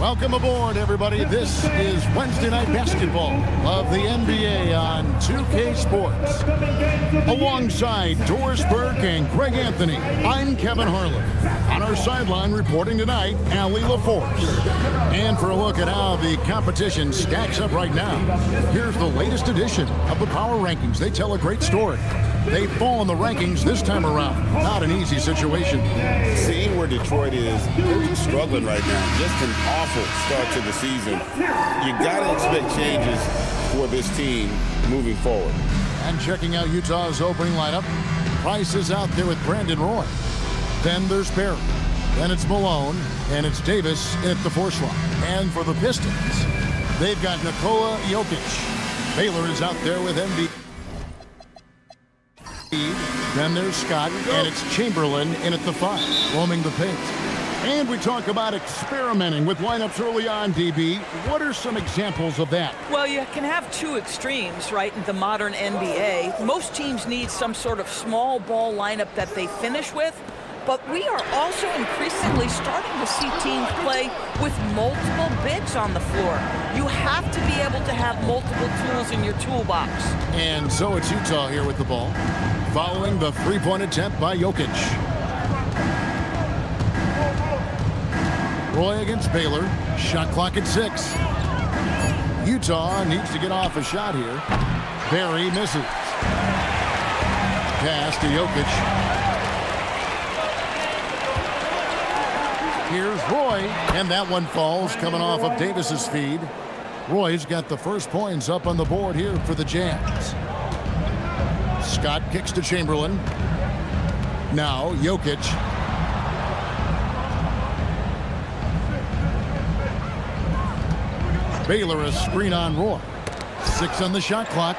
Welcome aboard, everybody. This is Wednesday Night Basketball of the NBA on 2K Sports. Alongside Doris Burke and Greg Anthony, I'm Kevin Harlan. On our sideline reporting tonight, Allie LaForce. And for a look at how the competition stacks up right now, here's the latest edition of the Power Rankings. They tell a great story. They fall in the rankings this time around. Not an easy situation. Seeing where Detroit is, they're just struggling right now. Just an awful start to the season. You got to expect changes for this team moving forward. And checking out Utah's opening lineup, Price is out there with Brandon Roy. Then there's Barry. Then it's Malone. And it's Davis at the 4 slot. And for the Pistons, they've got Nikola Jokic. Baylor is out there with MB. Then there's Scott, and it's Chamberlain in at the 5, roaming the paint. And we talk about experimenting with lineups early on, DB. What are some examples of that? Well, you can have two extremes, right, in the modern NBA. Most teams need some sort of small ball lineup that they finish with. But we are also increasingly starting to see teams play with multiple bigs on the floor. You have to be able to have multiple tools in your toolbox. And so it's Utah here with the ball, following the three-point attempt by Jokic. Roy against Baylor. Shot clock at 6. Utah needs to get off a shot here. Barry misses. Pass to Jokic. Here's Roy, and that one falls coming off of Davis's feed. Roy's got the first points up on the board here for the Jazz. Scott kicks to Chamberlain. Now Jokic. Baylor a screen on Roy. 6 on the shot clock.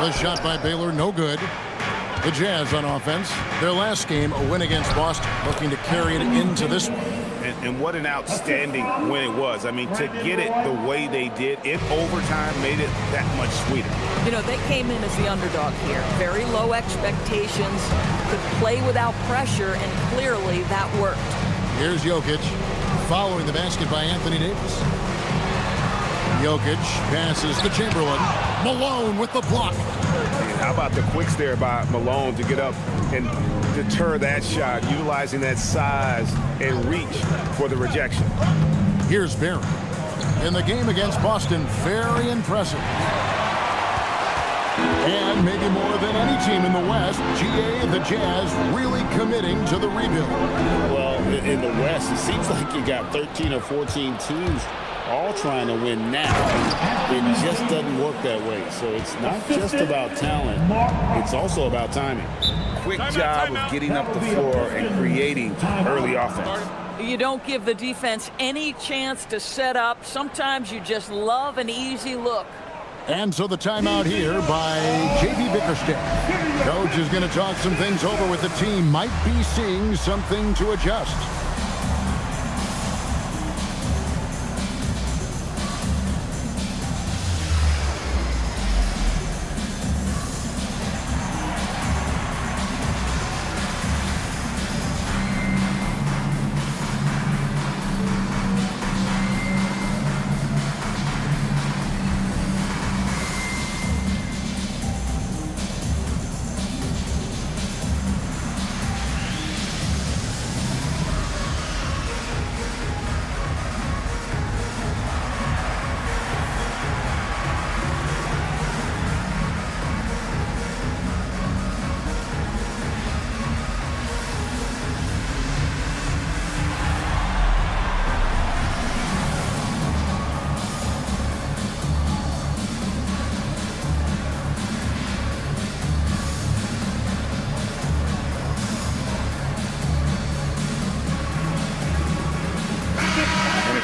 The shot by Baylor, no good. The Jazz on offense. Their last game, a win against Boston, looking to carry it into this one. And what an outstanding win it was. I mean, to get it the way they did in overtime made it that much sweeter. You know, they came in as the underdog here. Very low expectations, could play without pressure, and clearly that worked. Here's Jokic, following the basket by Anthony Davis. Jokic passes to Chamberlain. Malone with the block. How about the quicks there by Malone to get up and deter that shot, utilizing that size and reach for the rejection. Here's Barry. In the game against Boston, very impressive. And maybe more than any team in the West, GA, the Jazz, really committing to the rebuild. Well, in the West, it seems like you got 13 or 14 teams all trying to win now. It just doesn't work that way. So it's not just about talent. It's also about timing. Quick job of getting up the floor and creating early offense. You don't give the defense any chance to set up. Sometimes you just love an easy look. And so the timeout here by J.B. Bickerstaff. Coach is going to talk some things over with the team. Might be seeing something to adjust.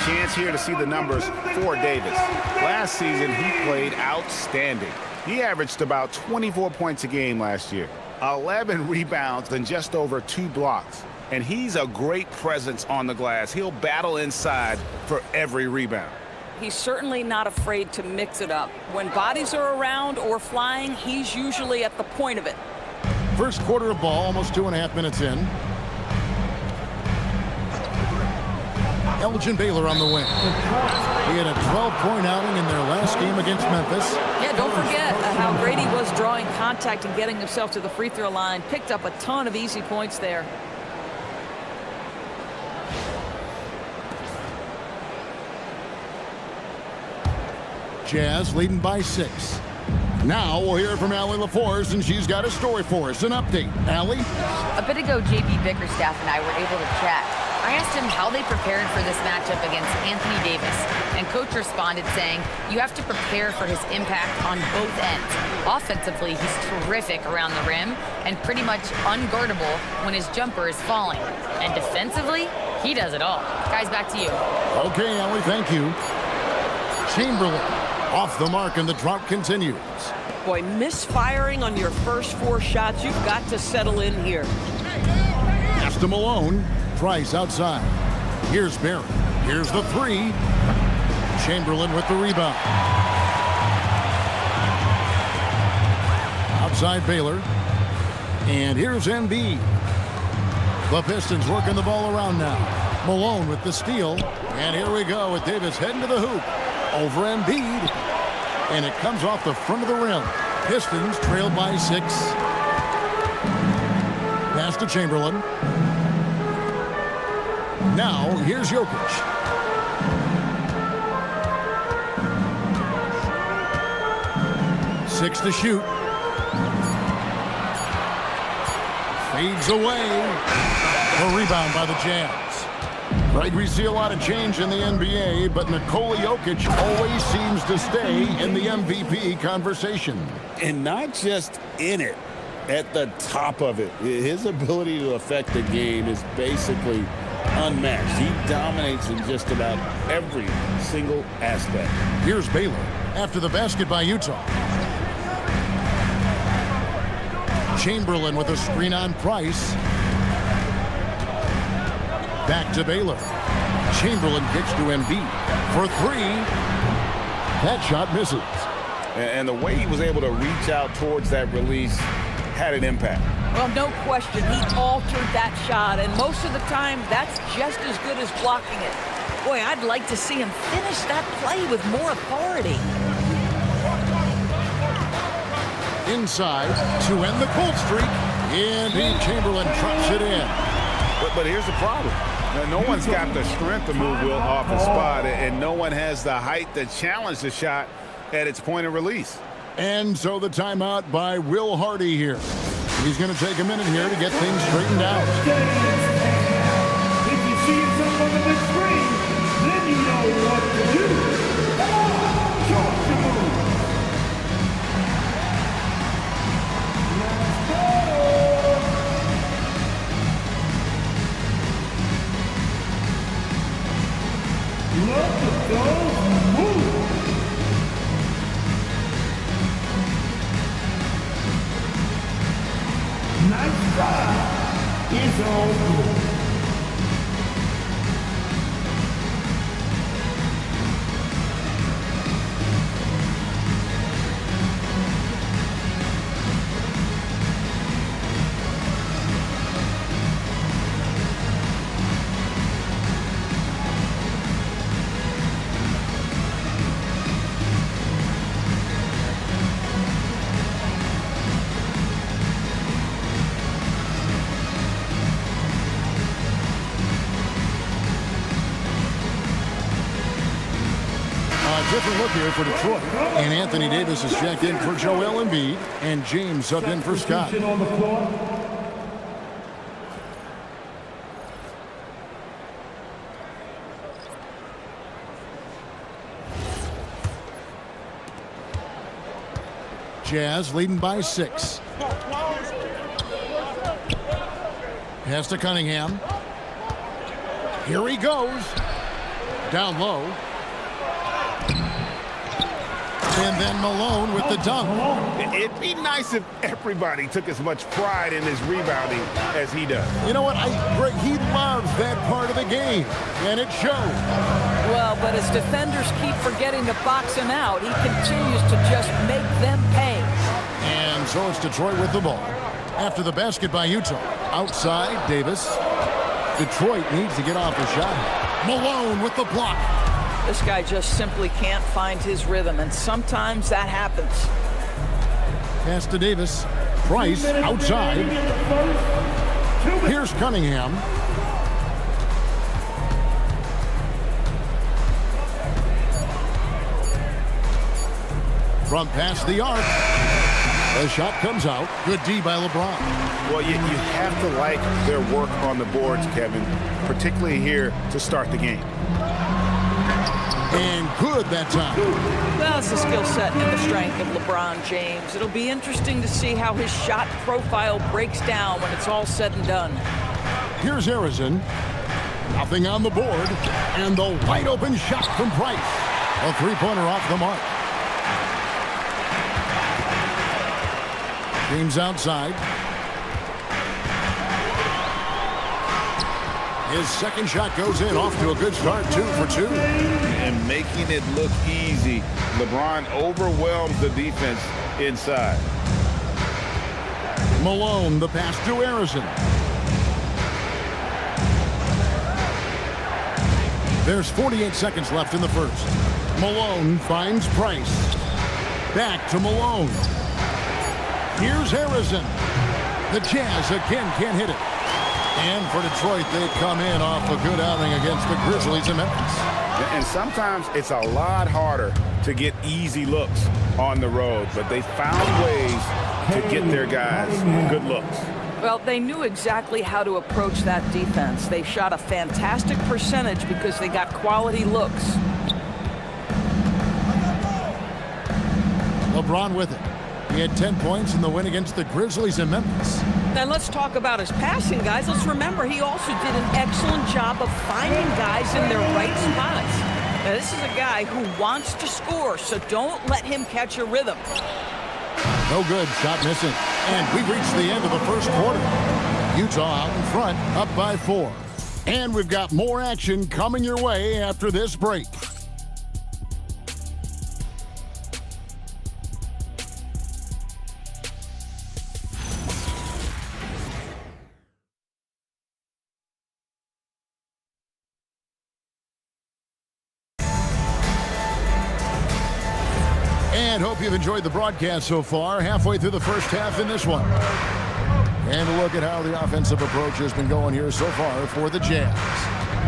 Chance here to see the numbers for Davis. Last season, he played outstanding. He averaged about 24 points a game last year, 11 rebounds, and just over 2 blocks. And he's a great presence on the glass. He'll battle inside for every rebound. He's certainly not afraid to mix it up. When bodies are around or flying, he's usually at the point of it. First quarter of ball, almost 2.5 minutes in. Elgin Baylor on the wing. He had a 12-point outing in their last game against Memphis. Yeah, don't forget how great he was drawing contact and getting himself to the free throw line. Picked up a ton of easy points there. Jazz leading by 6. Now we'll hear from Allie LaForce, and she's got a story for us. An update. Allie? A bit ago, JB Bickerstaff and I were able to chat. I asked him how they prepared for this matchup against Anthony Davis, and Coach responded saying, you have to prepare for his impact on both ends. Offensively, he's terrific around the rim and pretty much unguardable when his jumper is falling. And defensively, he does it all. Guys, back to you. Okay, Allie, thank you. Chamberlain off the mark, and the drought continues. Boy, misfiring on your first 4 shots, you've got to settle in here. Pass to Malone. Price outside. Here's Barry. Here's the 3. Chamberlain with the rebound. Outside Baylor. And here's Embiid. The Pistons working the ball around now. Malone with the steal. And here we go with Davis heading to the hoop. Over Embiid. And it comes off the front of the rim. Pistons trailed by 6. Pass to Chamberlain. Now, here's Jokic. Six to shoot. Fades away. A rebound by the Jazz. Right, we see a lot of change in the NBA, but Nikola Jokic always seems to stay in the MVP conversation. And not just in it, at the top of it. His ability to affect the game is basically unmatched. He dominates in just about every single aspect. Here's Baylor after the basket by Utah. Chamberlain with a screen on Price. Back to Baylor. Chamberlain kicks to Embiid for 3. That shot misses. And the way he was able to reach out towards that release had an impact. Well, no question, he altered that shot, and most of the time, that's just as good as blocking it. Boy, I'd like to see him finish that play with more authority. Inside to end the cold streak. Indeed, Chamberlain drops it in. But here's the problem. Now, no one's got the strength to move Will off the spot, and no one has the height to challenge the shot at its point of release. And so the timeout by Will Hardy here. He's going to take a minute here to get things straightened out. If you see someone on the screen, then you know what to do. Short to move. Let's go. Look at those moves. Nice try. It's all good. Different look here for Detroit. And Anthony Davis is checked in for Joel Embiid. And James subbed in for Scott. On the floor. Jazz leading by 6. Pass to Cunningham. Here he goes. Down low. And then Malone with the dunk. It'd be nice if everybody took as much pride in his rebounding as he does. You know what? Greg, he loves that part of the game, and it shows. Well, but as defenders keep forgetting to box him out, he continues to just make them pay. And so it's Detroit with the ball. After the basket by Utah. Outside, Davis. Detroit needs to get off the shot. Malone with the block. This guy just simply can't find his rhythm, and sometimes that happens. Pass to Davis. Price outside. Here's Cunningham. Front past the arc. The shot comes out. Good D by LeBron. Well, you have to like their work on the boards, Kevin, particularly here to start the game. And good that time. Well, it's the skill set and the strength of LeBron James. It'll be interesting to see how his shot profile breaks down when it's all said and done. Here's Harrison. Nothing on the board. And the wide open shot from Price. A three-pointer off the mark. James outside. His second shot goes in, off to a good start, 2 for 2. And making it look easy. LeBron overwhelms the defense inside. Malone, the pass to Harrison. There's 48 seconds left in the first. Malone finds Price. Back to Malone. Here's Harrison. The Jazz again can't hit it. And for Detroit, they come in off a good outing against the Grizzlies in Memphis. And sometimes it's a lot harder to get easy looks on the road, but they found ways to get their guys good looks. Well, they knew exactly how to approach that defense. They shot a fantastic percentage because they got quality looks. LeBron with it. He had 10 points in the win against the Grizzlies in Memphis. And let's talk about his passing, guys. Let's remember he also did an excellent job of finding guys in their right spots. Now, this is a guy who wants to score, so don't let him catch a rhythm. No good. Shot missing. And we've reached the end of the first quarter. Utah out in front, up by 4. And we've got more action coming your way after this break. And hope you've enjoyed the broadcast so far. Halfway through the first half in this one. And a look at how the offensive approach has been going here so far for the Jazz.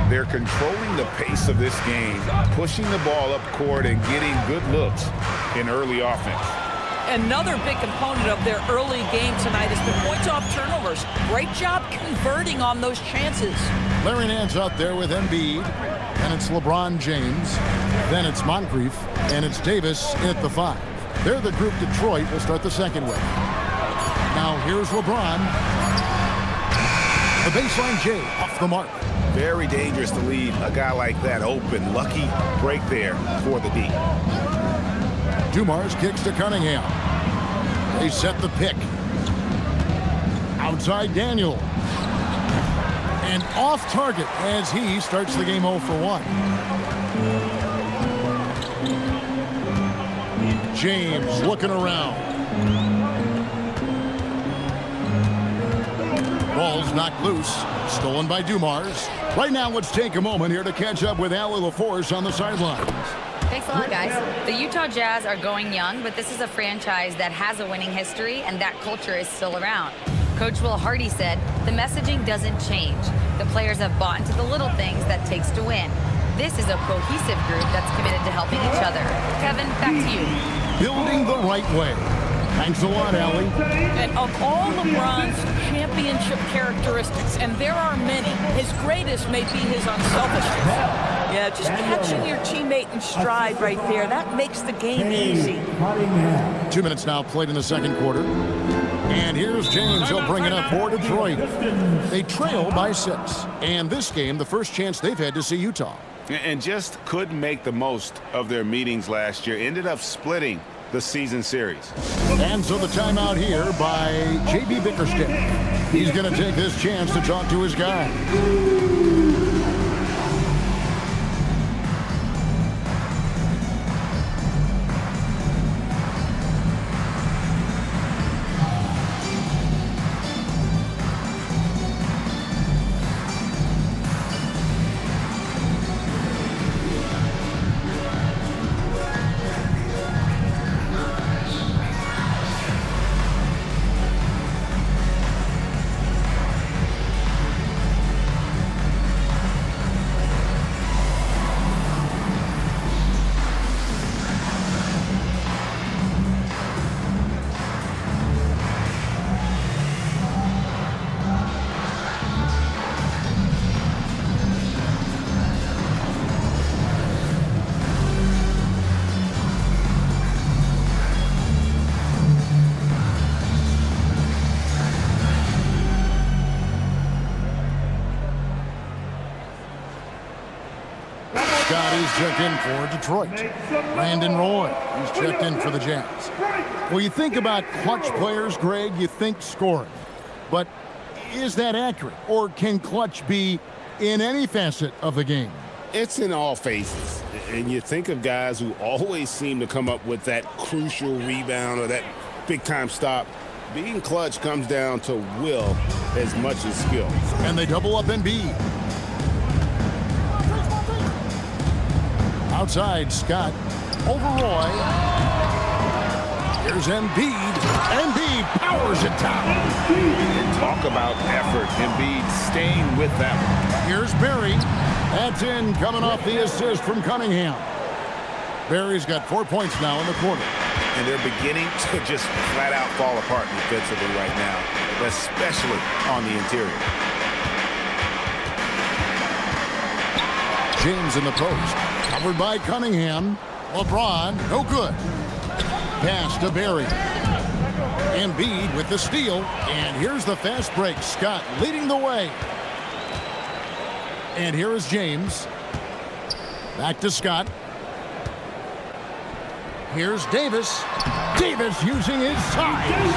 They're controlling the pace of this game, pushing the ball up court and getting good looks in early offense. Another big component of their early game tonight is the points off turnovers. Great job converting on those chances. Larry Nance out there with Embiid. And it's LeBron James. Then it's Moncrief. And it's Davis at the 5. They're the group Detroit will start the second with. Now here's LeBron. The baseline J off the mark. Very dangerous to leave a guy like that open. Lucky break there for the D. Dumars kicks to Cunningham. They set the pick. Outside Daniel. And off target as he starts the game 0 for 1. James looking around. Ball's knocked loose. Stolen by Dumars. Right now, let's take a moment here to catch up with Allie LaForce on the sidelines. Thanks a lot, guys. The Utah Jazz are going young, but this is a franchise that has a winning history, and that culture is still around. Coach Will Hardy said, the messaging doesn't change. The players have bought into the little things that takes to win. This is a cohesive group that's committed to helping each other. Kevin, back to you. Building the right way. Thanks a lot, Allie. And of all LeBron's championship characteristics, and there are many, his greatest may be his unselfishness. Yeah, just catching your teammate in stride right there, that makes the game easy. 2 minutes now played in the second quarter. And here's James. He'll bring it up for Detroit. They trail by 6. And this game, the first chance they've had to see Utah. And just couldn't make the most of their meetings last year. Ended up splitting the season series. And so the timeout here by J.B. Bickerstaff. He's going to take this chance to talk to his guy. checked in for Detroit. Brandon Roy, he's checked in for the Jazz. Well, you think about clutch players, Greg, you think scoring. But is that accurate? Or can clutch be in any facet of the game? It's in all phases. And you think of guys who always seem to come up with that crucial rebound or that big-time stop. Being clutch comes down to will as much as skill. And they double up Embiid. Outside, Scott. Over Roy. Here's Embiid. Embiid powers it down. Talk about effort. Embiid staying with that one. Here's Barry. That's in, coming off the assist from Cunningham. Barry's got 4 points now in the quarter. And they're beginning to just flat out fall apart defensively right now, especially on the interior. James in the post. Covered by Cunningham. LeBron, no good. Pass to Barry. Embiid with the steal. And here's the fast break. Scott leading the way. And here is James. Back to Scott. Here's Davis. Davis using his size.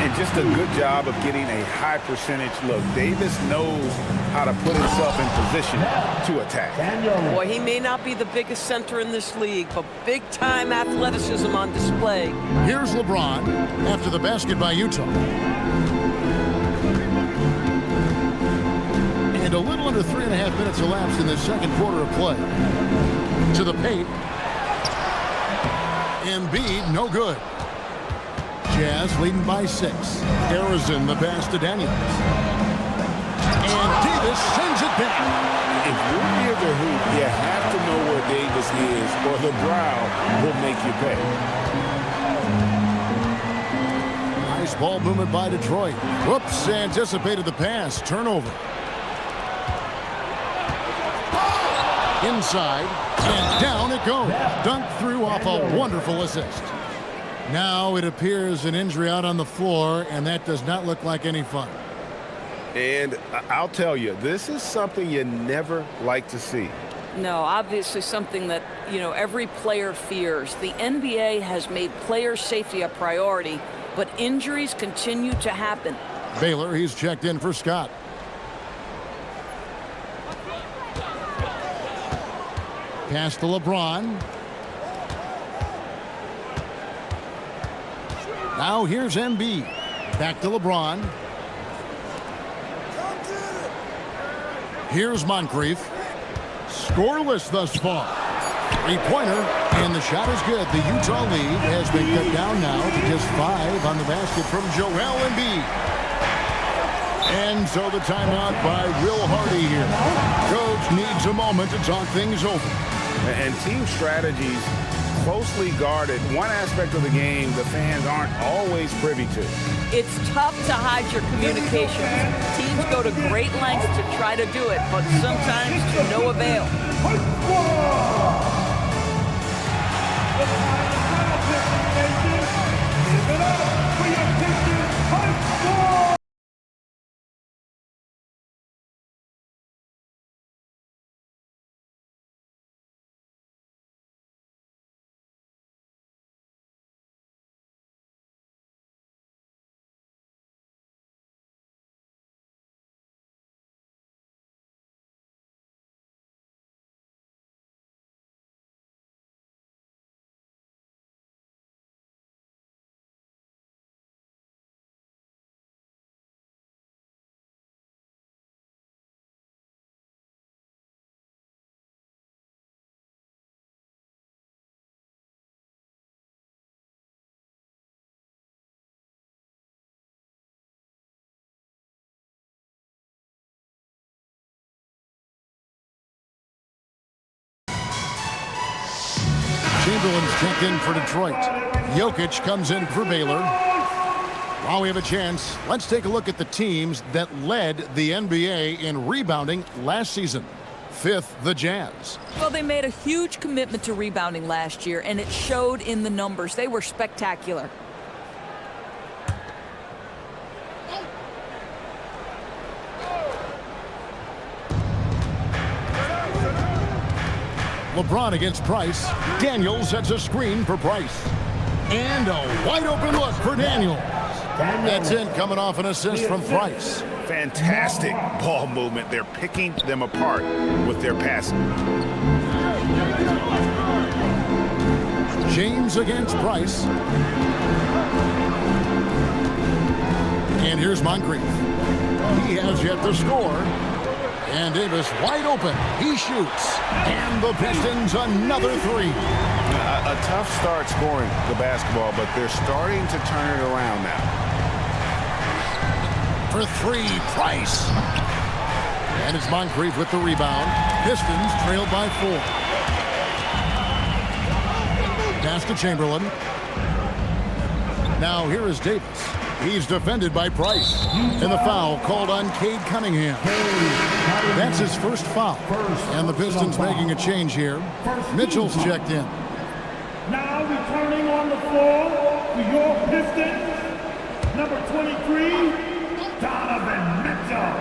And just a good job of getting a high percentage look. Davis knows how to put himself in position to attack. Boy, he may not be the biggest center in this league, but big-time athleticism on display. Here's LeBron after the basket by Utah. And a little under 3.5 minutes elapsed in the second quarter of play. To the paint. Embiid, no good. Jazz leading by 6. Harrison, the pass to Daniels. And Davis sends it back. If you're near the hoop, you have to know where Davis is, or the brow will make you pay. Nice ball movement by Detroit. Whoops, anticipated the pass. Turnover. Inside, and down it goes. Dunked through off a wonderful assist. Now it appears an injury out on the floor, and that does not look like any fun. And I'll tell you, this is something you never like to see. No, obviously something that, every player fears. The NBA has made player safety a priority, but injuries continue to happen. Baylor, he's checked in for Scott. Pass to LeBron. Now here's Embiid. Back to LeBron. Here's Moncrief. Scoreless thus far. Three-pointer, and the shot is good. The Utah lead has been cut down now to just 5 on the basket from Joel Embiid. And so the timeout by Will Hardy here. Coach needs a moment to talk things over. And team strategies closely guarded. One aspect of the game the fans aren't always privy to. It's tough to hide your communications. Teams go to great lengths to try to do it, but sometimes to no avail. Chamberlain's checked in for Detroit. Jokic comes in for Baylor. While we have a chance, let's take a look at the teams that led the NBA in rebounding last season. 5th, the Jazz. Well, they made a huge commitment to rebounding last year, and it showed in the numbers. They were spectacular. LeBron against Price. Daniel sets a screen for Price. And a wide open look for Daniel. That's in, coming off an assist from Price. Fantastic ball movement. They're picking them apart with their passing. James against Price. And here's Moncrief. He has yet to score. And Davis wide open. He shoots. And the Pistons another three. A tough start scoring the basketball, but they're starting to turn it around now. For three, Price. And it's Moncrief with the rebound. Pistons trailed by 4. Pass to Chamberlain. Now here is Davis. He's defended by Price. And the foul called on Cade Cunningham. That's his first foul. And the Pistons making a change here. Mitchell's checked in. Now returning on the floor for your Pistons, number 23, Donovan Mitchell.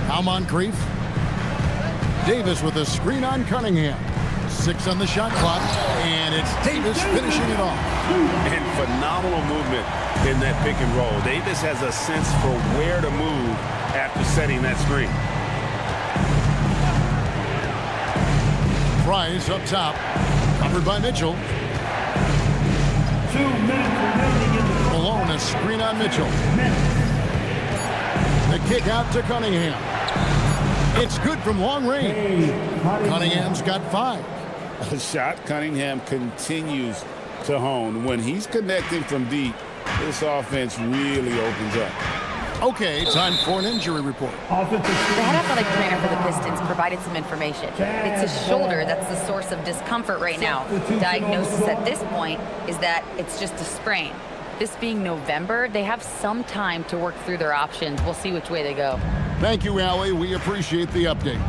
Now Moncrief. Davis with a screen on Cunningham. 6 on the shot clock, and it's Davis finishing it off. And phenomenal movement in that pick and roll. Davis has a sense for where to move after setting that screen. Price up top, covered by Mitchell. 2 minutes remaining in the Malone, a screen on Mitchell. The kick out to Cunningham. It's good from long range. Cunningham's got 5. A shot Cunningham continues to hone. When he's connecting from deep, this offense really opens up. Okay, time for an injury report. offensive The head athletic trainer for the Pistons provided some information. It's his shoulder that's the source of discomfort right now. Diagnosis at this point is that it's just a sprain. This being November, they have some time to work through their options. We'll see which way they go. Thank you, Allie. We appreciate the update.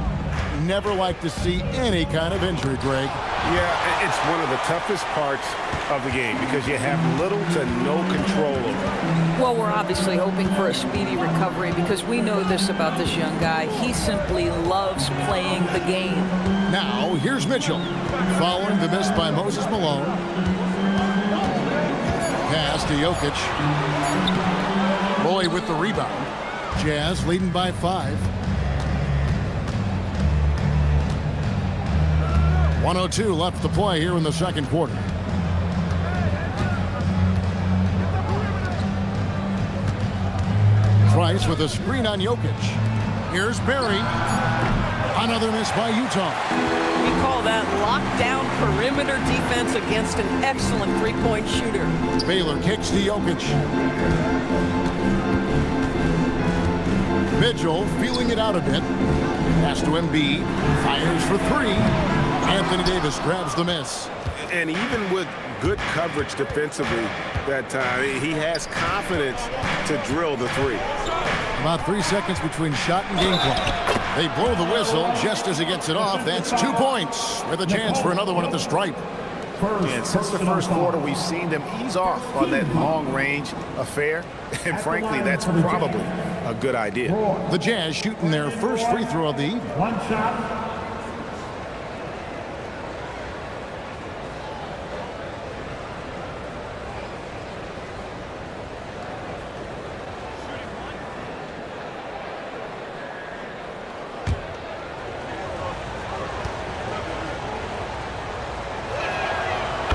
Never like to see any kind of injury, Greg. Yeah, it's one of the toughest parts of the game because you have little to no control over it. Well, we're obviously hoping for a speedy recovery because we know this about this young guy. He simply loves playing the game. Now, here's Mitchell. Following the miss by Moses Malone. Pass to Jokic. Lloyd with the rebound. Jazz leading by 5. 1:02 left to play here in the second quarter. Price with a screen on Jokic. Here's Barry. Another miss by Utah. We call that lockdown perimeter defense against an excellent three-point shooter. Baylor kicks to Jokic. Mitchell feeling it out a bit. Pass to Embiid. Fires for 3. Anthony Davis grabs the miss. And even with good coverage defensively that time, he has confidence to drill the 3. About 3 seconds between shot and game clock. They blow the whistle just as he gets it off. That's 2 points with a chance for another one at the stripe. And since the first quarter, we've seen them ease off on that long-range affair. And frankly, that's probably a good idea. The Jazz shooting their first free throw of the evening. one shot.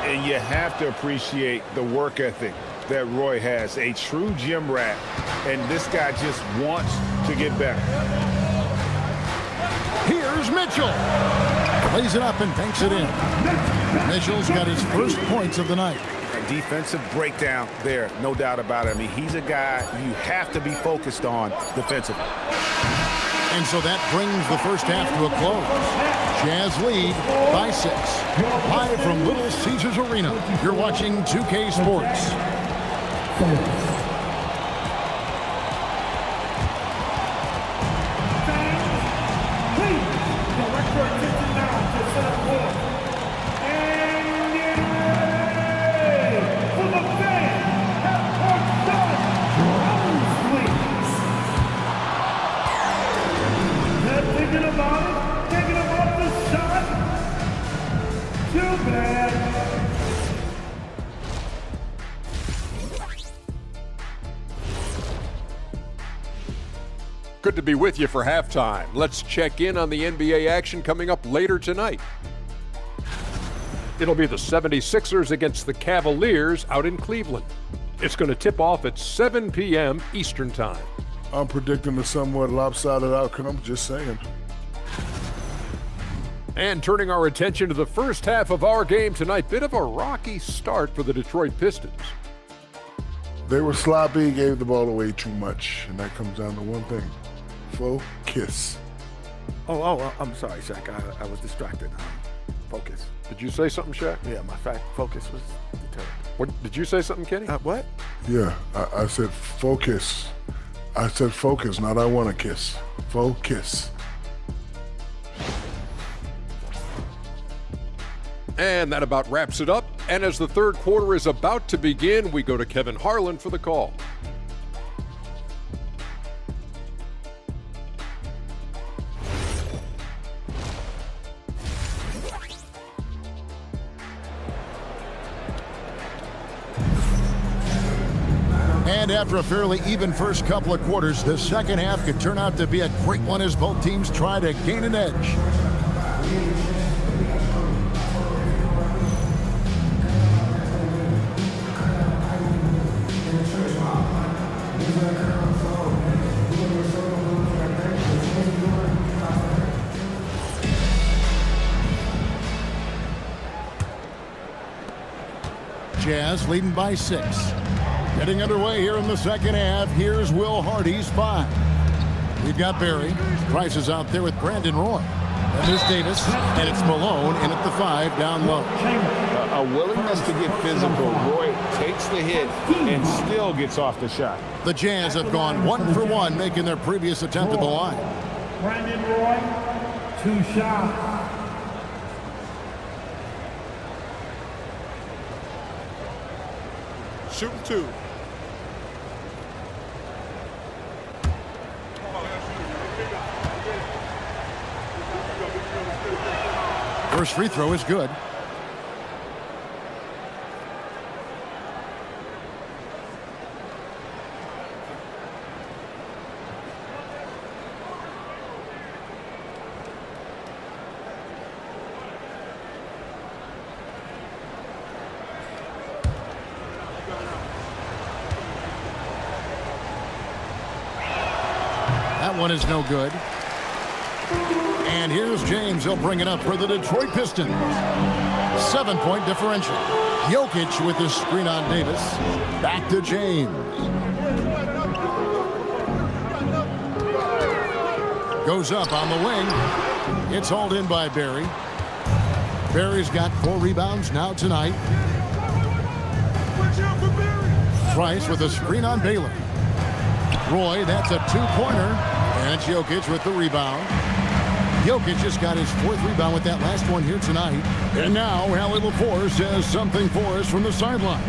And you have to appreciate the work ethic that Roy has. A true gym rat. And this guy just wants to get better. Here's Mitchell. Plays it up and banks it in. Mitchell's got his first points of the night. A defensive breakdown there, no doubt about it. I mean, he's a guy you have to be focused on defensively. And so that brings the first half to a close. Jazz lead by 6. Live from Little Caesars Arena, you're watching 2K Sports. Please, direct your attention now to center court. And get ready for the fan at court shot. Drums, please. They're thinking about it. Good to be with you for halftime. Let's check in on the NBA action coming up later tonight. It'll be the 76ers against the Cavaliers out in Cleveland. It's going to tip off at 7 p.m. Eastern Time. I'm predicting a somewhat lopsided outcome, just saying. And turning our attention to the first half of our game tonight, bit of a rocky start for the Detroit Pistons. They were sloppy, gave the ball away too much, and that comes down to one thing. Focus. Oh, I'm sorry, Shaq. I was distracted. Focus. Did you say something, Shaq? Yeah, my focus was deterred. What, did you say something, Kenny? What? Yeah, I said focus. I said focus, not I want to kiss. Focus. And that about wraps it up. And as the third quarter is about to begin, we go to Kevin Harlan for the call. And after a fairly even first couple of quarters, the second half could turn out to be a great one as both teams try to gain an edge. Jazz leading by 6. Getting underway here in the second half. Here's Will Hardy's 5. We've got Barry. Price is out there with Brandon Roy. And there's Davis. And it's Malone in at the 5 down low. A willingness to get physical. Roy takes the hit and still gets off the shot. The Jazz have gone 1 for 1, making their previous attempt at the line. Brandon Roy, 2 shots. Shooting 2. First free throw is good. That one is no good. And here's James. He'll bring it up for the Detroit Pistons. 7-point differential. Jokic with his screen on Davis. Back to James. Goes up on the wing. It's hauled in by Barry. Barry's got 4 rebounds now tonight. Price with a screen on Baylor. Roy, that's a 2-pointer. And it's Jokic with the rebound. Jokic just got his 4th rebound with that last one here tonight. And now Allie LaForce says something for us from the sideline.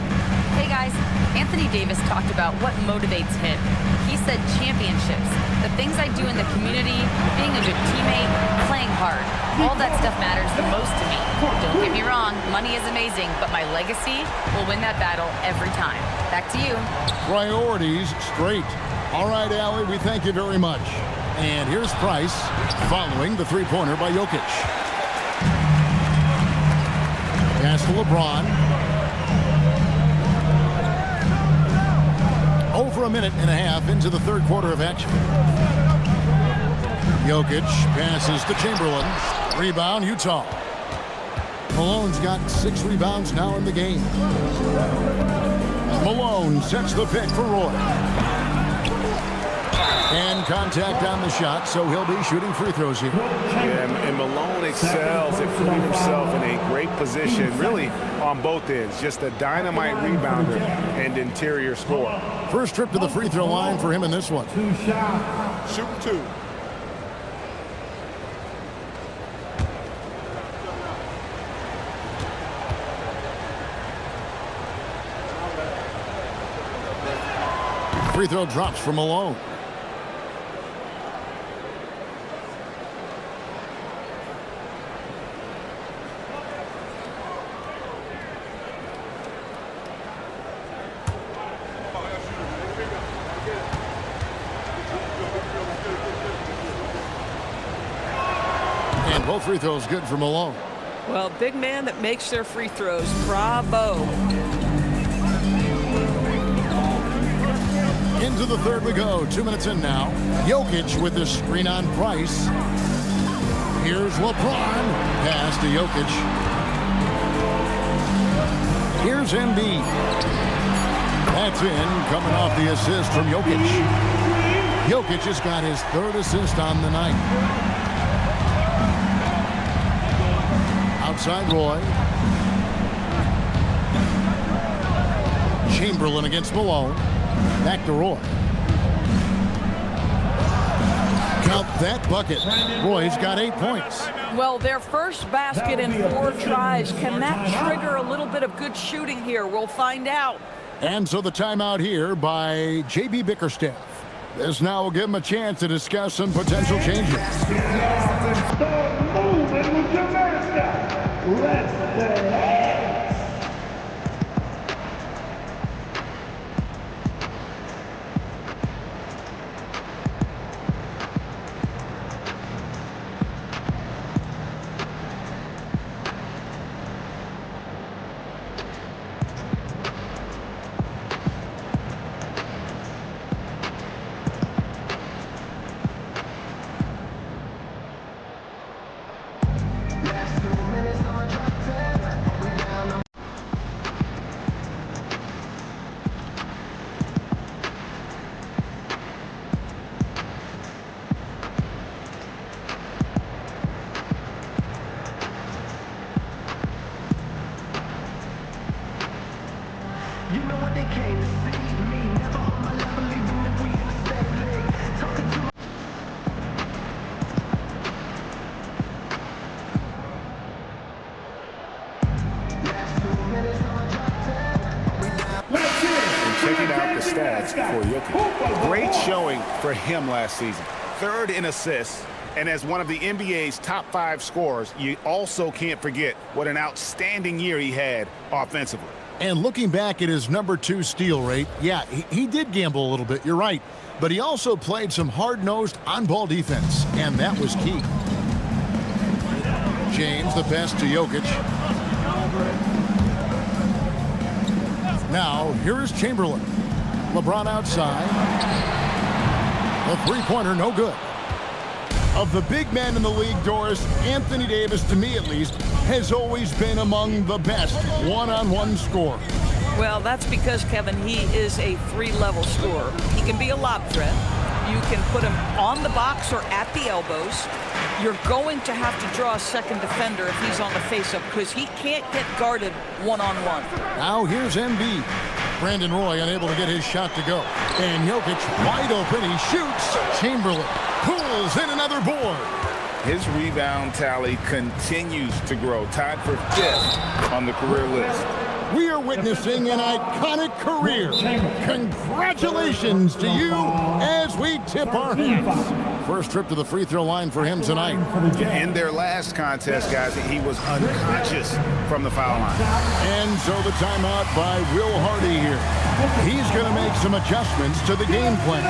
Hey guys, Anthony Davis talked about what motivates him. He said championships, the things I do in the community, being a good teammate, playing hard. All that stuff matters the most to me. Don't get me wrong, money is amazing, but my legacy will win that battle every time. Back to you. Priorities straight. All right, Allie, we thank you very much. And here's Price following the 3-pointer by Jokic. Pass to LeBron. Over a minute and a half into the third quarter of action. Jokic passes to Chamberlain. Rebound, Utah. Malone's got 6 rebounds now in the game. Malone sets the pick for Roy. And contact on the shot, so he'll be shooting free throws here. Yeah, and Malone excels at putting himself in a great position, really on both ends. Just a dynamite rebounder and interior scorer. First trip to the free throw line for him in this one. 2 shots. Shooting 2. Free throw drops for Malone. Both free throws good for Malone. Well, big man that makes their free throws. Bravo. Into the third we go. 2 minutes in now. Jokic with the screen on Price. Here's LeBron. Pass to Jokic. Here's Embiid. That's in, coming off the assist from Jokic. Jokic has got his third assist on the night. Outside Roy. Chamberlain against Malone. Back to Roy. Count that bucket. Roy's got 8 points. Well, their first basket in 4 tries. Can that trigger a little bit of good shooting here? We'll find out. And so the timeout here by JB Bickerstaff. This now will give him a chance to discuss some potential changes. Start moving with your master. Let's dance. Checking out the stats for Jokic. Great showing for him last season. 3rd in assists, and as one of the NBA's top 5 scorers, you also can't forget what an outstanding year he had offensively. And looking back at his number 2 steal rate, yeah, he did gamble a little bit, you're right. But he also played some hard-nosed on-ball defense, and that was key. James, the pass to Jokic. Now, here is Chamberlain. LeBron outside. A three-pointer, no good. Of the big men in the league, Doris, Anthony Davis, to me at least, has always been among the best one-on-one scorers. Well, that's because, Kevin, he is a 3-level scorer. He can be a lob threat. You can put him on the box or at the elbows. You're going to have to draw a second defender if he's on the face-up because he can't get guarded one-on-one. Now here's Embiid. Brandon Roy unable to get his shot to go. And Jokic wide open. He shoots. Chamberlain pulls in another board. His rebound tally continues to grow, tied for 5th on the career list. We are witnessing an iconic career. Congratulations to you as we tip our hats. First trip to the free throw line for him tonight. In their last contest, guys, he was unconscious from the foul line. And so the timeout by Will Hardy here. He's going to make some adjustments to the game plan.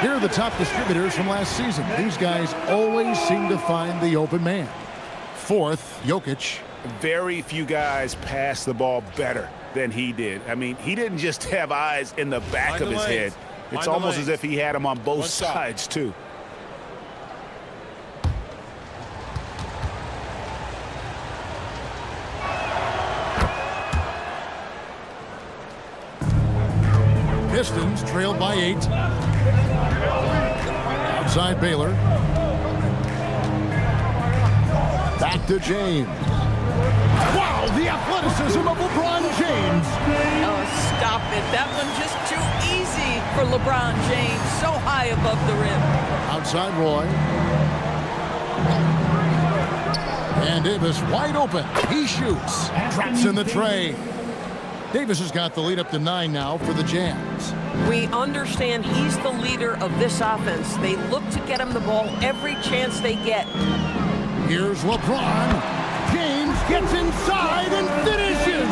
Here are the top distributors from last season. These guys always seem to find the open man. 4th, Jokic. Very few guys pass the ball better than he did. I mean, he didn't just have eyes in the back of his head. It's almost as if he had them on both sides, too. Pistons trailed by 8. Outside Baylor. Back to James. Wow, the athleticism of LeBron James. Oh, stop it. That one just too easy for LeBron James. So high above the rim. Outside Roy. And Davis wide open. He shoots. Traps in the tray. Davis has got the lead up to 9 now for the Jazz. We understand he's the leader of this offense. They look to get him the ball every chance they get. Here's LeBron. James gets inside and finishes.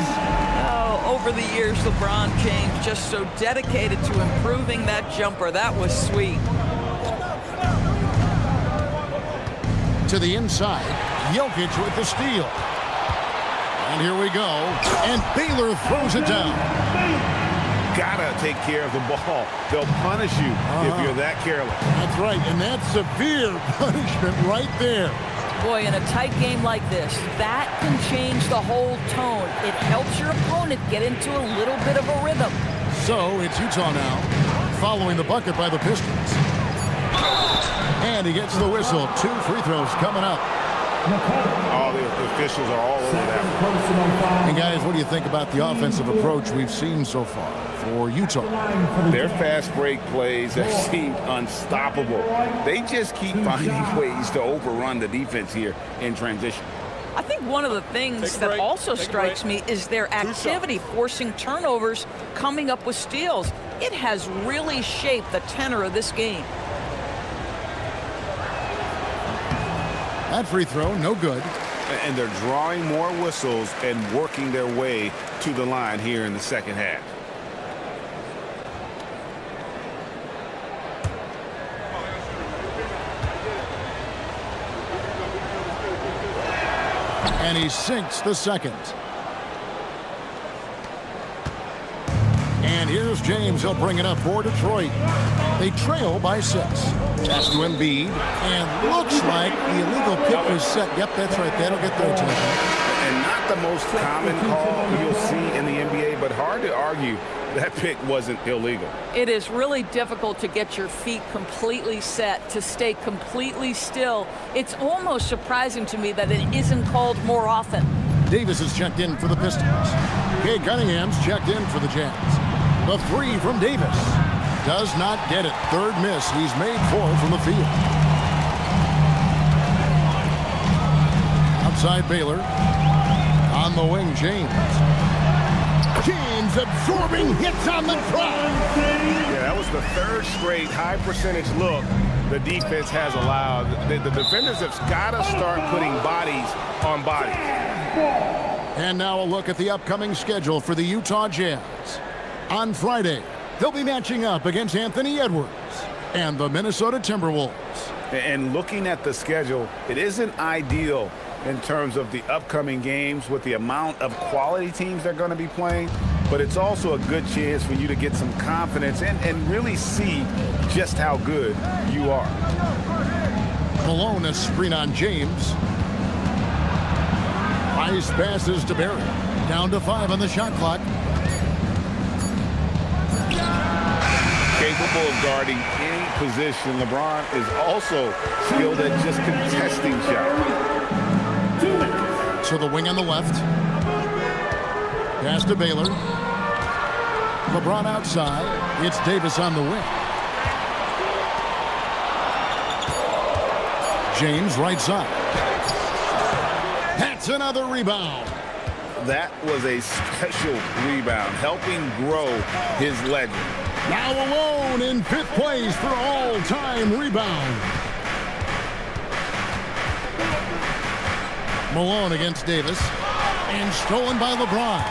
Oh, over the years, LeBron James just so dedicated to improving that jumper. That was sweet. To the inside. Jokic with the steal. And here we go. And Baylor throws it down. Gotta take care of the ball. They'll punish you if you're that careless. That's right, and that's severe punishment right there. Boy, in a tight game like this, that can change the whole tone. It helps your opponent get into a little bit of a rhythm. So it's Utah now, following the bucket by the Pistons. And he gets the whistle. 2 free throws coming up. All the officials are all over that. And guys, what do you think about the offensive approach we've seen so far for Utah? Their fast break plays have seemed unstoppable. They just keep finding ways to overrun the defense here in transition. I think one of the things that also strikes me is their activity, forcing turnovers, coming up with steals. It has really shaped the tenor of this game. That free throw, no good. And they're drawing more whistles and working their way to the line here in the second half. And he sinks the second. And here's James. He'll bring it up for Detroit. They trail by 6. Pass to Embiid. And looks like the illegal pick was set. Yep, that's right. That'll get their attention. And not the most common call you'll see in the NBA, but hard to argue that pick wasn't illegal. It is really difficult to get your feet completely set, to stay completely still. It's almost surprising to me that it isn't called more often. Davis is checked in for the Pistons. Cade Cunningham's checked in for the Jazz. The 3 from Davis. Does not get it. Third miss. He's made 4 from the field. Outside Baylor. On the wing, James. James absorbing hits on the drive. Yeah, that was the 3rd straight high percentage look the defense has allowed. The defenders have got to start putting bodies on bodies. And now a look at the upcoming schedule for the Utah Jazz. On Friday, they'll be matching up against Anthony Edwards and the Minnesota Timberwolves. And looking at the schedule, it isn't ideal in terms of the upcoming games with the amount of quality teams they're going to be playing, but it's also a good chance for you to get some confidence and really see just how good you are. Malone, a screen on James. Nice passes to Barry. Down to 5 on the shot clock. Capable of guarding any position. LeBron is also skilled at just contesting shots. To the wing on the left. Pass to Baylor. LeBron outside. It's Davis on the wing. James right side. That's another rebound. That was a special rebound, helping grow his legend. Now alone in 5th place for all-time rebound. Malone against Davis. And stolen by LeBron.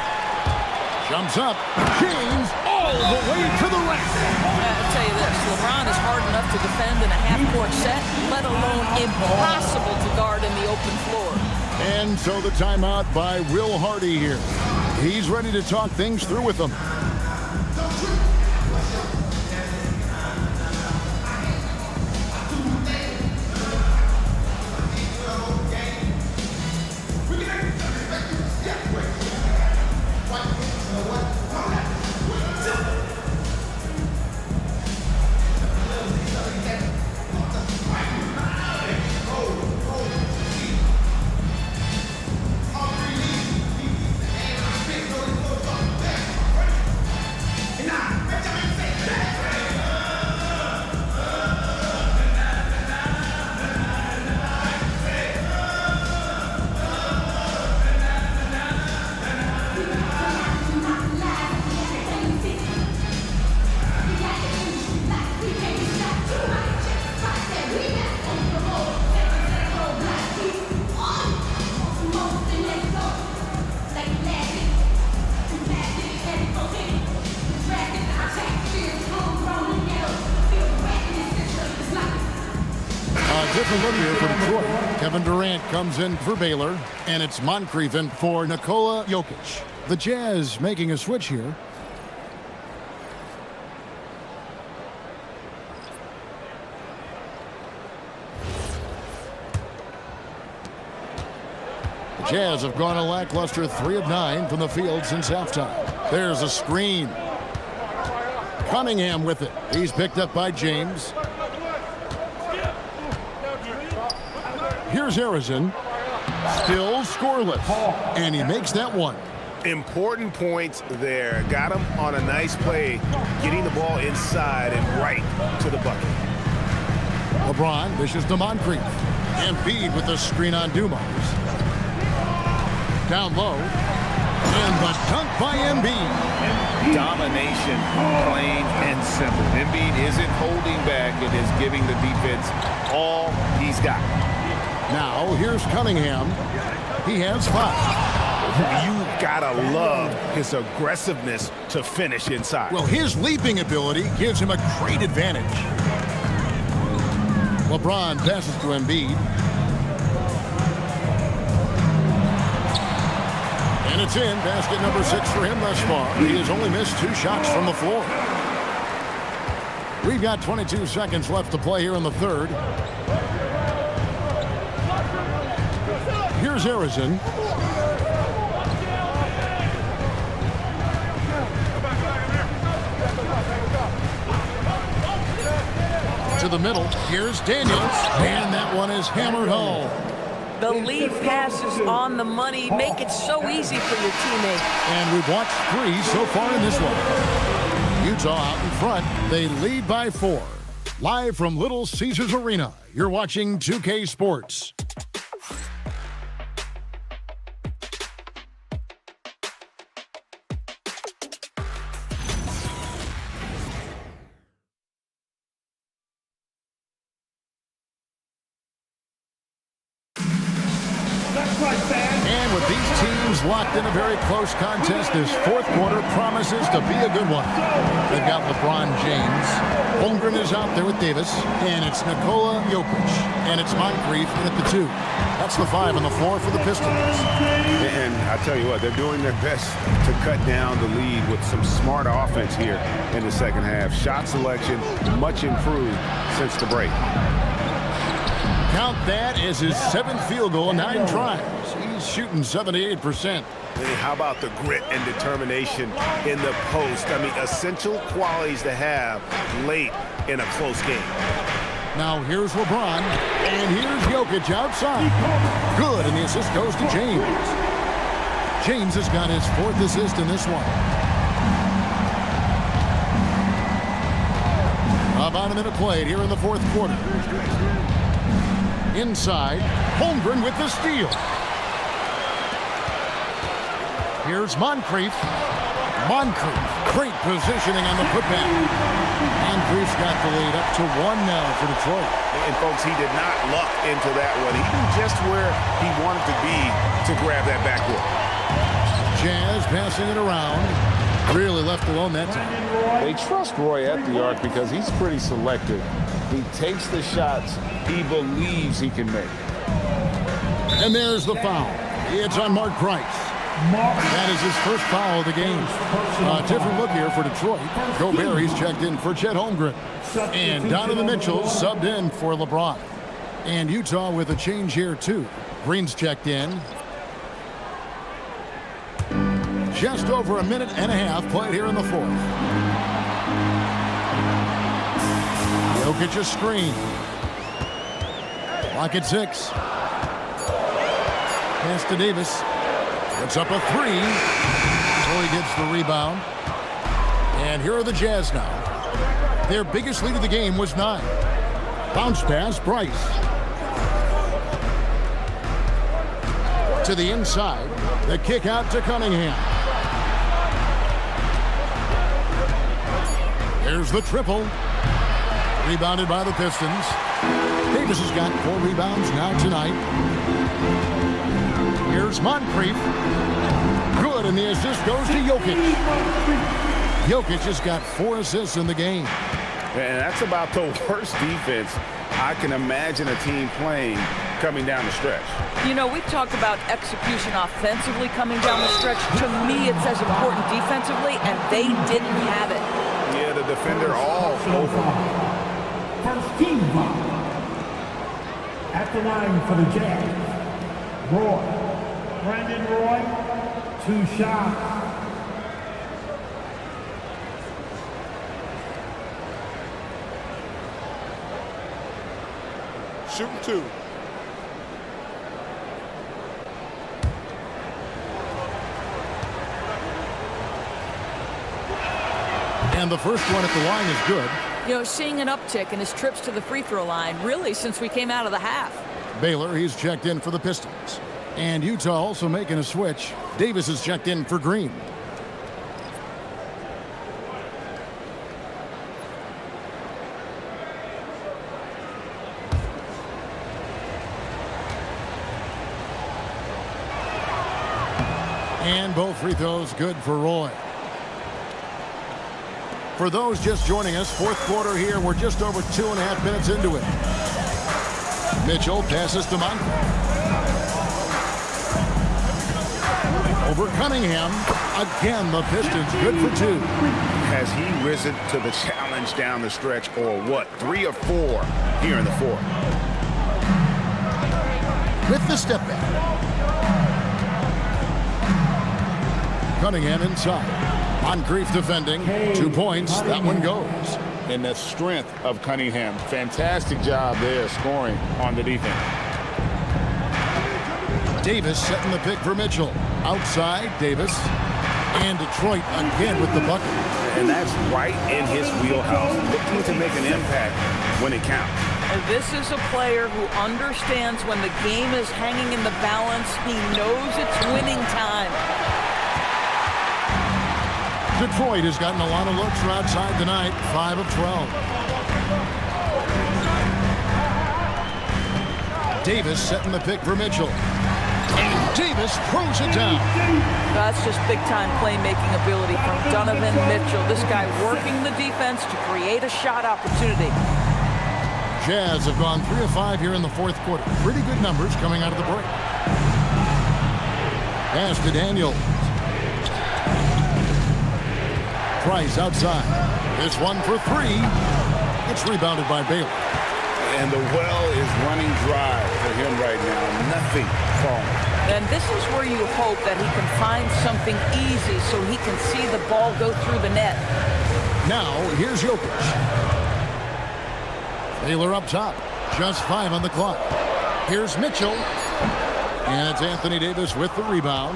Jumps up. James all the way to the rack. I'll tell you this, LeBron is hard enough to defend in a half-court set, let alone impossible to guard in the open floor. And so the timeout by Will Hardy here. He's ready to talk things through with them. different look here for Detroit. Kevin Durant comes in for Baylor, and it's Moncrief in for Nikola Jokic. The Jazz making a switch here. The Jazz have gone a lackluster 3 of 9 from the field since halftime. There's a screen. Cunningham with it. He's picked up by James. Here's Harrison. Still scoreless. And he makes that one. Important points there. Got him on a nice play, getting the ball inside and right to the bucket. LeBron dishes to Moncrief. Embiid with the screen on Dumars. Down low. And the dunk by Embiid. Domination, plain and simple. Embiid isn't holding back and is giving the defense all he's got. Now here's Cunningham. He has 5. You gotta love his aggressiveness to finish inside. Well, his leaping ability gives him a great advantage. LeBron passes to Embiid. And it's in. Basket number 6 for him thus far. He has only missed 2 shots from the floor. We've got 22 seconds left to play here in the third. Here's Harrison. To the middle. Here's Daniels. And that one is hammered home. The lead pass is on the money. Make it so easy for your teammate. And we've watched 3 so far in this one. Utah out in front. They lead by 4. Live from Little Caesars Arena, you're watching 2K Sports. And with these teams locked in a very close contest, this fourth quarter promises to be a good one. They've got LeBron James. Holmgren is out there with Davis. And it's Nikola Jokic. And it's Moncrief in at the 2. That's the 5 on the floor for the Pistons. And I tell you what, they're doing their best to cut down the lead with some smart offense here in the second half. Shot selection much improved since the break. Count that as his 7th field goal in 9 tries. He's shooting 78%. How about the grit and determination in the post? I mean, essential qualities to have late in a close game. Now here's LeBron, and here's Jokic outside. Good, and the assist goes to James. James has got his 4th assist in this one. About a minute played here in the fourth quarter. Inside, Holmgren with the steal. Here's Moncrief. Moncrief, great positioning on the putback. Moncrief's got the lead up to 1 now for Detroit. And folks, he did not luck into that one. He knew just where he wanted to be to grab that backboard. Jazz passing it around. Really left alone that time. They trust Roy at the arc because he's pretty selective. He takes the shots he believes he can make. And there's the foul. It's on Mark Price. That is his first foul of the game. A different look here for Detroit. Gobert checked in for Chet Holmgren. And Donovan Mitchell subbed in for LeBron. And Utah with a change here too. Green's checked in. Just over a minute and a half played here in the fourth. Jokic a screen. Lock at 6. Pass to Davis. Puts up a 3. Before he gets the rebound. And here are the Jazz now. Their biggest lead of the game was 9. Bounce pass, Bryce. To the inside. The kick out to Cunningham. There's the triple. Rebounded by the Pistons. Davis has got 4 rebounds now tonight. Here's Moncrief. Good, and the assist goes to Jokic. Jokic has got 4 assists in the game. And that's about the worst defense I can imagine a team playing coming down the stretch. You know, we talked about execution offensively coming down the stretch. To me, it's as important defensively, and they didn't have it. Yeah, the defender all over. First team foul. At the line for the Jazz, Roy. Brandon Roy, 2 shots. Shooting 2. And the first one at the line is good. You know, seeing an uptick in his trips to the free throw line, really, since we came out of the half. Baylor, he's checked in for the Pistons. And Utah also making a switch. Davis is checked in for Green. And both free throws good for Roy. For those just joining us, fourth quarter here. We're just over 2.5 minutes into it. Mitchell passes to Moncrief. Over Cunningham. Again, the Pistons good for 2. Has he risen to the challenge down the stretch, or what? 3 or 4 here in the fourth. With the step back. Cunningham inside. Moncrief defending. 2 points. That one goes. And the strength of Cunningham. Fantastic job there scoring on the defense. Davis setting the pick for Mitchell. Outside, Davis. And Detroit again with the bucket. And that's right in his wheelhouse. Looking to make an impact when it counts. And this is a player who understands when the game is hanging in the balance. He knows it's winning time. Detroit has gotten a lot of looks from outside tonight. 5 of 12. Davis setting the pick for Mitchell. And Davis throws it down. That's just big-time playmaking ability from Donovan Mitchell. This guy working the defense to create a shot opportunity. Jazz have gone 3 of 5 here in the fourth quarter. Pretty good numbers coming out of the break. Pass to Daniels. Price outside. This one for 3. It's rebounded by Baylor. And the well is running dry for him right now. Nothing falling. And this is where you hope that he can find something easy so he can see the ball go through the net. Now, here's Jokic. Baylor up top. Just 5 on the clock. Here's Mitchell. And it's Anthony Davis with the rebound.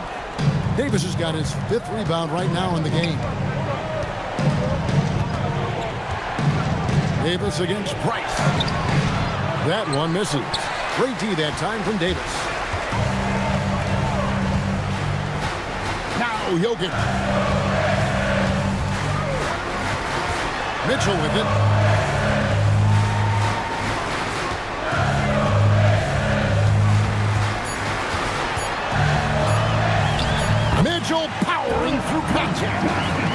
Davis has got his 5th rebound right now in the game. Davis against Price. That one misses. Great D that time from Davis. Now Jokic. Mitchell with it. Mitchell powering through contact.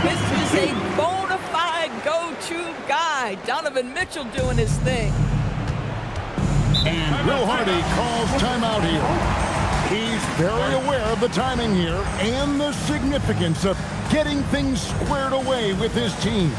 This is a bona fide go-to guy. Donovan Mitchell doing his thing. And Will Hardy calls timeout here. He's very aware of the timing here and the significance of getting things squared away with his team.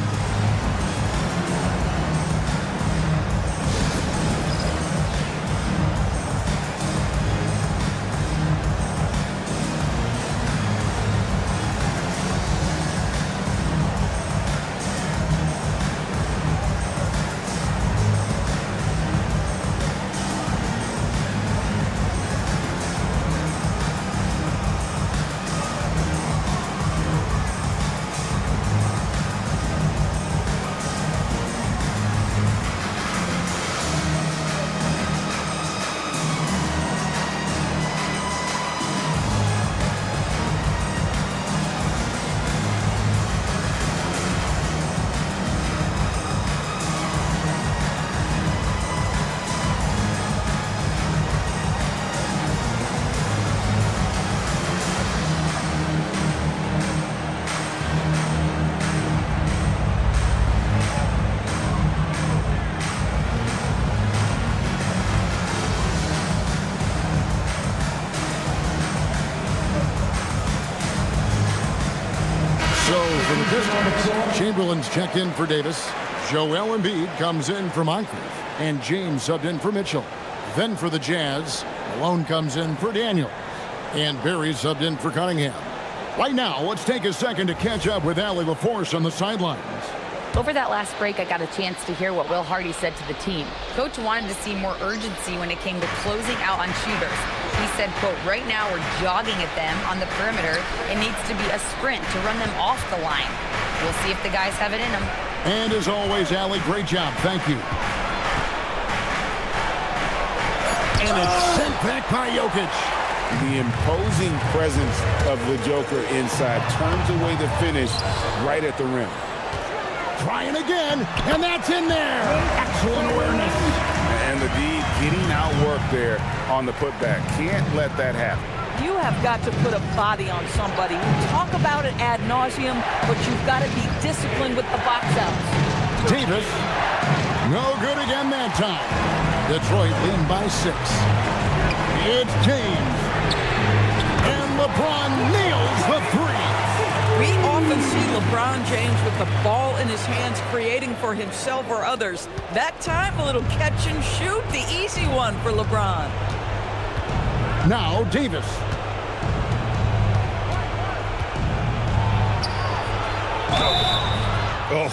for the Pistons. Chamberlain's checked in for Davis. Joel Embiid comes in for Moncrief. And James subbed in for Mitchell. Then for the Jazz, Malone comes in for Daniel. And Barry subbed in for Cunningham. Right now, let's take a second to catch up with Allie LaForce on the sidelines. Over that last break, I got a chance to hear what Will Hardy said to the team. Coach wanted to see more urgency when it came to closing out on shooters. He said, quote, right now we're jogging at them on the perimeter. It needs to be a sprint to run them off the line. We'll see if the guys have it in them. And as always, Allie, great job. Thank you. And it's sent back by Jokic. The imposing presence of the Joker inside turns away the finish right at the rim. Trying again, and that's in there. Excellent awareness. And the D getting outworked there on the putback. Can't let that happen. You have got to put a body on somebody. We talk about it ad nauseum, but you've got to be disciplined with the box outs. Davis, no good again that time. Detroit leading by 6. It's James. And LeBron nails the 3. We often see LeBron James with the ball in his hands, creating for himself or others. That time, a little catch and shoot, the easy one for LeBron. Now Davis. Oh,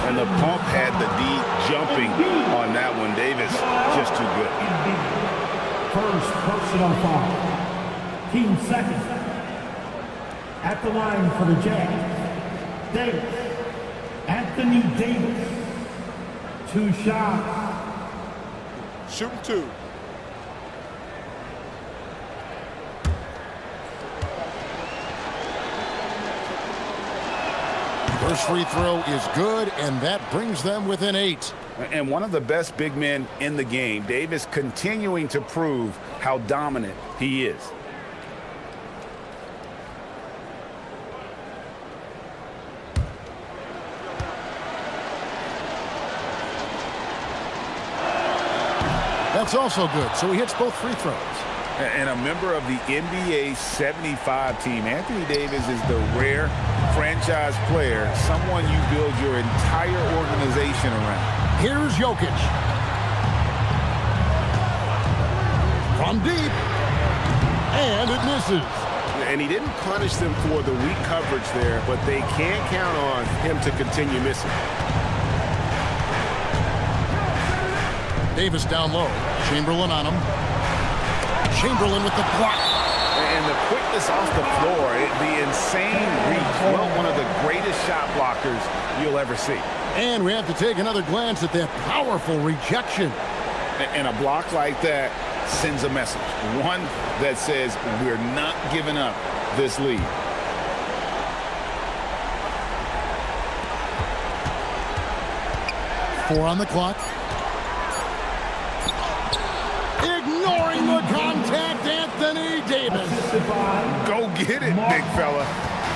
and the pump had the D jumping on that one. Davis just too good. First personal foul. Team second. At the line for the Jazz, Davis. Anthony Davis. 2 shots. Shoot 2. First free throw is good, and that brings them within 8. And one of the best big men in the game, Davis continuing to prove how dominant he is. That's also good, so he hits both free throws. And a member of the NBA 75 team, Anthony Davis is the rare franchise player, someone you build your entire organization around. Here's Jokic. From deep. And it misses. And he didn't punish them for the weak coverage there, but they can't count on him to continue missing. Davis down low. Chamberlain on him. Chamberlain with the block. And the quickness off the floor, the insane reach. Well, one of the greatest shot blockers you'll ever see. And we have to take another glance at that powerful rejection. And a block like that sends a message. One that says we're not giving up this lead. Four on the clock. Ignoring the contact, Anthony Davis. Go get it, big fella.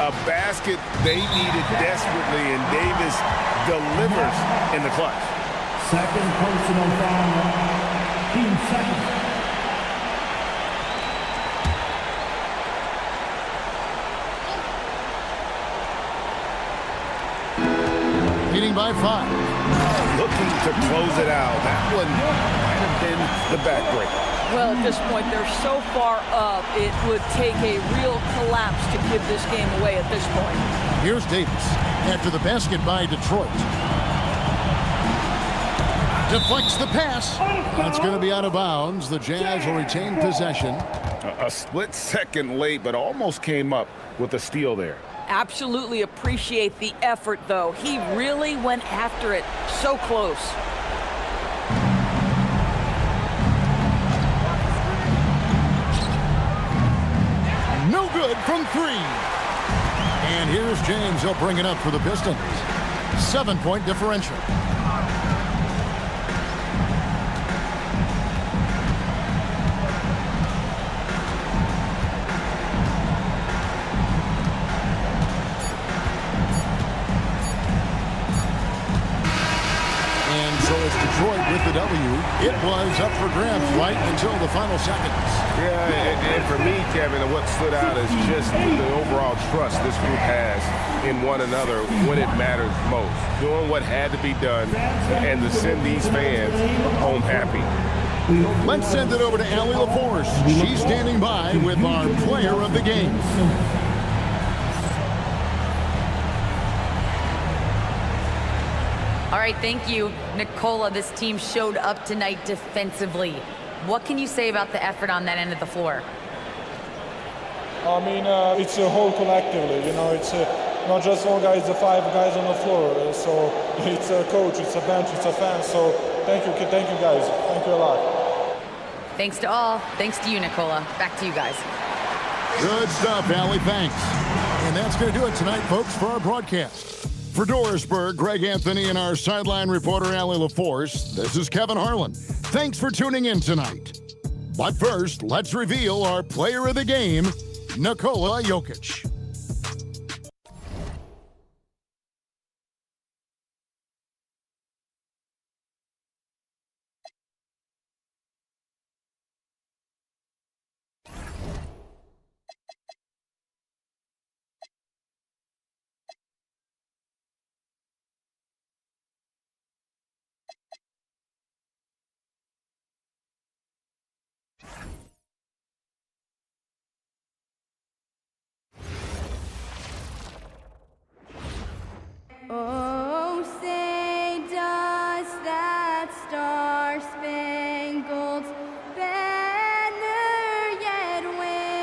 A basket they needed desperately, and Davis delivers in the clutch. Second personal foul. Team second. Leading by 5. Looking to close it out. That one might have been the backbreaker. Well, at this point, they're so far up, it would take a real collapse to give this game away at this point. Here's Davis after the basket by Detroit. Deflects the pass. That's going to be out of bounds. The Jazz will retain possession. A split second late, but almost came up with a steal there. Absolutely appreciate the effort, though. He really went after it. So close. No good from 3. And here's James. He'll bring it up for the Pistons. 7-point differential. Detroit with the W. It was up for grabs right until the final seconds. Yeah, and for me, Kevin, what stood out is just the overall trust this group has in one another when it matters most. Doing what had to be done and to send these fans home happy. Let's send it over to Allie LaForce. She's standing by with our player of the game. All right, thank you, Nicola. This team showed up tonight defensively. What can you say about the effort on that end of the floor? I mean, it's a whole collectively, you know, it's not just one guy, it's the 5 guys on the floor. So it's a coach, it's a bench, it's a fan. So thank you guys. Thank you a lot. Thanks to all. Thanks to you, Nicola. Back to you guys. Good stuff, Allie. Thanks. And that's going to do it tonight, folks, for our broadcast. For Dorisburg, Greg Anthony, and our sideline reporter, Allie LaForce, this is Kevin Harlan. Thanks for tuning in tonight. But first, let's reveal our player of the game, Nikola Jokic. Oh, say does that star-spangled banner yet wave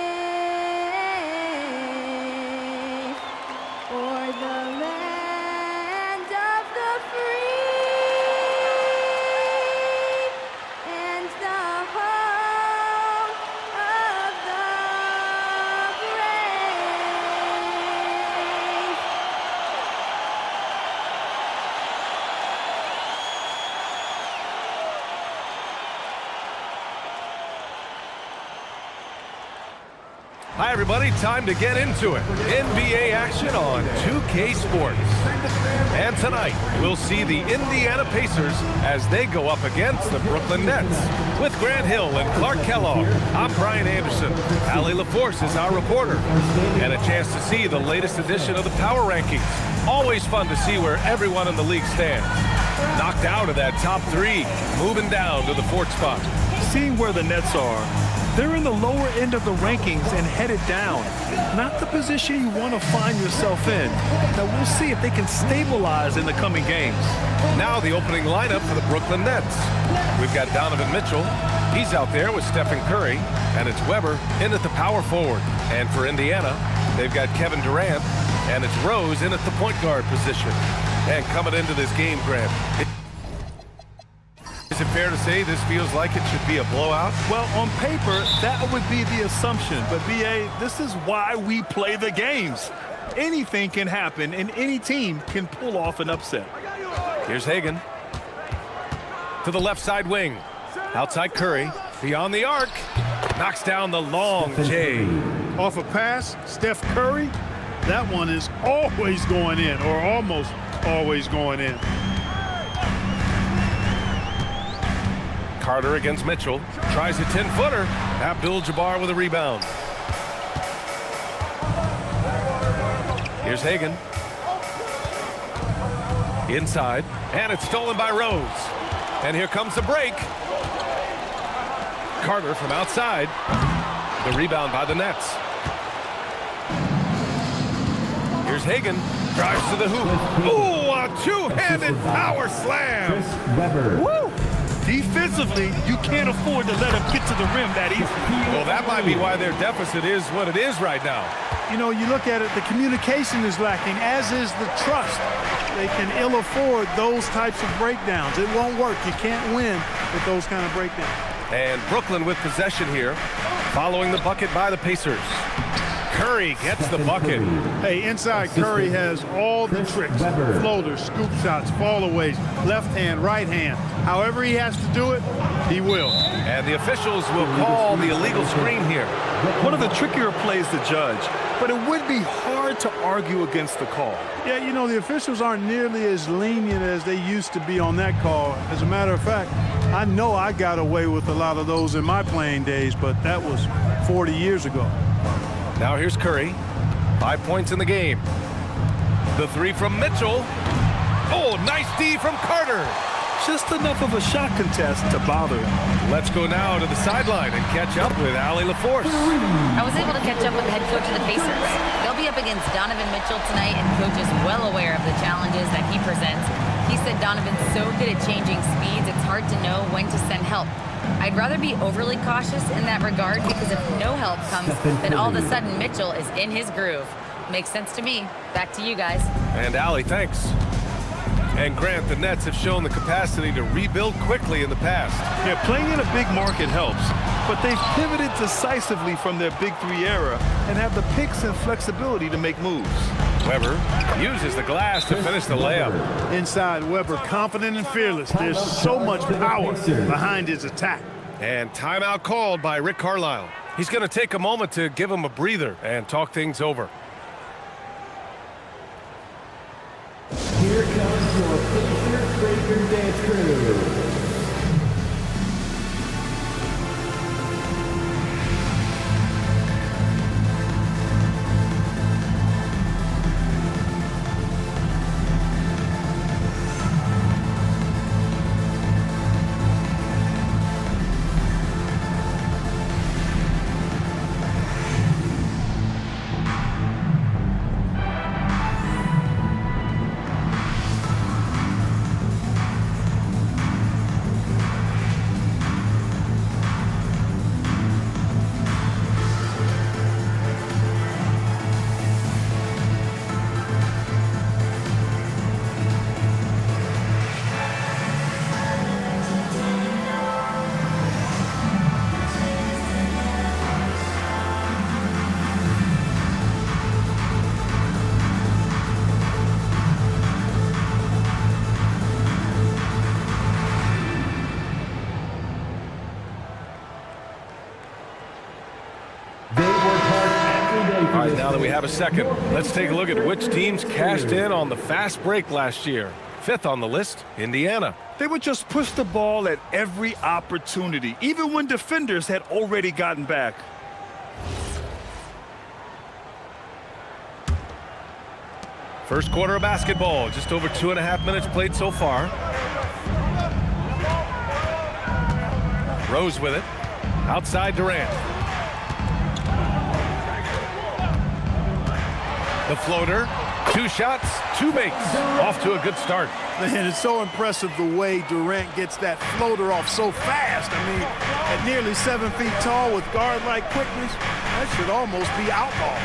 o'er the land of the free and the home of the brave. Hi, everybody. Time to get into it. NBA action on 2K Sports. And tonight, we'll see the Indiana Pacers as they go up against the Brooklyn Nets. With Grant Hill and Clark Kellogg, I'm Brian Anderson. Allie LaForce is our reporter. And a chance to see the latest edition of the Power Rankings. Always fun to see where everyone in the league stands. Knocked out of that top 3, moving down to the 4th spot. Seeing where the Nets are, they're in the lower end of the rankings and headed down. Not the position you want to find yourself in. Now we'll see if they can stabilize in the coming games. Now the opening lineup for the Brooklyn Nets. We've got Donovan Mitchell. He's out there with Stephen Curry. And it's Weber in at the power forward. And for Indiana, they've got Kevin Durant. And it's Rose in at the point guard position. And coming into this game, Grant, is it fair to say this feels like it should be a blowout? Well, on paper, that would be the assumption. But, B.A., this is why we play the games. Anything can happen, and any team can pull off an upset. Here's Hagan. To the left side wing. Outside Curry. Beyond the arc. Knocks down the long J. Off a pass, Steph Curry. That one is always going in, or almost always going in. Carter against Mitchell. Tries a 10-footer. Abdul-Jabbar with a rebound. Here's Hagan. Inside. And it's stolen by Rose. And here comes the break. Carter from outside. The rebound by the Nets. Here's Hagan. Drives to the hoop. Ooh, a two-handed power slam. Woo! Defensively, you can't afford to let them get to the rim that easily. Well, that might be why their deficit is what it is right now. You know, you look at it, the communication is lacking, as is the trust. They can ill afford those types of breakdowns. It won't work. You can't win with those kind of breakdowns. And Brooklyn with possession here, following the bucket by the Pacers. Curry gets the bucket. Hey, inside Curry has all the tricks. Floaters, scoop shots, fallaways, left hand, right hand. However he has to do it, he will. And the officials will call the illegal screen here. One of the trickier plays to judge, but it would be hard hard to argue against the call. Yeah, you know, the officials aren't nearly as lenient as they used to be on that call. As a matter of fact, I know I got away with a lot of those in my playing days, but that was 40 years ago. Now here's Curry. 5 points in the game. The three from Mitchell. Oh, nice D from Carter. Just enough of a shot contest to bother him. Let's go now to the sideline and catch up with Allie LaForce. I was able to catch up with the head coach of the Pacers. They'll be up against Donovan Mitchell tonight, and coach is well aware of the challenges that he presents. He said Donovan's so good at changing speeds, it's hard to know when to send help. I'd rather be overly cautious in that regard, because if no help comes, then all of a sudden Mitchell is in his groove. Makes sense to me. Back to you guys. And Allie, thanks. And Grant, the Nets have shown the capacity to rebuild quickly in the past. Yeah, playing in a big market helps, but they've pivoted decisively from their Big Three era and have the picks and flexibility to make moves. Weber uses the glass to finish the layup. Inside, Weber, confident and fearless. There's so much power behind his attack. And timeout called by Rick Carlisle. He's going to take a moment to give him a breather and talk things over. Here comes your Pacer Breaker Dance Crew. All right, now that we have a second, let's take a look at which teams cashed in on the fast break last year. Fifth on the list, Indiana. They would just push the ball at every opportunity, even when defenders had already gotten back. First quarter of basketball, just over 2.5 minutes played so far. Rose with it, outside Durant. The floater, 2 shots, 2 makes. Off to a good start. Man, it's so impressive the way Durant gets that floater off so fast. I mean, at nearly 7 feet tall with guard-like quickness, that should almost be outlaw.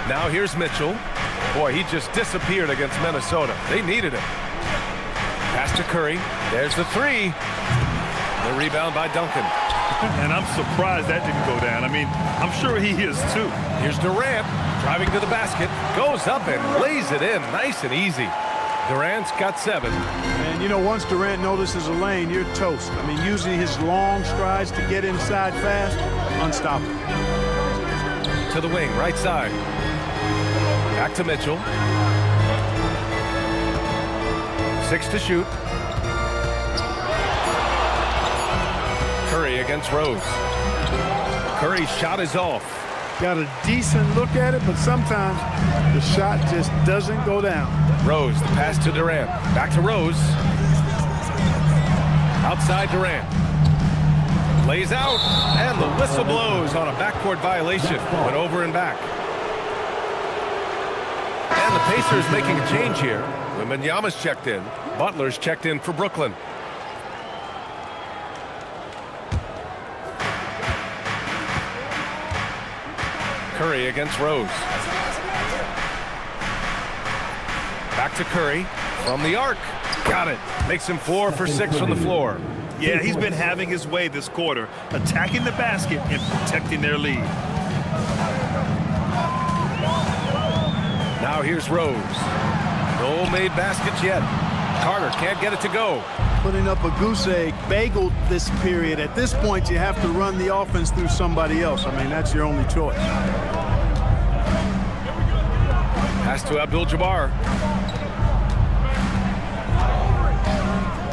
Now here's Mitchell. Boy, he just disappeared against Minnesota. They needed him. Pass to Curry. There's the 3. The rebound by Duncan. And I'm surprised that didn't go down. I mean, I'm sure he is too. Here's Durant driving to the basket. Goes up and lays it in nice and easy. Durant's got 7. And, you know, once Durant notices a lane, you're toast. I mean, using his long strides to get inside fast, unstoppable. To the wing, right side. Back to Mitchell. 6 to shoot. Curry against Rose. Curry's shot is off. Got a decent look at it, but sometimes the shot just doesn't go down. Rose, the pass to Durant. Back to Rose. Outside Durant. Lays out, and the whistle blows on a backcourt violation. Went over and back. And the Pacers making a change here. Wembanyama's checked in. Butler's checked in for Brooklyn. Curry against Rose. Back to Curry from the arc. Got it. Makes him 4 for 6 from the floor. Yeah, he's been having his way this quarter, attacking the basket and protecting their lead. Now here's Rose. No made baskets yet. Carter can't get it to go. Putting up a goose egg, bageled this period. At this point, you have to run the offense through somebody else. I mean, that's your only choice. Pass to Abdul-Jabbar.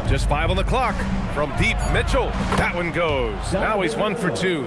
Just 5 on the clock. From deep, Mitchell. That one goes. Now he's 1 for 2.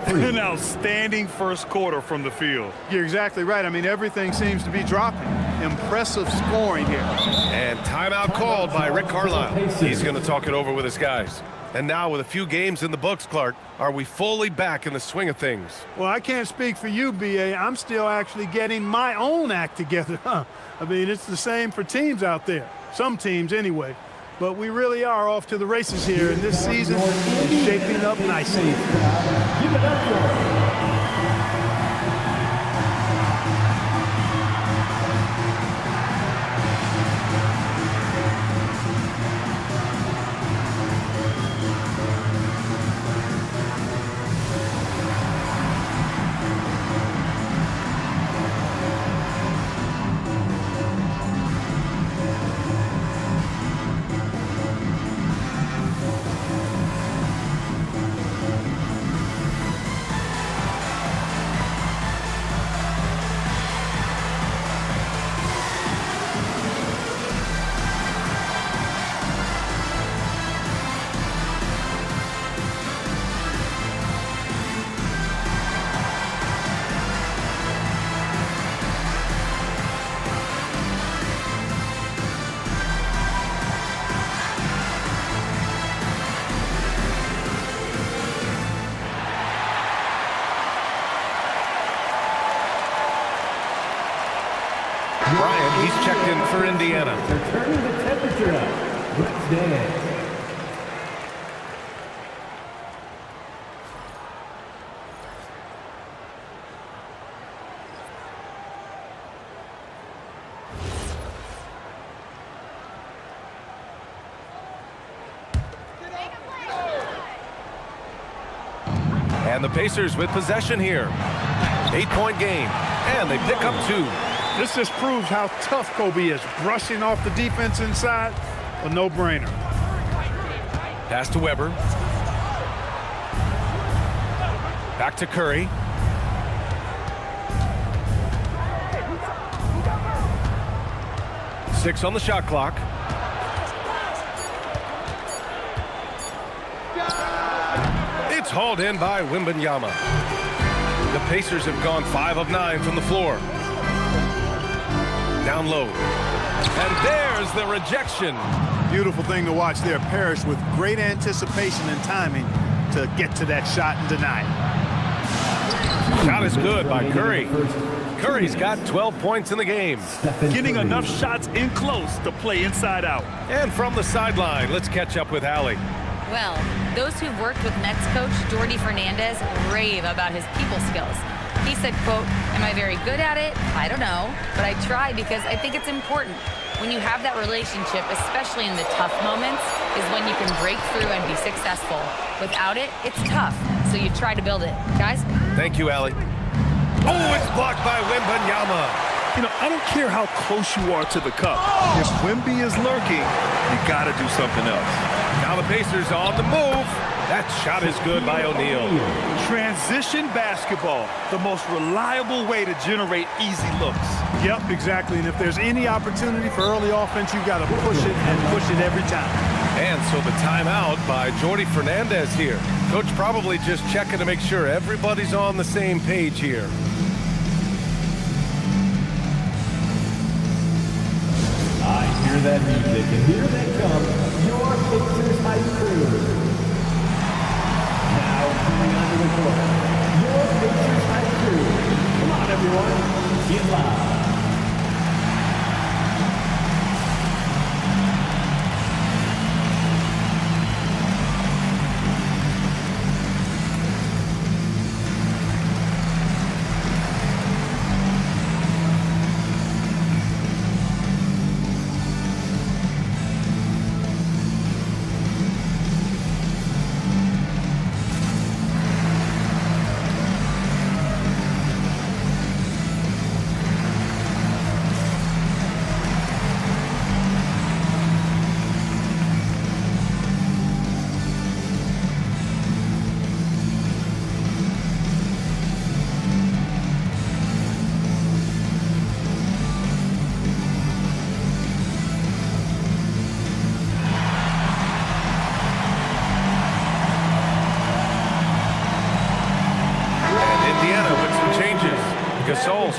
An outstanding first quarter from the field. You're exactly right. I mean, everything seems to be dropping. Impressive scoring here. And timeout called by Rick Carlisle. He's going to talk it over with his guys. And now with a few games in the books, Clark, are we fully back in the swing of things? Well, I can't speak for you, B.A. I'm still actually getting my own act together. I mean, it's the same for teams out there. Some teams anyway. But we really are off to the races here, and this season is shaping up nicely. Give it up for Bryant, he's checked in for Indiana. turning the temperature up. Let's dance. And the Pacers with possession here. 8-point game, and they pick up 2. This just proves how tough Kobe is. Brushing off the defense inside, a no-brainer. Pass to Weber. Back to Curry. Six on the shot clock. It's hauled in by Wembanyama. The Pacers have gone 5 of 9 from the floor. Down low. And there's the rejection. Beautiful thing to watch there. Parrish with great anticipation and timing to get to that shot and deny it. Shot is good by Curry. Curry's got 12 points in the game. Getting enough shots in close to play inside out. And from the sideline, let's catch up with Allie. Well, those who've worked with Nets coach Jordi Fernandez rave about his people skills. He said, quote, "Am I very good at it? I don't know, but I try because I think it's important. When you have that relationship, especially in the tough moments, is when you can break through and be successful. Without it, it's tough, so you try to build it." Guys? Thank you, Allie. Oh, it's blocked by Wembanyama. You know, I don't care how close you are to the cup. If Wemby is lurking, you got to do something else. Now the Pacers on the move. That shot is good by O'Neal. Transition basketball, the most reliable way to generate easy looks. Yep, exactly. And if there's any opportunity for early offense, you've got to push it and push it every time. And so the timeout by Jordi Fernandez here. Coach probably just checking to make sure everybody's on the same page here. I hear that music, and here they come, your Pacers High Crew. Now coming onto the court, your Pacers High Crew. Come on, everyone, get loud.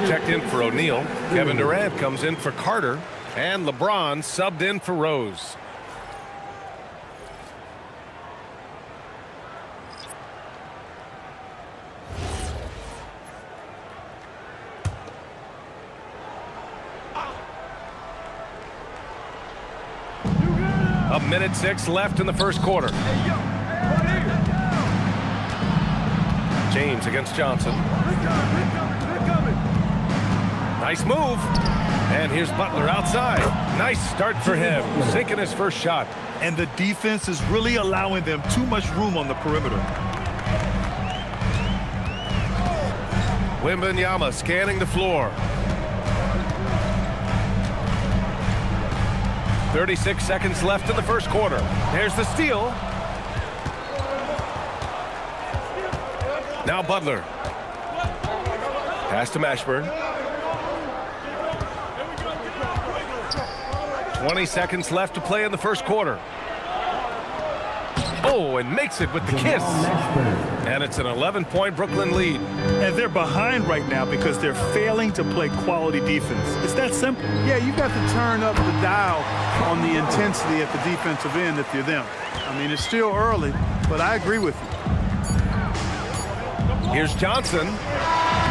checked in for O'Neal. Kevin Durant comes in for Carter. And LeBron subbed in for Rose. A minute 6 left in the first quarter. James against Johnson. Nice move. And here's Butler outside. Nice start for him. Sinking his first shot. And the defense is really allowing them too much room on the perimeter. Wembanyama scanning the floor. 36 seconds left in the first quarter. There's the steal. Now Butler. Pass to Mashburn. 20 seconds left to play in the first quarter. Oh, and makes it with the kiss. And it's an 11-point Brooklyn lead. And they're behind right now because they're failing to play quality defense. It's that simple. Yeah, you've got to turn up the dial on the intensity at the defensive end if you're them. I mean, it's still early, but I agree with you. Here's Johnson.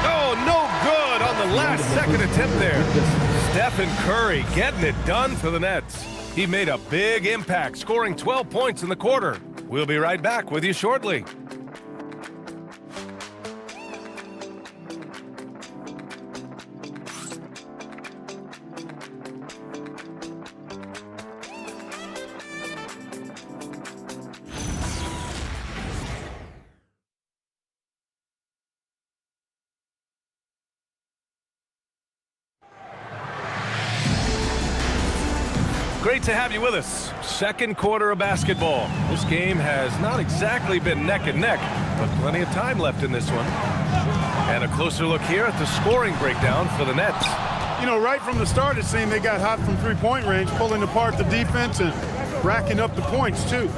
Oh, no good on the last second attempt there. Stephen Curry getting it done for the Nets. He made a big impact, scoring 12 points in the quarter. We'll be right back with you shortly. Great to have you with us. Second quarter of basketball. This game has not exactly been neck and neck, but plenty of time left in this one. And a closer look here at the scoring breakdown for the Nets. You know, right from the start, it seemed they got hot from three-point range, pulling apart the defense and racking up the points, too.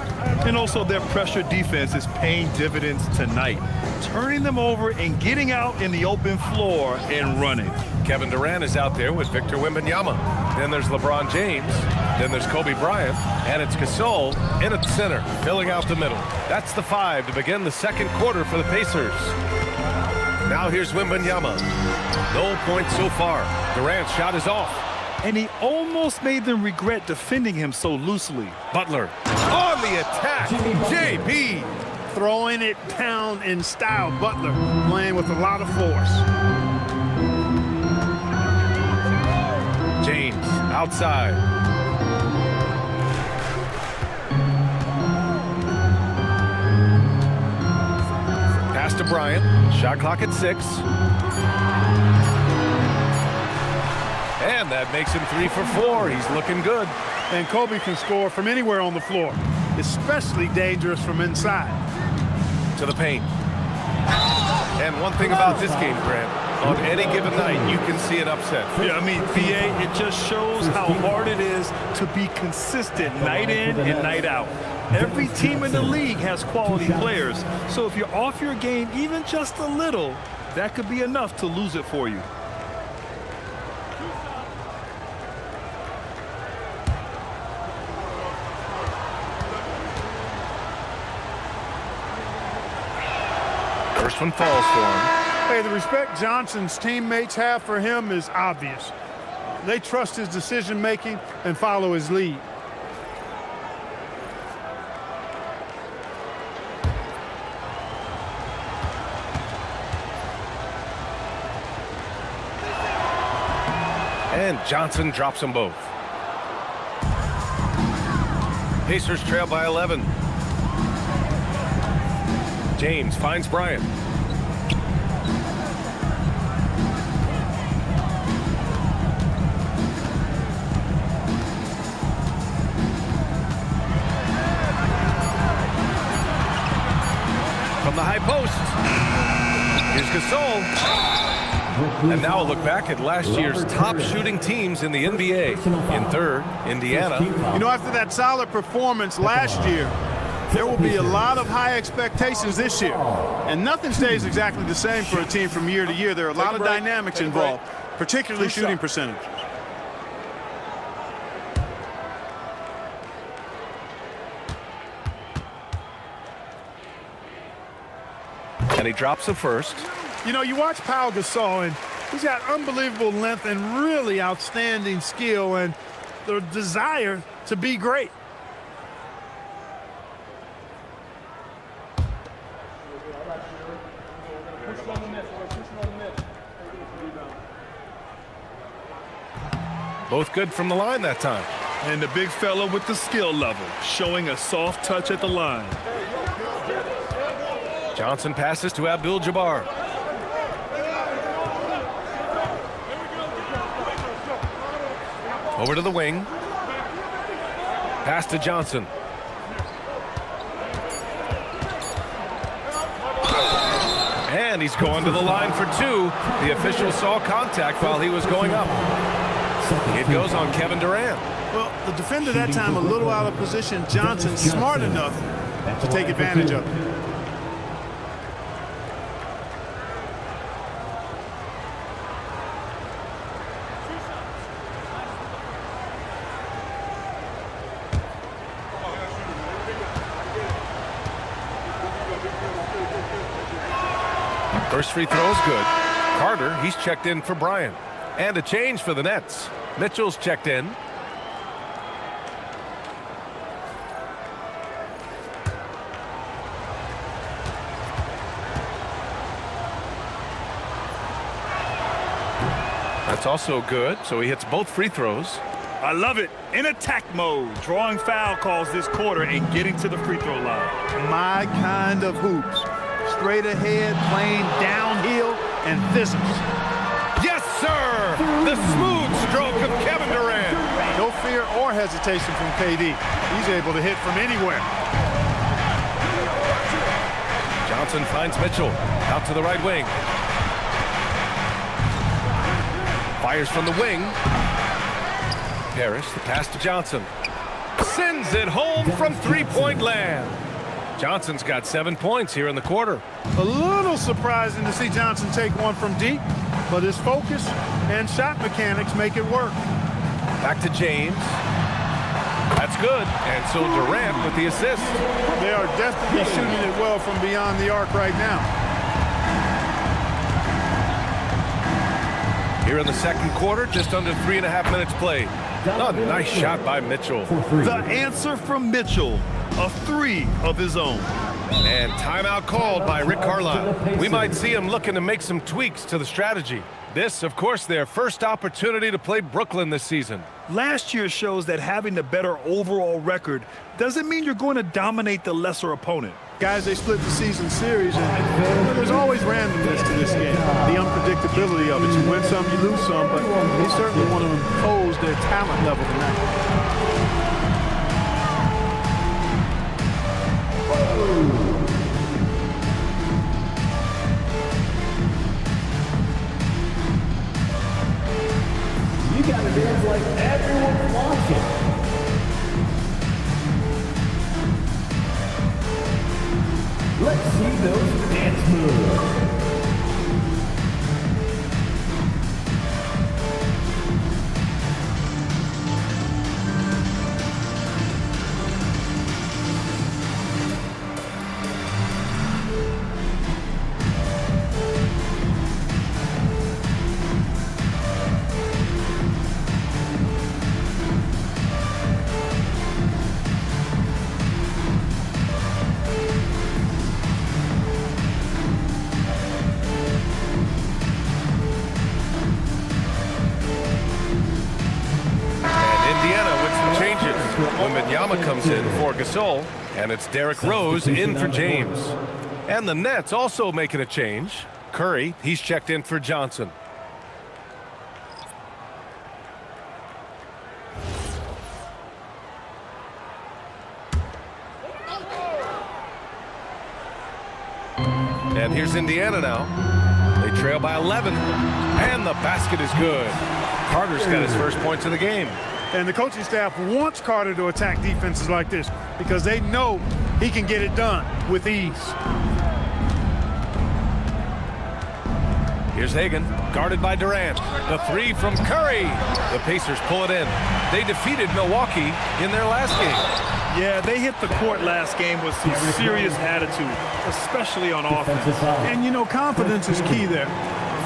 And also their pressure defense is paying dividends tonight, turning them over and getting out in the open floor and running. Kevin Durant is out there with Victor Wembanyama. Then there's LeBron James. Then there's Kobe Bryant. And it's Gasol in at the center, filling out the middle. That's the 5 to begin the second quarter for the Pacers. Now here's Wembanyama. No points so far. Durant's shot is off. And he almost made them regret defending him so loosely. Butler on the attack. JB. Throwing it down in style. Butler playing with a lot of force. James outside. Pass to Bryant. Shot clock at 6. And that makes him 3 for 4. He's looking good. And Kobe can score from anywhere on the floor, especially dangerous from inside. To the paint. And one thing about this game, Grant, on any given night, you can see an upset. Yeah, I mean, BA, it just shows how hard it is to be consistent night in and night out. Every team in the league has quality players, so if you're off your game even just a little, that could be enough to lose it for you. First one falls for him. Hey, the respect Johnson's teammates have for him is obvious. They trust his decision-making and follow his lead. And Johnson drops them both. Pacers trail by 11. James finds Bryant. From the high post. Here's Gasol. And now we'll look back at last year's top shooting teams in the NBA. In third, Indiana. You know, after that solid performance last year, There will be a lot of high expectations this year, and nothing stays exactly the same for a team from year to year. There are a lot of dynamics involved, particularly shooting percentages. And he drops the first. You know, you watch Pau Gasol, and he's got unbelievable length and really outstanding skill and the desire to be great. Both good from the line that time. And the big fella with the skill level, showing a soft touch at the line. Johnson passes to Abdul-Jabbar. Over to the wing. Pass to Johnson. And he's going to the line for two. The official saw contact while he was going up. It goes on Kevin Durant. Well, the defender that time a little out of position. Johnson smart enough to take advantage of it. First free throw is good. Carter, he's checked in for Bryant. And a change for the Nets. Mitchell's checked in. That's also good, so he hits both free throws. I love it. In attack mode, drawing foul calls this quarter and getting to the free throw line. My kind of hoops. Straight ahead, playing downhill, and physics. Yes, sir! The smooth stroke of Kevin Durant. No fear or hesitation from KD. He's able to hit from anywhere. Johnson finds Mitchell. Out to the right wing. Fires from the wing. Harris, the pass to Johnson. Sends it home from three-point land. Johnson's got 7 points here in the quarter. A little surprising to see Johnson take one from deep, but his focus and shot mechanics make it work. Back to James. That's good. And so Durant with the assist. They are definitely shooting it well from beyond the arc right now. Here in the second quarter, just under 3.5 minutes played. Oh, nice shot by Mitchell. The answer from Mitchell, a three of his own. And timeout called by Rick Carlisle. We might see him looking to make some tweaks to the strategy. This, of course, their first opportunity to play Brooklyn this season. Last year shows that having the better overall record doesn't mean you're going to dominate the lesser opponent. Guys, they split the season series, and there's always randomness to this game. The unpredictability of it. You win some, you lose some, but they certainly want to impose their talent level tonight. You gotta dance like everyone's watching. Let's see those dance moves. Wembanyama comes in for Gasol, and it's Derrick Rose in for James. And the Nets also making a change. Curry, he's checked in for Johnson. And here's Indiana now. They trail by 11, and the basket is good. Carter's got his first points of the game. And the coaching staff wants Carter to attack defenses like this. because they know he can get it done with ease. Here's Hagan, guarded by Durant. The three from Curry. The Pacers pull it in. They defeated Milwaukee in their last game. Yeah, they hit the court last game with some serious attitude, especially on offense. And, you know, confidence is key there.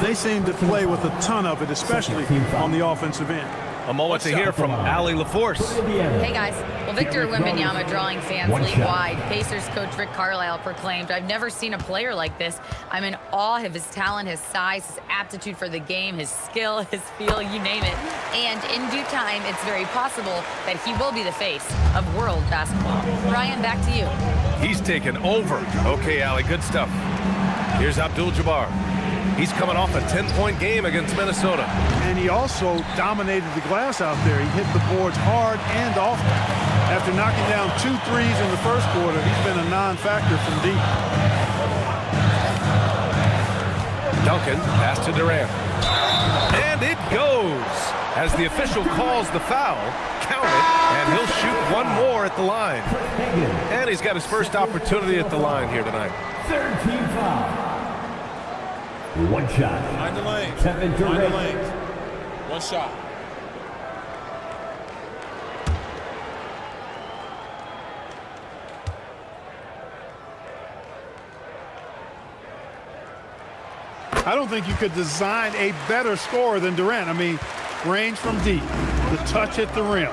They seem to play with a ton of it, especially on the offensive end. A moment to hear from Allie LaForce. Hey guys, well, Victor Wembanyama drawing fans league-wide. Pacers coach Rick Carlisle proclaimed, "I've never seen a player like this. I'm in awe of his talent, his size, his aptitude for the game, his skill, his feel, you name it. And in due time, it's very possible that he will be the face of world basketball." Brian, back to you. He's taken over. Okay, Allie, good stuff. Here's Abdul-Jabbar. He's coming off a 10-point game against Minnesota. And he also dominated the glass out there. He hit the boards hard and often. After knocking down 2 threes in the first quarter, he's been a non-factor from deep. Duncan, pass to Durant. And it goes. As the official calls the foul, count it, and he'll shoot one more at the line. And he's got his first opportunity at the line here tonight. Third team foul. One shot. Behind the lane. Kevin Durant. Behind the lane. One shot. I don't think you could design a better scorer than Durant. I mean, range from deep, the touch at the rim,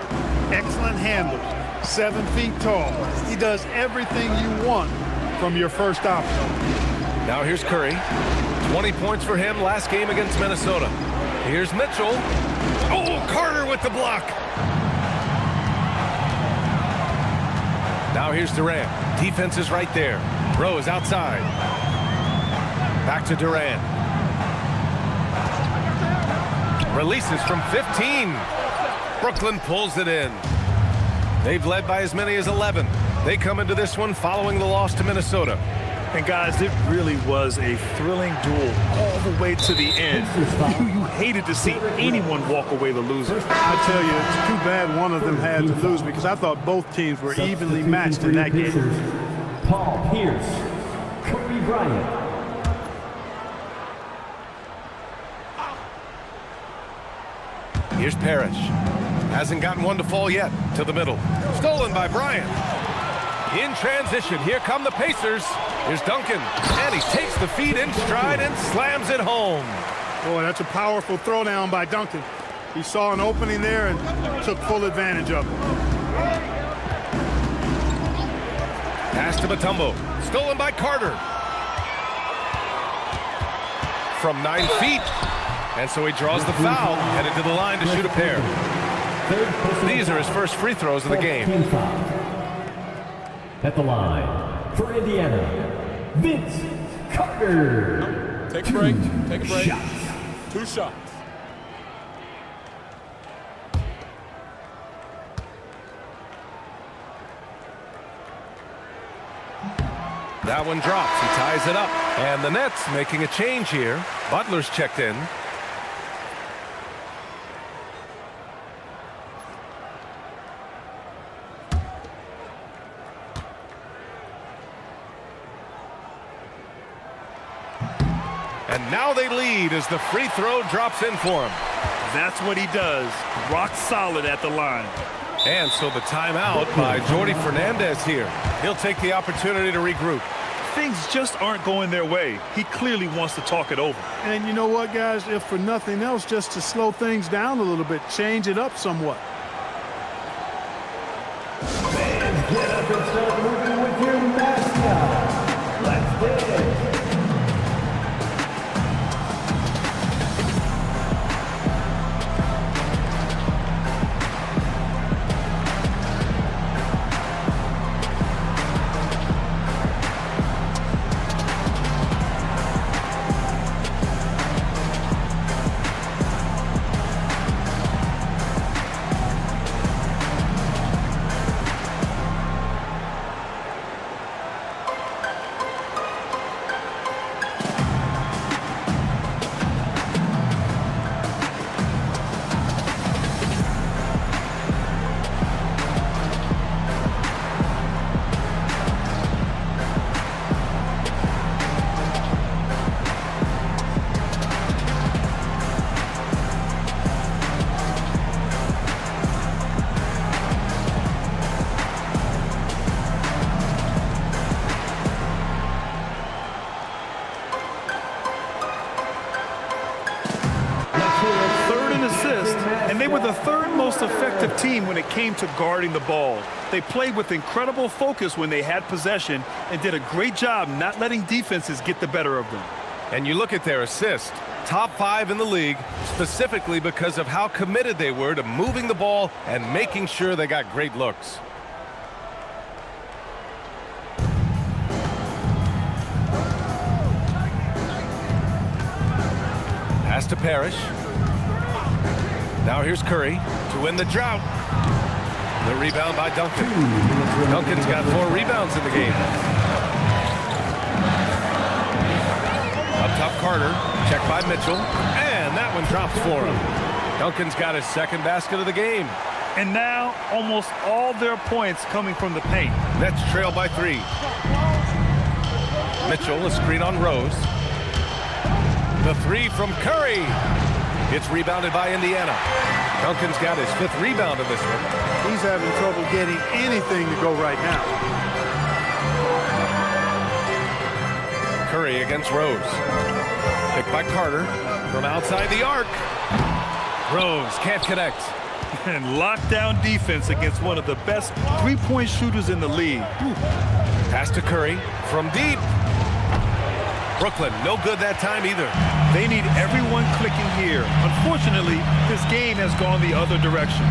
excellent handles, 7 feet tall. He does everything you want from your first option. Now here's Curry. 20 points for him last game against Minnesota. Here's Mitchell. Oh, Carter with the block. Now here's Durant. Defense is right there. Rose outside. Back to Durant. Releases from 15. Brooklyn pulls it in. They've led by as many as 11. They come into this one following the loss to Minnesota. And guys, it really was a thrilling duel all the way to the end. You hated to see anyone walk away the loser. I tell you, it's too bad one of them had to lose because I thought both teams were evenly matched in that game. Paul Pierce, Kobe Bryant. Here's Parrish. Hasn't gotten one to fall yet. To the middle. Stolen by Bryant. In transition, here come the Pacers. Here's Duncan, and he takes the feed in stride and slams it home. Boy, that's a powerful throwdown by Duncan. He saw an opening there and took full advantage of it. Pass to Mutombo, stolen by Carter. From 9 feet, and so he draws the foul, headed to the line to shoot a pair. These are his first free throws of the game. At the line for Indiana, Vince Carter. Take a break. Take a break. Shots. 2 shots. That one drops. He ties it up. And the Nets making a change here. Butler's checked in. And now they lead as the free throw drops in for him. That's what he does. Rock solid at the line. And so the timeout by Jordi Fernandez here. He'll take the opportunity to regroup. Things just aren't going their way. He clearly wants to talk it over. And you know what, guys? If for nothing else, just to slow things down a little bit, change it up somewhat. Fans, get up and start moving with your mascot. Let's dance. effective team when it came to guarding the ball. They played with incredible focus when they had possession and did a great job not letting defenses get the better of them. And you look at their assist, top 5 in the league, specifically because of how committed they were to moving the ball and making sure they got great looks. Pass to Parrish. Now here's Curry to win the drought. The rebound by Duncan. Duncan's got 4 rebounds in the game. Up top, Carter. Checked by Mitchell. And that one drops for him. Duncan's got his second basket of the game. And now almost all their points coming from the paint. Nets trail by 3. Mitchell, a screen on Rose. The 3 from Curry. It's rebounded by Indiana. Duncan's got his 5th rebound in this one. He's having trouble getting anything to go right now. Curry against Rose. Picked by Carter from outside the arc. Rose can't connect. And lockdown defense against one of the best three-point shooters in the league. Pass to Curry from deep. Brooklyn, no good that time either. They need everyone clicking here. Unfortunately, this game has gone the other direction.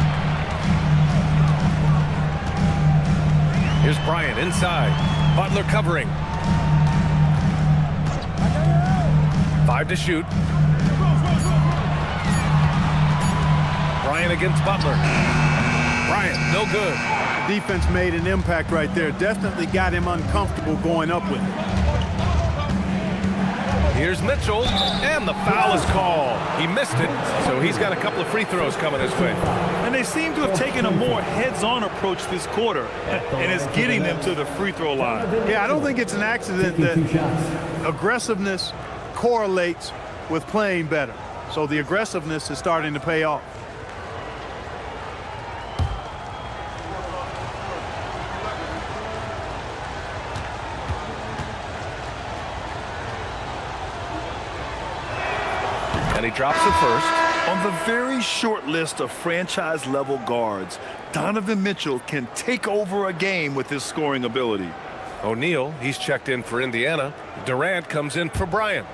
Here's Bryant inside. Butler covering. 5 to shoot. Bryant against Butler. Bryant, no good. Defense made an impact right there. Definitely got him uncomfortable going up with it. Here's Mitchell, and the foul is called. He missed it, so he's got a couple of free throws coming his way. And they seem to have taken a more heads-on approach this quarter, and it's getting them to the free throw line. Yeah, I don't think it's an accident that aggressiveness correlates with playing better. So the aggressiveness is starting to pay off. And he drops it first. On the very short list of franchise-level guards, Donovan Mitchell can take over a game with his scoring ability. O'Neal, he's checked in for Indiana. Durant comes in for Bryant.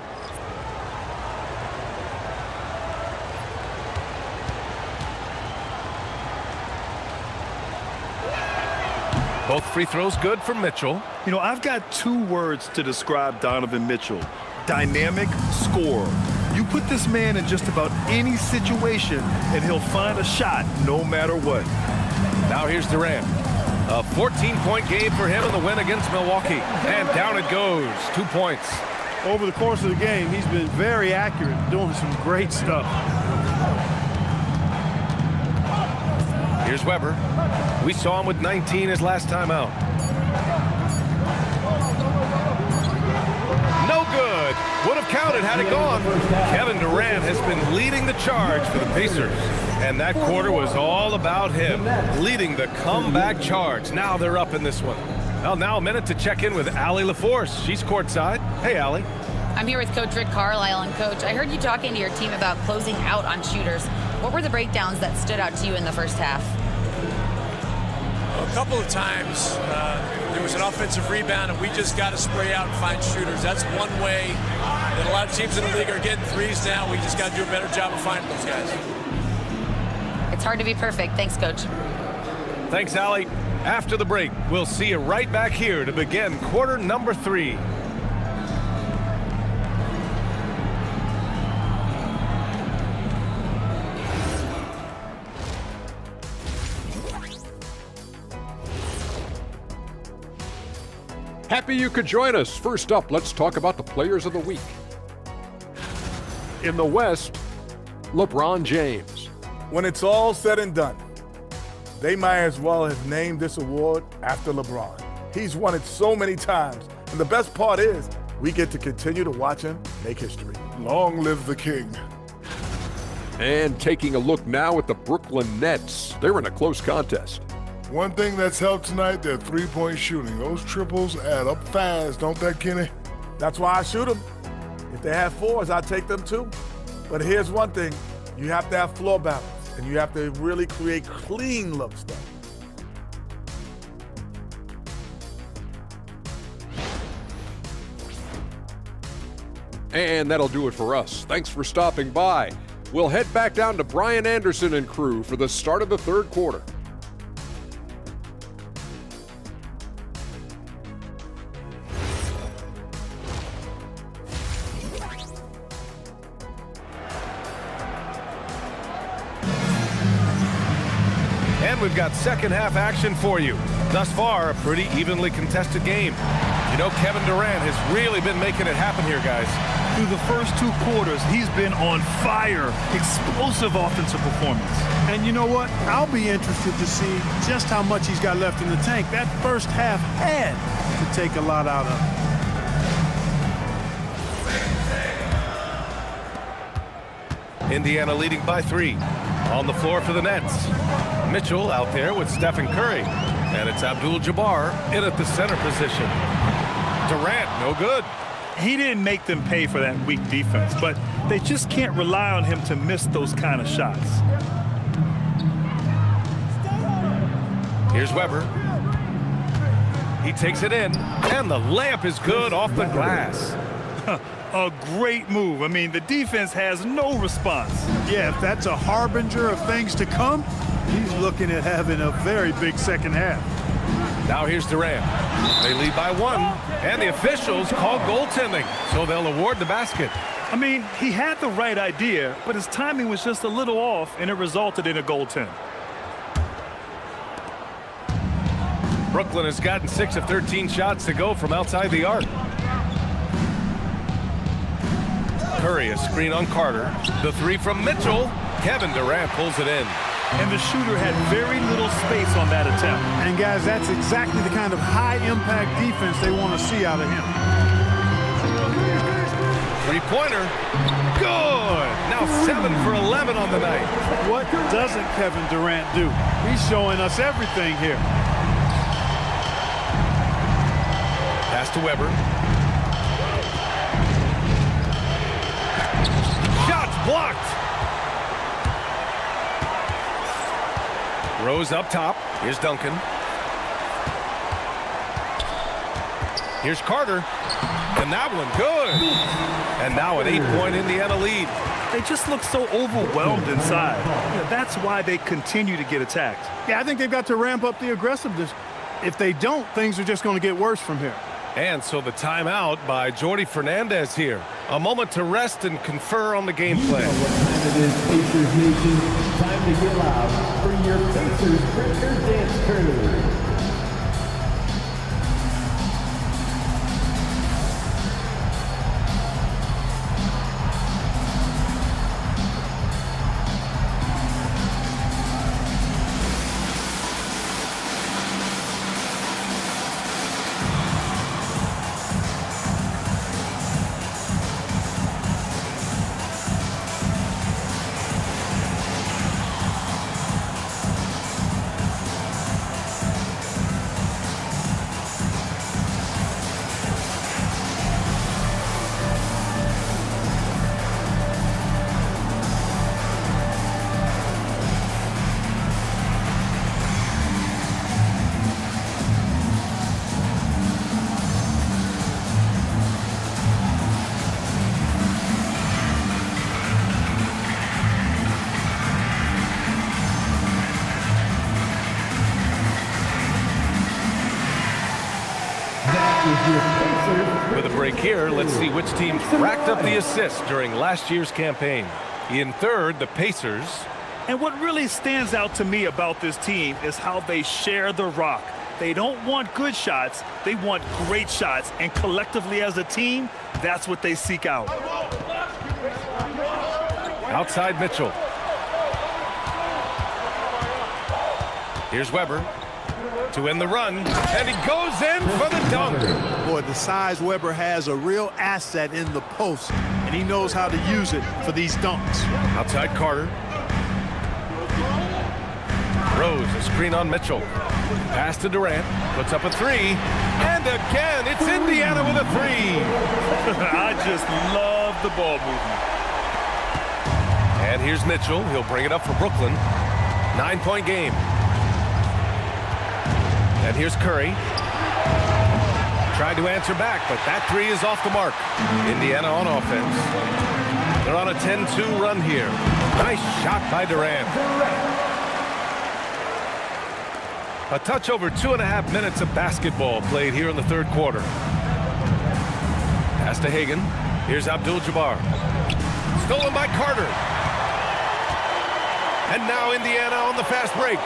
Both free throws good for Mitchell. You know, I've got 2 words to describe Donovan Mitchell. Dynamic scorer. You put this man in just about any situation, and he'll find a shot no matter what. Now here's Durant. A 14-point game for him in the win against Milwaukee. And down it goes. 2 points. Over the course of the game, he's been very accurate, doing some great stuff. Here's Weber. We saw him with 19 his last time out. No good. Would have counted had it gone. Kevin Durant has been leading the charge for the Pacers. And that quarter was all about him, leading the comeback charge. Now they're up in this one. Well, now a minute to check in with Allie LaForce. She's courtside. Hey, Allie. I'm here with Coach Rick Carlisle. And Coach, I heard you talking to your team about closing out on shooters. What were the breakdowns that stood out to you in the first half? A couple of times there was an offensive rebound, and we just got to spray out and find shooters. That's one way that a lot of teams in the league are getting threes now. We just got to do a better job of finding those guys. It's hard to be perfect. Thanks, Coach. Thanks, Allie. After the break, we'll see you right back here to begin quarter number 3. Happy you could join us. First up, let's talk about the players of the week. In the West, LeBron James. When it's all said and done, they might as well have named this award after LeBron. He's won it so many times. And the best part is, we get to continue to watch him make history. Long live the king. And taking a look now at the Brooklyn Nets. They're in a close contest. One thing that's helped tonight, their three-point shooting. Those triples add up fast, don't they, Kenny? That's why I shoot them. If they have 4s, I take them too. But here's one thing. You have to have floor balance. and you have to really create clean looks, though. And that'll do it for us. Thanks for stopping by. We'll head back down to Brian Anderson and crew for the start of the third quarter. And we've got second half action for you. Thus far, a pretty evenly contested game. You know, Kevin Durant has really been making it happen here, guys. Through the first 2 quarters, he's been on fire. Explosive offensive performance. And you know what? I'll be interested to see just how much he's got left in the tank. That first half had to take a lot out of him. Indiana leading by 3. On the floor for the Nets. Mitchell out there with Stephen Curry. And it's Abdul-Jabbar in at the center position. Durant, no good. He didn't make them pay for that weak defense, but they just can't rely on him to miss those kind of shots. Here's Weber. He takes it in, and the layup is good off the glass. A great move. I mean, the defense has no response. Yeah, if that's a harbinger of things to come, he's looking at having a very big second half. Now here's Durant. They lead by 1, and the officials call goaltending, so they'll award the basket. I mean, he had the right idea, but his timing was just a little off, and it resulted in a goaltend. Brooklyn has gotten 6 of 13 shots to go from outside the arc. Curry, a screen on Carter. The 3 from Mitchell. Kevin Durant pulls it in. And the shooter had very little space on that attempt. And guys, that's exactly the kind of high-impact defense they want to see out of him. 3-pointer. Good. Now 7 for 11 on the night. What doesn't Kevin Durant do? He's showing us everything here. Pass to Weber. Shots blocked. Rose up top. Here's Duncan. Here's Carter. And that one good. And now an 8-point Indiana lead. They just look so overwhelmed inside. You know, that's why they continue to get attacked. Yeah, I think they've got to ramp up the aggressiveness. If they don't, things are just going to get worse from here. And so the timeout by Jordi Fernandez here. A moment to rest and confer on the game plan. It is Pacers Nation. Time to get loud for your Pacers Breaker Dance Crew. With a break here, let's see which team racked up the assists during last year's campaign. In third, the Pacers. And what really stands out to me about this team is how they share the rock. They don't want good shots, they want great shots. And collectively as a team, that's what they seek out. Outside Mitchell. Here's Weber to end the run, and he goes in for the dunk. Boy, the size Weber has a real asset in the post, and he knows how to use it for these dunks. Outside Carter. Rose, a screen on Mitchell. Pass to Durant, puts up a 3, and again, it's Indiana with a 3. I just love the ball movement. And here's Mitchell. He'll bring it up for Brooklyn. 9-point game. And here's Curry. Tried to answer back, but that three is off the mark. Indiana on offense. They're on a 10-2 run here. Nice shot by Durant. A touch over 2.5 minutes of basketball played here in the third quarter. Pass to Hagan. Here's Abdul-Jabbar. Stolen by Carter. And now Indiana on the fast break.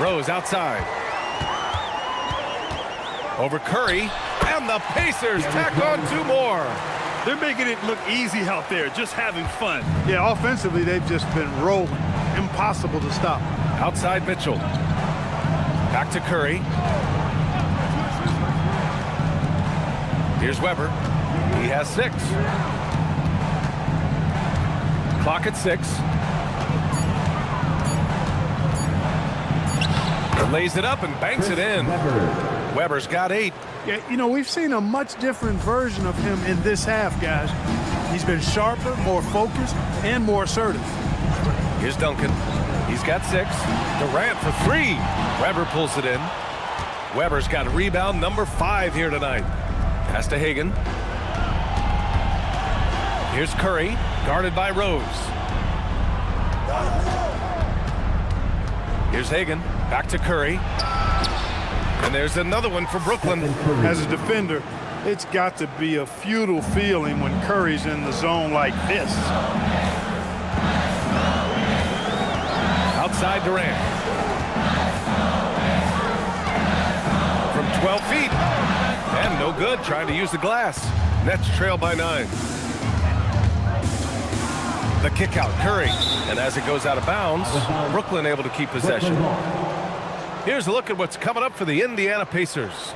Rose outside. Over Curry. And the Pacers tack on 2 more. They're making it look easy out there, just having fun. Yeah, offensively, they've just been rolling. Impossible to stop. Outside Mitchell. Back to Curry. Here's Weber. He has 6. Clock at 6. Lays it up and banks it in. Weber's got 8. Yeah, you know, we've seen a much different version of him in this half, guys. He's been sharper, more focused, and more assertive. Here's Duncan. He's got 6. Durant for 3. Weber pulls it in. Weber's got rebound number 5 here tonight. Pass to Hagan. Here's Curry, guarded by Rose. Here's Hagan. Back to Curry. And there's another one for Brooklyn. As a defender, it's got to be a futile feeling when Curry's in the zone like this. Outside Durant. From 12 feet. And no good, trying to use the glass. Nets trail by 9. The kick out, Curry. And as it goes out of bounds, Brooklyn able to keep possession. Here's a look at what's coming up for the Indiana Pacers.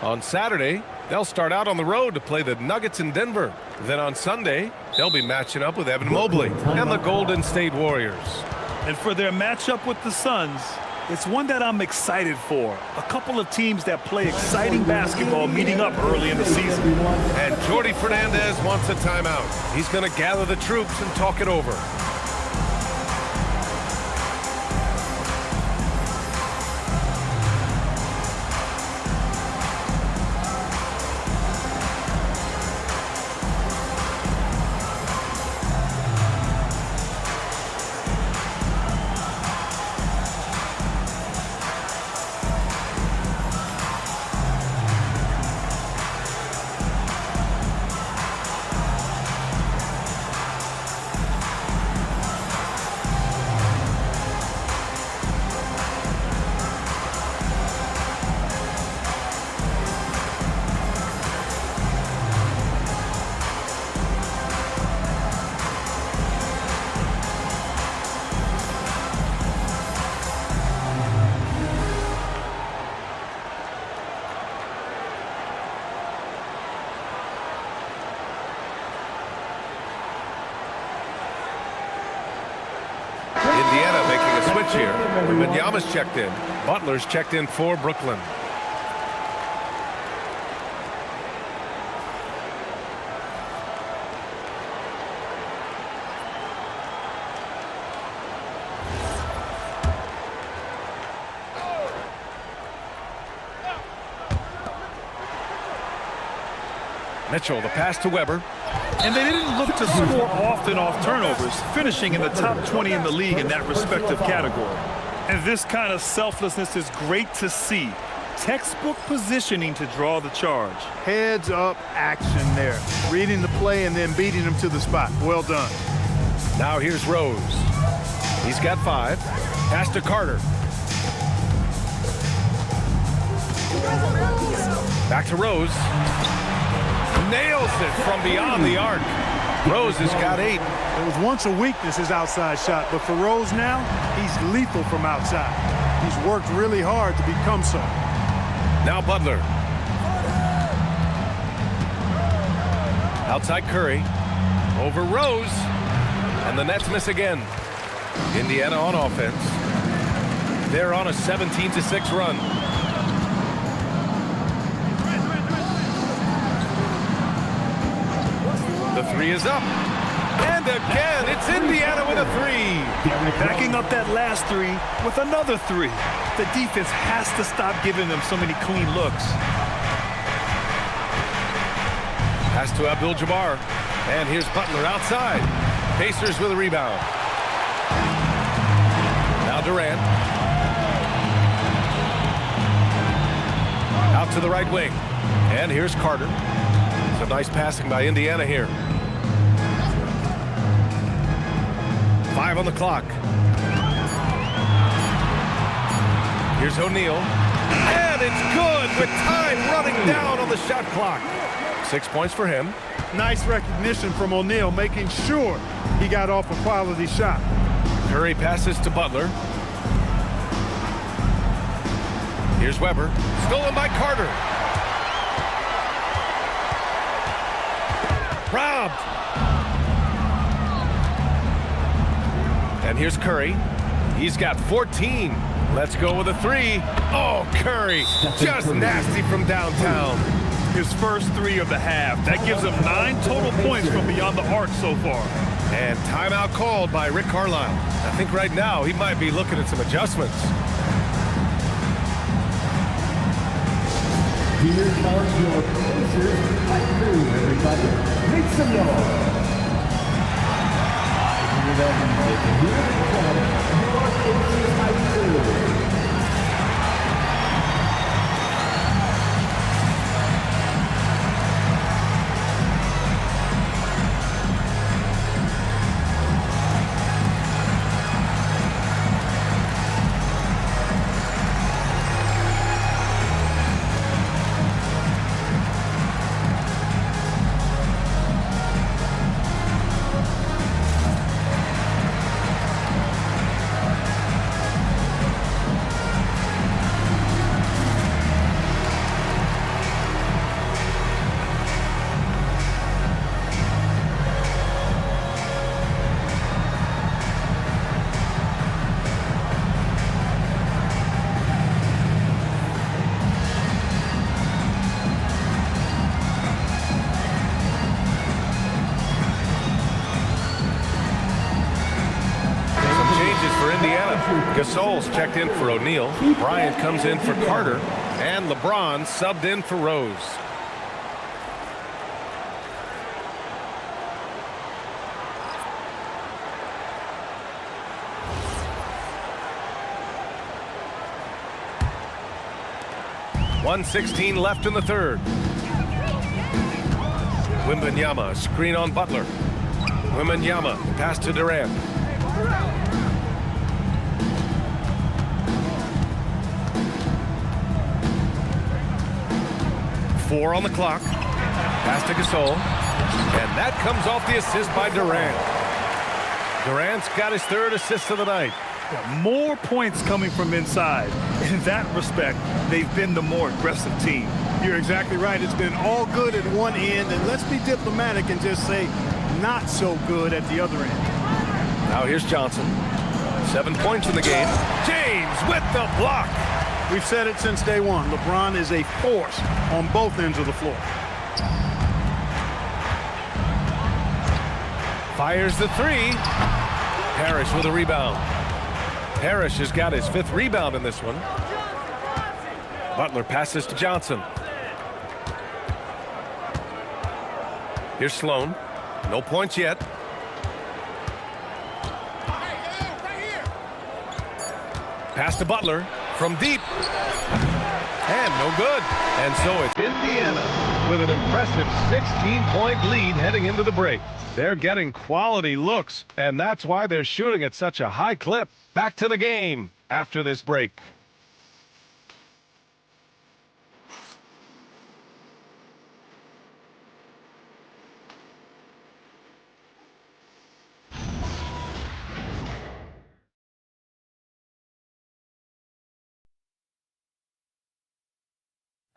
On Saturday, they'll start out on the road to play the Nuggets in Denver. Then on Sunday, they'll be matching up with Evan Mobley and the Golden State Warriors. And for their matchup with the Suns, it's one that I'm excited for. A couple of teams that play exciting basketball meeting up early in the season. And Jordi Fernandez wants a timeout. He's going to gather the troops and talk it over. Indiana making a switch here. Wembanyama's checked in. Butler's checked in for Brooklyn. Mitchell, the pass to Weber. And they didn't look to score often off turnovers, finishing in the top 20 in the league in that respective category. And this kind of selflessness is great to see. Textbook positioning to draw the charge. Heads up action there. Reading the play and then beating him to the spot. Well done. Now here's Rose. He's got 5. Pass to Carter. Back to Rose. Nails it from beyond the arc. Rose has got 8. It was once a weakness, his outside shot, but for Rose now, he's lethal from outside. He's worked really hard to become so. Now Butler. Outside Curry. Over Rose. And the Nets miss again. Indiana on offense. They're on a 17-6 run. The Three is up. And again, it's Indiana with a three. Backing up that last three with another three. The defense has to stop giving them so many clean looks. Pass to Abdul-Jabbar. And here's Butler outside. Pacers with a rebound. Now Durant. Out to the right wing. And here's Carter. Some nice passing by Indiana here. 5 on the clock. Here's O'Neal. And it's good with time running down on the shot clock. 6 points for him. Nice recognition from O'Neal, making sure he got off a quality shot. Curry passes to Butler. Here's Weber. Stolen by Carter. Robbed. And here's Curry. He's got 14. Let's go with a three. Oh, Curry. Just nasty from downtown. His first three of the half. That gives him 9 total points from beyond the arc so far. And timeout called by Rick Carlisle. I think right now he might be looking at some adjustments. Here comes your Pacers fight crew, everybody. Make some noise. Here they come, your Pacers fight crew. Gasol's checked in for O'Neal. Bryant comes in for Carter. And LeBron subbed in for Rose. .116 left in the third. Wembanyama, screen on Butler. Wembanyama, pass to Durant. Four on the clock. Pass to Gasol. And that comes off the assist by Durant. Durant's got his third assist of the night. More points coming from inside. In that respect, they've been the more aggressive team. You're exactly right. It's been all good at one end, and let's be diplomatic and just say not so good at the other end. Now here's Johnson. 7 points in the game. James with the block. We've said it since day one. LeBron is a force on both ends of the floor. Fires the three. Parrish with a rebound. Parrish has got his 5th rebound in this one. Butler passes to Johnson. Here's Sloan. No points yet. Pass to Butler from deep. And no good. And so it's Indiana with an impressive 16-point lead heading into the break. They're getting quality looks, and that's why they're shooting at such a high clip. Back to the game after this break.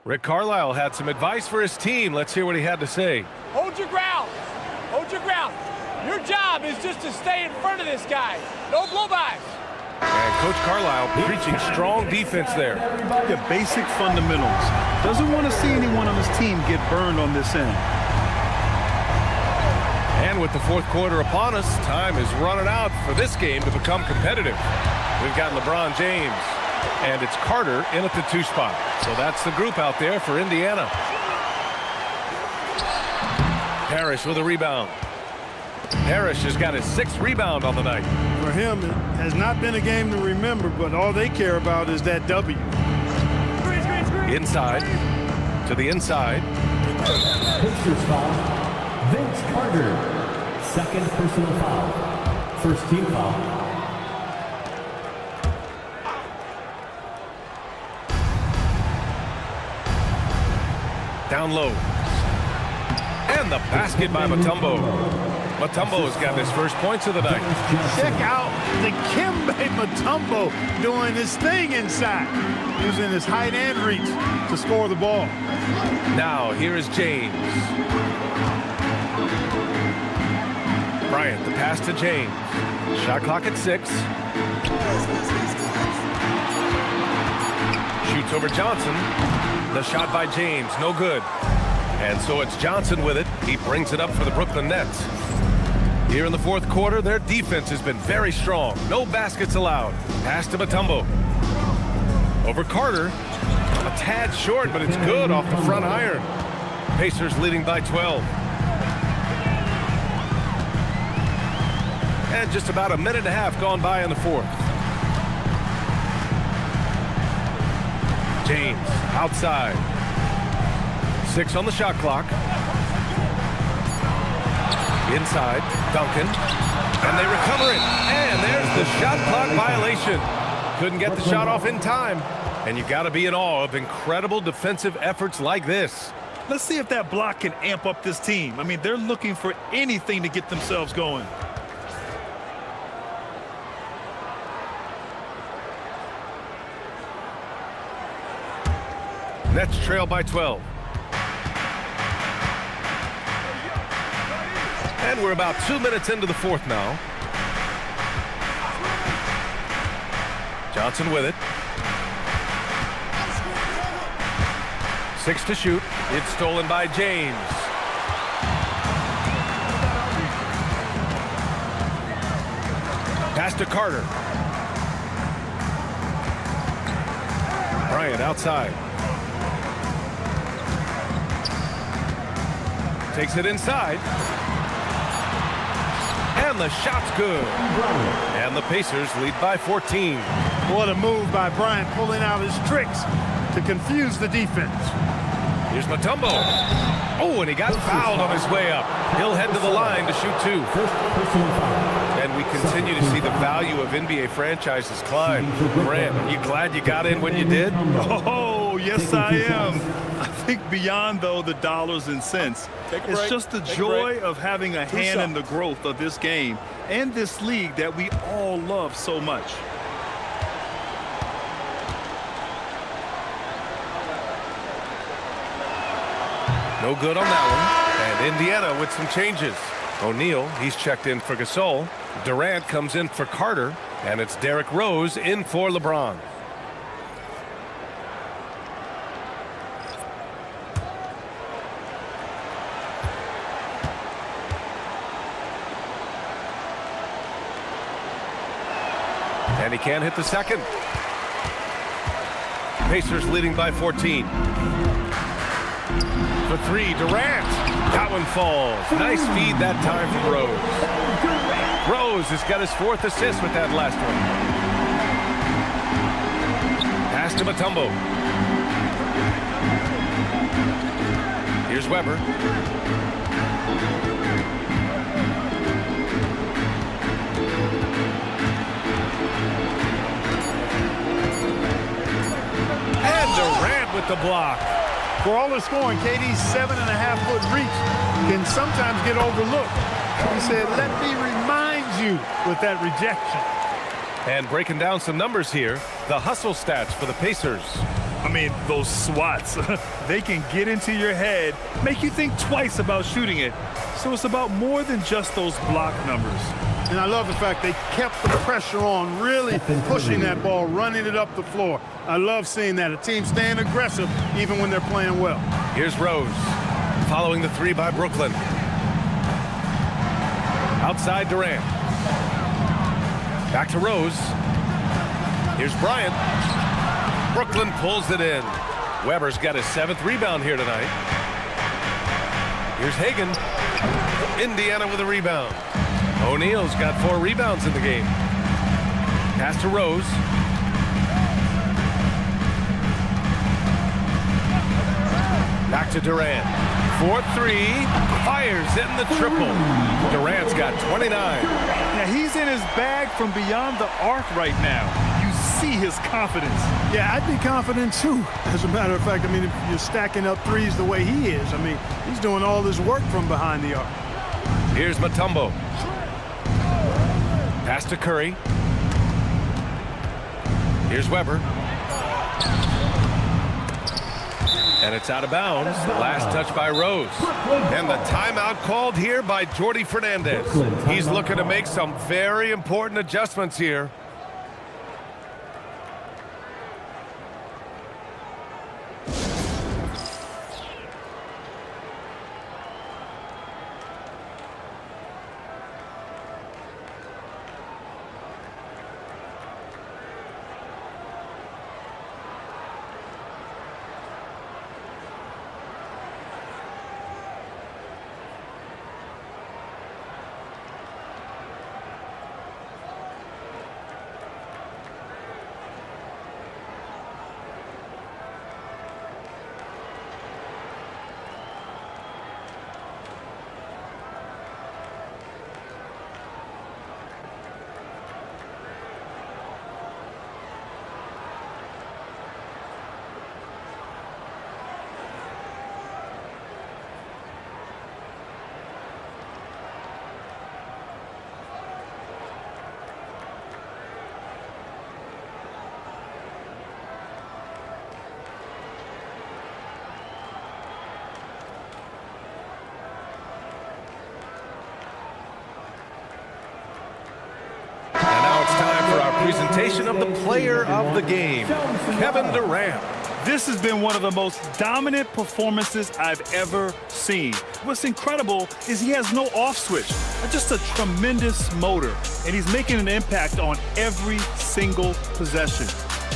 Rick Carlisle had some advice for his team. Let's hear what he had to say. Hold your ground. Hold your ground. Your job is just to stay in front of this guy. No blow-bys. And Coach Carlisle preaching strong defense there. The basic fundamentals. Doesn't want to see anyone on his team get burned on this end. And with the fourth quarter upon us, time is running out for this game to become competitive. We've got LeBron James, and it's Carter in at the 2 spot. So that's the group out there for Indiana. Parrish with a rebound. Parrish has got his 6th rebound on the night. For him, it has not been a game to remember, but all they care about is that W. Inside, to the inside. Pacers foul. Vince Carter. 2nd personal foul. 1st team foul. Down low. And the basket by Mutombo. Mutombo's got his first points of the night. Check out the Dikembe Mutombo doing his thing inside, using his height and reach to score the ball. Now, here is James. Bryant, the pass to James. Shot clock at 6. Shoots over Johnson. The shot by James, no good. And so it's Johnson with it. He brings it up for the Brooklyn Nets. Here in the fourth quarter, their defense has been very strong. No baskets allowed. Pass to Mutombo. Over Carter. A tad short, but it's good off the front iron. Pacers leading by 12. And just about a minute and a half gone by in the fourth. James outside. 6 on the shot clock. Inside, Duncan. And they recover it. And there's the shot clock violation. Couldn't get the shot off in time. And you got to be in awe of incredible defensive efforts like this. Let's see if that block can amp up this team. I mean, they're looking for anything to get themselves going. Nets trail by 12. And we're about 2 minutes into the fourth now. Johnson with it. 6 to shoot. It's stolen by James. Pass to Carter. Bryant outside. Takes it inside. And the shot's good. And the Pacers lead by 14. What a move by Bryant, pulling out his tricks to confuse the defense. Here's Mutombo. Oh, and he got fouled on his way up. He'll head to the line to shoot 2. And we continue to see the value of NBA franchises climb. Grant, are you glad you got in when you did? Oh, yes, I am. I think beyond, though, the dollars and cents, it's just the joy of having a hand in the growth of this game and this league that we all love so much. No good on that one. And Indiana with some changes. O'Neal, he's checked in for Gasol. Durant comes in for Carter. And it's Derrick Rose in for LeBron. And he can't hit the second. Pacers leading by 14. For 3, Durant. That one falls. Nice feed that time from Rose. Rose has got his 4th assist with that last one. Pass to Mutombo. Here's Weber. And Durant with the block. For all the scoring, KD's 7.5-foot reach can sometimes get overlooked. He said, let me remind you with that rejection. And breaking down some numbers here, the hustle stats for the Pacers. I mean, those swats, they can get into your head, make you think twice about shooting it. So it's about more than just those block numbers. And I love the fact they kept the pressure on, really pushing that ball, running it up the floor. I love seeing that. A team staying aggressive even when they're playing well. Here's Rose, following the 3 by Brooklyn. Outside Durant. Back to Rose. Here's Bryant. Brooklyn pulls it in. Weber's got his 7th rebound here tonight. Here's Hagan. Indiana with a rebound. O'Neal's got 4 rebounds in the game. Pass to Rose. Back to Durant. 4-3. Fires in the triple. Durant's got 29. Now he's in his bag from beyond the arc right now. You see his confidence. Yeah, I'd be confident too. As a matter of fact, I mean, if you're stacking up threes the way he is, I mean, he's doing all this work from behind the arc. Here's Mutombo. Pass to Curry. Here's Weber. And it's out of bounds. Last touch by Rose. And the timeout called here by Jordi Fernandez. He's looking to make some very important adjustments here. Presentation of the player of the game, Kevin Durant. This has been one of the most dominant performances I've ever seen. What's incredible is he has no off switch, just a tremendous motor, and he's making an impact on every single possession.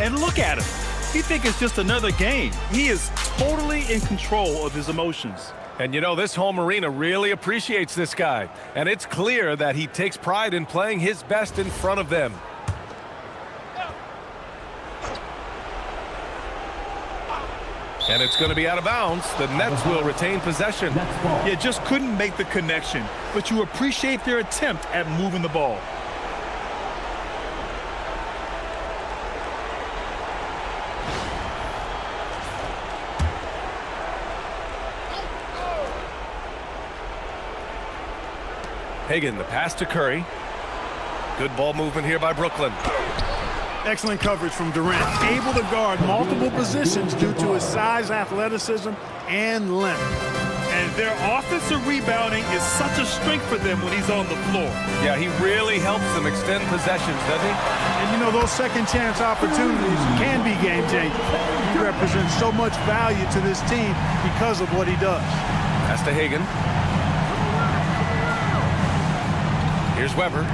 And look at him. He thinks it's just another game. He is totally in control of his emotions. And you know, this home arena really appreciates this guy, and it's clear that he takes pride in playing his best in front of them. And it's going to be out of bounds. The Nets will retain possession. Yeah, just couldn't make the connection, but you appreciate their attempt at moving the ball. Hagan, the pass to Curry. Good ball movement here by Brooklyn. Excellent coverage from Durant, able to guard multiple positions due to his size, athleticism, and length. And their offensive rebounding is such a strength for them when he's on the floor. Yeah, he really helps them extend possessions, doesn't he? And you know, those second chance opportunities can be game changing. He represents so much value to this team because of what he does. Pass to Hagan. Here's Weber.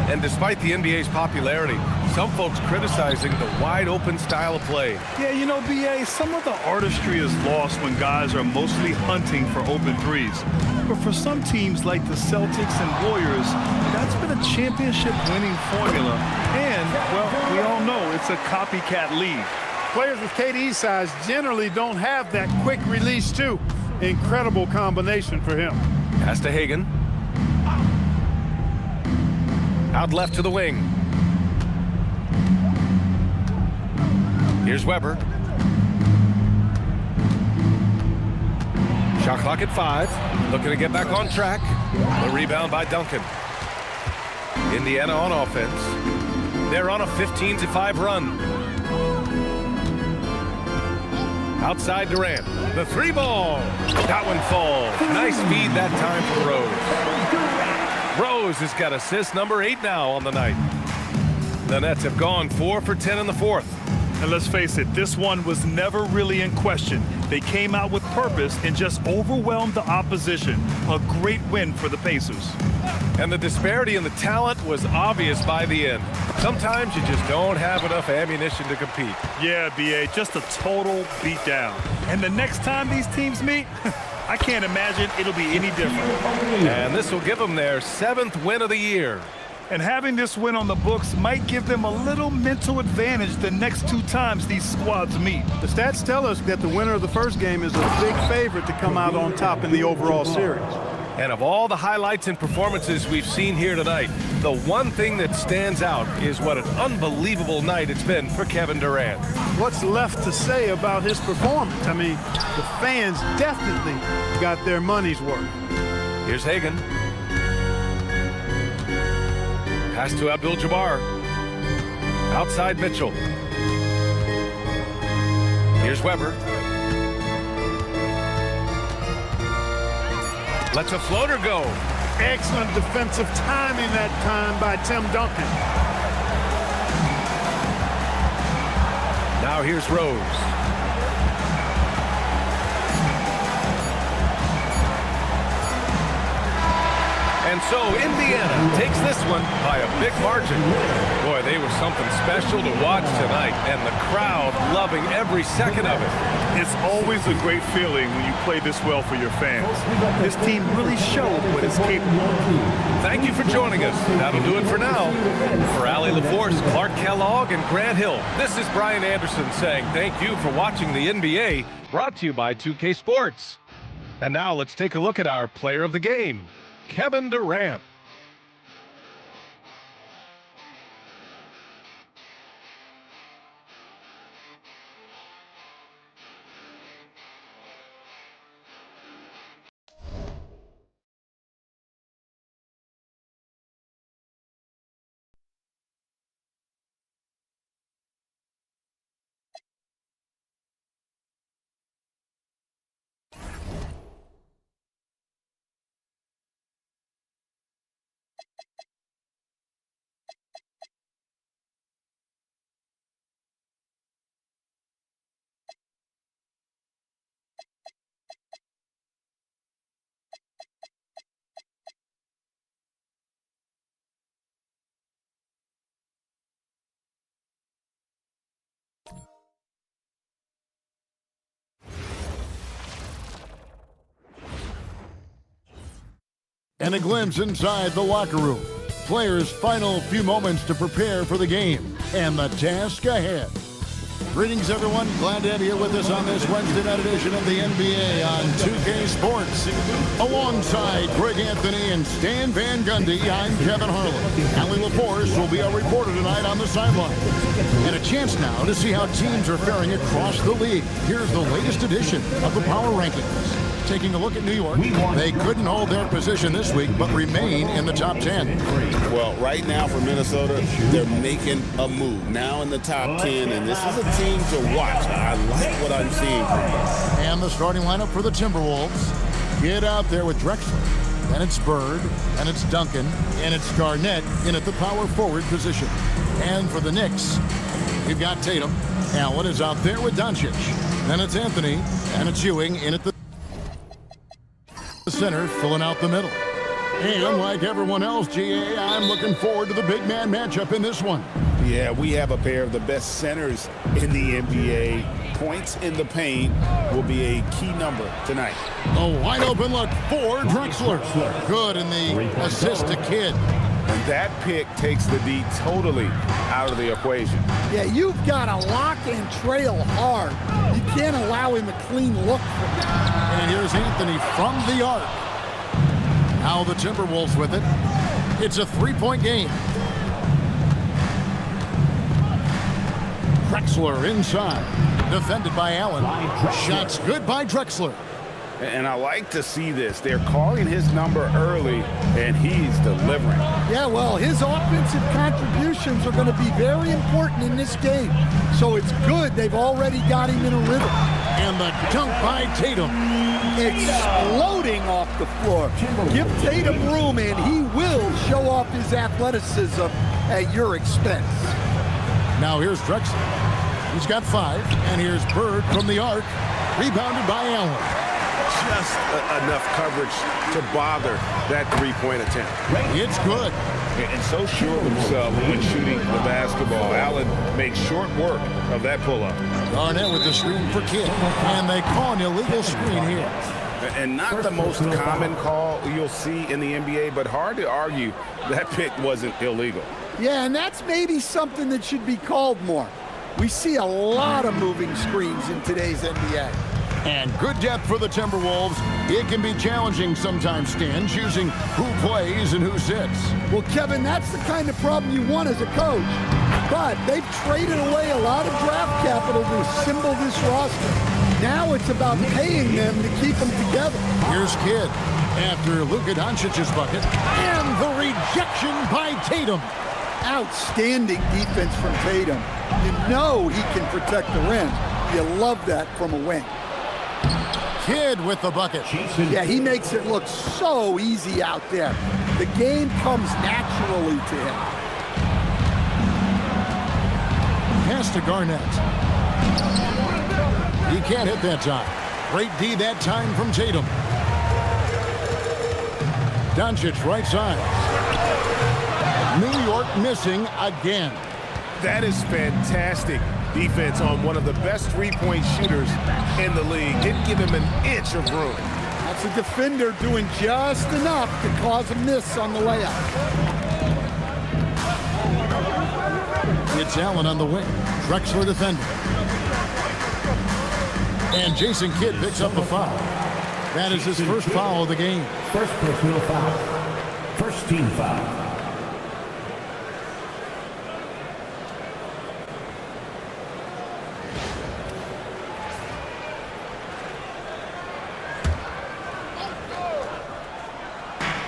And despite the NBA's popularity, some folks criticizing the wide-open style of play. Yeah, you know, B.A., some of the artistry is lost when guys are mostly hunting for open threes. But for some teams like the Celtics and Warriors, that's been a championship-winning formula. And, well, we all know it's a copycat league. Players with KD's size generally don't have that quick release, too. Incredible combination for him. Pass to Hagan. Out left to the wing. Here's Weber. Shot clock at 5. Looking to get back on track. The rebound by Duncan. Indiana on offense. They're on a 15-5 run. Outside Durant. The 3 ball. That one falls. Nice feed that time for Rose. Rose has got assist number 8 now on the night. The Nets have gone 4 for 10 in the fourth. And let's face it, this one was never really in question. They came out with purpose and just overwhelmed the opposition. A great win for the Pacers. And the disparity in the talent was obvious by the end. Sometimes you just don't have enough ammunition to compete. Yeah, B.A., just a total beatdown. And the next time these teams meet, I can't imagine it'll be any different. And this will give them their 7th win of the year. And having this win on the books might give them a little mental advantage the next 2 times these squads meet. The stats tell us that the winner of the first game is a big favorite to come out on top in the overall series. And of all the highlights and performances we've seen here tonight, the one thing that stands out is what an unbelievable night it's been for Kevin Durant. What's left to say about his performance? I mean, the fans definitely got their money's worth. Here's Hagan. Pass to Abdul-Jabbar. Outside Mitchell. Here's Weber. Lets a floater go. Excellent defensive timing that time by Tim Duncan. Now here's Rose. And so Indiana takes this one by a big margin. Boy, they were something special to watch tonight, and the crowd loving every second of it. It's always a great feeling when you play this well for your fans. This team really showed what it's capable of. Thank you for joining us. That'll do it for now. For Allie LaForce, Clark Kellogg, and Grant Hill, this is Brian Anderson saying thank you for watching the NBA, brought to you by 2K Sports. And now let's take a look at our player of the game, Kevin Durant. And a glimpse inside the locker room. Players' final few moments to prepare for the game and the task ahead. Greetings, everyone. Glad to have you with us on this Wednesday night edition of the NBA on 2K Sports. Alongside Greg Anthony and Stan Van Gundy, I'm Kevin Harlan. Allie LaForce will be our reporter tonight on the sideline. And a chance now to see how teams are faring across the league. Here's the latest edition of the Power Rankings. Taking a look at New York, they couldn't hold their position this week, but remain in the top 10. Well, right now for Minnesota, they're making a move. Now in the top 10, and this is a team to watch. I like what I'm seeing from them. And the starting lineup for the Timberwolves. Get out there with Drexler. Then it's Bird, and it's Duncan, and it's Garnett in at the power forward position. And for the Knicks, you've got Tatum. Allen is out there with Doncic. Then it's Anthony, and it's Ewing in at the center, filling out the middle. And like everyone else, GA, I'm looking forward to the big man matchup in this one. Yeah, we have a pair of the best centers in the NBA. Points in the paint will be a key number tonight. A wide open look for Drexler. Good in the assist to Kidd. And that pick takes the D totally out of the equation. Yeah, you've got to lock and trail hard. You can't allow him a clean look. And here's Anthony from the arc. Now the Timberwolves with it. It's a three-point game. Drexler inside. Defended by Allen. Shots good by Drexler. And I like to see this. They're calling his number early, and he's delivering. Yeah, well, his offensive contributions are going to be very important in this game. So it's good they've already got him in a rhythm. And the dunk by Tatum. Exploding off the floor. Give Tatum room, and he will show off his athleticism at your expense. Now here's Drexler. He's got 5, and here's Bird from the arc. Rebounded by Allen. Just enough coverage to bother that three-point attempt. It's good. And so sure of himself when shooting the basketball. Allen makes short work of that pull-up. Garnett with the screen for Kidd. And they call an illegal screen here. And not the most common call you'll see in the NBA, but hard to argue that pick wasn't illegal. Yeah, and that's maybe something that should be called more. We see a lot of moving screens in today's NBA. And good depth for the Timberwolves. It can be challenging sometimes, Stan, choosing who plays and who sits. Well, Kevin, that's the kind of problem you want as a coach. But they've traded away a lot of draft capital to assemble this roster. Now it's about paying them to keep them together. Here's Kidd after Luka Doncic's bucket. And the rejection by Tatum. Outstanding defense from Tatum. You know he can protect the rim. You love that from a wing. Kidd with the bucket. Yeah, he makes it look so easy out there. The game comes naturally to him. Pass to Garnett. He can't hit that time. Great D that time from Tatum. Doncic right side. New York missing again. That is fantastic defense on one of the best three-point shooters in the league. Didn't give him an inch of room. That's a defender doing just enough to cause a miss on the layup. It's Allen on the wing. Drexler defending. And Jason Kidd picks up the foul. That is his first foul of the game. First personal foul. First team foul.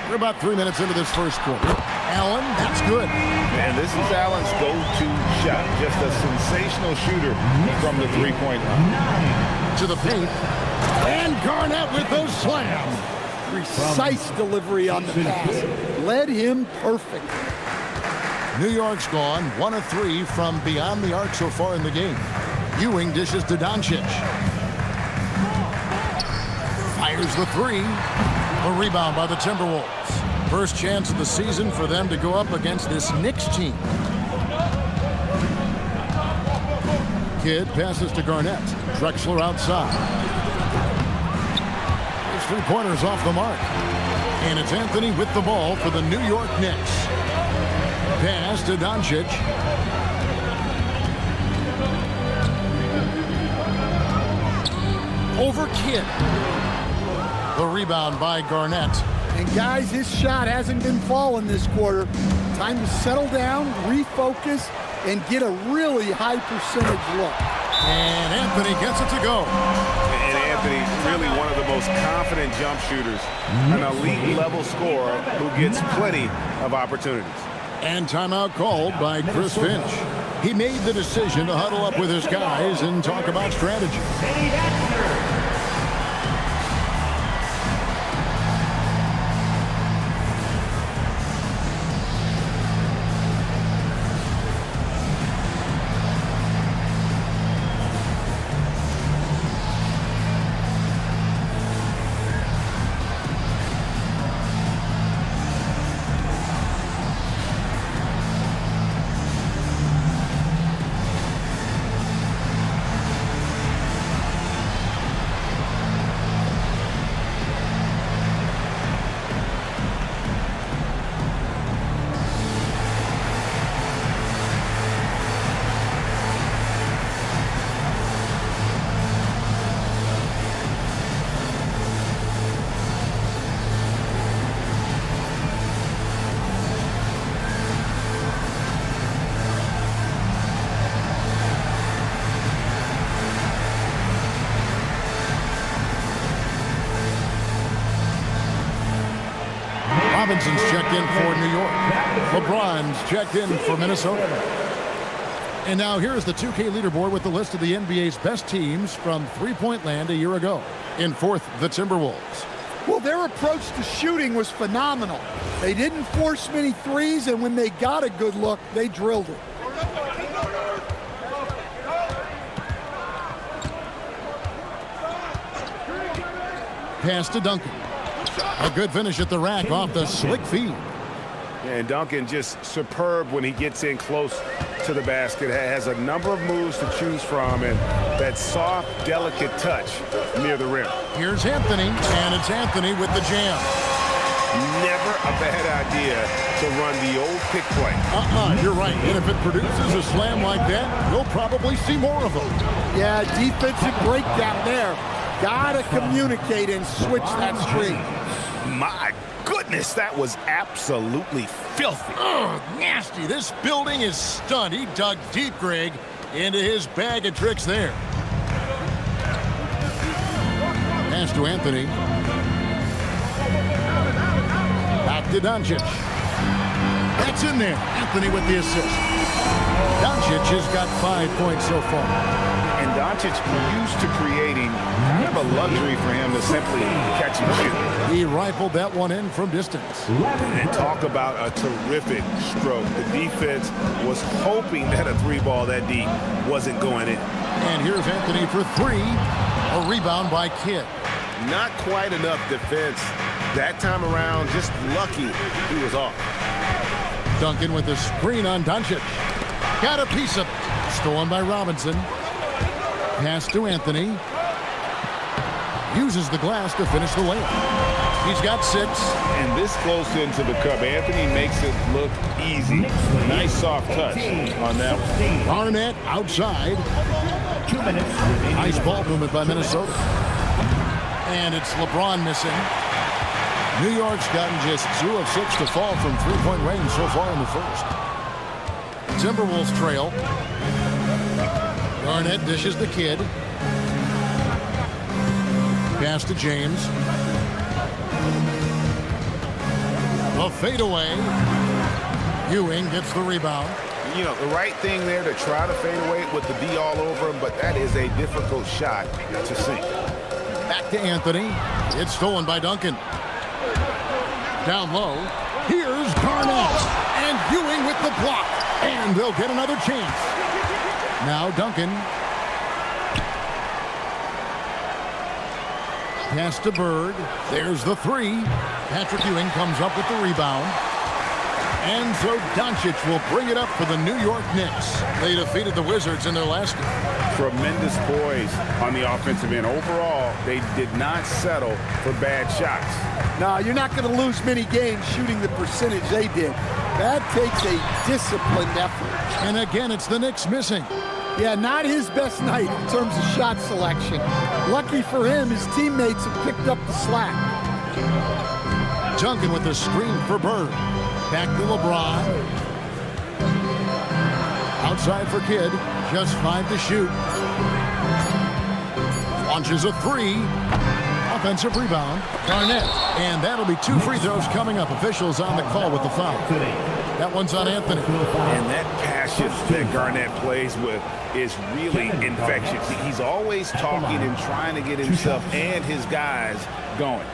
We're about 3 minutes into this first quarter. Allen, that's good. And this is Allen's go-to shot. Just a sensational shooter from the three-point line. To the paint. And Garnett with those slams. Precise delivery on the pass. Led him perfectly. New York's gone 1 of 3 from beyond the arc so far in the game. Ewing dishes to Doncic. Fires the three. A rebound by the Timberwolves. First chance of the season for them to go up against this Knicks team. Kidd passes to Garnett. Drexler outside. His three-pointer's off the mark. And it's Anthony with the ball for the New York Knicks. Pass to Doncic. Over Kidd. The rebound by Garnett. And guys, his shot hasn't been falling this quarter. Time to settle down, refocus, and get a really high percentage look. And Anthony gets it to go. And Anthony, really one of the most confident jump shooters, an elite level scorer who gets plenty of opportunities. And timeout called by Chris Finch. He made the decision to huddle up with his guys and talk about strategy. Robinson's checked in for New York. LeBron's checked in for Minnesota. And now here's the 2K leaderboard with the list of the NBA's best teams from three-point land a year ago. In fourth, the Timberwolves. Well, their approach to shooting was phenomenal. They didn't force many threes, and when they got a good look, they drilled it. Pass to Duncan. A good finish at the rack off the slick feed. And Duncan just superb when he gets in close to the basket. Has a number of moves to choose from, and that soft, delicate touch near the rim. Here's Anthony, and it's Anthony with the jam. Never a bad idea to run the old pick play. You're right. And if it produces a slam like that, we'll probably see more of them. Yeah, defensive breakdown there. Gotta communicate and switch that screen. My goodness, that was absolutely filthy. Ugh, nasty. This building is stunned. He dug deep, Greg, into his bag of tricks there. Pass to Anthony. Back to Doncic. That's in there. Anthony with the assist. Doncic has got 5 points so far. And Doncic used to creating kind of a luxury for him to simply catch and shoot. He rifled that one in from distance. And talk about a terrific stroke. The defense was hoping that a three ball that deep wasn't going in. And here's Anthony for three. A rebound by Kidd. Not quite enough defense that time around. Just lucky he was off. Duncan with the screen on Doncic. Got a piece of it. Stolen by Robinson. Pass to Anthony. Uses the glass to finish the layup. He's got 6. And this close into the cup, Anthony makes it look easy. Nice soft touch on that one. Garnett outside. 2 minutes. Nice ball movement by Minnesota. And it's LeBron missing. New York's gotten just 2 of 6 to fall from three-point range so far in the first. Timberwolves trail. Garnett dishes the Kid. Pass to James. A fadeaway. Ewing gets the rebound. You know, the right thing there to try to fade away with the D all over him, but that is a difficult shot to sink. Back to Anthony. It's stolen by Duncan. Down low. Here's Garnett. And Ewing with the block. And they'll get another chance. Now Duncan. Pass to Bird. There's the 3. Patrick Ewing comes up with the rebound. And so Doncic will bring it up for the New York Knicks. They defeated the Wizards in their last game. Tremendous poise on the offensive end. Overall, they did not settle for bad shots. No, you're not going to lose many games shooting the percentage they did. That takes a disciplined effort. And again, it's the Knicks missing. Yeah, not his best night in terms of shot selection. Lucky for him, his teammates have picked up the slack. Duncan with the screen for Bird. Back to LeBron. Outside for Kidd. Just 5 to shoot. Launches a 3. Offensive rebound. Garnett. And that'll be 2 free throws coming up. Officials on the call with the foul. That one's on Anthony. And that passion that Garnett plays with is really infectious. He's always talking and trying to get himself and his guys going.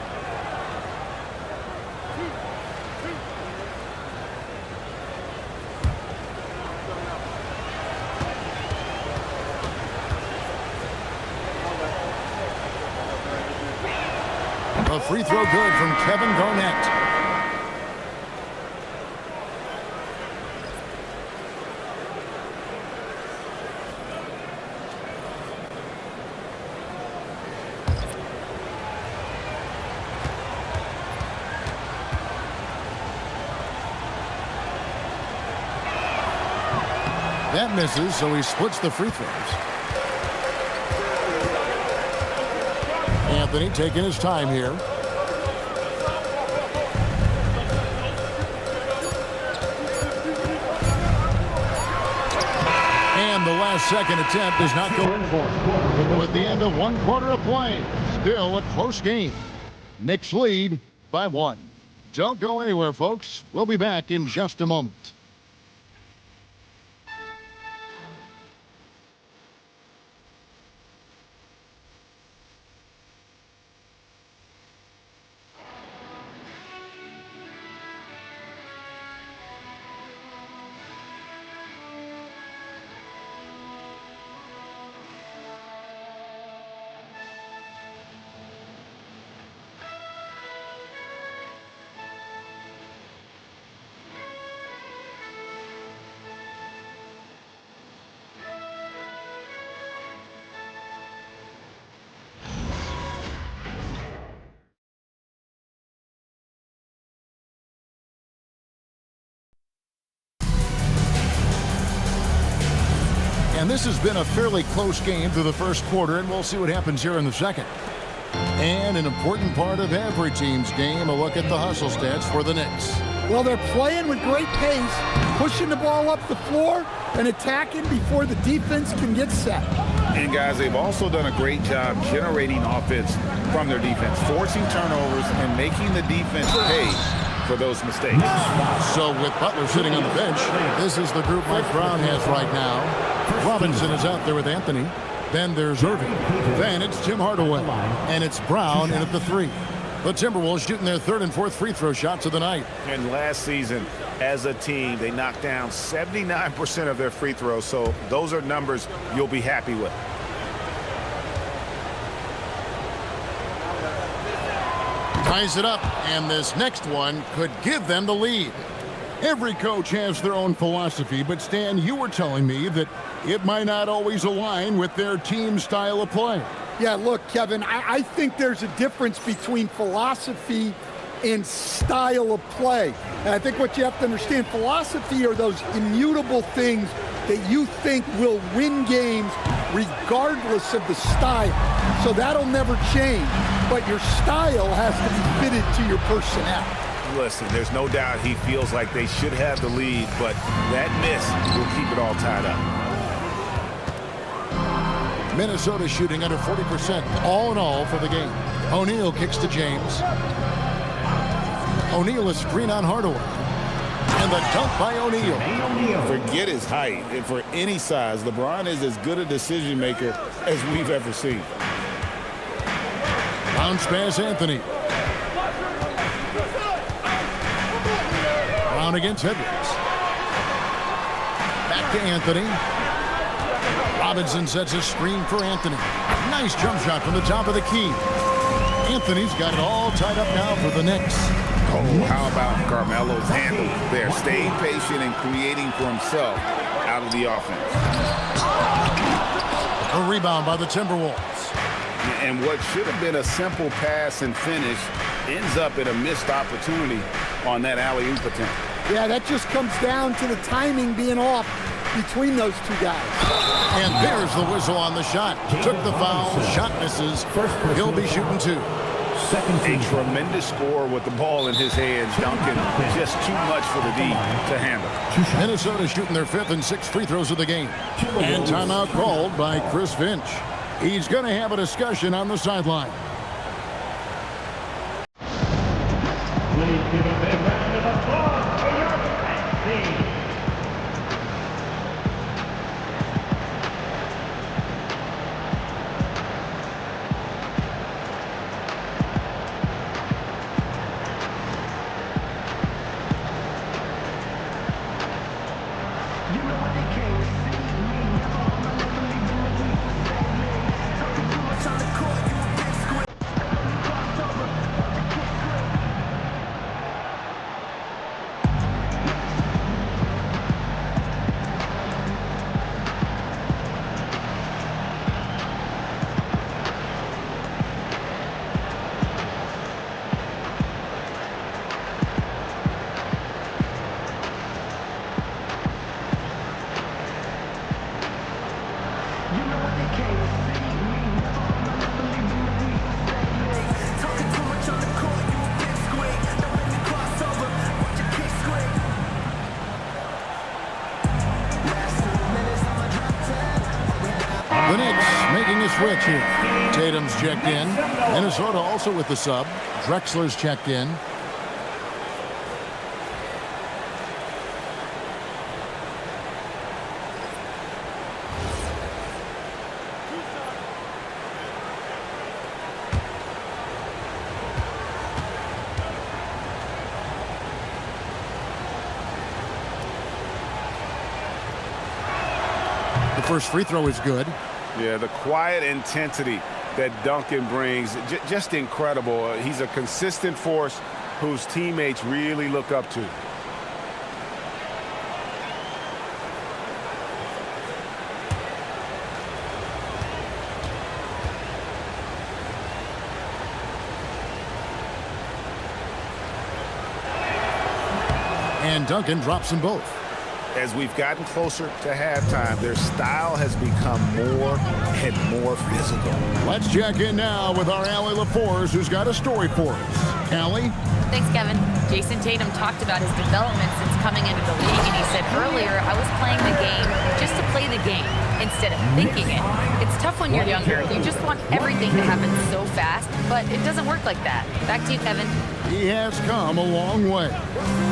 A free throw good from Kevin Garnett. That misses, so he splits the free throws. Anthony taking his time here. And the last second attempt does not go in for him. At the end of 1 quarter of play, still a close game. Knicks lead by 1. Don't go anywhere, folks. We'll be back in just a moment. And this has been a fairly close game through the first quarter, and we'll see what happens here in the second. And an important part of every team's game, a look at the hustle stats for the Knicks. Well, they're playing with great pace, pushing the ball up the floor and attacking before the defense can get set. And guys, they've also done a great job generating offense from their defense, forcing turnovers and making the defense pay for those mistakes. So with Butler sitting on the bench, this is the group Mike Brown has right now. Robinson is out there with Anthony. Then there's Irving. Then it's Tim Hardaway. And it's Brown in at the 3. The Timberwolves shooting their 3rd and 4th free throw shots of the night. And last season, as a team, they knocked down 79% of their free throws. So those are numbers you'll be happy with. Ties it up, and this next one could give them the lead. Every coach has their own philosophy, but Stan, you were telling me that it might not always align with their team style of play. Yeah, look, Kevin, I think there's a difference between philosophy and style of play. And I think what you have to understand, philosophy are those immutable things that you think will win games regardless of the style. So that'll never change, but your style has to be fitted to your personnel. Listen, there's no doubt he feels like they should have the lead, but that miss will keep it all tied up. Minnesota shooting under 40% all in all for the game. O'Neal kicks to James. O'Neal is screen on Hardaway. And the dunk by O'Neal. Forget his height. And for any size, LeBron is as good a decision maker as we've ever seen. Bounce pass Anthony. Brown against Edwards. Back to Anthony. Robinson sets a screen for Anthony. Nice jump shot from the top of the key. Anthony's got it all tied up now for the Knicks. Oh, how about Carmelo's handle there, staying patient and creating for himself out of the offense. A rebound by the Timberwolves. And what should have been a simple pass and finish ends up in a missed opportunity on that alley-oop attempt. Yeah, that just comes down to the timing being off between those two guys. And there's the whistle on the shot. Took the foul, shot misses. He'll be shooting 2. A tremendous score with the ball in his hands. Duncan, just too much for the D to handle. Minnesota shooting their 5th and 6th free throws of the game. And timeout called by Chris Finch. He's going to have a discussion on the sideline. Please give a big round of applause for your team. The Knicks making a switch here. Tatum's checked in. Minnesota also with the sub. Drexler's checked in. The first free throw is good. Yeah, the quiet intensity that Duncan brings, just incredible. He's a consistent force whose teammates really look up to. And Duncan drops them both. As we've gotten closer to halftime, their style has become more and more physical. Let's check in now with our Allie LaForce, who's got a story for us. Allie? Thanks, Kevin. Jason Tatum talked about his development since coming into the league, and he said earlier, I was playing the game just to play the game instead of thinking it. It's tough when you're younger. You just want everything to happen so fast, but it doesn't work like that. Back to you, Kevin. He has come a long way.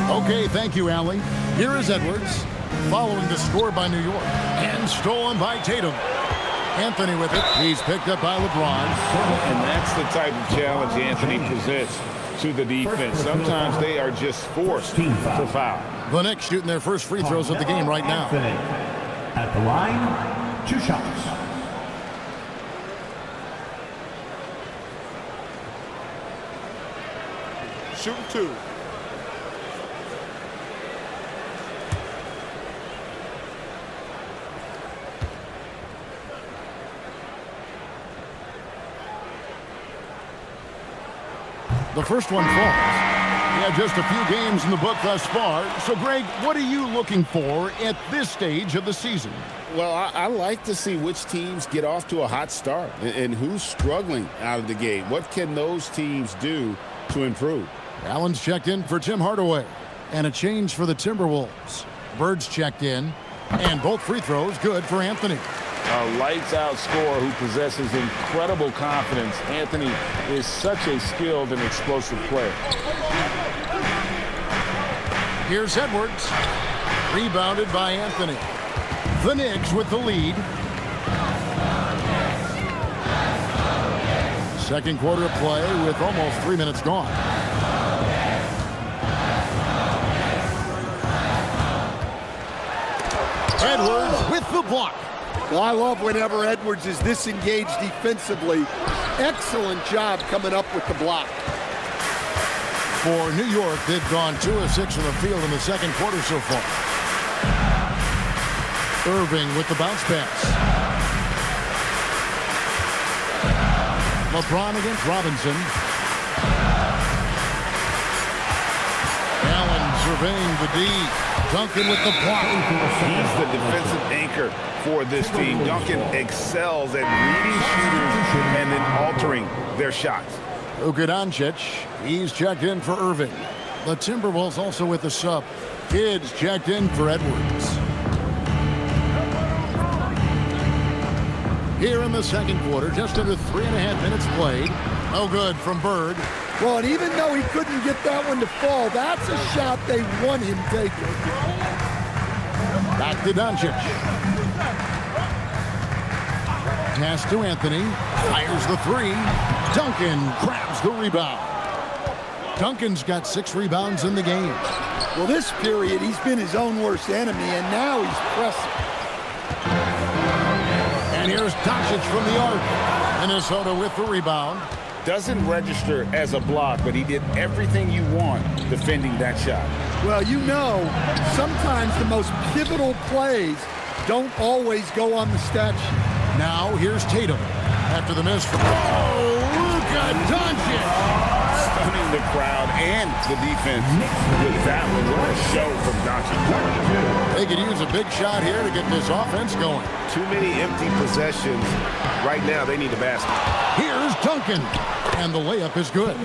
Okay, thank you, Allie. Here is Edwards, following the score by New York, and stolen by Tatum. Anthony with it. He's picked up by LeBron. And that's the type of challenge Anthony presents to the defense. Sometimes they are just forced to foul. The Knicks shooting their first free throws of the game right now. At the line, 2 shots. Shooting 2. The first one falls. Yeah, just a few games in the book thus far. So, Greg, what are you looking for at this stage of the season? Well, I like to see which teams get off to a hot start and who's struggling out of the gate. What can those teams do to improve? Allen's checked in for Tim Hardaway. And a change for the Timberwolves. Bird's checked in. And both free throws good for Anthony. A lights-out scorer who possesses incredible confidence. Anthony is such a skilled and explosive player. Here's Edwards. Rebounded by Anthony. The Knicks with the lead. Second quarter of play with almost 3 minutes gone. Edwards with the block. Well, I love whenever Edwards is this engaged defensively. Excellent job coming up with the block. For New York, they've gone 2 of 6 from the field in the second quarter so far. Irving with the bounce pass. LeBron against Robinson. Allen surveying the D. Duncan with the block. He's the defensive anchor for this team. Duncan excels at reading shooters and then altering their shots. Luka Doncic, he's checked in for Irving. The Timberwolves also with the sub. Kids checked in for Edwards. Here in the second quarter, just under 3.5 minutes played. No good from Bird. Well, and even though he couldn't get that one to fall, that's a shot they want him taking. Back to Doncic. Pass to Anthony. Fires the 3. Duncan grabs the rebound. Duncan's got 6 rebounds in the game. Well, this period, he's been his own worst enemy, and now he's pressing. And here's Doncic from the arc. Minnesota with the rebound. Doesn't register as a block, but he did everything you want defending that shot. Well, you know, sometimes the most pivotal plays don't always go on the stat sheet. Now here's Tatum. After the miss from Luka Doncic. Stunning the crowd and the defense with that one. What a show from Doncic. They could use a big shot here to get this offense going. Too many empty possessions. Right now, they need a basket. Here's Duncan. And the layup is good.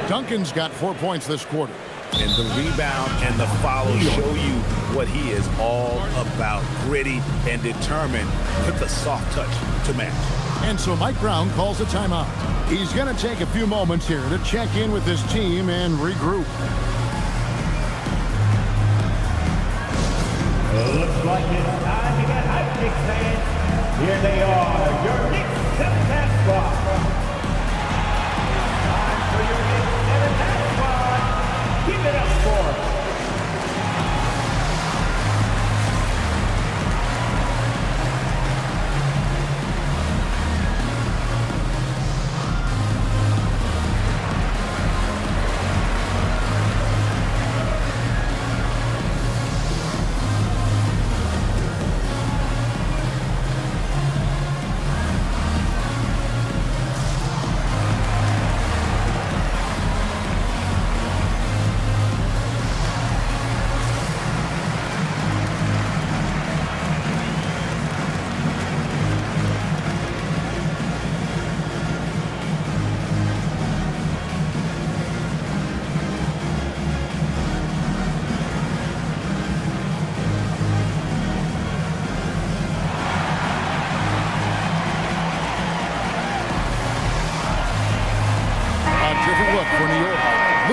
Duncan's got 4 points this quarter. And the rebound and the follow show you what he is all about. Gritty and determined with the soft touch to match. And so Mike Brown calls a timeout. He's going to take a few moments here to check in with his team and regroup. Looks like it's time to get hyped, Knicks fans. Here they are, your Knicks 7-man squad. Time for your Knicks 7-man squad. Keep it up for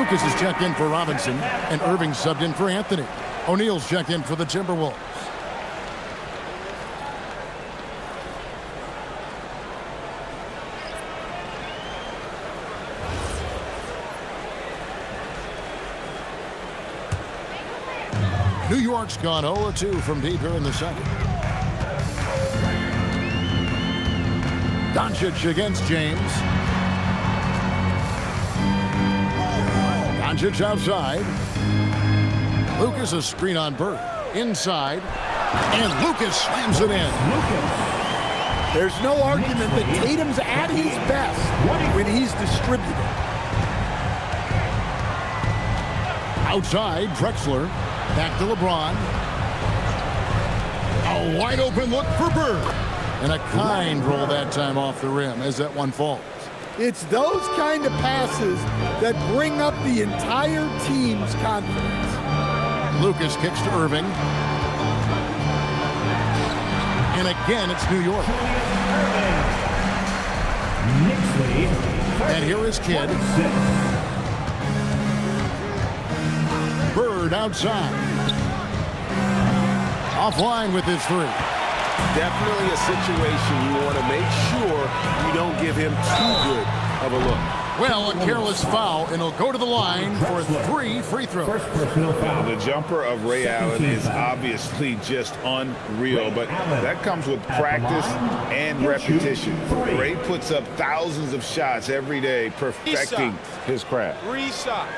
Lucas is checked in for Robinson, and Irving subbed in for Anthony. O'Neal's checked in for the Timberwolves. New York's gone 0-2 from deep here in the second. Doncic against James. Doncic outside. Lucas a screen on Bird. Inside. And Lucas slams it in. There's no argument that Tatum's at his best when he's distributed. Outside, Drexler. Back to LeBron. A wide open look for Bird. And a kind roll that time off the rim as that one falls. It's those kind of passes that bring up the entire team's confidence. Lucas kicks to Irving. And again, it's New York. And here is Kidd. Bird outside. Offline with his three. Definitely a situation you want to make sure you don't give him too good of a look. Well, a careless foul, and he'll go to the line for 3 free throws. The jumper of Ray Allen is obviously just unreal, but that comes with practice and repetition. Ray puts up thousands of shots every day, perfecting his craft. 3 shots.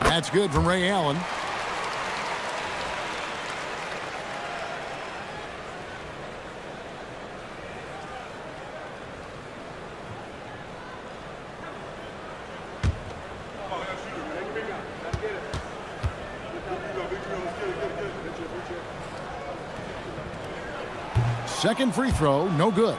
That's good from Ray Allen. Second free throw, no good.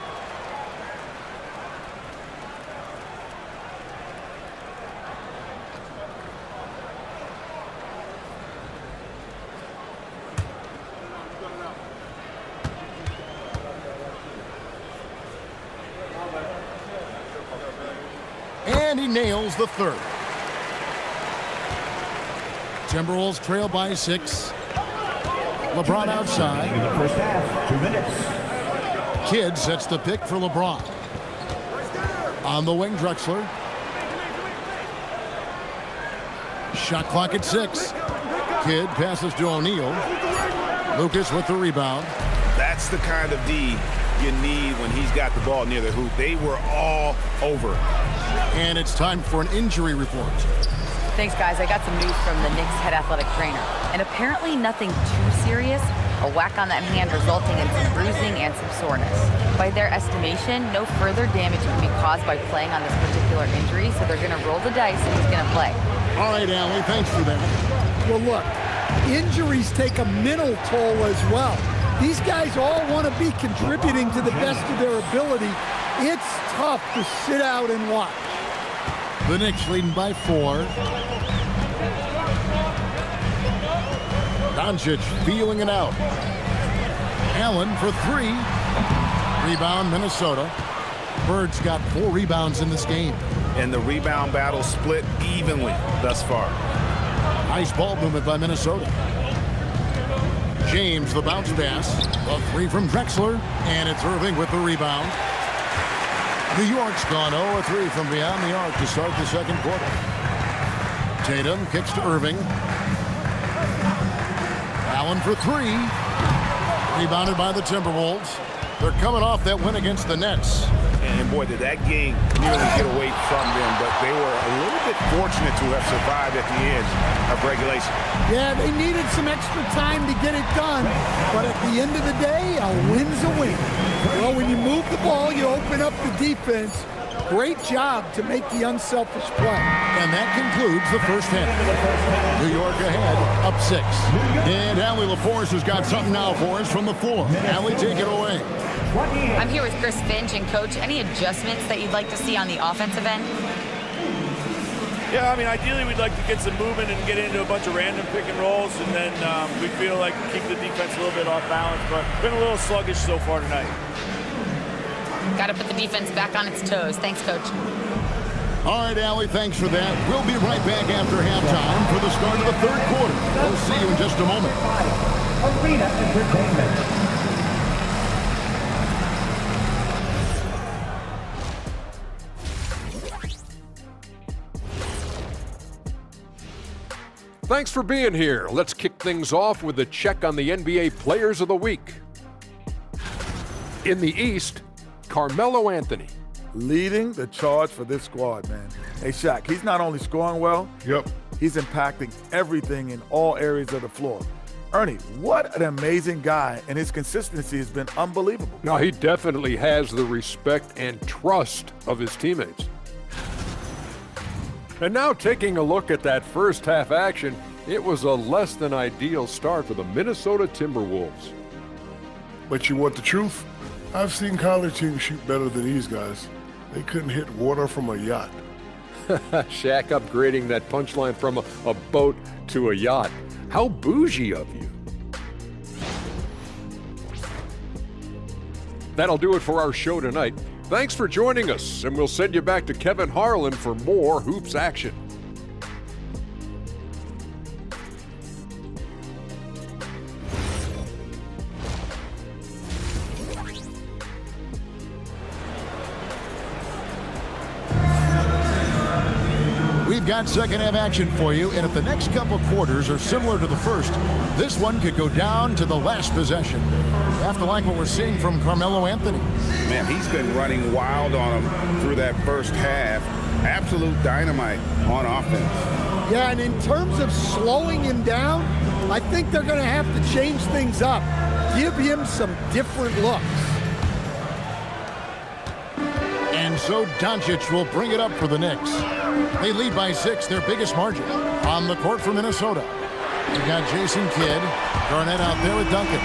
And he nails the third. Timberwolves trail by 6. LeBron outside. In the first half, 2 minutes. Kidd sets the pick for LeBron. On the wing, Drexler. Shot clock at 6. Kidd passes to O'Neal. Lucas with the rebound. That's the kind of D you need when he's got the ball near the hoop. They were all over. And it's time for an injury report. Thanks, guys. I got some news from the Knicks head athletic trainer. And apparently nothing too serious. A whack on that hand resulting in some bruising and some soreness. By their estimation, no further damage can be caused by playing on this particular injury, so they're going to roll the dice and he's going to play. All right, Allie, thanks for that. Well, look, injuries take a mental toll as well. These guys all want to be contributing to the best of their ability. It's tough to sit out and watch. The Knicks leading by 4. Doncic feeling it out. Allen for 3. Rebound, Minnesota. Bird's got 4 rebounds in this game. And the rebound battle split evenly thus far. Nice ball movement by Minnesota. James, the bounce pass. A 3 from Drexler. And it's Irving with the rebound. New York's gone 0-3 from beyond the arc to start the second quarter. Tatum kicks to Irving. Allen for 3. Rebounded by the Timberwolves. They're coming off that win against the Nets. And boy, did that game nearly get away from them, but they were a little bit fortunate to have survived at the end of regulation. Yeah, they needed some extra time to get it done, but at the end of the day, a win's a win. Well, when you move the ball, you open up the defense. Great job to make the unselfish play. And that concludes the first half. New York ahead, up 6. And Allie LaForce has got something now for us from the floor. Allie, take it away. I'm here with Chris Finch, and Coach, any adjustments that you'd like to see on the offensive end? Yeah, I mean, ideally we'd like to get some movement and get into a bunch of random pick and rolls, and then we feel like keep the defense a little bit off balance, but been a little sluggish so far tonight. Got to put the defense back on its toes. Thanks, Coach. All right, Allie, thanks for that. We'll be right back after halftime for the start of the third quarter. We'll see you in just a moment. Arena Entertainment. Thanks for being here. Let's kick things off with a check on the NBA Players of the Week. In the East, Carmelo Anthony. Leading the charge for this squad, man. Hey, Shaq, he's not only scoring well, he's impacting everything in all areas of the floor. Ernie, what an amazing guy, and his consistency has been unbelievable. No, he definitely has the respect and trust of his teammates. And now taking a look at that first half action, it was a less than ideal start for the Minnesota Timberwolves. But you want the truth? I've seen college teams shoot better than these guys. They couldn't hit water from a yacht. Shaq upgrading that punchline from a boat to a yacht. How bougie of you. That'll do it for our show tonight. Thanks for joining us, and we'll send you back to Kevin Harlan for more hoops action. We've got second half action for you, and if the next couple quarters are similar to the first, this one could go down to the last possession. You have to like what we're seeing from Carmelo Anthony. Man, he's been running wild on him through that first half. Absolute dynamite on offense. Yeah, and in terms of slowing him down, I think they're going to have to change things up. Give him some different looks. And so Doncic will bring it up for the Knicks. They lead by 6, their biggest margin. On the court for Minnesota, you've got Jason Kidd, Garnett out there with Duncan.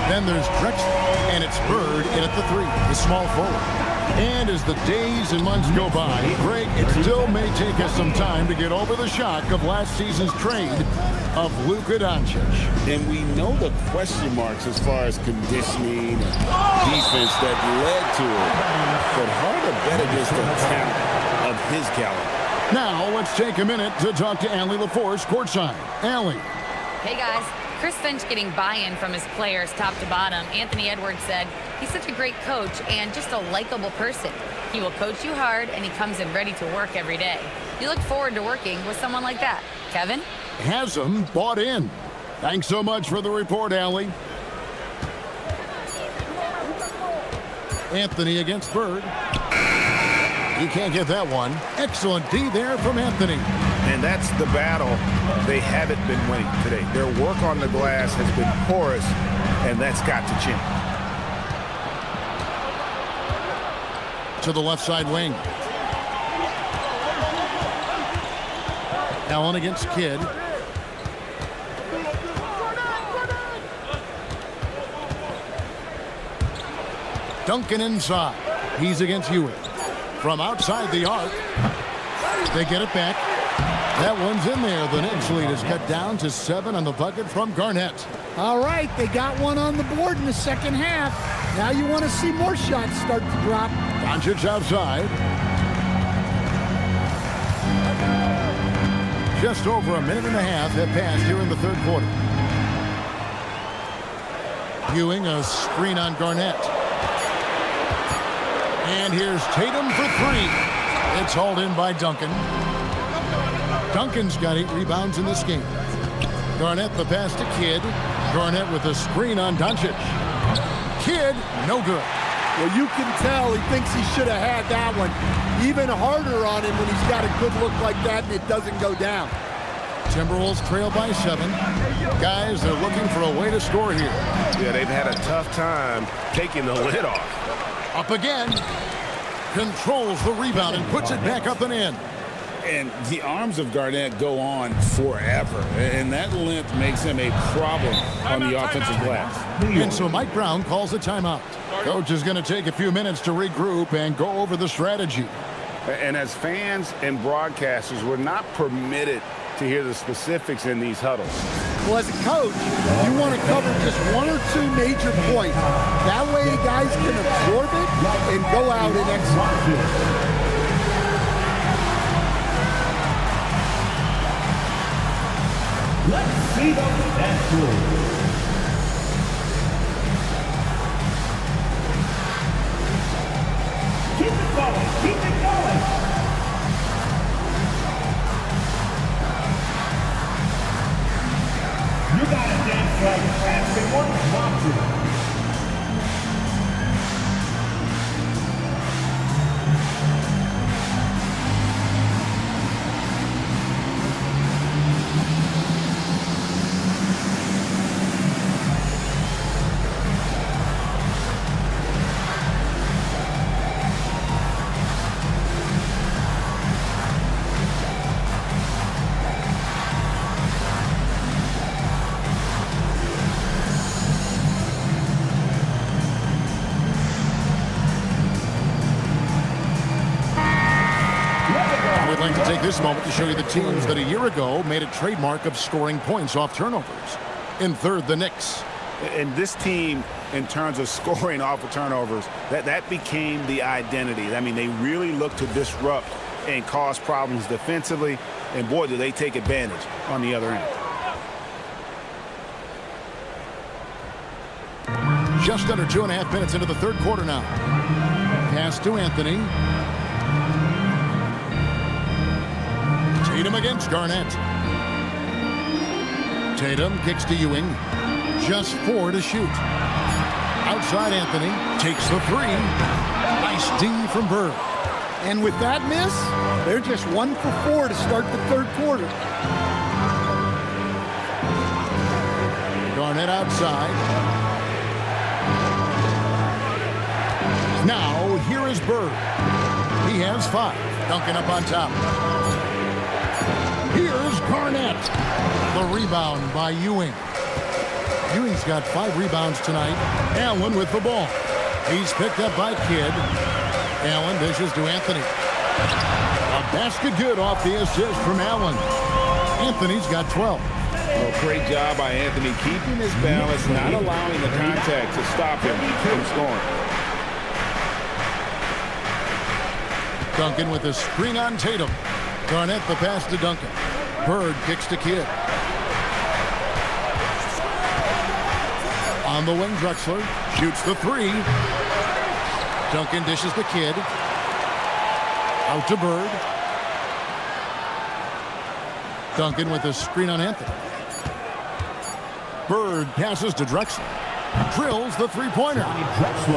Then there's Drexler, and it's Bird in at the 3, the small forward. And as the days and months go by, Greg, it still may take us some time to get over the shock of last season's trade of Luka Doncic. And we know the question marks as far as conditioning and defense that led to it. But hard to bet against the talent of his caliber. Now, let's take a minute to talk to Allie LaForce courtside. Allie. Hey, guys. Chris Finch getting buy-in from his players top to bottom. Anthony Edwards said he's such a great coach and just a likable person. He will coach you hard, and he comes in ready to work every day. You look forward to working with someone like that. Kevin? Has him bought in. Thanks so much for the report, Allie. Anthony against Bird. You can't get that one. Excellent D there from Anthony. And that's the battle they haven't been winning today. Their work on the glass has been porous, and that's got to change. To the left side wing. Allen against Kidd. Duncan inside. He's against Ewing. From outside the arc, they get it back. That one's in there. The Knicks lead is cut down to 7 on the bucket from Garnett. All right, they got one on the board in the second half. Now you want to see more shots start to drop. Doncic outside. Just over a minute and a half have passed here in the third quarter. Ewing, a screen on Garnett. And here's Tatum for 3. It's hauled in by Duncan. Duncan's got 8 rebounds in this game. Garnett the pass to Kidd. Garnett with a screen on Doncic. Kidd, no good. Well, you can tell he thinks he should have had that one. Even harder on him when he's got a good look like that and it doesn't go down. Timberwolves trail by 7. Guys, they're looking for a way to score here. Yeah, they've had a tough time taking the lid off. Up again. Controls the rebound and puts it back up and in. And the arms of Garnett go on forever. And that length makes him a problem on the offensive glass. And so Mike Brown calls a timeout. Coach is going to take a few minutes to regroup and go over the strategy. And as fans and broadcasters, we're not permitted to hear the specifics in these huddles. Well, as a coach, you want to cover just one or two major points. That way guys can absorb it and go out and execute. Let's see the best move. Keep it going, keep it going. You gotta dance like everyone wants you. We'd like to take this moment to show you the teams that a year ago made a trademark of scoring points off turnovers. In third, the Knicks. And this team, in terms of scoring off of turnovers, that became the identity. I mean, they really look to disrupt and cause problems defensively, and boy, do they take advantage on the other end. Just under 2.5 minutes into the third quarter now. Pass to Anthony. Tatum against Garnett. Tatum kicks to Ewing. Just 4 to shoot. Outside Anthony takes the 3. Nice D from Bird. And with that miss, they're just 1 for 4 to start the third quarter. Garnett outside. Now here is Bird. He has 5. Duncan up on top. Here's Garnett. The rebound by Ewing. Ewing's got 5 rebounds tonight. Allen with the ball. He's picked up by Kidd. Allen dishes to Anthony. A basket good off the assist from Allen. Anthony's got 12. Well, great job by Anthony keeping his balance, not allowing the contact to stop him from scoring. Duncan with a screen on Tatum. Garnett the pass to Duncan. Bird kicks to Kidd. On the wing, Drexler shoots the 3. Duncan dishes to Kidd. Out to Bird. Duncan with a screen on Anthony. Bird passes to Drexler. Drills the 3-pointer.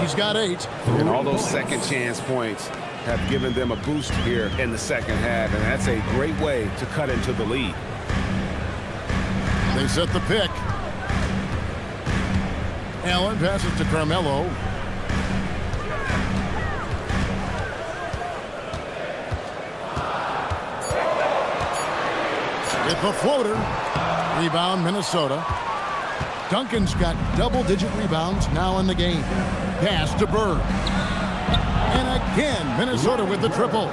He's got 8. And all those second chance points have given them a boost here in the second half, and that's a great way to cut into the lead. They set the pick. Allen passes to Carmelo. It's a floater. Rebound, Minnesota. Duncan's got double-digit rebounds now in the game. Pass to Bird. And again, Minnesota with the triple.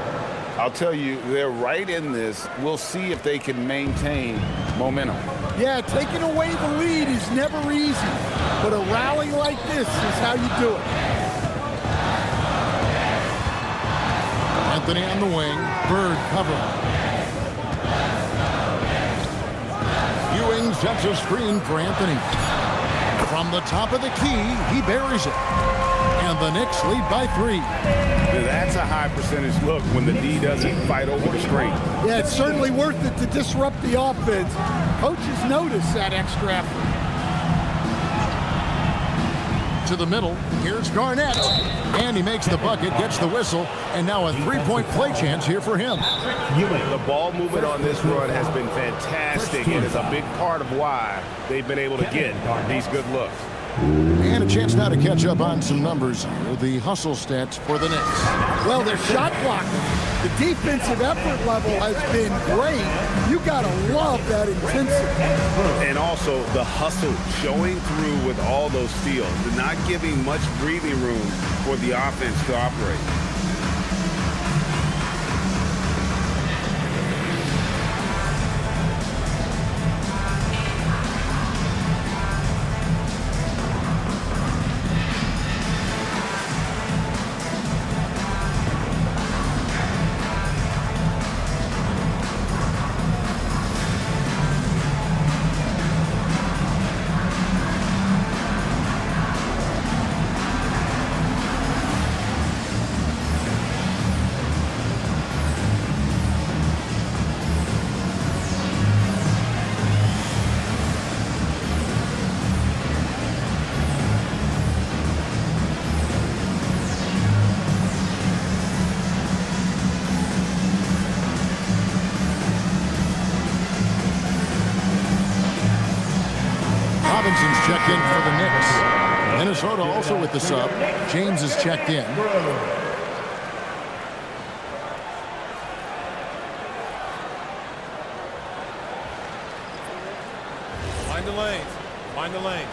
I'll tell you, they're right in this. We'll see if they can maintain momentum. Yeah, taking away the lead is never easy, but a rally like this is how you do it. Anthony on the wing. Bird cover. Ewing sets a screen for Anthony. From the top of the key, he buries it. And the Knicks lead by 3. That's a high percentage look when the D doesn't fight over the screen. Yeah, it's certainly worth it to disrupt the offense. Coaches notice that extra effort. To the middle, here's Garnett. And he makes the bucket, gets the whistle, and now a 3-point play chance here for him. The ball movement on this run has been fantastic and is a big part of why they've been able to get these good looks. And a chance now to catch up on some numbers here. The hustle stats for the Knicks. Well, their shot blocking. The defensive effort level has been great. You got to love that intensity. And also the hustle showing through with all those steals, not giving much breathing room for the offense to operate. checked in for the Knicks. Minnesota also with the sub. James is checked in. Mind the lanes. Mind the lanes.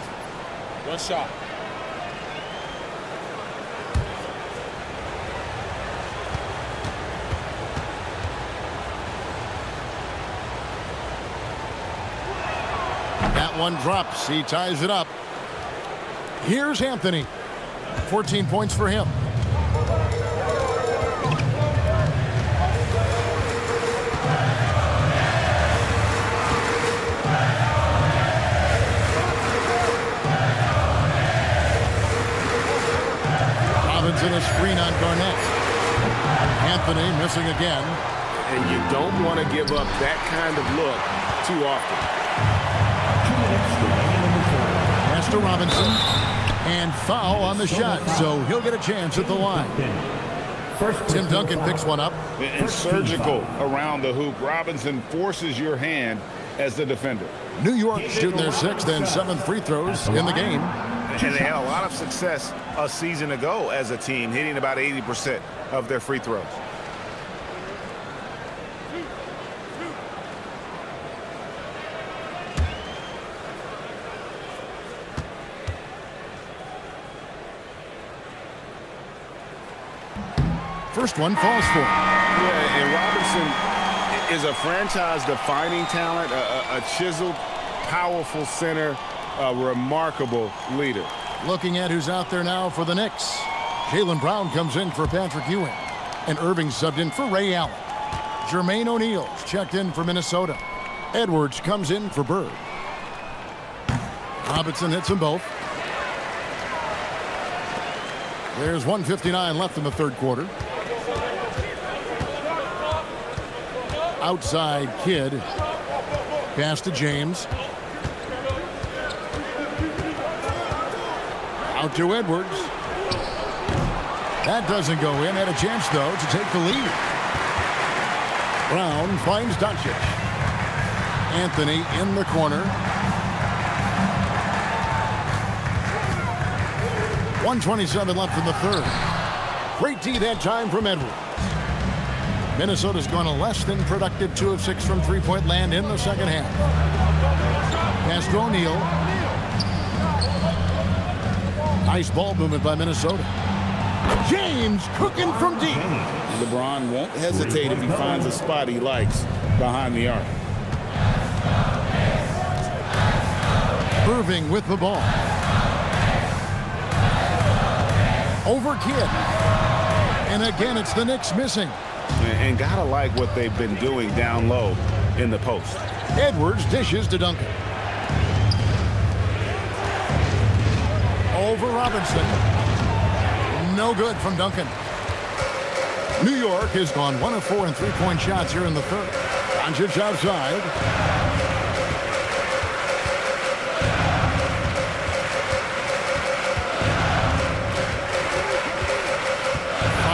One shot. That one drops. He ties it up. Here's Anthony. 14 points for him. Robinson a screen on Garnett. Anthony missing again. And you don't want to give up that kind of look too often. Pass to Robinson. And foul on the shot, so he'll get a chance at the line. Tim Duncan picks one up. And surgical around the hoop. Robinson forces your hand as the defender. New York shooting their 6th and 7th free throws in the game. And they had a lot of success a season ago as a team, hitting about 80% of their free throws. First one falls for him. Yeah, and Robinson is a franchise-defining talent, a chiseled, powerful center, a remarkable leader. Looking at who's out there now for the Knicks. Jaylen Brown comes in for Patrick Ewing. And Irving subbed in for Ray Allen. Jermaine O'Neal's checked in for Minnesota. Edwards comes in for Bird. Robinson hits them both. There's 1:59 left in the third quarter. Outside Kidd. Pass to James. Out to Edwards. That doesn't go in. Had a chance, though, to take the lead. Brown finds Doncic. Anthony in the corner. 1:27 left in the third. Great D that time from Edwards. Minnesota's gone a less than productive 2 of 6 from three-point land in the second half. Pass to O'Neal. Nice ball movement by Minnesota. James cooking from deep. LeBron won't hesitate if he finds a spot he likes behind the arc. Irving with the ball. Over Kidd. And again, it's the Knicks missing. And gotta like what they've been doing down low in the post. Edwards dishes to Duncan. Over Robinson. No good from Duncan. New York has gone 1 of 4 in three-point shots here in the third. Doncic outside.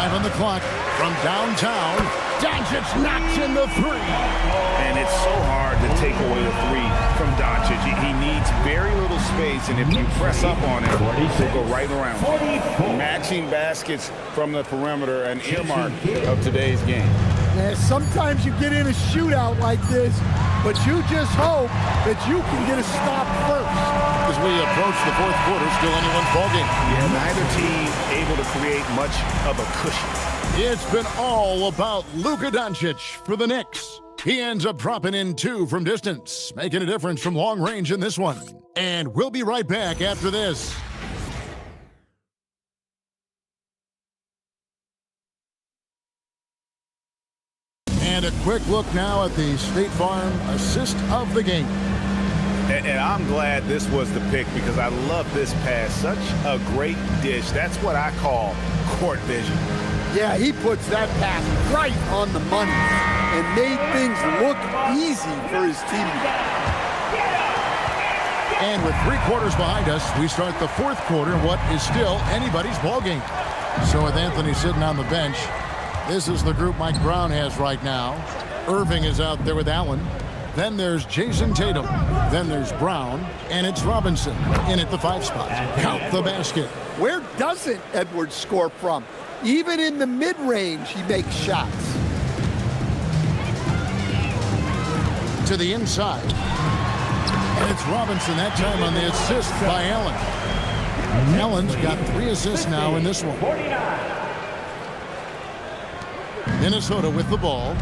On the clock from downtown. Doncic knocks in the three. And it's so hard to take away a three from Doncic. He needs very little space, and if you press up on it, he'll go right around. Matching baskets from the perimeter, an earmark of today's game. Yeah, sometimes you get in a shootout like this, but you just hope that you can get a stop first. As we approach the fourth quarter, still anyone's ballgame. Yeah, neither team able to create much of a cushion. It's been all about Luka Doncic for the Knicks. He ends up dropping in 2 from distance, making a difference from long range in this one. And we'll be right back after this. And a quick look now at the State Farm assist of the game. And I'm glad this was the pick because I love this pass. Such a great dish. That's what I call court vision. Yeah, he puts that pass right on the money and made things look easy for his teammates. And with 3 quarters behind us, we start the fourth quarter, what is still anybody's ballgame. So with Anthony sitting on the bench, this is the group Mike Brown has right now. Irving is out there with Allen. Then there's Jason Tatum. Then there's Brown. And it's Robinson in at the 5 spot. Count the basket. Where doesn't Edwards score from? Even in the mid-range, he makes shots. To the inside. And it's Robinson that time on the assist by Allen. Allen's got 3 assists now in this one. Minnesota with the ball.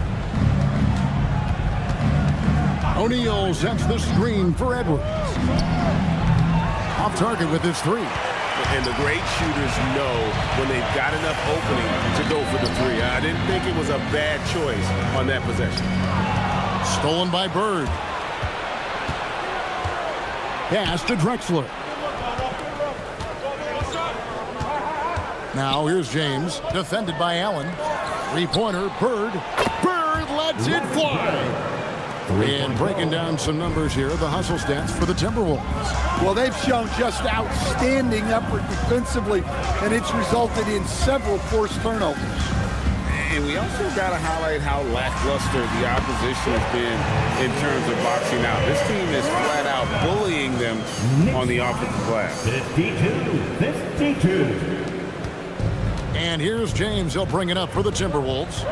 O'Neal sets the screen for Edwards. Off target with his 3. And the great shooters know when they've got enough opening to go for the 3. I didn't think it was a bad choice on that possession. Stolen by Bird. Pass to Drexler. Now here's James, defended by Allen. 3-pointer, Bird. Bird lets it fly. And breaking down some numbers here, the hustle stats for the Timberwolves. Well, they've shown just outstanding effort defensively, and it's resulted in several forced turnovers. And we also got to highlight how lackluster the opposition has been in terms of boxing out. This team is flat out bullying them on the offensive glass. 52. And here's James. He'll bring it up for the Timberwolves.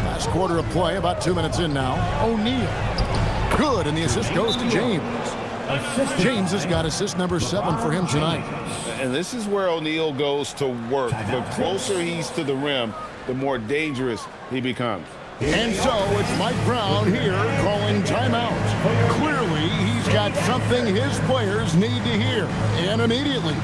Last quarter of play, about 2 minutes in now. O'Neal. Good, and the assist goes to James. James has got assist number 7 for him tonight. And this is where O'Neal goes to work. The closer he's to the rim, the more dangerous he becomes. And so it's Mike Brown here calling timeout. Clearly, he's got something his players need to hear, and immediately.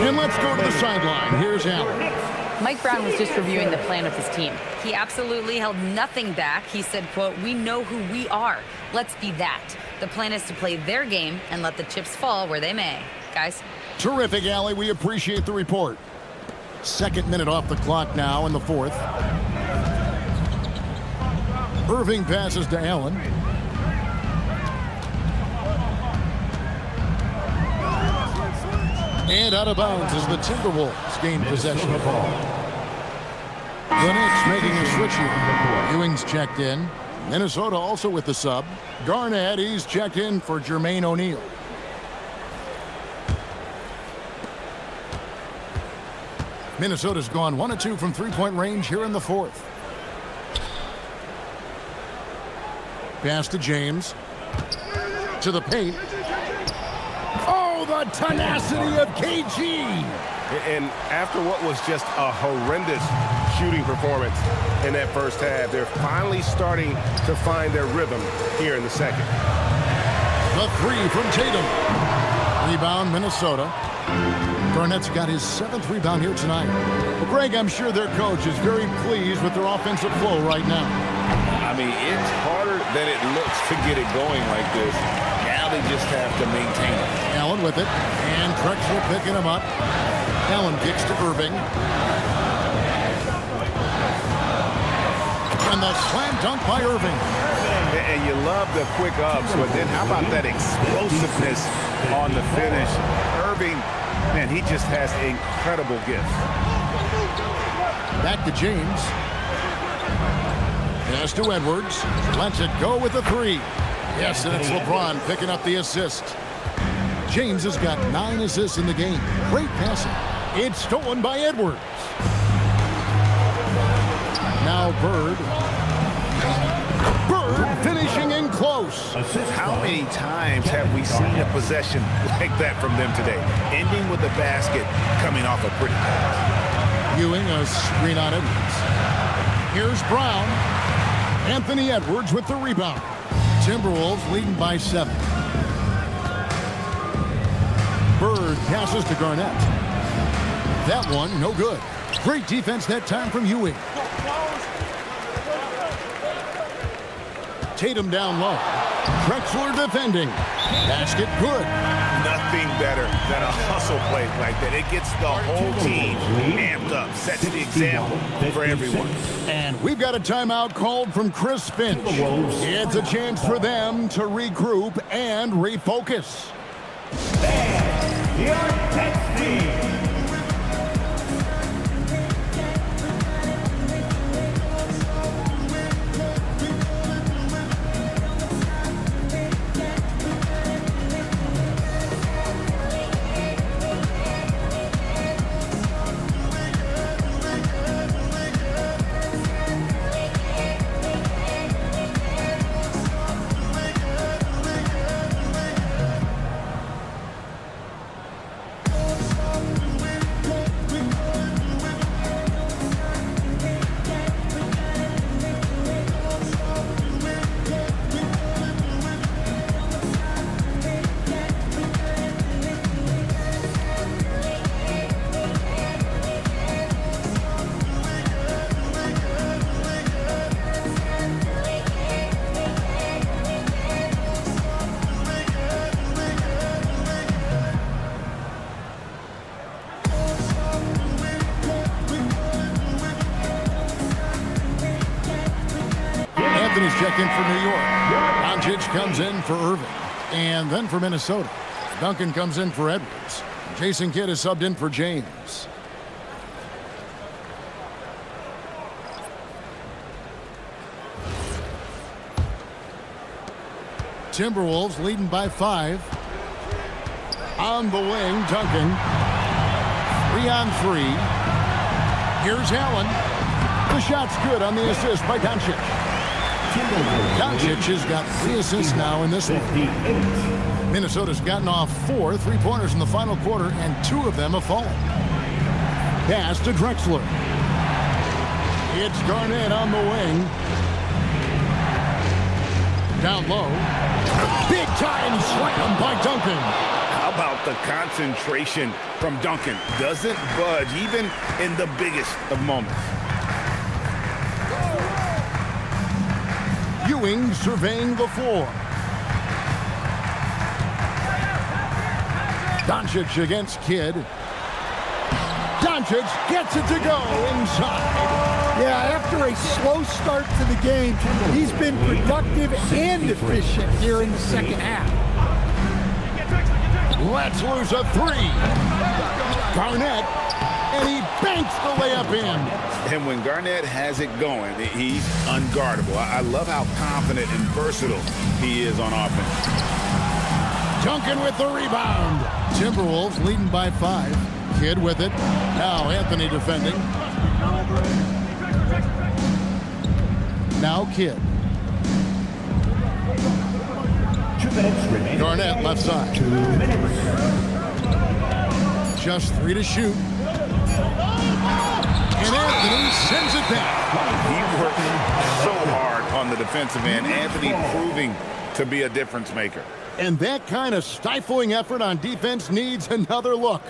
And let's go to the sideline. Here's Allen. Mike Brown was just reviewing the plan of his team. He absolutely held nothing back. He said, quote, "We know who we are. Let's be that. The plan is to play their game and let the chips fall where they may." Guys. Terrific, Allie. We appreciate the report. 2nd minute off the clock now in the 4th. Irving passes to Allen. And out of bounds as the Timberwolves gain possession of the ball. The Knicks making a switch here. Ewing's checked in. Minnesota also with the sub. Garnett, he's checked in for Jermaine O'Neal. Minnesota's gone 1 of 2 from 3-point range here in the 4th. Pass to James. To the paint. Oh, the tenacity of KG. And after what was just a horrendous shooting performance in that first half, they're finally starting to find their rhythm here in the second. The 3 from Tatum. Rebound, Minnesota. Garnett's got his 7th rebound here tonight. Well, Greg, I'm sure their coach is very pleased with their offensive flow right now. I mean, it's harder than it looks to get it going like this. Now they just have to maintain it. Allen with it, and Drexler picking him up. Allen kicks to Irving. And the slam dunk by Irving. And you love the quick ups, but then how about that explosiveness on the finish? Irving, man, he just has incredible gifts. Back to James. Pass to Edwards. Lets it go with the 3. Yes, and it's LeBron picking up the assist. James has got 9 assists in the game. Great passing. It's stolen by Edwards. Now Now Bird. Bird finishing in close. How many times have we seen a possession like that from them today? Ending with a basket coming off a pretty pass. Ewing a screen on Edwards. Here's Brown. Anthony Edwards with the rebound. Timberwolves leading by 7. Bird passes to Garnett. That one, no good. Great defense that time from Ewing. Tatum down low. Drexler defending. Basket good. Nothing better than a hustle play like that. It gets the whole team amped up, sets the example for everyone. And we've got a timeout called from Chris Finch. It's a chance for them to regroup and refocus. Your next team. Anthony's checked in for New York. Doncic comes in for Irving. And then for Minnesota, Duncan comes in for Edwards. Jason Kidd is subbed in for James. Timberwolves leading by 5. On the wing, Duncan. 3-on-3. Here's Allen. The shot's good on the assist by Doncic. Doncic has got 3 assists now in this one. Minnesota's gotten off 4 3-pointers in the final quarter, and 2 of them have fallen. Pass to Drexler. It's Garnett on the wing. Down low. Big time slam by Duncan. How about the concentration from Duncan? Doesn't budge even in the biggest of moments. Ewing surveying the floor. Doncic against Kidd. Doncic gets it to go inside. Yeah, after a slow start to the game, he's been productive and efficient here in the second half. Let's lose a 3. Garnett, and he banks the layup in. And when Garnett has it going, he's unguardable. I love how confident and versatile he is on offense. Duncan with the rebound. Timberwolves leading by 5. Kidd with it. Now Anthony defending. Now Kidd. 2 minutes remaining. Garnett left side. 2 minutes. Just 3 to shoot. And Anthony sends it back. He worked so hard on the defensive end. Anthony proving to be a difference maker. And that kind of stifling effort on defense needs another look.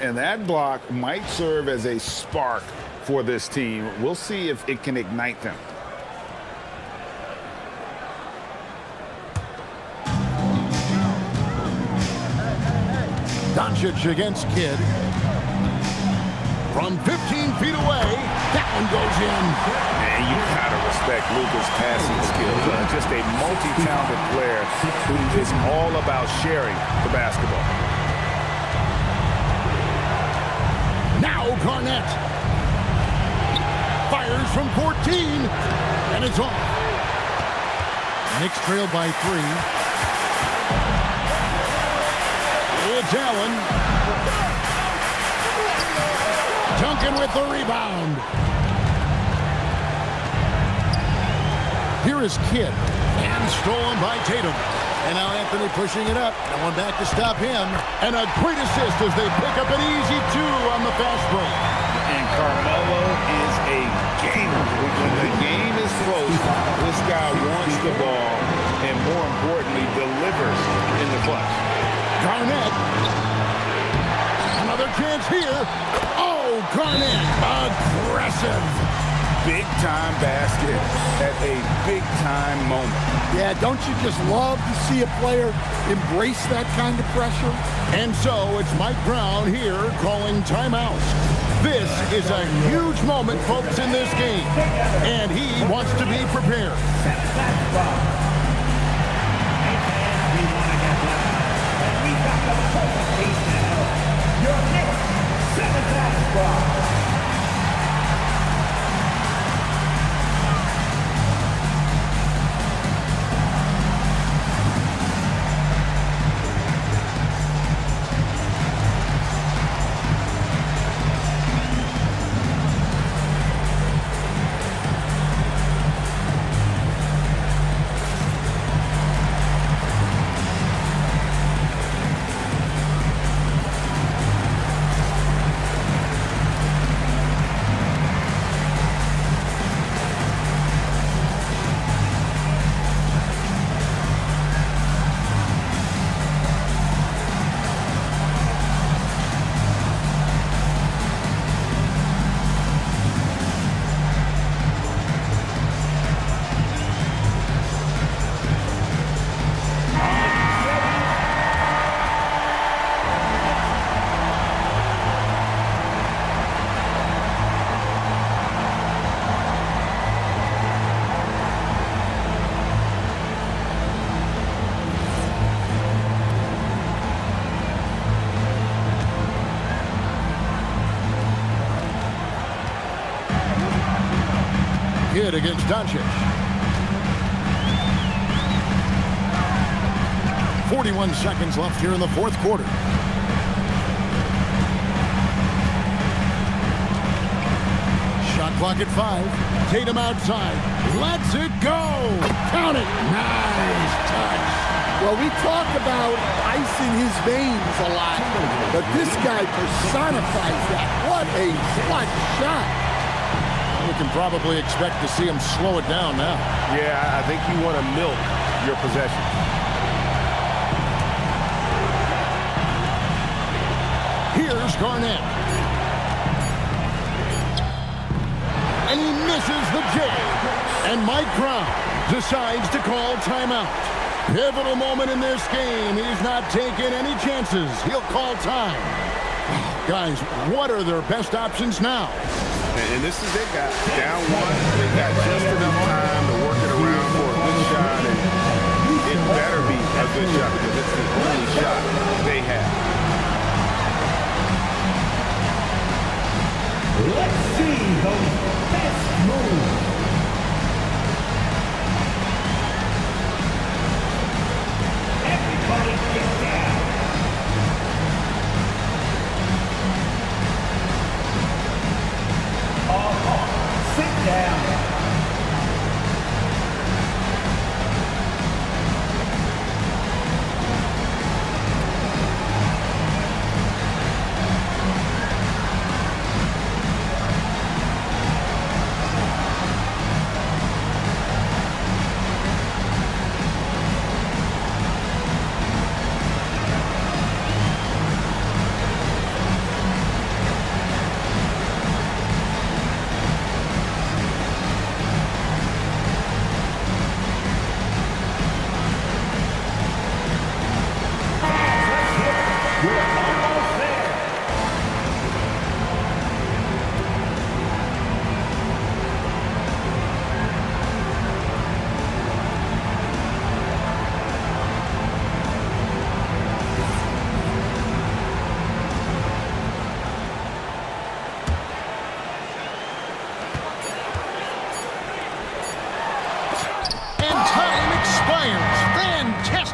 And that block might serve as a spark for this team. We'll see if it can ignite them. Doncic against Kidd. From 15 feet away, that one goes in. And you gotta respect Luka's passing skills. Just a multi-talented player who is all about sharing the basketball. Now Garnett fires from 14, and it's off. Knicks trail by 3. It's Allen. Duncan with the rebound. Here is Kidd. And stolen by Tatum. And now Anthony pushing it up. No one back to stop him. And a great assist as they pick up an easy 2 on the fast break. And Carmelo is a gamer. When the game is close, this guy wants the ball and, more importantly, delivers in the clutch. Garnett. Another chance here. Oh, Garnett. Aggressive. Big-time basket at a big-time moment. Yeah, don't you just love to see a player embrace that kind of pressure? And so it's Mike Brown here calling timeout. This is a huge moment, folks, in this game. And he wants to be prepared. Your next 7 spot. Kidd against Doncic. 41 seconds left here in the fourth quarter. Shot clock at 5. Tatum outside. Lets it go. Count it. Nice touch. Well, we talk about ice in his veins a lot, but this guy personifies that. What a clutch shot. We can probably expect to see him slow it down now. Yeah, I think you want to milk your possession. Here's Garnett. And he misses the J. And Mike Brown decides to call timeout. Pivotal moment in this game. He's not taking any chances. He'll call time. Guys, what are their best options now? And this is it, guys. Down 1. They've got just enough time to work it around for a good shot. And it better be a good shot because it's the only shot they have. Let's see those best moves. Everybody get down. Sit down.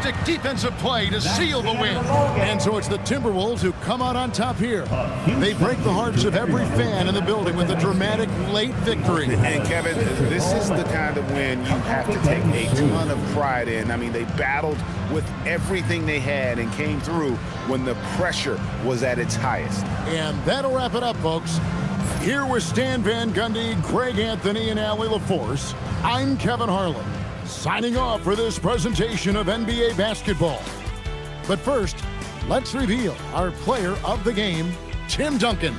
fantastic defensive play to seal the win. And so it's the Timberwolves who come out on top here. They break the hearts of every fan in the building with a dramatic late victory. And Kevin, this is the kind of win you have to take a ton of pride in. I mean, they battled with everything they had and came through when the pressure was at its highest. And that'll wrap it up, folks. Here with Stan Van Gundy, Greg Anthony, and Allie LaForce, I'm Kevin Harlan, signing off for this presentation of NBA basketball. But first, let's reveal our player of the game, Tim Duncan.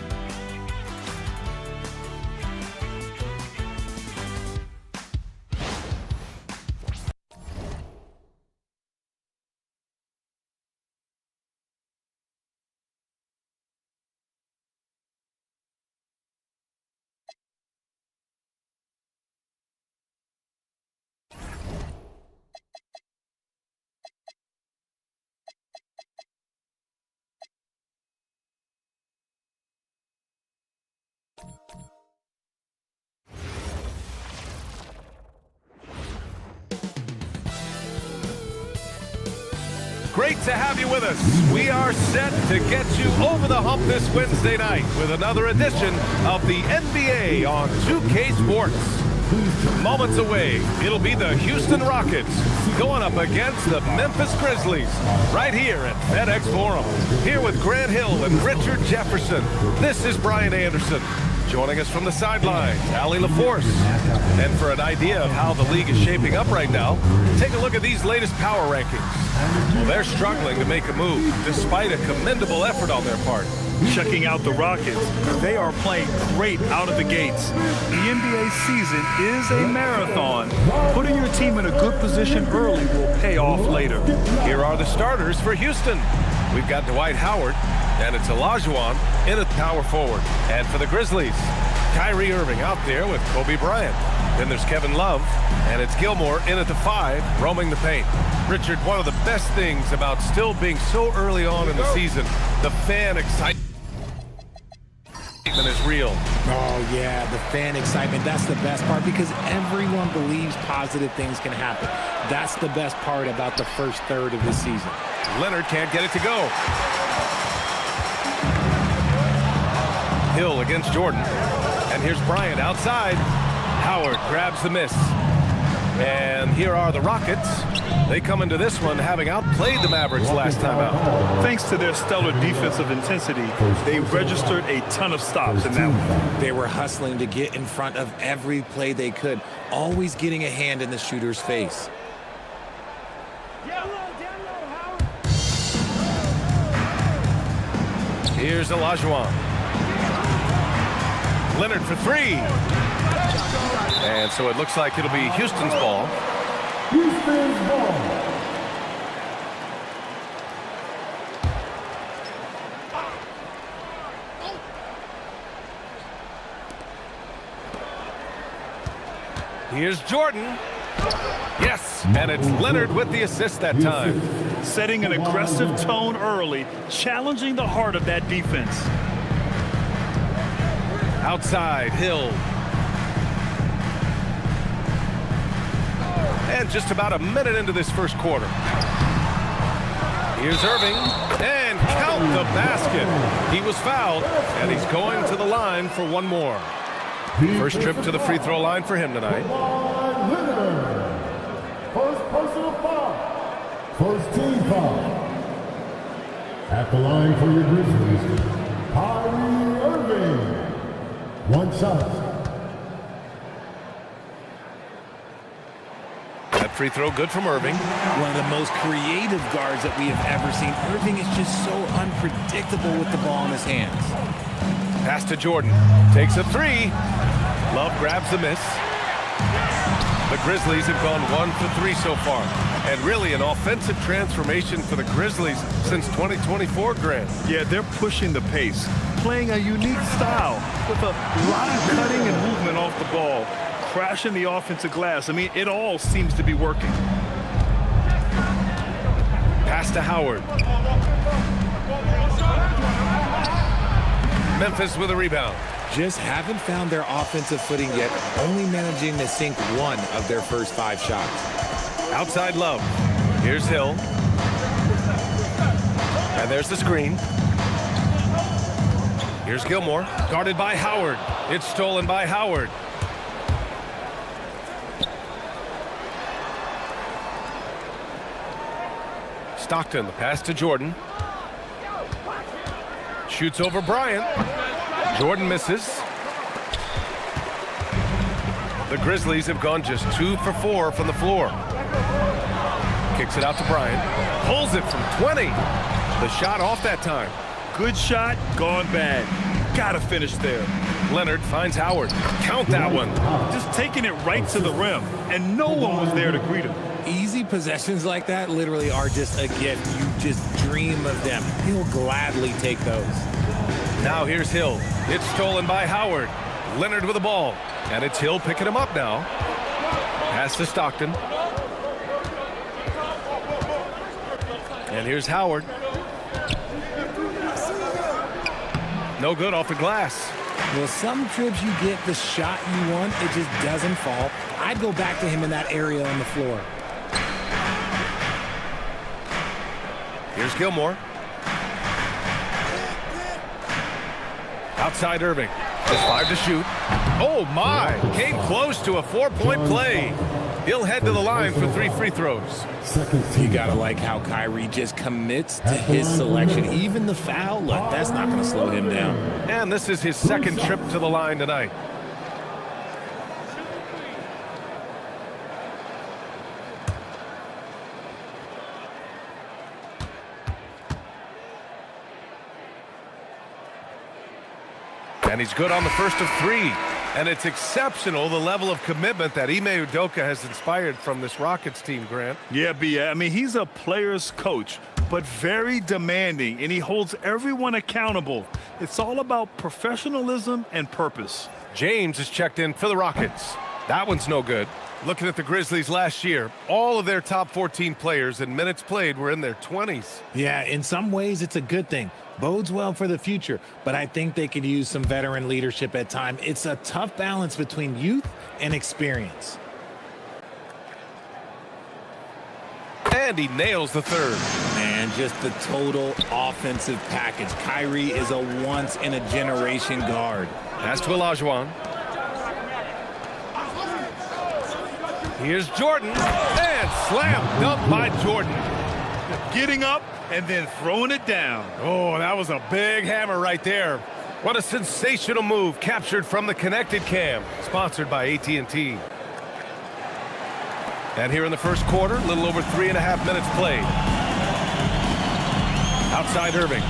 Great to have you with us. We are set to get you over the hump this Wednesday night with another edition of the NBA on 2K Sports. Moments away, it'll be the Houston Rockets going up against the Memphis Grizzlies right here at FedEx Forum. Here with Grant Hill and Richard Jefferson, this is Brian Anderson. Joining us from the sidelines, Allie LaForce. And for an idea of how the league is shaping up right now, take a look at these latest power rankings. Well, they're struggling to make a move, despite a commendable effort on their part. Checking out the Rockets, they are playing great out of the gates. The NBA season is a marathon. Putting your team in a good position early will pay off later. Here are the starters for Houston. We've got Dwight Howard, and it's Olajuwon in at power forward. And for the Grizzlies, Kyrie Irving out there with Kobe Bryant. Then there's Kevin Love, and it's Gilmore in at the 5, roaming the paint. Richard, one of the best things about still being so early on in the season, the fan excitement is real. Oh, yeah, the fan excitement. That's the best part because everyone believes positive things can happen. That's the best part about the first third of the season. Leonard can't get it to go. Hill against Jordan. And here's Bryant outside. Howard grabs the miss. And here are the Rockets. They come into this one having outplayed the Mavericks last time out. Thanks to their stellar defensive intensity, they registered a ton of stops in that one. They were hustling to get in front of every play they could, always getting a hand in the shooter's face. Here's Olajuwon. Leonard for 3. And so it looks like it'll be Houston's ball. Houston's ball. Here's Jordan. Yes, and it's Leonard with the assist that time. Setting an aggressive tone early, challenging the heart of that defense. Outside, Hill. And just about a minute into this first quarter. Here's Irving, and count the basket. He was fouled, and he's going to the line for one more. First trip to the free throw line for him tonight. First personal foul. First team foul. At the line for your Grizzlies, Kyrie Irving. One shot. That free throw good from Irving. One of the most creative guards that we have ever seen. Irving is just so unpredictable with the ball in his hands. Pass to Jordan. Takes a 3. Love grabs the miss. The Grizzlies have gone 1 for 3 so far. And really an offensive transformation for the Grizzlies since 2024, Grant. Yeah, they're pushing the pace, playing a unique style with a lot of cutting and movement off the ball, crashing the offensive glass. I mean, it all seems to be working. Pass to Howard. Memphis with a rebound. Just haven't found their offensive footing yet, only managing to sink 1 of their first 5 shots. Outside Love. Here's Hill. And there's the screen. Here's Gilmore, guarded by Howard. It's stolen by Howard. Stockton, the pass to Jordan. Shoots over Bryant. Jordan misses. The Grizzlies have gone just 2 for 4 from the floor. Kicks it out to Bryant. Pulls it from 20. The shot off that time. Good shot, gone bad. Gotta finish there. Leonard finds Howard. Count that one. Just taking it right to the rim, and no one was there to greet him. Easy possessions like that literally are just a gift. You just dream of them. He'll gladly take those. Now here's Hill. It's stolen by Howard. Leonard with the ball. And it's Hill picking him up now. Pass to Stockton. And here's Howard. No good off the glass. Well, some trips you get the shot you want, it just doesn't fall. I'd go back to him in that area on the floor. Here's Gilmore. Outside Irving. There's 5 to shoot. Oh my! Came close to a 4-point play. He'll head to the line for 3 free throws. You gotta like how Kyrie just commits to his selection. Even the foul, look, that's not gonna slow him down. And this is his second trip to the line tonight. And he's good on the first of 3. And it's exceptional, the level of commitment that Ime Udoka has inspired from this Rockets team, Grant. Yeah, B.A. I mean, he's a player's coach, but very demanding, and he holds everyone accountable. It's all about professionalism and purpose. James is checked in for the Rockets. That one's no good. Looking at the Grizzlies last year, all of their top 14 players in minutes played were in their 20s. Yeah, in some ways it's a good thing. Bodes well for the future, but I think they could use some veteran leadership at time. It's a tough balance between youth and experience. And he nails the third. Man, just the total offensive package. Kyrie is a once-in-a-generation guard. Pass to Olajuwon. Here's Jordan, and slam dunk by Jordan. Getting up and then throwing it down. Oh, that was a big hammer right there. What a sensational move, captured from the Connected Cam, sponsored by AT&T. And here in the first quarter, a little over 3.5 minutes played. Outside Irving.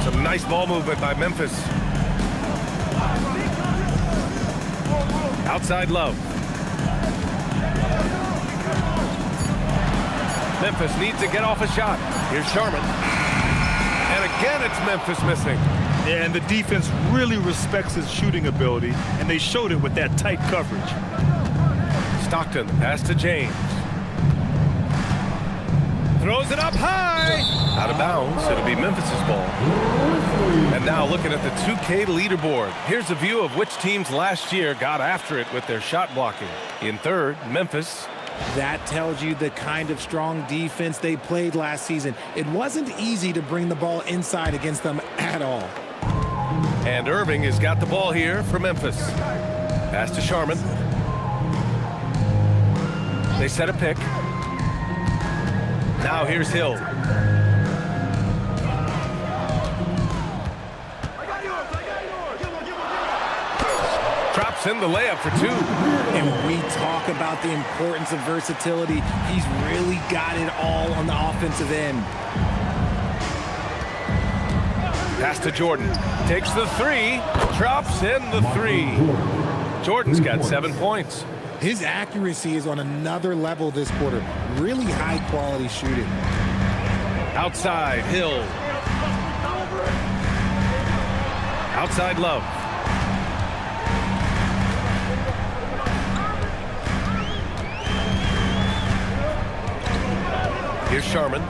Some nice ball movement by Memphis. Outside Love. Memphis needs to get off a shot. Here's Sharman. And again, it's Memphis missing. Yeah, and the defense really respects his shooting ability, and they showed it with that tight coverage. Stockton, pass to James. Throws it up high. Out of bounds. It'll be Memphis's ball. And now looking at the 2K leaderboard. Here's a view of which teams last year got after it with their shot blocking. In third, Memphis. That tells you the kind of strong defense they played last season. It wasn't easy to bring the ball inside against them at all. And Irving has got the ball here for Memphis. Pass to Sharman. They set a pick. Now here's Hill. Drops in the layup for 2. And we talk about the importance of versatility. He's really got it all on the offensive end. Pass to Jordan. Takes the 3. Drops in the 3. Jordan's got 7 points. His accuracy is on another level this quarter. Really high-quality shooting. Outside, Hill. Outside, Love. Here's Sharman.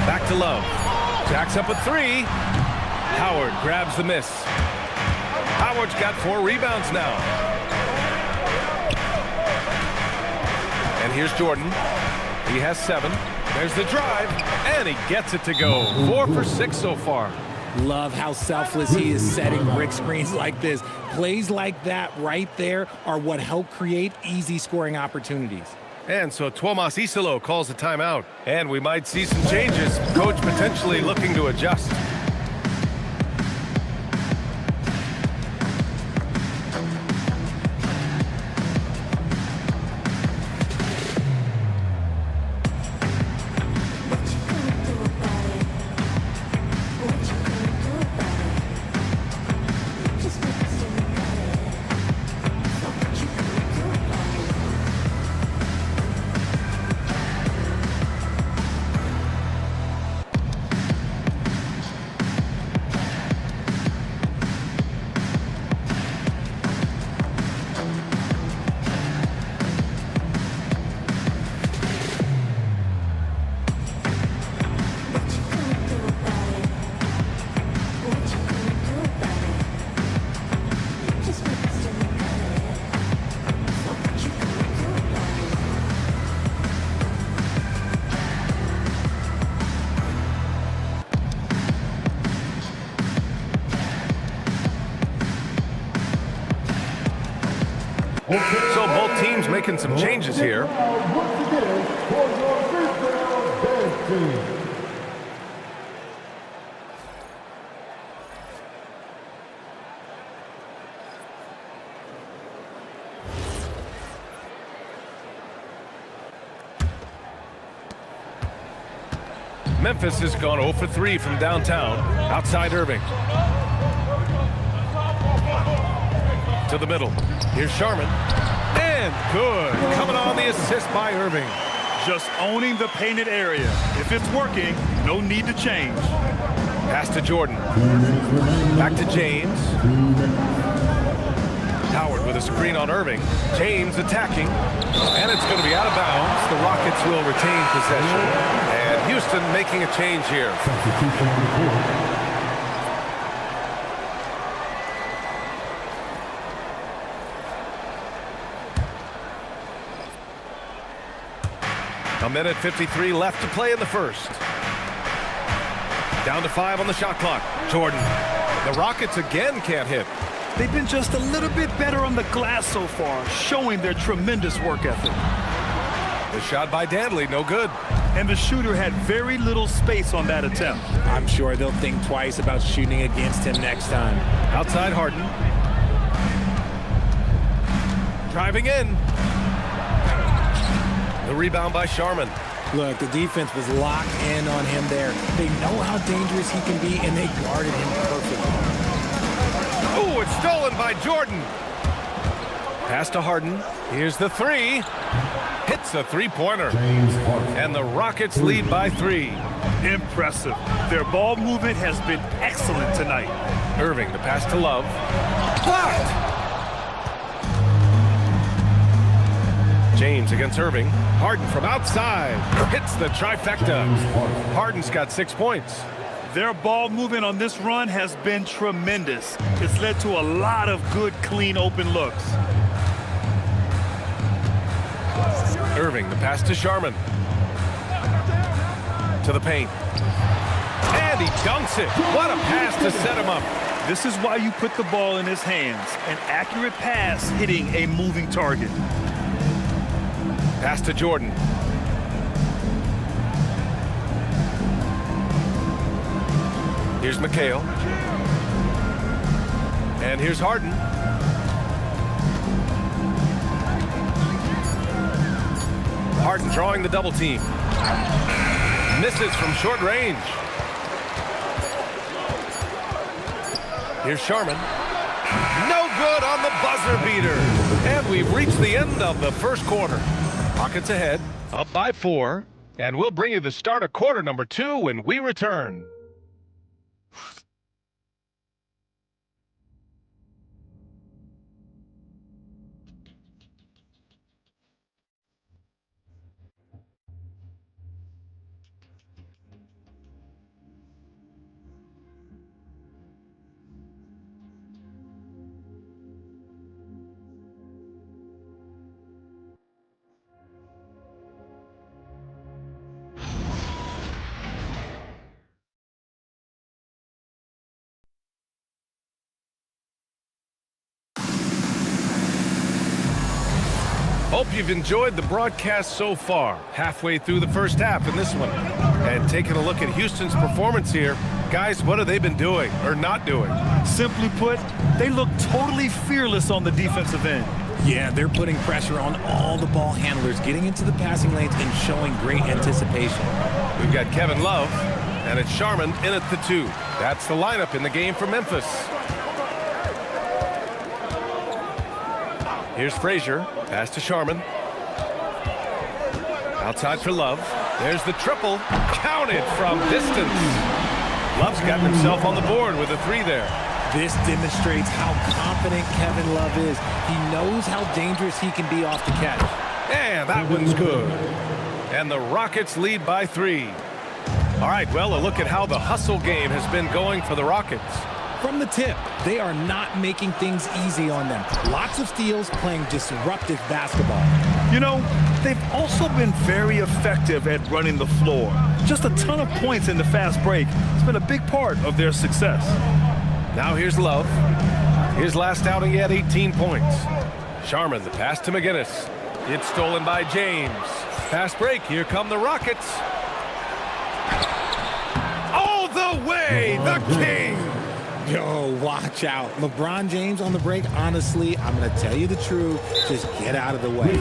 Back to Love. Jacks up a 3. Howard grabs the miss. Howard's got 4 rebounds now. And here's Jordan. He has 7. There's the drive, and he gets it to go. 4 for 6 so far. Love how selfless he is setting brick screens like this. Plays like that right there are what help create easy scoring opportunities. And so Tuomas Isalo calls a timeout. And we might see some changes. Coach potentially looking to adjust. So both teams making some changes here. Memphis has gone 0 for 3 from downtown. Outside Irving. To the middle. Here's Sharman. And good. Coming on the assist by Irving. Just owning the painted area. If it's working, no need to change. Pass to Jordan. Back to James. Howard with a screen on Irving. James attacking. And it's going to be out of bounds. The Rockets will retain possession. And Houston making a change here. A minute 53 left to play in the first. Down to 5 on the shot clock. Jordan. The Rockets again can't hit. They've been just a little bit better on the glass so far, showing their tremendous work ethic. The shot by Danley, no good. And the shooter had very little space on that attempt. I'm sure they'll think twice about shooting against him next time. Outside Harden. Driving in. The rebound by Sharman. Look, the defense was locked in on him there. They know how dangerous he can be, and they guarded him perfectly. Oh, it's stolen by Jordan. Pass to Harden. Here's the three. Hits a three-pointer. And the Rockets lead by 3. Impressive. Their ball movement has been excellent tonight. Irving, the pass to Love. Blocked. James against Irving. Harden from outside. Hits the trifecta. Harden's got 6 points. Their ball movement on this run has been tremendous. It's led to a lot of good, clean, open looks. Irving, the pass to Sharman. To the paint. And he dunks it. What a pass to set him up. This is why you put the ball in his hands. An accurate pass hitting a moving target. Pass to Jordan. Here's McHale. And here's Harden. Harden drawing the double team. Misses from short range. Here's Sharman. No good on the buzzer beater. And we've reached the end of the first quarter. Rockets ahead, up by 4. And we'll bring you the start of quarter number 2 when we return. Hope you've enjoyed the broadcast so far. Halfway through the first half in this one. And taking a look at Houston's performance here, guys, what have they been doing or not doing? Simply put, they look totally fearless on the defensive end. Yeah, they're putting pressure on all the ball handlers, getting into the passing lanes and showing great anticipation. We've got Kevin Love, and it's Sharman in at the 2. That's the lineup in the game for Memphis. Here's Frazier, pass to Sharman. Outside for Love. There's the triple, counted from distance. Love's gotten himself on the board with a 3 there. This demonstrates how confident Kevin Love is. He knows how dangerous he can be off the catch. And that one's good. And the Rockets lead by 3. All right, well, a look at how the hustle game has been going for the Rockets. From the tip, they are not making things easy on them. Lots of steals, playing disruptive basketball. You know, they've also been very effective at running the floor. Just a ton of points in the fast break. It's been a big part of their success. Now here's Love. His last outing, he had 18 points. Sharman, the pass to McGinnis. It's stolen by James. Fast break, here come the Rockets. All the way, the King! Yo, watch out. LeBron James on the break, honestly, I'm going to tell you the truth. Just get out of the way.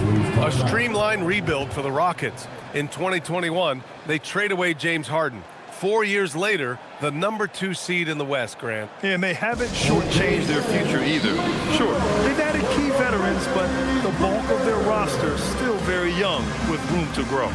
A streamlined rebuild for the Rockets. In 2021, they trade away James Harden. 4 years later, the number 2 seed in the West, Grant. And they haven't shortchanged their future either. Sure, they've added key veterans, but the bulk of their roster is still very young with room to grow.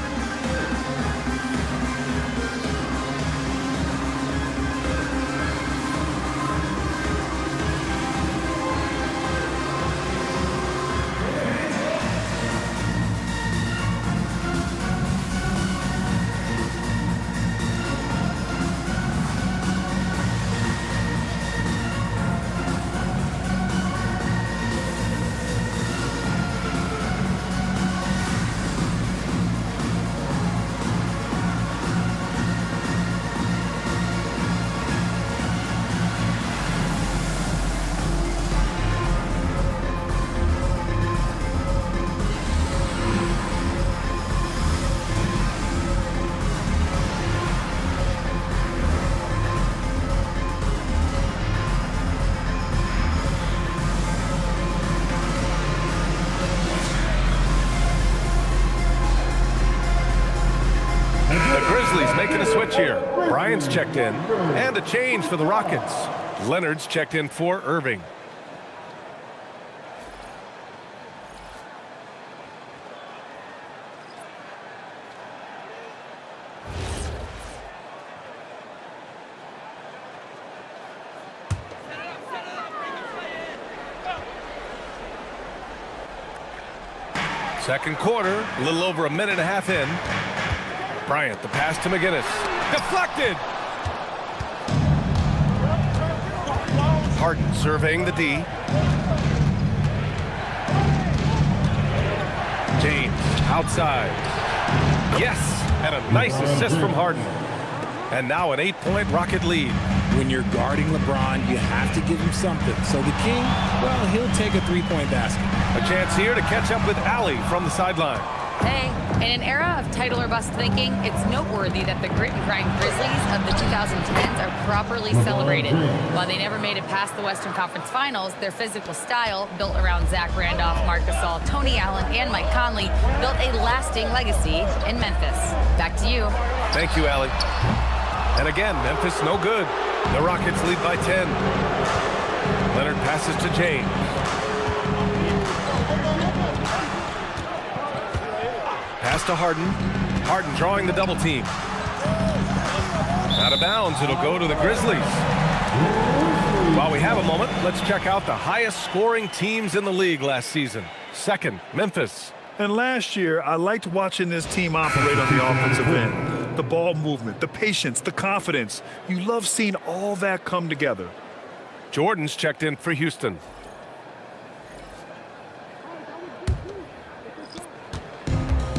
Making a switch here. Bryant's checked in. And a change for the Rockets. Leonard's checked in for Irving. Second quarter, a little over a minute and a half in. Bryant, the pass to McGinnis. Deflected! Harden surveying the D. James, outside. Yes! And a nice assist from Harden. And now an 8-point Rocket lead. When you're guarding LeBron, you have to give him something. So the King, well, he'll take a 3-point basket. A chance here to catch up with Allie from the sideline. Hey, in an era of title or bust thinking, it's noteworthy that the grit and grind Grizzlies of the 2010s are properly celebrated. While they never made it past the Western Conference Finals, their physical style, built around Zach Randolph, Marc Gasol, Tony Allen, and Mike Conley, built a lasting legacy in Memphis. Back to you. Thank you, Allie. And again, Memphis no good. The Rockets lead by 10. Leonard passes to James. Pass to Harden. Harden drawing the double team. Out of bounds, it'll go to the Grizzlies. While we have a moment, let's check out the highest scoring teams in the league last season. Second, Memphis. And last year, I liked watching this team operate on the offensive end. The ball movement, the patience, the confidence. You love seeing all that come together. Jordan's checked in for Houston.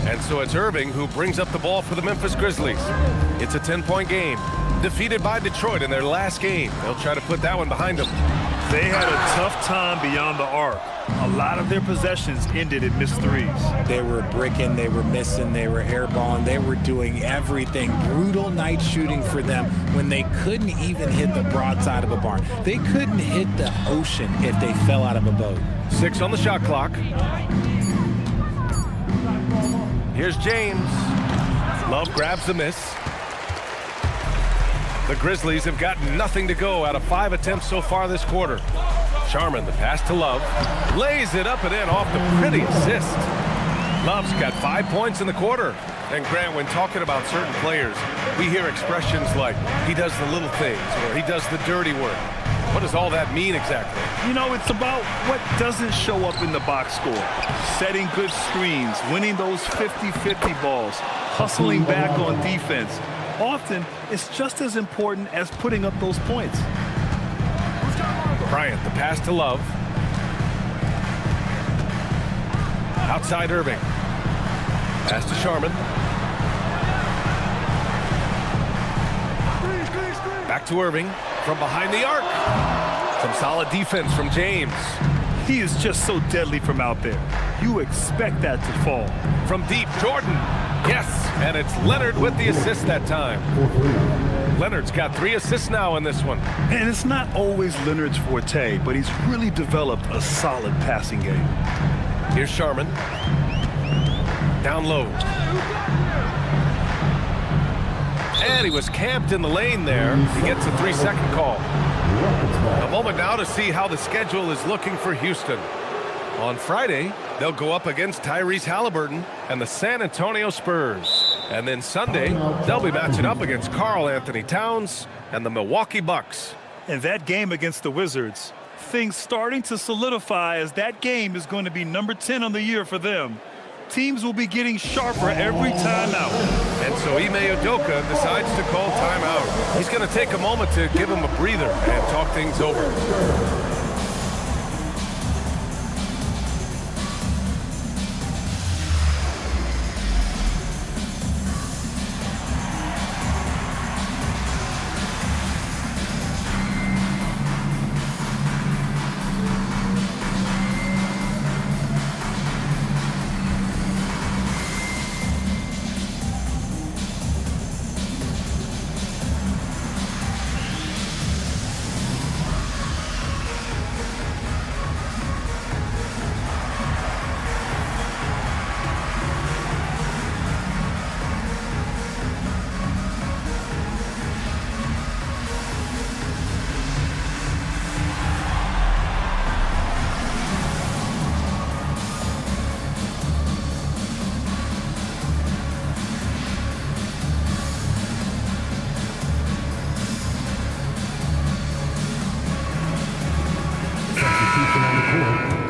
And so it's Irving who brings up the ball for the Memphis Grizzlies. It's a 10-point game. defeated by Detroit in their last game. They'll try to put that one behind them. They had a tough time beyond the arc. A lot of their possessions ended in missed threes. They were bricking, they were missing, they were airballing, they were doing everything. Brutal night shooting for them when they couldn't even hit the broadside of a barn. They couldn't hit the ocean if they fell out of a boat. 6 on the shot clock. Here's James. Love grabs the miss. The Grizzlies have got nothing to go out of 5 attempts so far this quarter. Sharman, the pass to Love, lays it up and in off the pretty assist. Love's got 5 points in the quarter. And Grant, when talking about certain players, we hear expressions like, he does the little things, or he does the dirty work. What does all that mean exactly? You know, it's about what doesn't show up in the box score. Setting good screens, winning those 50-50 balls, hustling back on defense. Often, it's just as important as putting up those points. Bryant, the pass to Love. Outside Irving. Pass to Sharman. Back to Irving from behind the arc. Some solid defense from James. He is just so deadly from out there. You expect that to fall. From deep, Jordan. Yes, and it's Leonard with the assist that time. Leonard's got 3 assists now in this one. And it's not always Leonard's forte, but he's really developed a solid passing game. Here's Sharman. Down low. And he was camped in the lane there. He gets a 3-second call. A moment now to see how the schedule is looking for Houston. On Friday, they'll go up against Tyrese Halliburton and the San Antonio Spurs. And then Sunday, they'll be matching up against Karl Anthony Towns and the Milwaukee Bucks. And that game against the Wizards, things starting to solidify as that game is going to be number 10 on the year for them. Teams will be getting sharper every time out. And so Ime Udoka decides to call timeout. He's going to take a moment to give him a breather and talk things over.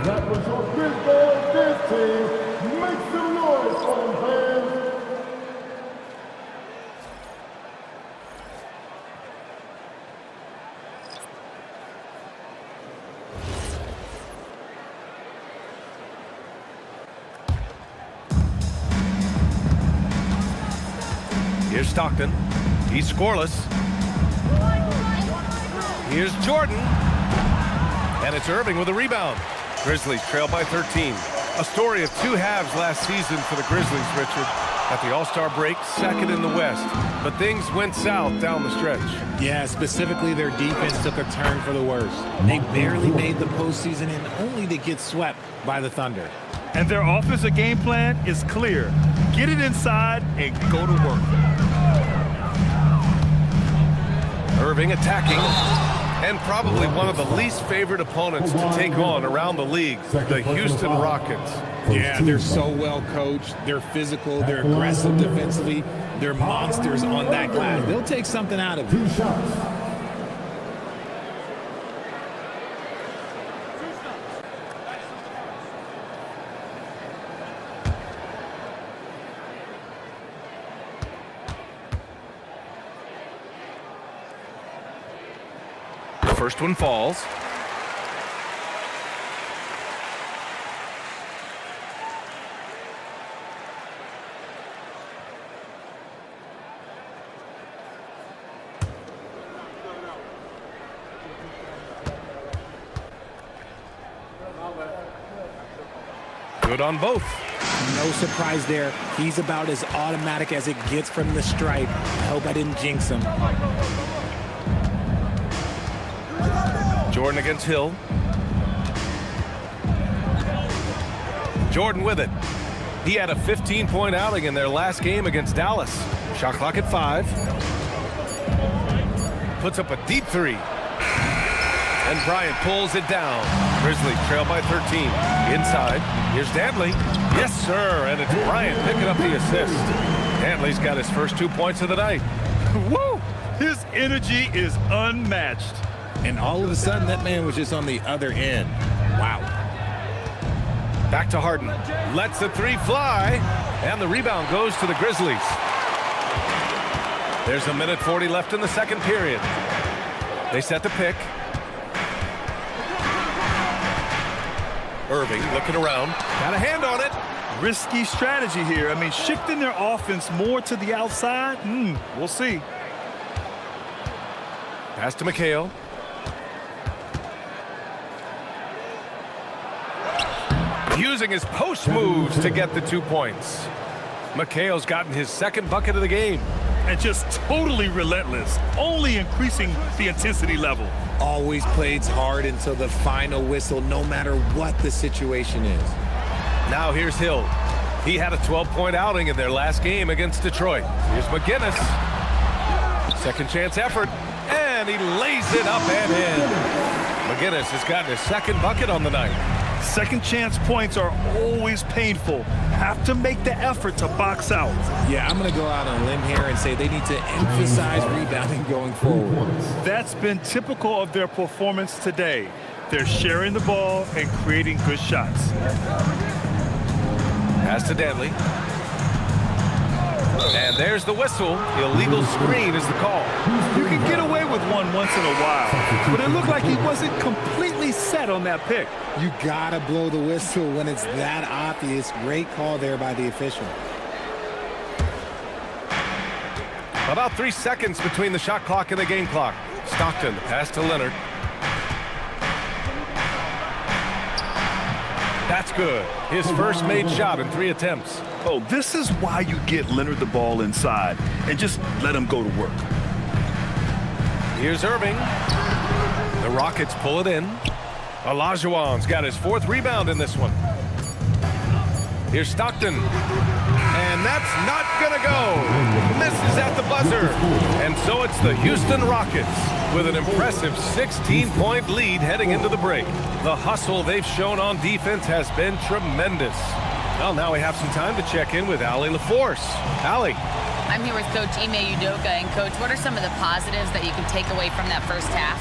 That was your big ball dance team. Make some noise for them, fans. Here's Stockton. He's scoreless. Here's Jordan. And it's Irving with a rebound. Grizzlies trail by 13. A story of 2 halves last season for the Grizzlies, Richard. At the All-Star break, second in the West. But things went south down the stretch. Yeah, specifically their defense took a turn for the worse. They barely made the postseason and only to get swept by the Thunder. And their offensive game plan is clear. Get it inside and go to work. Irving attacking. And probably one of the least favored opponents to take on around the league, the Houston Rockets. Yeah, they're so well coached. They're physical. They're aggressive defensively. They're monsters on that glass. They'll take something out of it. 2 shots. First one falls. Good on both. No surprise there. He's about as automatic as it gets from the stripe. I hope I didn't jinx him. Jordan against Hill. Jordan with it. He had a 15-point outing in their last game against Dallas. Shot clock at 5. Puts up a deep 3. And Bryant pulls it down. Grizzlies trail by 13. Inside. Here's Dantley. Yes, sir. And it's Bryant picking up the assist. Dantley's got his first 2 points of the night. Woo! His energy is unmatched. And all of a sudden, that man was just on the other end. Wow. Back to Harden. Lets the 3 fly. And the rebound goes to the Grizzlies. There's a minute 40 left in the second period. They set the pick. Irving looking around. Got a hand on it. Risky strategy here. I mean, shifting their offense more to the outside. We'll see. Pass to McHale. Using his post moves to get the 2 points. McHale's gotten his second bucket of the game. And just totally relentless, only increasing the intensity level. Always plays hard until the final whistle, no matter what the situation is. Now here's Hill. He had a 12-point outing in their last game against Detroit. Here's McGinnis. Second chance effort, and he lays it up and in. McGinnis has gotten his second bucket on the night. Second chance points are always painful. Have to make the effort to box out. Yeah, I'm going to go out on a limb here and say they need to emphasize rebounding going forward. That's been typical of their performance today. They're sharing the ball and creating good shots. Pass to Dantley. And there's the whistle. Illegal screen is the call. You can get away with one once in a while, but it looked like he wasn't completely set on that pick. You got to blow the whistle when it's that obvious. Great call there by the official. About 3 seconds between the shot clock and the game clock. Stockton, pass to Leonard. That's good. His first made shot in 3 attempts. Oh, this is why you get Leonard the ball inside and just let him go to work. Here's Irving. The Rockets pull it in. Olajuwon's got his 4th rebound in this one. Here's Stockton. And that's not going to go. Misses at the buzzer. And so it's the Houston Rockets with an impressive 16-point lead heading into the break. The hustle they've shown on defense has been tremendous. Well, now we have some time to check in with Allie LaForce. Allie. I'm here with Coach Ime Udoka. And, Coach, what are some of the positives that you can take away from that first half?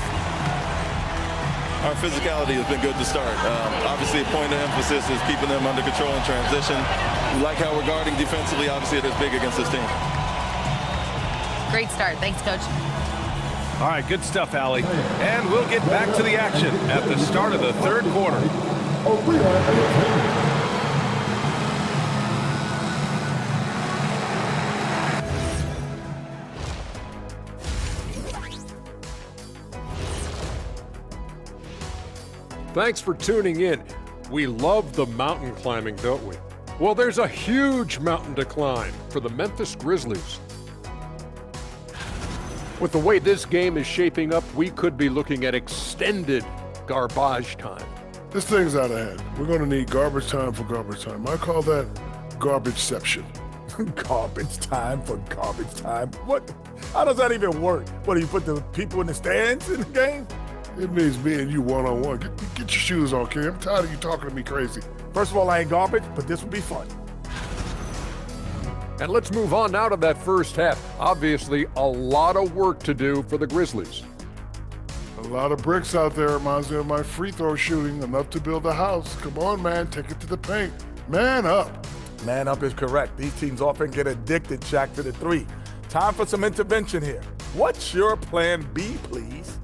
Our physicality has been good to start. Obviously, a point of emphasis is keeping them under control in transition. We like how we're guarding defensively. Obviously, it is big against this team. Great start. Thanks, Coach. All right, good stuff, Allie. And we'll get back to the action at the start of the third quarter. Thanks for tuning in. We love the mountain climbing, don't we? Well, there's a huge mountain to climb for the Memphis Grizzlies. With the way this game is shaping up, we could be looking at extended garbage time. This thing's out of hand. We're going to need garbage time for garbage time. I call that garbageception. Garbage time for garbage time? What? How does that even work? What, do you put the people in the stands in the game? It means me and you one-on-one. Get your shoes on, King. I'm tired of you talking to me crazy. First of all, I ain't garbage, but this will be fun. And let's move on now to that first half. Obviously, a lot of work to do for the Grizzlies. A lot of bricks out there. Reminds me of my free throw shooting. Enough to build a house. Come on, man. Take it to the paint. Man up. Man up is correct. These teams often get addicted, Shaq, to the 3. Time for some intervention here. What's your plan B, please?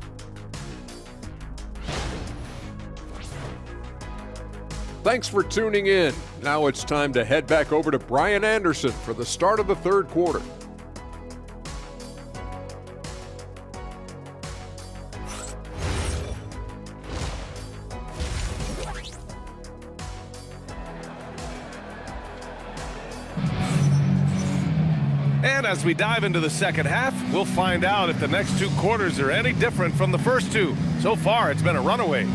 Thanks for tuning in. Now it's time to head back over to Brian Anderson for the start of the third quarter. And as we dive into the second half, we'll find out if the next 2 quarters are any different from the first 2. So far, it's been a runaway.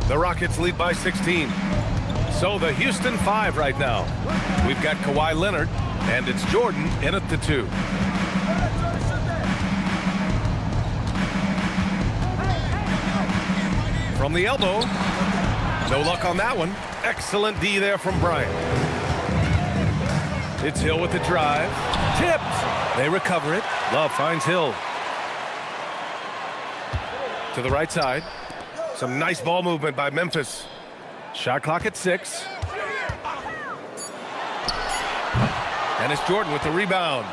The Rockets lead by 16. So the Houston 5 right now. We've got Kawhi Leonard, and it's Jordan in at the 2. From the elbow. No luck on that one. Excellent D there from Bryant. It's Hill with the drive. Tipped. They recover it. Love finds Hill. To the right side. Some nice ball movement by Memphis. Shot clock at 6. And it's Jordan with the rebound.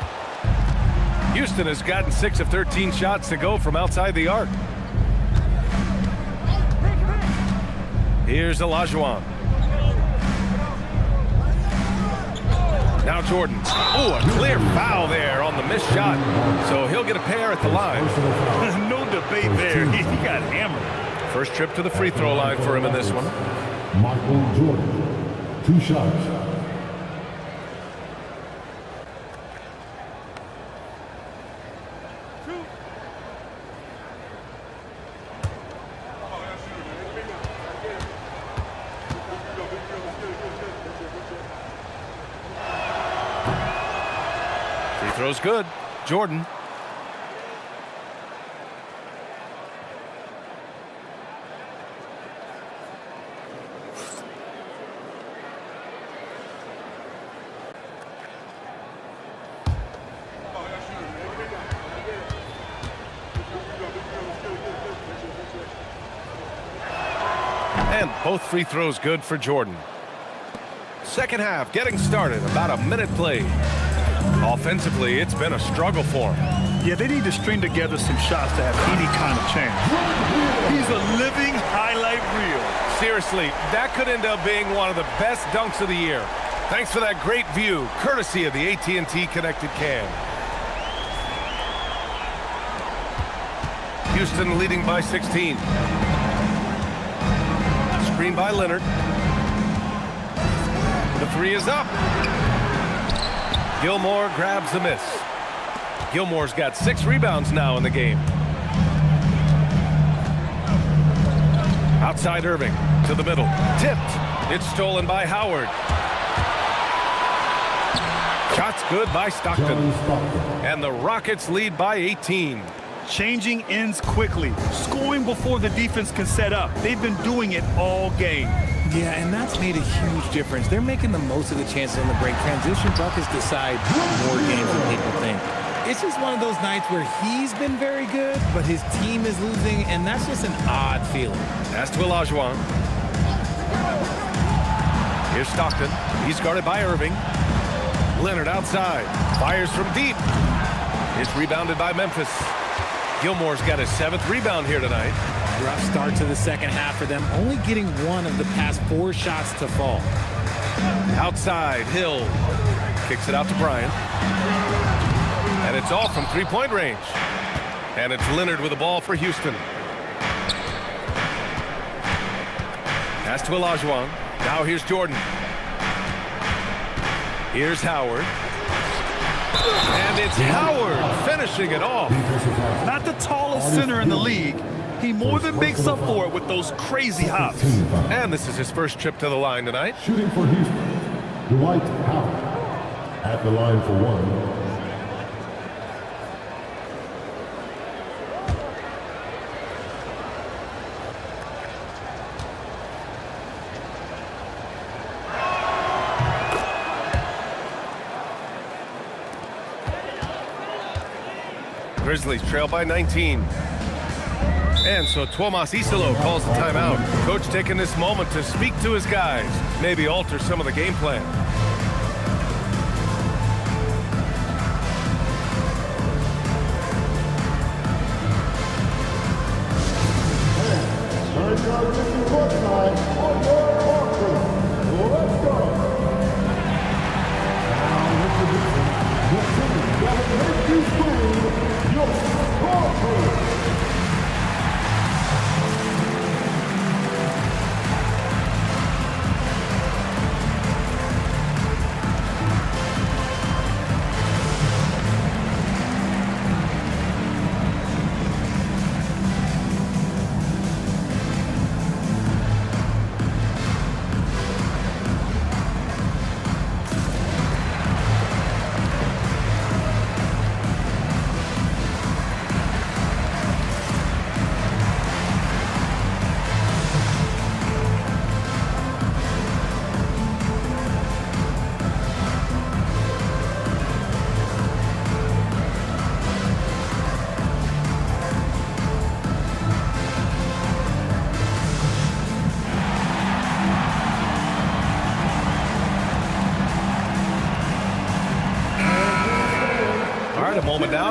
Houston has gotten 6 of 13 shots to go from outside the arc. Here's Olajuwon. Now Jordan. Oh, a clear foul there on the missed shot. So he'll get a pair at the line. No debate there. He got hammered. First trip to the free throw line for him in this one. Michael Jordan, 2 shots. Free throw's good. Jordan. And both free throws good for Jordan. Second half getting started. About a minute played. Offensively, it's been a struggle for him. Yeah, they need to string together some shots to have any kind of chance. He's a living highlight reel. Seriously, that could end up being one of the best dunks of the year. Thanks for that great view, courtesy of the AT&T Connected Cam. Houston leading by 16. Screen by Leonard. The 3 is up. Gilmore grabs the miss. Gilmore's got 6 rebounds now in the game. Outside Irving to the middle. Tipped. It's stolen by Howard. Shots good by Stockton. And the Rockets lead by 18. Changing ends quickly. Scoring before the defense can set up. They've been doing it all game. Yeah, and that's made a huge difference. They're making the most of the chances on the break. Transition buckets decide more games than people think. It's just one of those nights where he's been very good, but his team is losing, and that's just an odd feeling. Pass to Olajuwon. Here's Stockton. He's guarded by Irving. Leonard outside. Fires from deep. It's rebounded by Memphis. Gilmore's got his 7th rebound here tonight. Rough start to the second half for them, only getting 1 of the past 4 shots to fall. Outside, Hill kicks it out to Bryant. And it's off from 3-point range. And it's Leonard with the ball for Houston. Pass to Olajuwon. Now here's Jordan. Here's Howard. And it's Howard finishing it off. Not the tallest center in the league. He more than makes up for it with those crazy hops. And this is his first trip to the line tonight. Shooting for Houston, Dwight Howard. At the line for 1. Grizzlies trail by 19. And so Tuomas Isalo calls the timeout. Coach taking this moment to speak to his guys, maybe alter some of the game plan. Turn your court side on your court.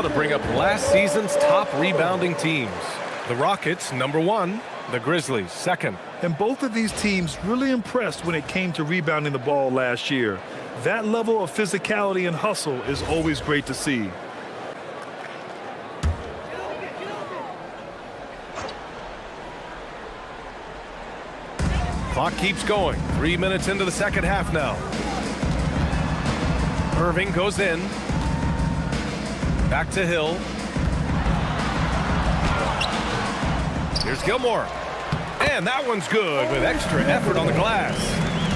now to bring up last season's top rebounding teams. The Rockets, number 1. The Grizzlies, 2nd. And both of these teams really impressed when it came to rebounding the ball last year. That level of physicality and hustle is always great to see. Clock keeps going. 3 minutes into the second half now. Irving goes in. Back to Hill. Here's Gilmore. And that one's good with extra effort on the glass.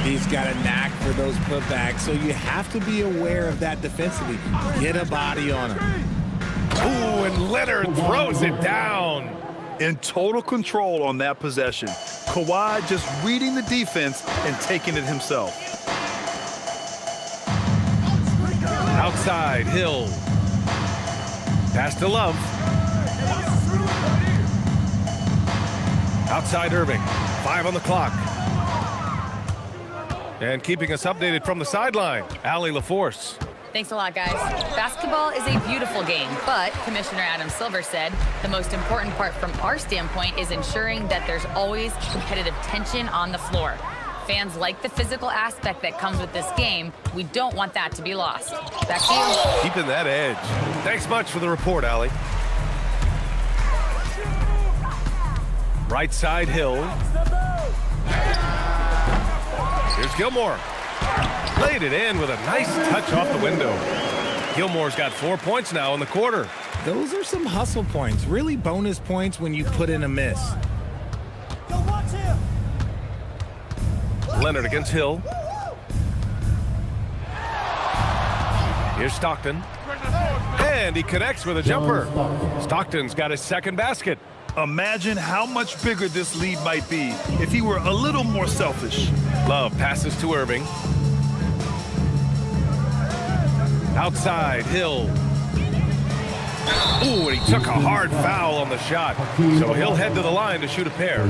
He's got a knack for those putbacks, so you have to be aware of that defensively. Get a body on him. Ooh, and Leonard throws it down. In total control on that possession. Kawhi just reading the defense and taking it himself. Outside, Hill. Pass to Love. Outside Irving. 5 on the clock. And keeping us updated from the sideline, Allie LaForce. Thanks a lot, guys. Basketball is a beautiful game, but Commissioner Adam Silver said the most important part from our standpoint is ensuring that there's always competitive tension on the floor. Fans like the physical aspect that comes with this game. We don't want that to be lost. Back to you. Keeping that edge. Thanks much for the report, Allie. Right side, Hill. Here's Gilmore. Laid it in with a nice touch off the window. Gilmore's got 4 points now in the quarter. Those are some hustle points, really bonus points when you put in a miss. Leonard against Hill. Here's Stockton. And he connects with a jumper. Stockton's got his second basket. Imagine how much bigger this lead might be if he were a little more selfish. Love passes to Irving. Outside, Hill. Ooh, and he took a hard foul on the shot. So he'll head to the line to shoot a pair.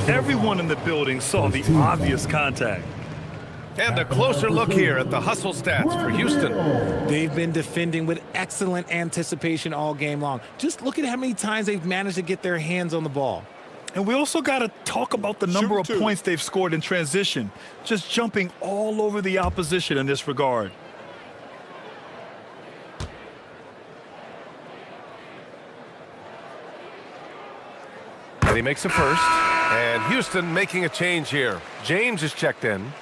Everyone in the building saw the obvious contact. And a closer look here at the hustle stats for Houston. They've been defending with excellent anticipation all game long. Just look at how many times they've managed to get their hands on the ball. And we also got to talk about the number of points they've scored in transition, just jumping all over the opposition in this regard. And he makes a first. And Houston making a change here. James is checked in.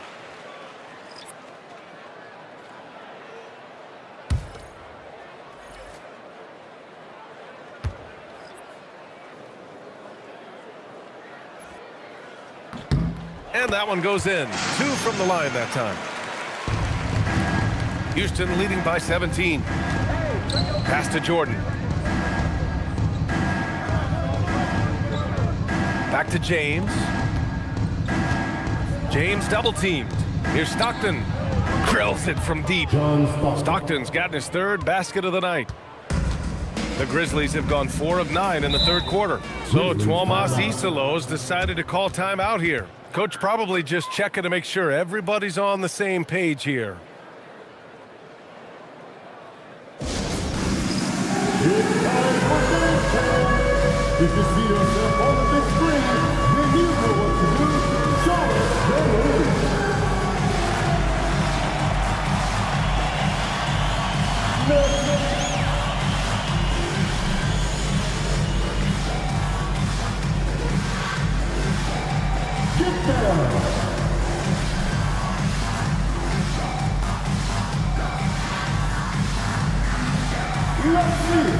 And that one goes in. 2 from the line that time. Houston leading by 17. Pass to Jordan. Back to James. James double teamed. Here's Stockton. Drills it from deep. Stockton's gotten his third basket of the night. The Grizzlies have gone 4 of 9 in the third quarter. So Tuomas Isalos decided to call timeout here. Coach probably just checking to make sure everybody's on the same page here. If you see yourself on the big screen, then you know what to do. Show us the way. Get better. Let's see it.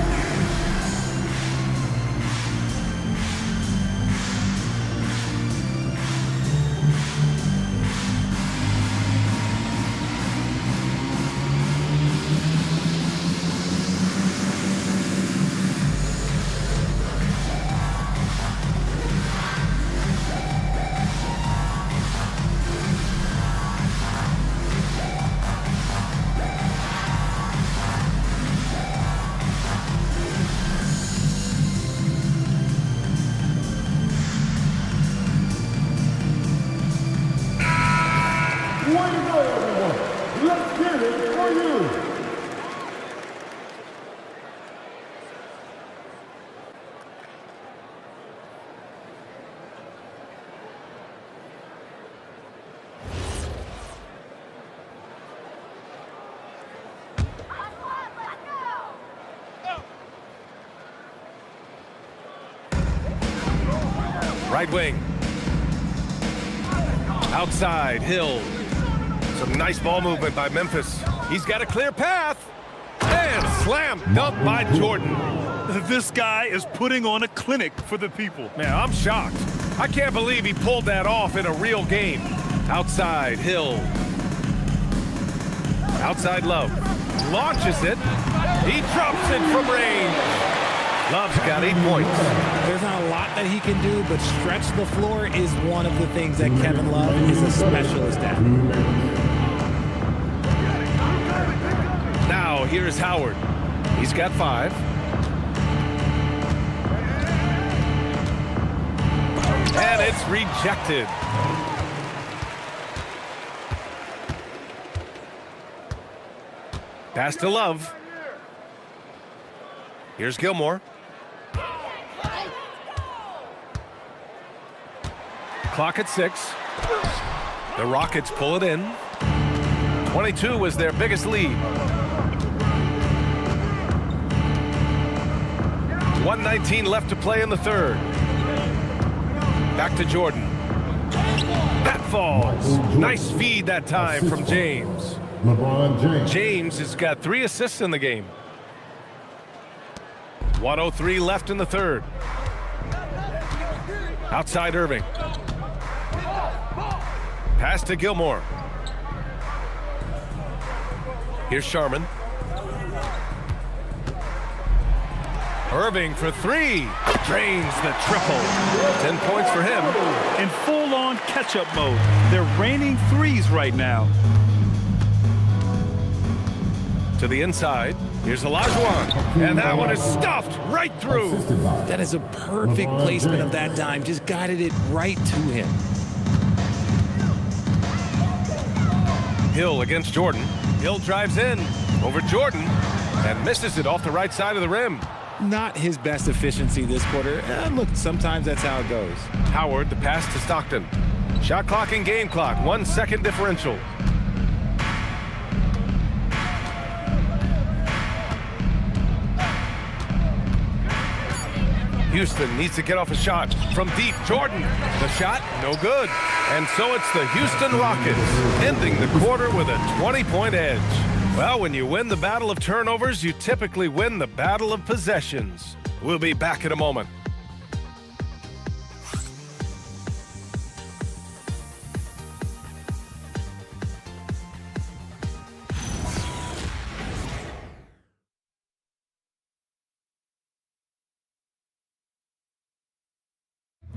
Right wing. Outside, Hill. Some nice ball movement by Memphis. He's got a clear path. And slam dunk by Jordan. This guy is putting on a clinic for the people. Man, I'm shocked. I can't believe he pulled that off in a real game. Outside, Hill. Outside, Love. Launches it. He drops it from range. Love's got 8 points. There's not a lot that he can do, but stretch the floor is one of the things that Kevin Love is a specialist at. Now, here's Howard. He's got 5. And it's rejected. Pass to Love. Here's Gilmore. Clock at 6. The Rockets pull it in. 22 was their biggest lead. 1:19 left to play in the third. Back to Jordan. That falls. Nice feed that time from James. LeBron James. James has got 3 assists in the game. 1:03 left in the third. Outside Irving. Pass to Gilmore. Here's Sharman. Irving for 3. Drains the triple. 10 points for him. In full-on catch-up mode. They're raining threes right now. To the inside. Here's Olajuwon. And that one is stuffed right through. That is a perfect placement of that dime. Just guided it right to him. Hill against Jordan. Hill drives in over Jordan and misses it off the right side of the rim. Not his best efficiency this quarter. Look, sometimes that's how it goes. Howard, the pass to Stockton. Shot clock and game clock, 1 second differential. Houston needs to get off a shot from deep. Jordan, the shot, no good. And so it's the Houston Rockets ending the quarter with a 20-point edge. Well, when you win the battle of turnovers, you typically win the battle of possessions. We'll be back in a moment.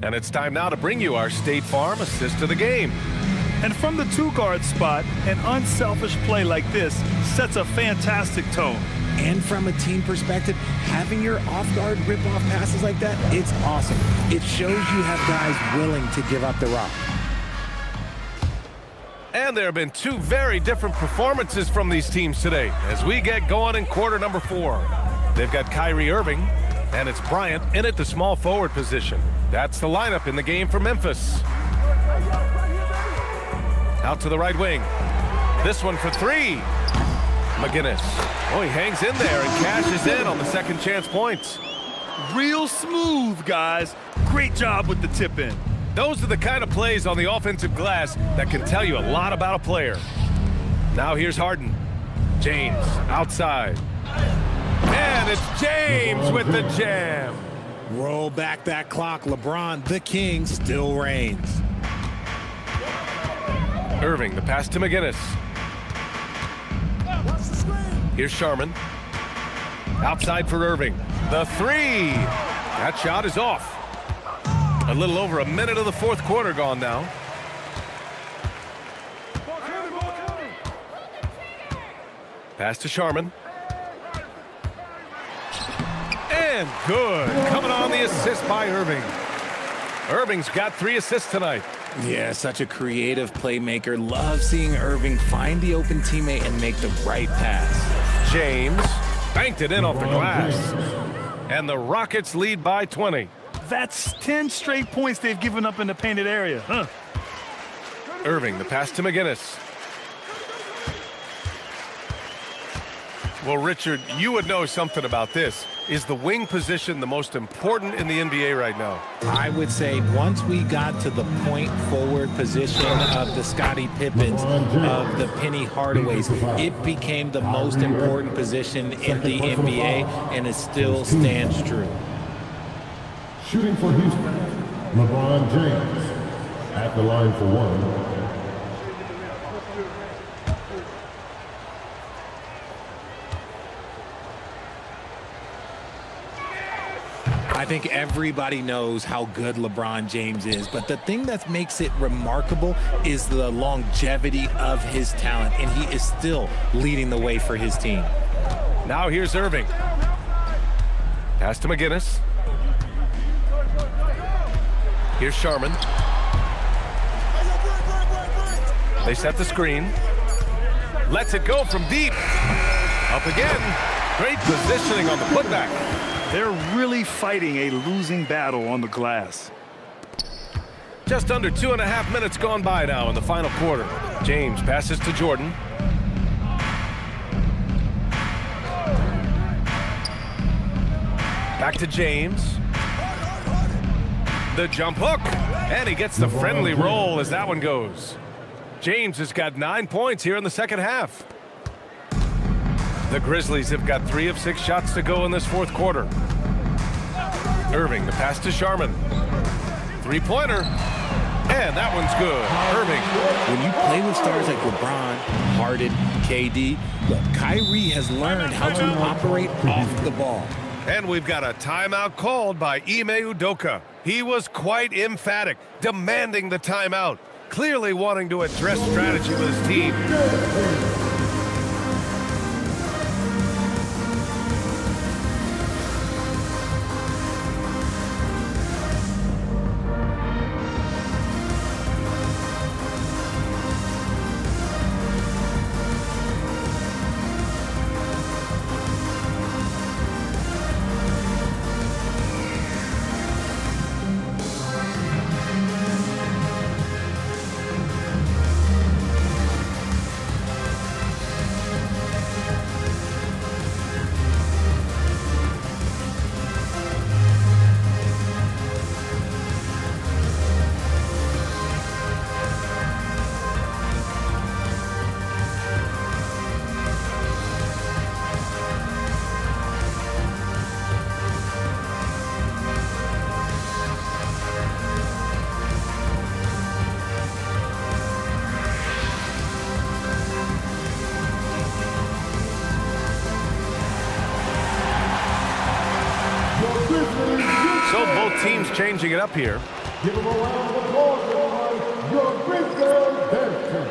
And it's time now to bring you our State Farm assist of the game. And from the 2-guard spot, an unselfish play like this sets a fantastic tone. And from a team perspective, having your off-guard rip-off passes like that, it's awesome. It shows you have guys willing to give up the rock. And there have been 2 very different performances from these teams today as we get going in quarter number 4. They've got Kyrie Irving, and it's Bryant in at the small forward position. That's the lineup in the game for Memphis. Out to the right wing. This one for 3. McGinnis. Oh, he hangs in there and cashes in on the second chance points. Real smooth, guys. Great job with the tip in. Those are the kind of plays on the offensive glass that can tell you a lot about a player. Now here's Harden. James outside. And it's James with the jam. Roll back that clock. LeBron, the king, still reigns. Irving, the pass to McGinnis. Here's Sharman. Outside for Irving. The 3. That shot is off. A little over a minute of the fourth quarter gone now. Pass to Sharman. And good. Coming on the assist by Irving. Irving's got 3 assists tonight. Yeah, such a creative playmaker. Love seeing Irving find the open teammate and make the right pass. James banked it in off the glass. And the Rockets lead by 20. That's 10 straight points they've given up in the painted area, huh? Irving, the pass to McGinnis. Well, Richard, you would know something about this. Is the wing position the most important in the NBA right now? I would say once we got to the point forward position of the Scottie Pippens, of the Penny Hardaways, it became the most important position in the NBA, and it still stands true. Shooting for Houston, LeBron James at the line for one. I think everybody knows how good LeBron James is, but the thing that makes it remarkable is the longevity of his talent, and he is still leading the way for his team. Now here's Irving. Pass to McGinnis. Here's Sharman. They set the screen. Lets it go from deep. Up again. Great positioning on the putback. They're really fighting a losing battle on the glass. Just under 2.5 minutes gone by now in the final quarter. James passes to Jordan. Back to James. The jump hook. And he gets the friendly roll as that one goes. James has got 9 points here in the second half. The Grizzlies have got 3 of 6 shots to go in this fourth quarter. Irving, the pass to Sharman. Three-pointer. And that one's good. Irving. When you play with stars like LeBron, Harden, KD, look, Kyrie has learned how to operate off the ball. And we've got a timeout called by Ime Udoka. He was quite emphatic, demanding the timeout, clearly wanting to address strategy with his team. So both teams changing it up here. Give him a round of applause, your Grizzlies dancing.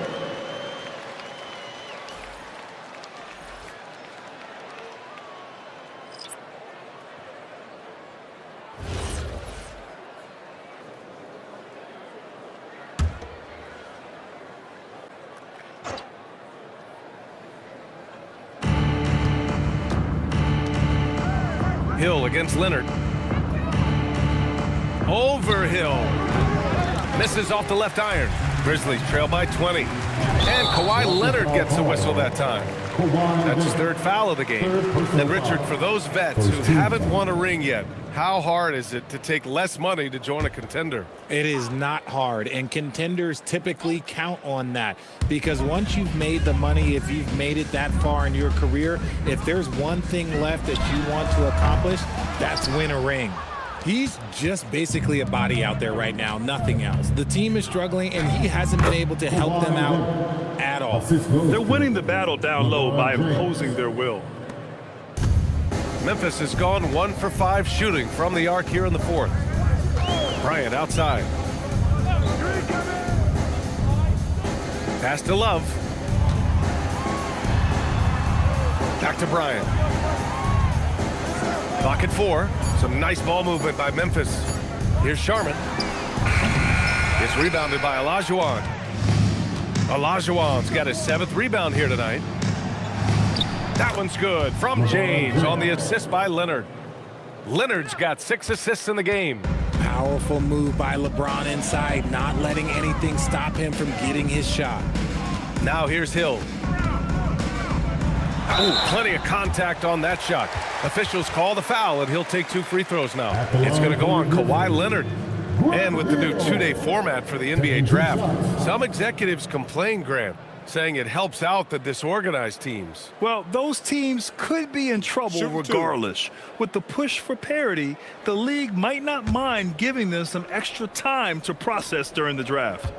Hill against Leonard. Over Hill. Misses off the left iron. Grizzlies trail by 20. And Kawhi Leonard gets a whistle that time. That's his third foul of the game. And Richard, for those vets who haven't won a ring yet, how hard is it to take less money to join a contender? It is not hard, and contenders typically count on that, because once you've made the money, if you've made it that far in your career, if there's one thing left that you want to accomplish, that's win a ring. He's just basically a body out there right now, nothing else. The team is struggling, and he hasn't been able to help them out at all. They're winning the battle down low by imposing their will. Memphis has gone 1 for 5 shooting from the arc here in the fourth. Bryant outside. Pass to Love. Back to Bryant. Clock at 4. Some nice ball movement by Memphis. Here's Sharman. It's rebounded by Olajuwon. Olajuwon's got his 7th rebound here tonight. That one's good from James on the assist by Leonard. Leonard's got 6 assists in the game. Powerful move by LeBron inside, not letting anything stop him from getting his shot. Now here's Hill. Oh, plenty of contact on that shot. Officials call the foul, and he'll take 2 free throws now. It's going to go on Kawhi Leonard. And with the new 2-day format for the NBA draft, some executives complain, Grant, saying it helps out the disorganized teams. Well, those teams could be in trouble regardless. With the push for parity, the league might not mind giving them some extra time to process during the draft.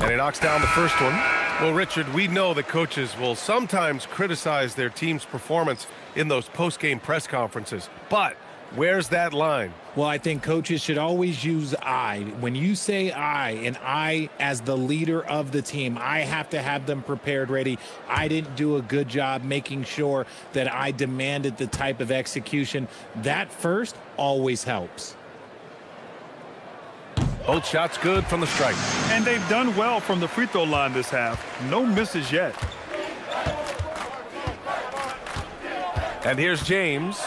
And he knocks down the first one. Well, Richard, we know that coaches will sometimes criticize their team's performance in those post-game press conferences. But where's that line? Well, I think coaches should always use I. When you say I, and I as the leader of the team, I have to have them prepared, ready. I didn't do a good job making sure that I demanded the type of execution. That first always helps. Both shots good from the stripe. And they've done well from the free throw line this half. No misses yet. And here's James.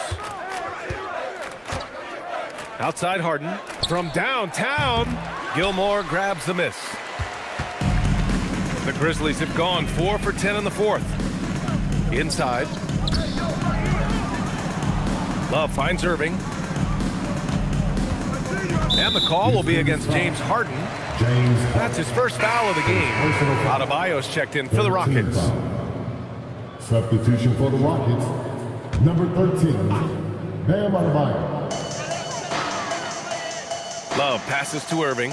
Outside Harden. From downtown, Gilmore grabs the miss. The Grizzlies have gone 4 for 10 in the fourth. Inside. Love finds Irving. And the call will be against James Harden. That's his first foul of the game. Adebayo's checked in for the Rockets. Substitution for the Rockets, number 13, Bam Adebayo. Love passes to Irving.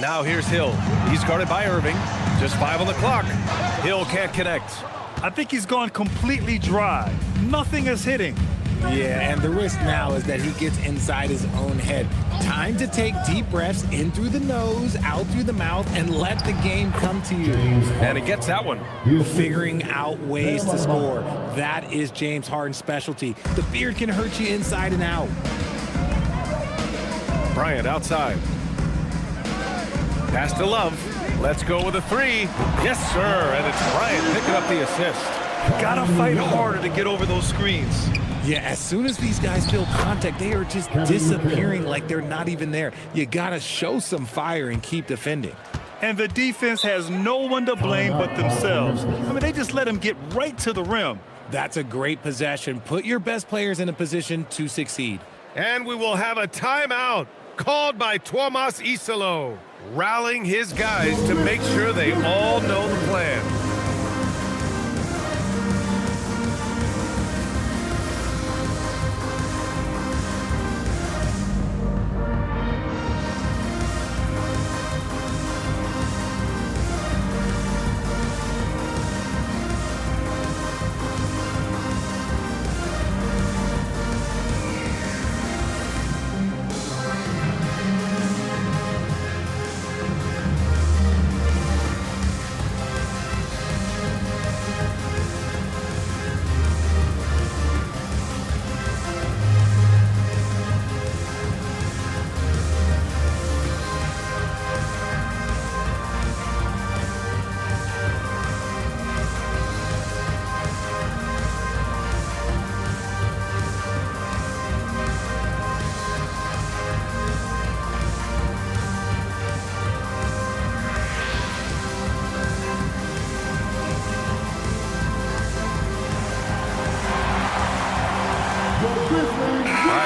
Now here's Hill. He's guarded by Irving. Just 5 on the clock. Hill can't connect. I think he's gone completely dry. Nothing is hitting. Yeah, and the risk now is that he gets inside his own head. Time to take deep breaths in through the nose, out through the mouth, and let the game come to you. And he gets that one. Figuring out ways to score. That is James Harden's specialty. The beard can hurt you inside and out. Bryant outside. Pass to Love. Let's go with a 3. Yes, sir. And it's Bryant picking up the assist. Gotta fight harder to get over those screens. Yeah, as soon as these guys feel contact, they are just disappearing like they're not even there. You gotta show some fire and keep defending. And the defense has no one to blame but themselves. I mean, they just let them get right to the rim. That's a great possession. Put your best players in a position to succeed. And we will have a timeout called by Tuomas Isalo, rallying his guys to make sure they all know the plan.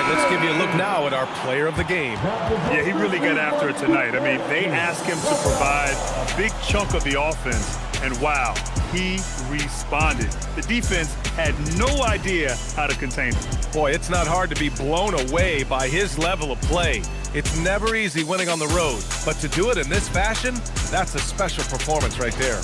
Let's give you a look now at our player of the game. Yeah, he really got after it tonight. I mean, they asked him to provide a big chunk of the offense, and wow, he responded. The defense had no idea how to contain him. Boy, it's not hard to be blown away by his level of play. It's never easy winning on the road, but to do it in this fashion, that's a special performance right there.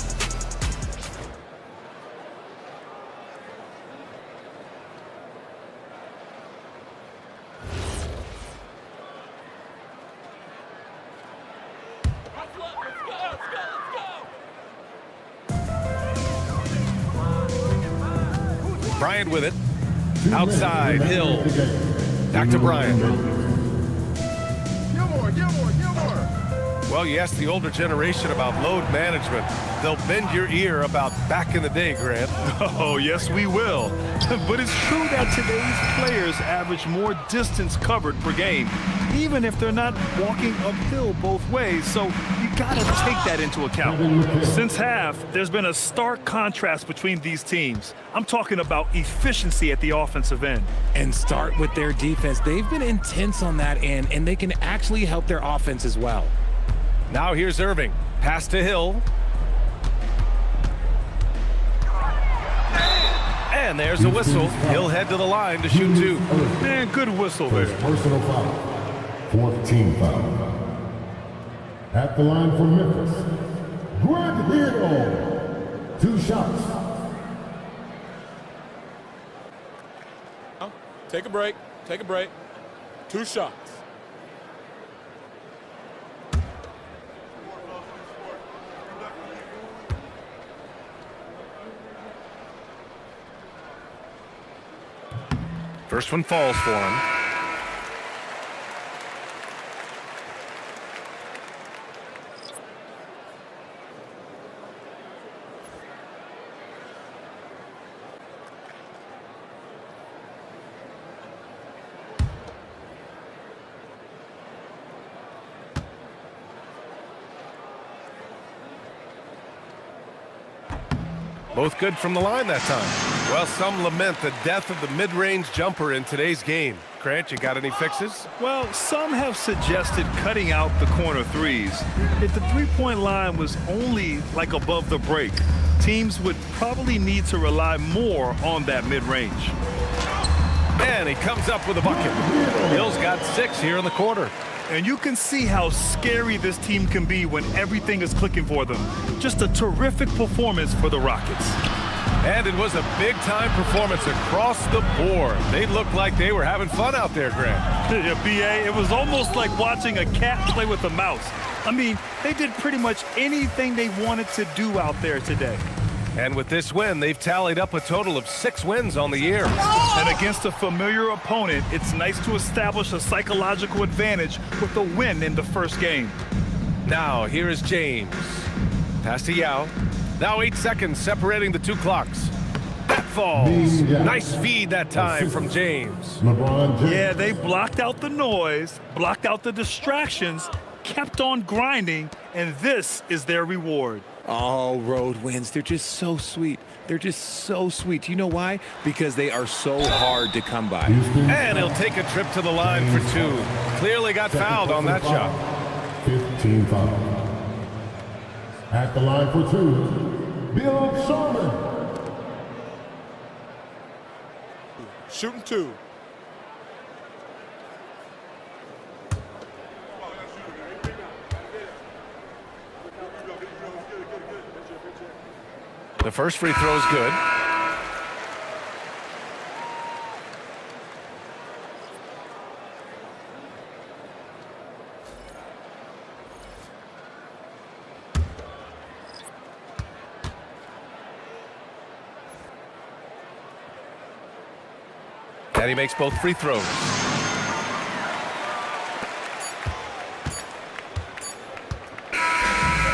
Bryant with it. Outside, Hill. Back to Bryant. Well, you asked the older generation about load management. They'll bend your ear about back in the day, Grant. Oh, yes, we will. But it's true that today's players average more distance covered per game, even if they're not walking uphill both ways. So you got to take that into account. Since half, there's been a stark contrast between these teams. I'm talking about efficiency at the offensive end. And start with their defense. They've been intense on that end, and they can actually help their offense as well. Now here's Irving. Pass to Hill. And there's a whistle. He'll head to the line to shoot two. Man, good whistle there. Personal foul. 4th team foul. At the line for Memphis, Greg Hill. 2 shots. Take a break. Take a break. 2 shots. First one falls for him. Both good from the line that time. Well, some lament the death of the mid-range jumper in today's game. Grant, you got any fixes? Well, some have suggested cutting out the corner threes. If the three-point line was only like above the break, teams would probably need to rely more on that mid-range. And he comes up with a bucket. Hill's got 6 here in the quarter. And you can see how scary this team can be when everything is clicking for them. Just a terrific performance for the Rockets. And it was a big-time performance across the board. They looked like they were having fun out there, Grant. Yeah, B.A., it was almost like watching a cat play with a mouse. I mean, they did pretty much anything they wanted to do out there today. And with this win, they've tallied up a total of 6 wins on the year. And against a familiar opponent, it's nice to establish a psychological advantage with a win in the first game. Now, here is James. Pass to Yao. Now 8 seconds separating the 2 clocks. That falls. Nice feed that time from James. LeBron James. Yeah, they blocked out the noise, blocked out the distractions, kept on grinding, and this is their reward. Oh, road wins. They're just so sweet. They're just so sweet. You know why? Because they are so hard to come by. And he'll take a trip to the line for 2. Clearly got fouled on that shot. 15 foul. At the line for 2, Bill Sharman. Shooting 2. The first free throw is good. And he makes both free throws.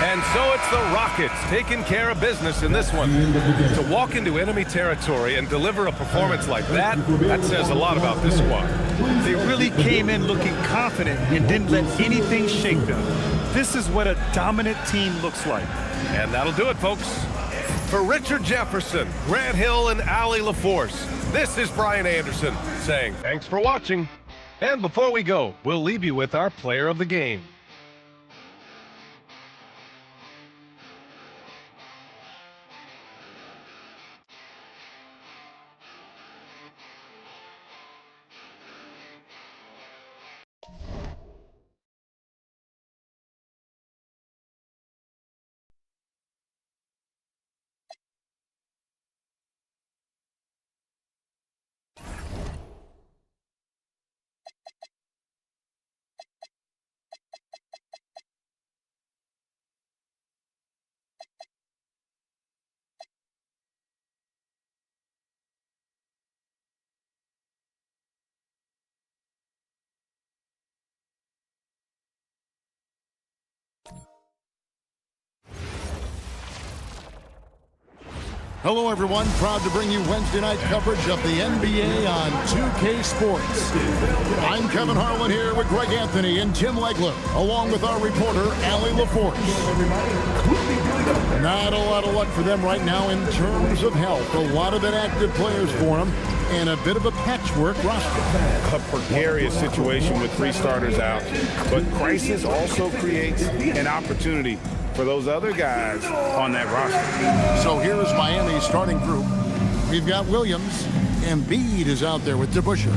And so it's the Rockets taking care of business in this one. To walk into enemy territory and deliver a performance like that, that says a lot about this squad. They really came in looking confident and didn't let anything shake them. This is what a dominant team looks like. And that'll do it, folks. For Richard Jefferson, Grant Hill, and Allie LaForce, this is Brian Anderson saying thanks for watching. And before we go, we'll leave you with our player of the game. Hello, everyone. Proud to bring you Wednesday night coverage of the NBA on 2K Sports. I'm Kevin Harlan here with Greg Anthony and Tim Legler, along with our reporter, Allie LaForce. Not a lot of luck for them right now in terms of health. A lot of inactive players for them, and a bit of a patchwork roster. A precarious situation with 3 starters out, but crisis also creates an opportunity for those other guys on that roster. So here's Miami's starting group. We've got Williams. Embiid is out there with DeBusschere.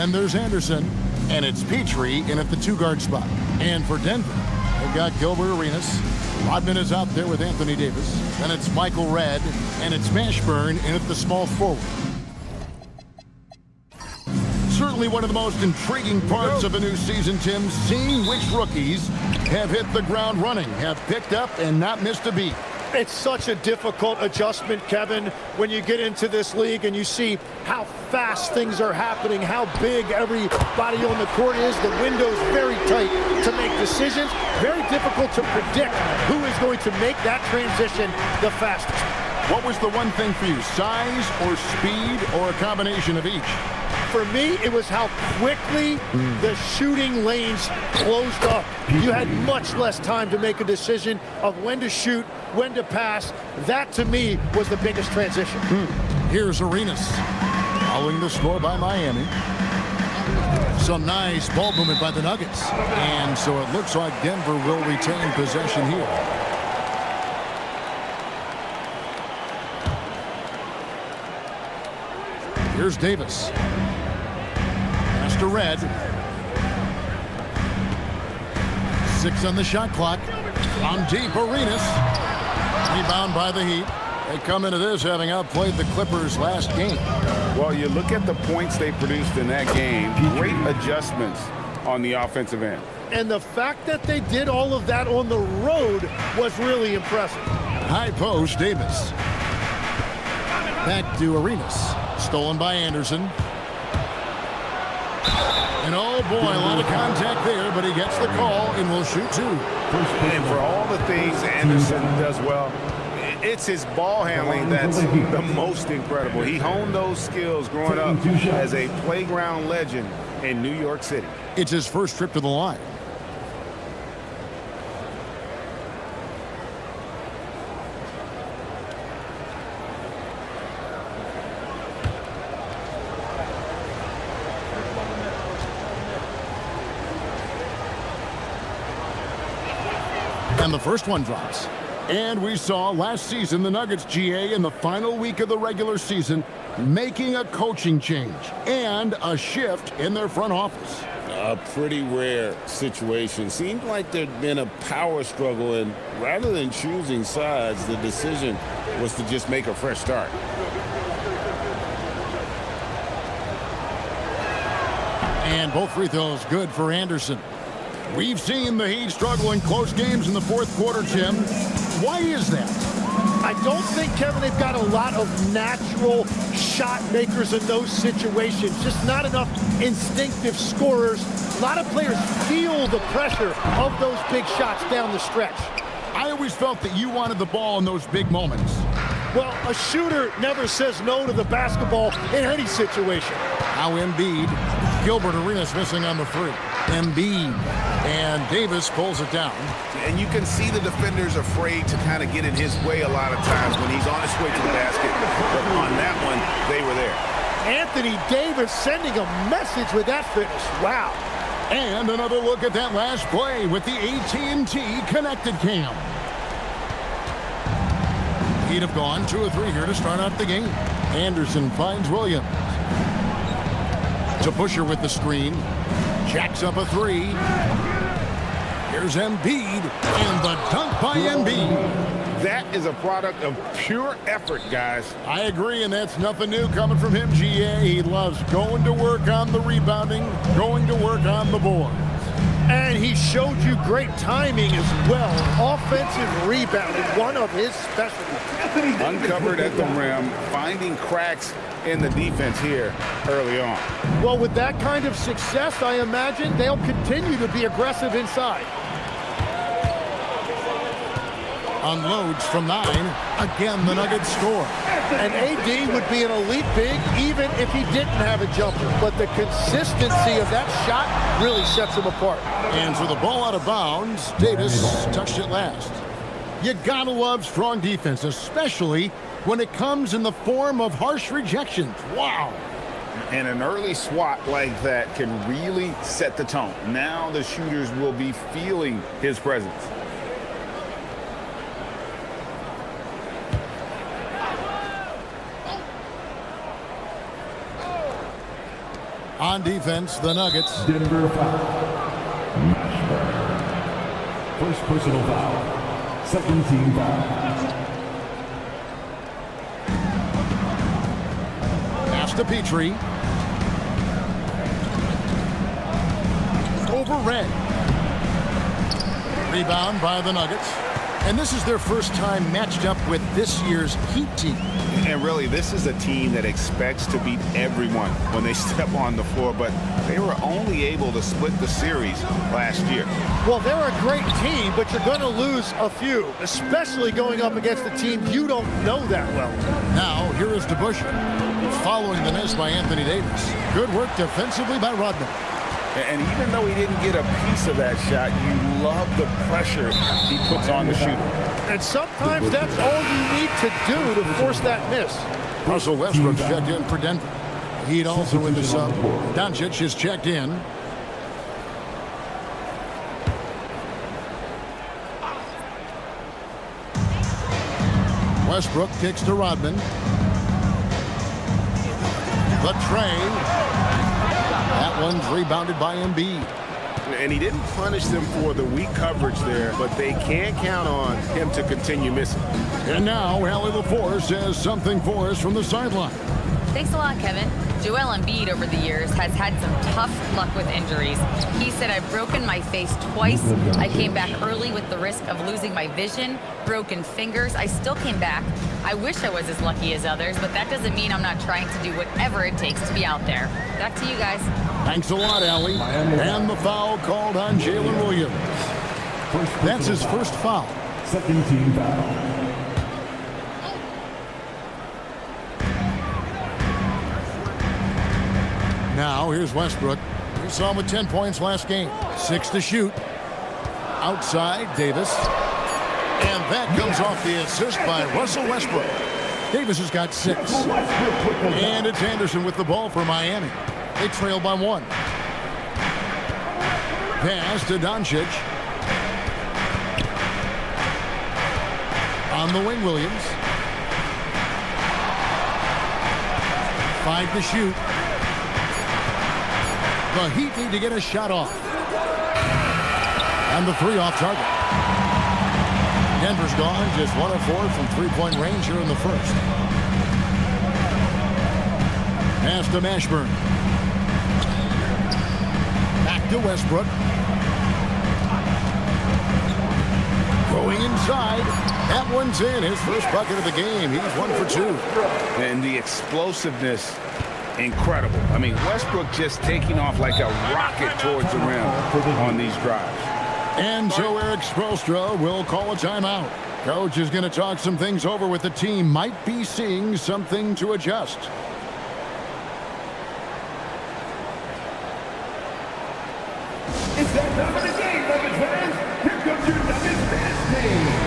And there's Anderson. And it's Petrie in at the 2-guard spot. And for Denver, they've got Gilbert Arenas. Rodman is out there with Anthony Davis. Then it's Michael Redd. And it's Mashburn in at the small forward. Certainly one of the most intriguing parts of a new season, Tim, seeing which rookies have hit the ground running, have picked up and not missed a beat. It's such a difficult adjustment, Kevin, when you get into this league and you see how fast things are happening, how big everybody on the court is. The window's very tight to make decisions. Very difficult to predict who is going to make that transition the fastest. What was the one thing for you, size or speed or a combination of each? For me, it was how quickly the shooting lanes closed up. You had much less time to make a decision of when to shoot, when to pass. That, to me, was the biggest transition. Here's Arenas, following the score by Miami. Some nice ball movement by the Nuggets. And so it looks like Denver will retain possession here. Here's Davis. Pass to Redd. 6 on the shot clock. On deep, Arenas. Rebound by the Heat. They come into this having outplayed the Clippers last game. Well, you look at the points they produced in that game. Great adjustments on the offensive end. And the fact that they did all of that on the road was really impressive. High post, Davis. Back to Arenas. Stolen by Anderson. And oh boy, a lot of contact there, but he gets the call and will shoot 2. And for all the things Anderson does well, it's his ball handling that's the most incredible. He honed those skills growing up as a playground legend in New York City. It's his first trip to the line. And the first one drops. And we saw last season the Nuggets, GA, in the final week of the regular season, making a coaching change and a shift in their front office. A pretty rare situation. Seemed like there'd been a power struggle, and rather than choosing sides, the decision was to just make a fresh start. And both free throws good for Anderson. We've seen the Heat struggle in close games in the fourth quarter, Tim. Why is that? I don't think, Kevin, they've got a lot of natural shot makers in those situations. Just not enough instinctive scorers. A lot of players feel the pressure of those big shots down the stretch. I always felt that you wanted the ball in those big moments. Well, a shooter never says no to the basketball in any situation. Now Embiid. Gilbert Arenas missing on the free. Embiid. And Davis pulls it down. And you can see the defenders afraid to kind of get in his way a lot of times when he's on his way to the basket. But on that one, they were there. Anthony Davis sending a message with that finish. Wow. And another look at that last play with the AT&T connected cam. He'd have gone 2 or 3 here to start out the game. Anderson finds Williams. DeBusschere with the screen. Jacks up a 3. Here's Embiid, and the dunk by Embiid. That is a product of pure effort, guys. I agree, and that's nothing new coming from him, GA. He loves going to work on the rebounding, going to work on the board. And he showed you great timing as well. Offensive rebounding, one of his specialties. Uncovered at the rim, finding cracks in the defense here early on. Well, with that kind of success, I imagine they'll continue to be aggressive inside. Unloads from 9. Again, the Nuggets score. And AD would be an elite big even if he didn't have a jumper. But the consistency of that shot really sets him apart. And for the ball out of bounds, Davis touched it last. You gotta love strong defense, especially when it comes in the form of harsh rejections. Wow. And an early swat like that can really set the tone. Now the shooters will be feeling his presence. On defense, the Nuggets. Denver foul. First personal foul. Second team foul. Pass to Petrie. Over Red. Rebound by the Nuggets. And this is their first time matched up with this year's Heat team. And really, this is a team that expects to beat everyone when they step on the floor, but they were only able to split the series last year. Well, they're a great team, but you're going to lose a few, especially going up against a team you don't know that well. Now, here is DeBusschere, following the miss by Anthony Davis. Good work defensively by Rodman. And even though he didn't get a piece of that shot, you love the pressure he puts on the shooter. And sometimes that's all you need to do to force that miss. Russell Westbrook's checked in for Denver. Heat also in the sub. Doncic is checked in. Westbrook kicks to Rodman. The tray. That one's rebounded by Embiid. And he didn't punish them for the weak coverage there, but they can't count on him to continue missing. And now, Allie LaForce has something for us from the sideline. Thanks a lot, Kevin. Joel Embiid over the years has had some tough luck with injuries. He said, I've broken my face twice. I came back early with the risk of losing my vision, broken fingers. I still came back. I wish I was as lucky as others, but that doesn't mean I'm not trying to do whatever it takes to be out there. Back to you guys. Thanks a lot, Allie. And the foul called on Jalen Williams. That's his first foul. Second team foul. Now, here's Westbrook. We saw him with 10 points last game. 6 to shoot. Outside, Davis. And that comes off the assist by Russell Westbrook. Davis has got 6. And it's Anderson with the ball for Miami. They trail by 1. Pass to Doncic. On the wing, Williams. 5 to shoot. The Heat need to get a shot off. And the 3 off target. Denver's gone just 1 of 4 from three-point range here in the first. Pass to Mashburn. Back to Westbrook. Going inside. That one's in. His first bucket of the game. He's 1 for 2. And the explosiveness, incredible. I mean, Westbrook just taking off like a rocket towards the rim on these drives. And so Eric Spoelstra will call a timeout. Coach is going to talk some things over with the team. Might be seeing something to adjust. It's that time of the game, Nuggets fans. Here comes your Nuggets dance team.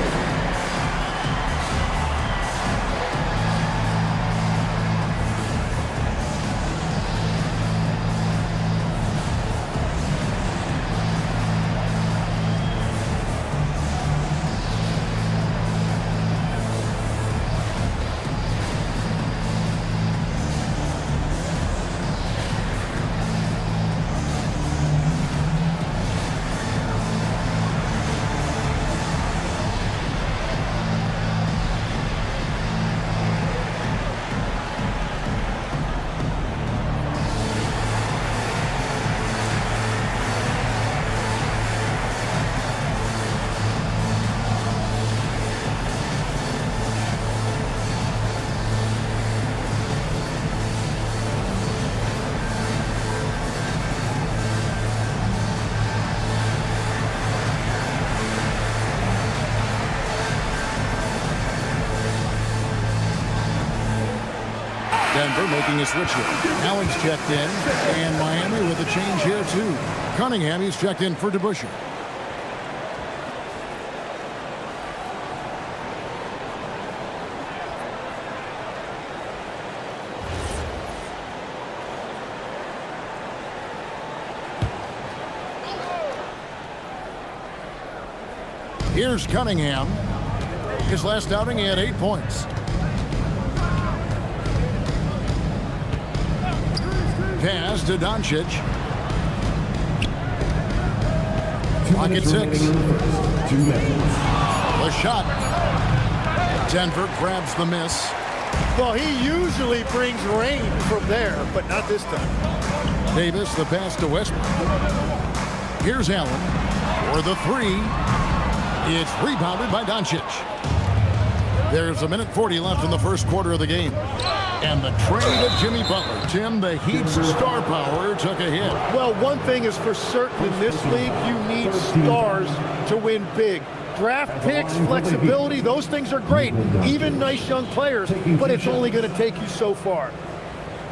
Denver making a switch here. Allen's checked in, and Miami with a change here too. Cunningham, he's checked in for DeBusschere. Here's Cunningham. His last outing, he had 8 points. Pass to Doncic. Pocket 6. The shot. Denver grabs the miss. Well, he usually brings rain from there, but not this time. Davis, the pass to Westbrook. Here's Allen for the 3. It's rebounded by Doncic. There's 1:40 left in the first quarter of the game. And the trade of Jimmy Butler. Tim, the Heat's star power took a hit. Well, one thing is for certain in this league, you need stars to win big. Draft picks, flexibility, those things are great. Even nice young players, but it's only going to take you so far.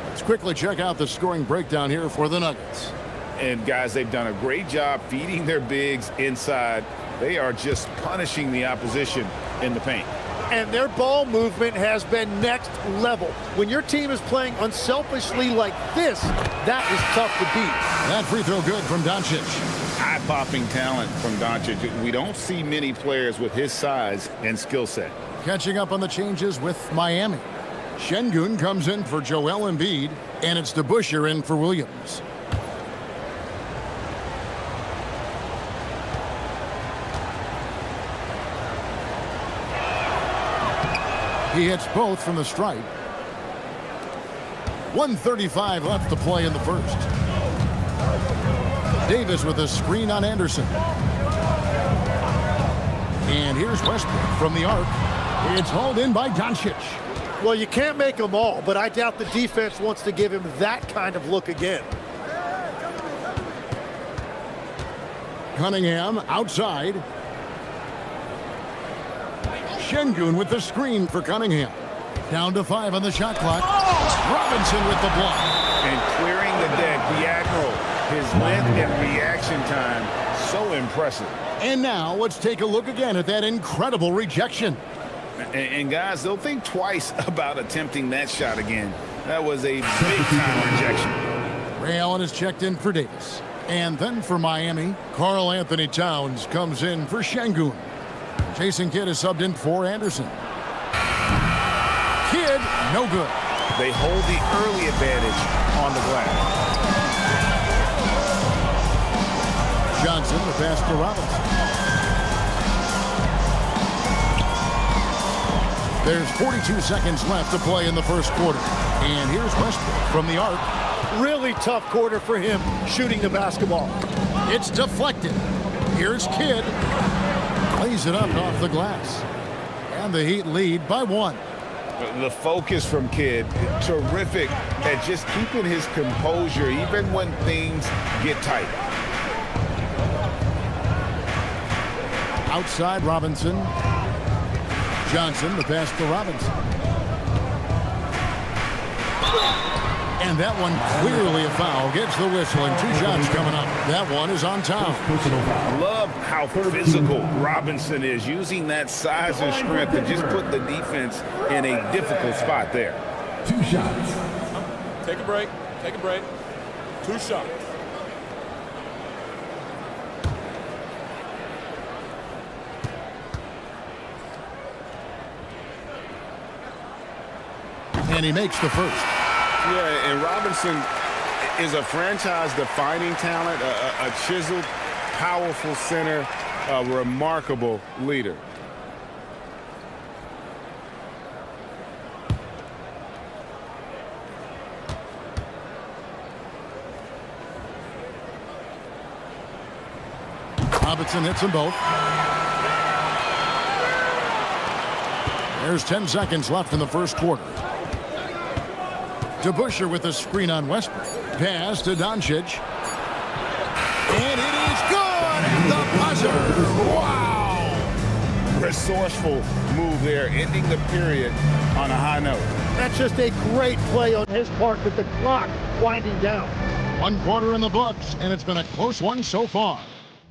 Let's quickly check out the scoring breakdown here for the Nuggets. And guys, they've done a great job feeding their bigs inside. They are just punishing the opposition in the paint. And their ball movement has been next level. When your team is playing unselfishly like this, that is tough to beat. That free throw good from Doncic. Eye-popping talent from Doncic. We don't see many players with his size and skill set. Catching up on the changes with Miami. Şengün comes in for Joel Embiid, and it's DeBusschere in for Williams. He hits both from the stripe. 1:35 left to play in the first. Davis with a screen on Anderson. And here's Westbrook from the arc. It's hauled in by Doncic. Well, you can't make them all, but I doubt the defense wants to give him that kind of look again. Cunningham outside. Şengün with the screen for Cunningham. Down to 5 on the shot clock. Robinson with the block. And clearing the deck, the aggro. His length and reaction time, so impressive. And now let's take a look again at that incredible rejection. And guys, they'll think twice about attempting that shot again. That was a big-time rejection. Ray Allen is checked in for Davis. And then for Miami, Karl Anthony Towns comes in for Şengün. Jason Kidd is subbed in for Anderson. Kidd, no good. They hold the early advantage on the glass. Johnson, the pass to Robinson. There's 42 seconds left to play in the first quarter. And here's Westbrook from the arc. Really tough quarter for him shooting the basketball. It's deflected. Here's Kidd. Plays it up off the glass. And the Heat lead by 1. The focus from Kidd, terrific at just keeping his composure even when things get tight. Outside Robinson. Johnson, the pass to Robinson. And that one clearly a foul. Gets the whistle and 2 shots coming up. That one is on Town. Love how physical Robinson is, using that size and strength to just put the defense in a difficult spot there. 2 shots. Take a break. Take a break. 2 shots. And he makes the first. Yeah, and Robinson is a franchise-defining talent, a chiseled, powerful center, a remarkable leader. Robinson hits them both. There's 10 seconds left in the first quarter. DeBusschere with a screen on Westbrook. Pass to Doncic. And it is good at the buzzer. Wow! Resourceful move there, ending the period on a high note. That's just a great play on his part with the clock winding down. 1 quarter in the books, and it's been a close one so far.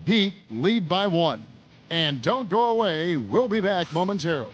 Heat lead by 1. And don't go away. We'll be back momentarily.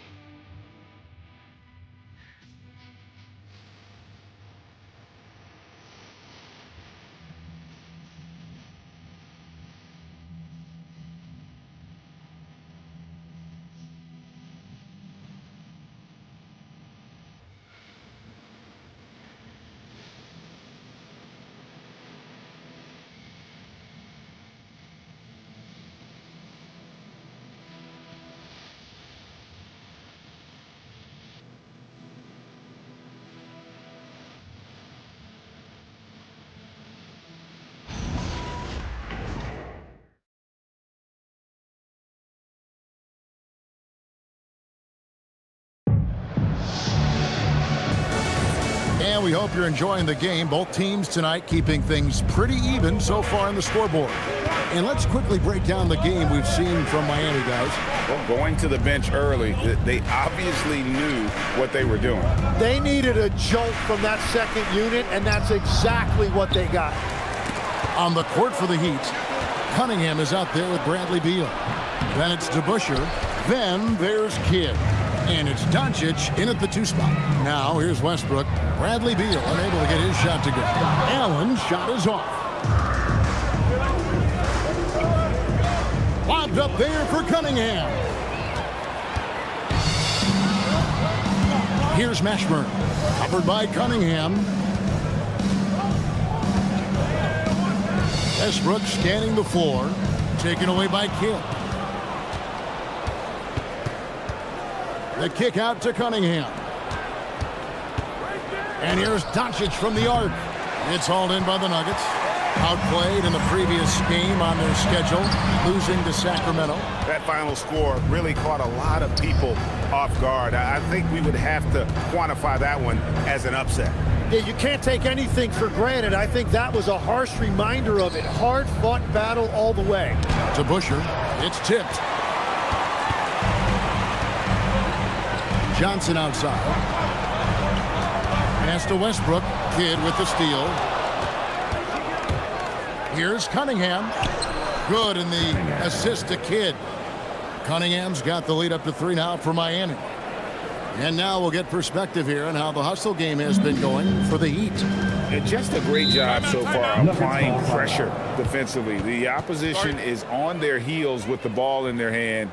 And we hope you're enjoying the game. Both teams tonight keeping things pretty even so far on the scoreboard. And let's quickly break down the game we've seen from Miami, guys. Well, going to the bench early, they obviously knew what they were doing. They needed a jolt from that second unit, and that's exactly what they got. On the court for the Heat, Cunningham is out there with Bradley Beal. Then it's DeBusschere. Then there's Kidd. And it's Doncic in at the 2 spot. Now here's Westbrook. Bradley Beal unable to get his shot to go. Allen's shot is off. Lobbed up there for Cunningham. Here's Mashburn. Covered by Cunningham. Westbrook scanning the floor. Taken away by Kidd. The kick out to Cunningham. And here's Doncic from the arc. It's hauled in by the Nuggets. Outplayed in the previous game on their schedule, losing to Sacramento. That final score really caught a lot of people off guard. I think we would have to quantify that one as an upset. Yeah, you can't take anything for granted. I think that was a harsh reminder of it. Hard-fought battle all the way. To Busher. It's tipped. Johnson outside. Pass to Westbrook. Kidd with the steal. Here's Cunningham. Good in the assist to Kidd. Cunningham's got the lead up to 3 now for Miami. And now we'll get perspective here on how the hustle game has been going for the Heat. And just a great job so far applying pressure defensively. The opposition is on their heels with the ball in their hand.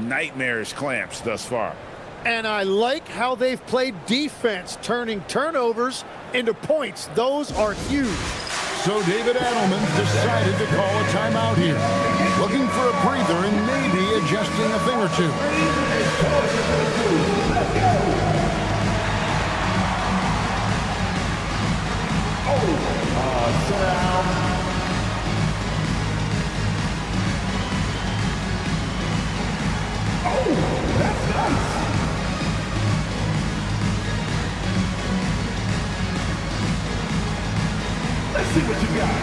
Nightmarish clamps thus far. And I like how they've played defense, turning turnovers into points. Those are huge. So David Adelman decided to call a timeout here. Looking for a breather and maybe adjusting a thing or two. Sit down. Oh, that's nice. Let's see what you got.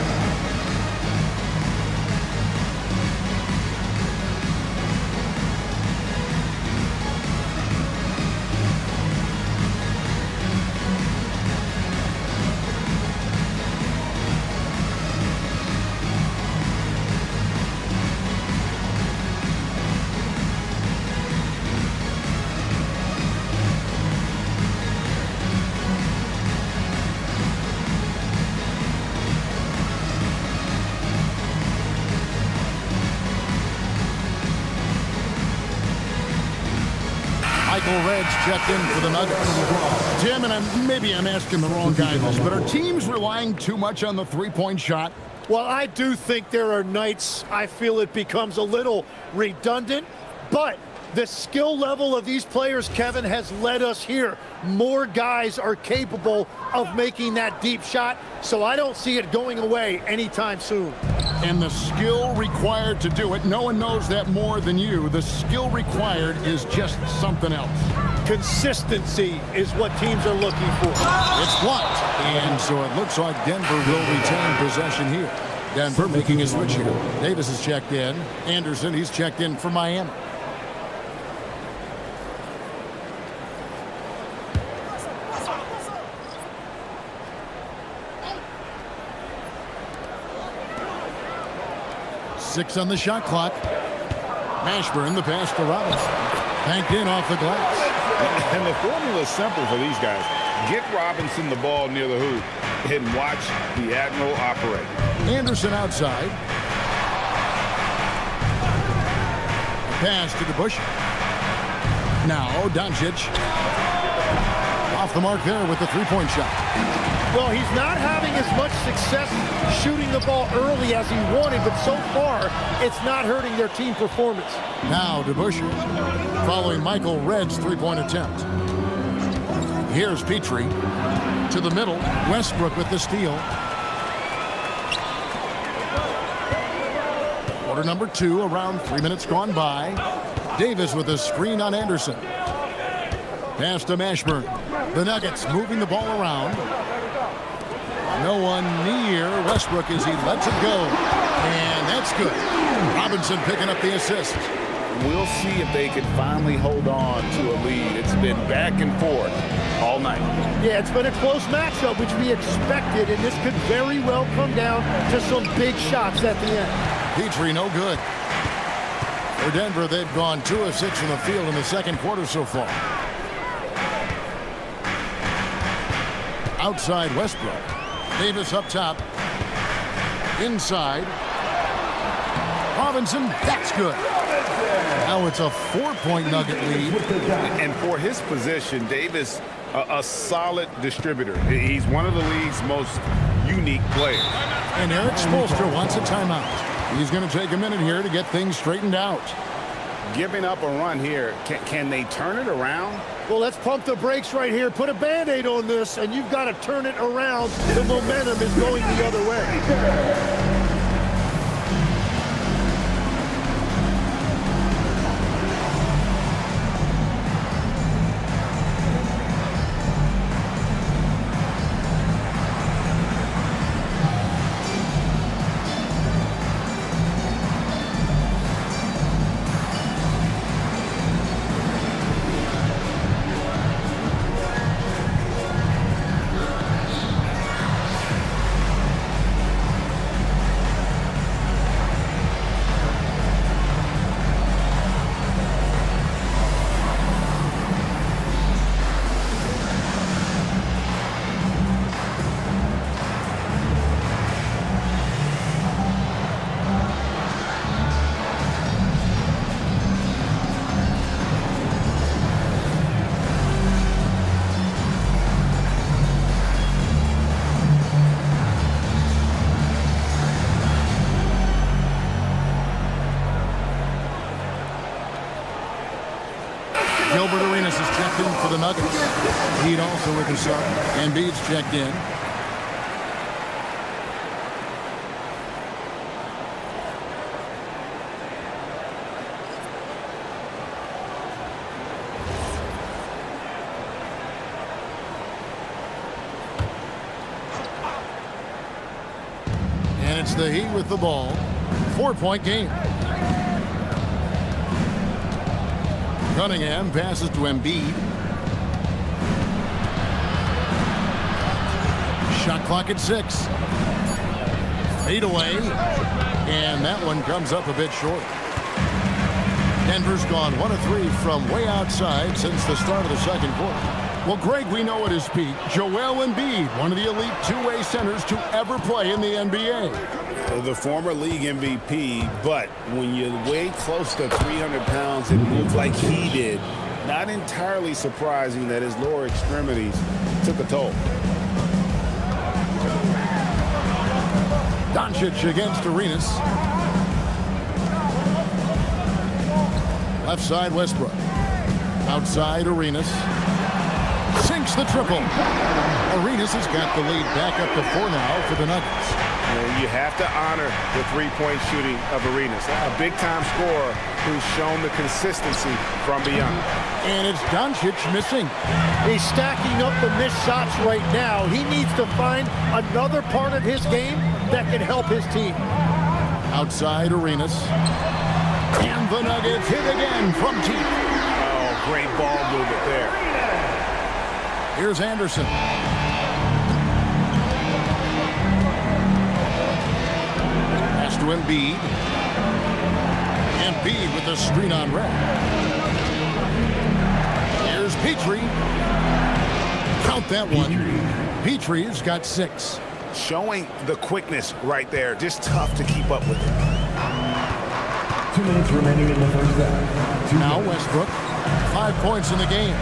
Michael Red's checked in for the Nuggets. Tim, and maybe I'm asking the wrong guy this, but are teams relying too much on the three-point shot? Well, I do think there are nights I feel it becomes a little redundant, but the skill level of these players, Kevin, has led us here. More guys are capable of making that deep shot, so I don't see it going away anytime soon. And the skill required to do it, no one knows that more than you. The skill required is just something else. Consistency is what teams are looking for. It's blocked, and so it looks like Denver will retain possession here. Denver making a switch here. Davis is checked in. Anderson, he's checked in for Miami. 6 on the shot clock. Mashburn, the pass to Robinson. Banked in off the glass. And the formula is simple for these guys. Get Robinson the ball near the hoop and watch the Admiral operate. Anderson outside. Pass to DeBusschere. Now Doncic. Off the mark there with the three-point shot. Well, he's not having as much success shooting the ball early as he wanted, but so far, it's not hurting their team performance. Now DeBusschere, following Michael Redd's three-point attempt. Here's Petrie to the middle. Westbrook with the steal. Quarter number 2, around 3 minutes gone by. Davis with a screen on Anderson. Pass to Mashburn. The Nuggets moving the ball around. No one near Westbrook as he lets it go. And that's good. Robinson picking up the assist. We'll see if they can finally hold on to a lead. It's been back and forth all night. Yeah, it's been a close matchup, which we expected, and this could very well come down to some big shots at the end. Petrie no good. For Denver, they've gone 2 of 6 from the field in the second quarter so far. Outside Westbrook. Davis up top. Inside. Robinson, that's good. Now it's a 4-point Nugget lead. And for his position, Davis, a solid distributor. He's one of the league's most unique players. And Eric Spoelstra wants a timeout. He's going to take a minute here to get things straightened out. Giving up a run here, can they turn it around? Well, let's pump the brakes right here. Put a Band-Aid on this, and you've got to turn it around. The momentum is going the other way. Gilbert Arenas is checked in for the Nuggets. Heat also with his sub. Embiid's checked in. And it's the Heat with the ball. 4-point game. Cunningham passes to Embiid. Shot clock at 6. Fade away. And that one comes up a bit short. Denver's gone 1 of 3 from way outside since the start of the second quarter. Well, Greg, we know at his peak, Joel Embiid, one of the elite two-way centers to ever play in the NBA. The former league MVP, but when you weigh close to 300 pounds and move like he did, not entirely surprising that his lower extremities took a toll. Doncic against Arenas. Left side Westbrook. Outside Arenas. Sinks the triple. Arenas has got the lead back up to 4 now for the Nuggets. You have to honor the three-point shooting of Arenas. A big-time scorer who's shown the consistency from beyond. And it's Doncic missing. He's stacking up the missed shots right now. He needs to find another part of his game that can help his team. Outside Arenas. And the Nuggets hit again from deep. Oh, great ball movement there. Here's Anderson. To Embiid. Embiid with the screen on red. Here's Petrie. Count that one. Petrie's got 6. Showing the quickness right there. Just tough to keep up with it. 2 minutes remaining in the first half. Now Westbrook, 5 points in the game.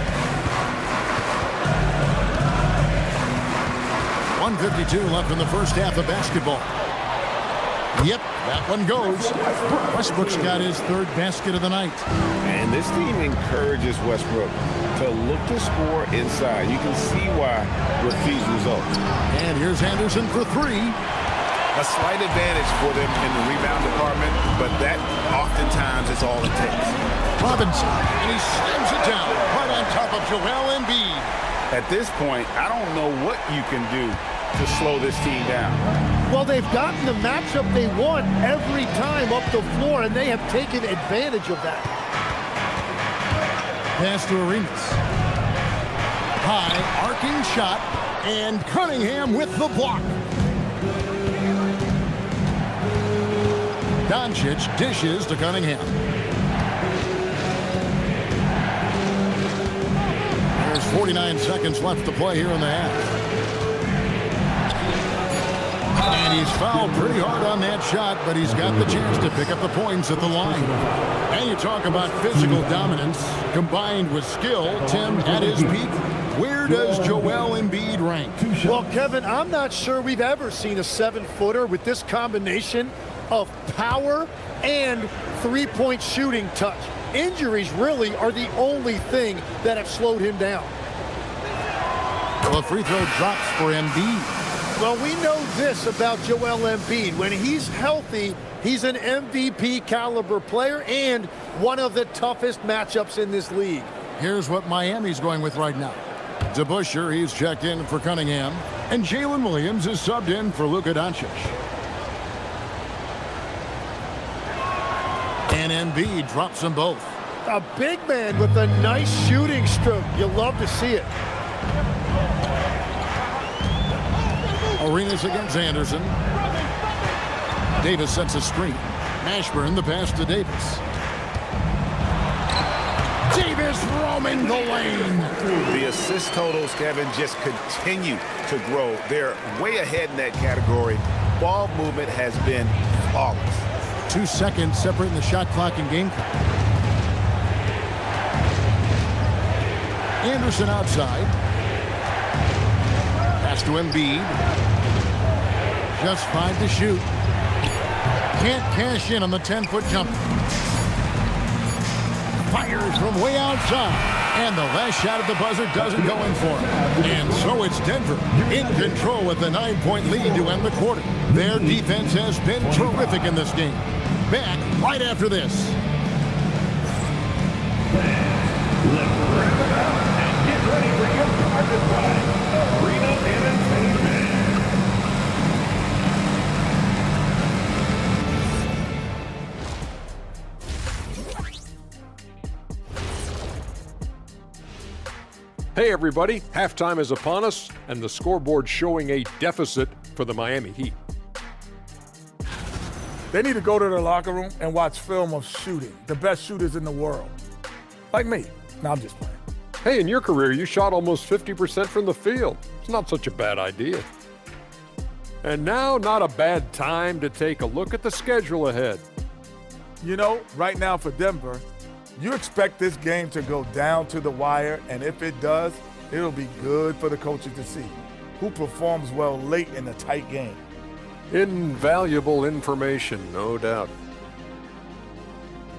1:52 left in the first half of basketball. Yep, that one goes. Westbrook's got his 3rd basket of the night. And this team encourages Westbrook to look to score inside. You can see why with these results. And here's Anderson for 3. A slight advantage for them in the rebound department, but that oftentimes is all it takes. Robinson, and he slams it down right on top of Joel Embiid. At this point, I don't know what you can do to slow this team down. Well, they've gotten the matchup they want every time up the floor, and they have taken advantage of that. Pass to Arenas. High, arcing shot, and Cunningham with the block. Doncic dishes to Cunningham. There's 49 seconds left to play here in the half. And he's fouled pretty hard on that shot, but he's got the chance to pick up the points at the line. And you talk about physical dominance combined with skill. Tim, at his peak, where does Joel Embiid rank? Well, Kevin, I'm not sure we've ever seen a 7-footer with this combination of power and three-point shooting touch. Injuries really are the only thing that have slowed him down. Well, a free throw drops for Embiid. Well, we know this about Joel Embiid. When he's healthy, he's an MVP caliber player and one of the toughest matchups in this league. Here's what Miami's going with right now. DeBusschere, he's checked in for Cunningham. And Jalen Williams is subbed in for Luka Doncic. And Embiid drops them both. A big man with a nice shooting stroke. You'll love to see it. Arenas against Anderson. Davis sets a screen. Mashburn the pass to Davis. Davis roaming the lane. The assist totals, Kevin, just continue to grow. They're way ahead in that category. Ball movement has been flawless. 2 seconds separating the shot clock and game clock. Anderson outside. Pass to Embiid. Just 5 to shoot. Can't cash in on the 10-foot jumper. Fires from way outside. And the last shot at the buzzer doesn't go in for him. And so it's Denver in control with a 9-point lead to end the quarter. Their defense has been terrific in this game. Back right after this. Let's wrap it up and get ready for your target by Arena Entertainment. Hey everybody, halftime is upon us and the scoreboard showing a deficit for the Miami Heat. They need to go to their locker room and watch film of shooting, the best shooters in the world. Like me. No, I'm just playing. Hey, in your career, you shot almost 50% from the field. It's not such a bad idea. And now, not a bad time to take a look at the schedule ahead. You know, right now for Denver, you expect this game to go down to the wire, and if it does, it'll be good for the coaches to see who performs well late in a tight game. Invaluable information, no doubt.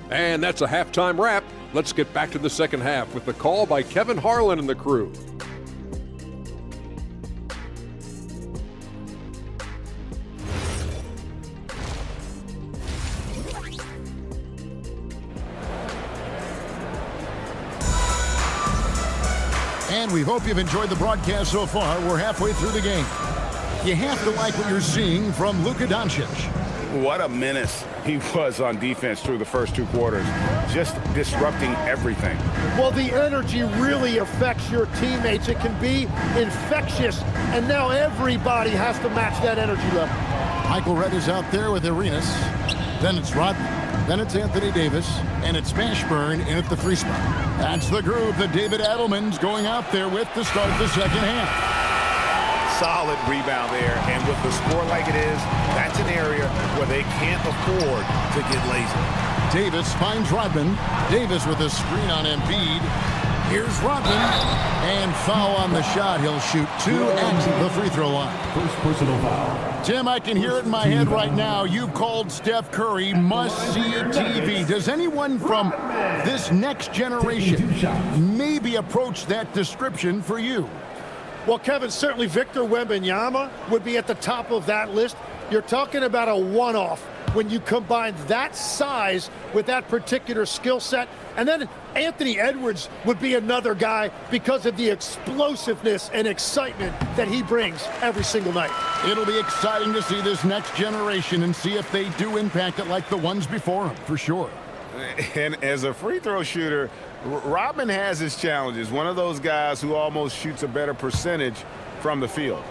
And that's a halftime wrap. Let's get back to the second half with the call by Kevin Harlan and the crew. And we hope you've enjoyed the broadcast so far. We're halfway through the game. You have to like what you're seeing from Luka Doncic. What a menace he was on defense through the first 2 quarters, just disrupting everything. Well, the energy really affects your teammates. It can be infectious, and now everybody has to match that energy level. Michael Redd is out there with Arenas. Then it's Rodman. Then it's Anthony Davis, and it's Mashburn in at the free spot. That's the groove that David Adelman's going out there with to start the second half. Solid rebound there, and with the score like it is, that's an area where they can't afford to get lazy. Davis finds Rodman. Davis with a screen on Embiid. Here's Rodman, and foul on the shot. He'll shoot 2 at the free throw line. First personal foul. Tim, I can hear it in my head right now. You've called Steph Curry must-see TV. Does anyone from this next generation maybe approach that description for you? Well, Kevin, certainly Victor Wembanyama would be at the top of that list. You're talking about a one-off when you combine that size with that particular skill set. And then Anthony Edwards would be another guy because of the explosiveness and excitement that he brings every single night. It'll be exciting to see this next generation and see if they do impact it like the ones before him, for sure. And as a free throw shooter, Rodman has his challenges. One of those guys who almost shoots a better percentage from the field.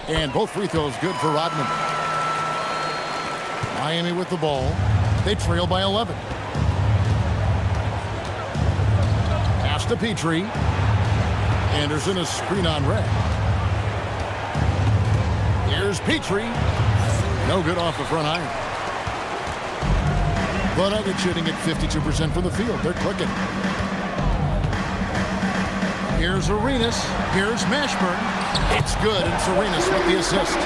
And both free throws good for Rodman. Miami with the ball. They trail by 11. Pass to Petrie. Anderson, a screen on Red. Here's Petrie. No good off the front iron. The Nuggets shooting at 52% from the field. They're clicking. Here's Arenas. Here's Mashburn. It's good, and it's Arenas with the assist.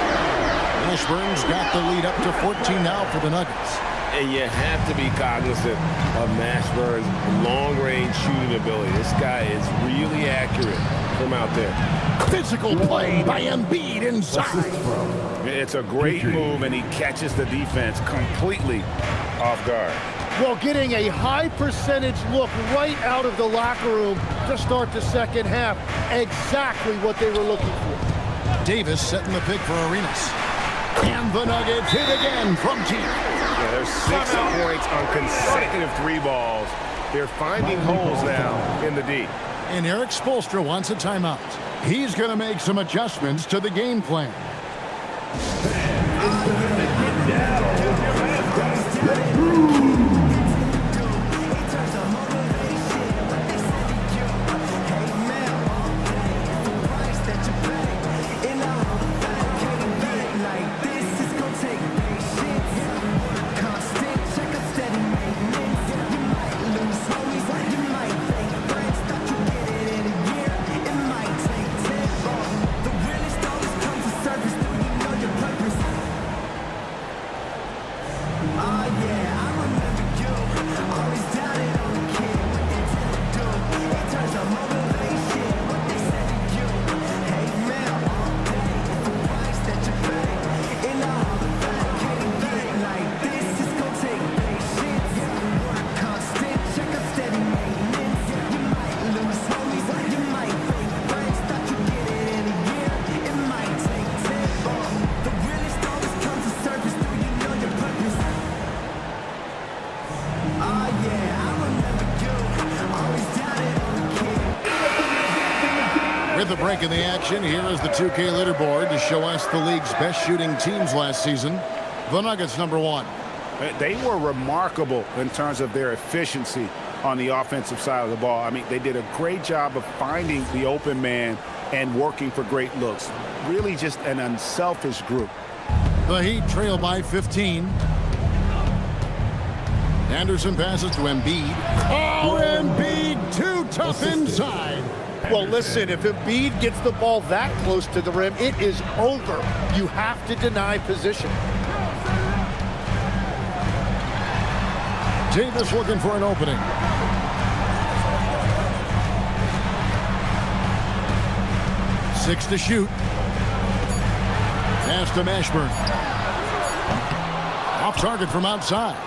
Mashburn's got the lead up to 14 now for the Nuggets. And you have to be cognizant of Mashburn's long-range shooting ability. This guy is really accurate from out there. Physical play by Embiid inside. It's a great move, and he catches the defense completely off guard. Well, getting a high percentage look right out of the locker room to start the second half. Exactly what they were looking for. Davis setting the pick for Arenas. And the Nuggets hit again from deep. Yeah, there's 6 points on consecutive 3 balls. They're finding holes now in the D. And Eric Spoelstra wants a timeout. He's going to make some adjustments to the game plan. With the break in the action, here is the 2K leaderboard to show us the league's best shooting teams last season. The Nuggets #1. They were remarkable in terms of their efficiency on the offensive side of the ball. I mean, they did a great job of finding the open man and working for great looks. Really just an unselfish group. The Heat trail by 15. Anderson passes to Embiid. Oh, Embiid too tough inside. Well, listen, if Embiid gets the ball that close to the rim, it is over. You have to deny position. Davis looking for an opening. Six to shoot. Pass to Mashburn. Off target from outside.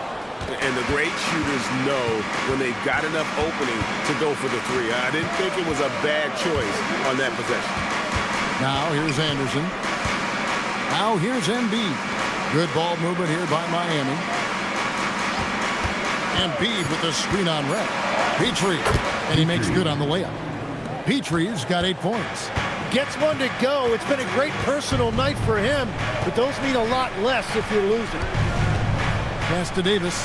And the great shooters know when they've got enough opening to go for the 3. I didn't think it was a bad choice on that possession. Now here's Anderson. Now here's Embiid. Good ball movement here by Miami. Embiid with the screen on Red. Petrie. And he makes good on the layup. Petrie's got 8 points. gets one to go. It's been a great personal night for him, but those mean a lot less if you're losing. Pass to Davis.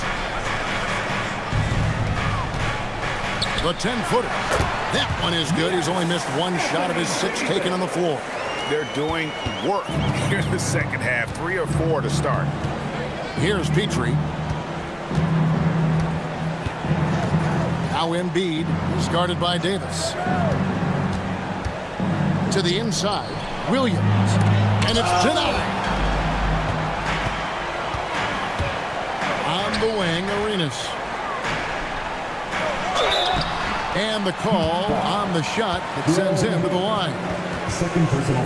The 10-footer. That one is good. He's only missed one shot of his 6 taken on the floor. They're doing work here in the second half. 3 or 4 to start. Here's Petrie. Now Embiid is guarded by Davis. To the inside, Williams. And it's denied. On the wing, Arenas. And the call on the shot that sends him to the line.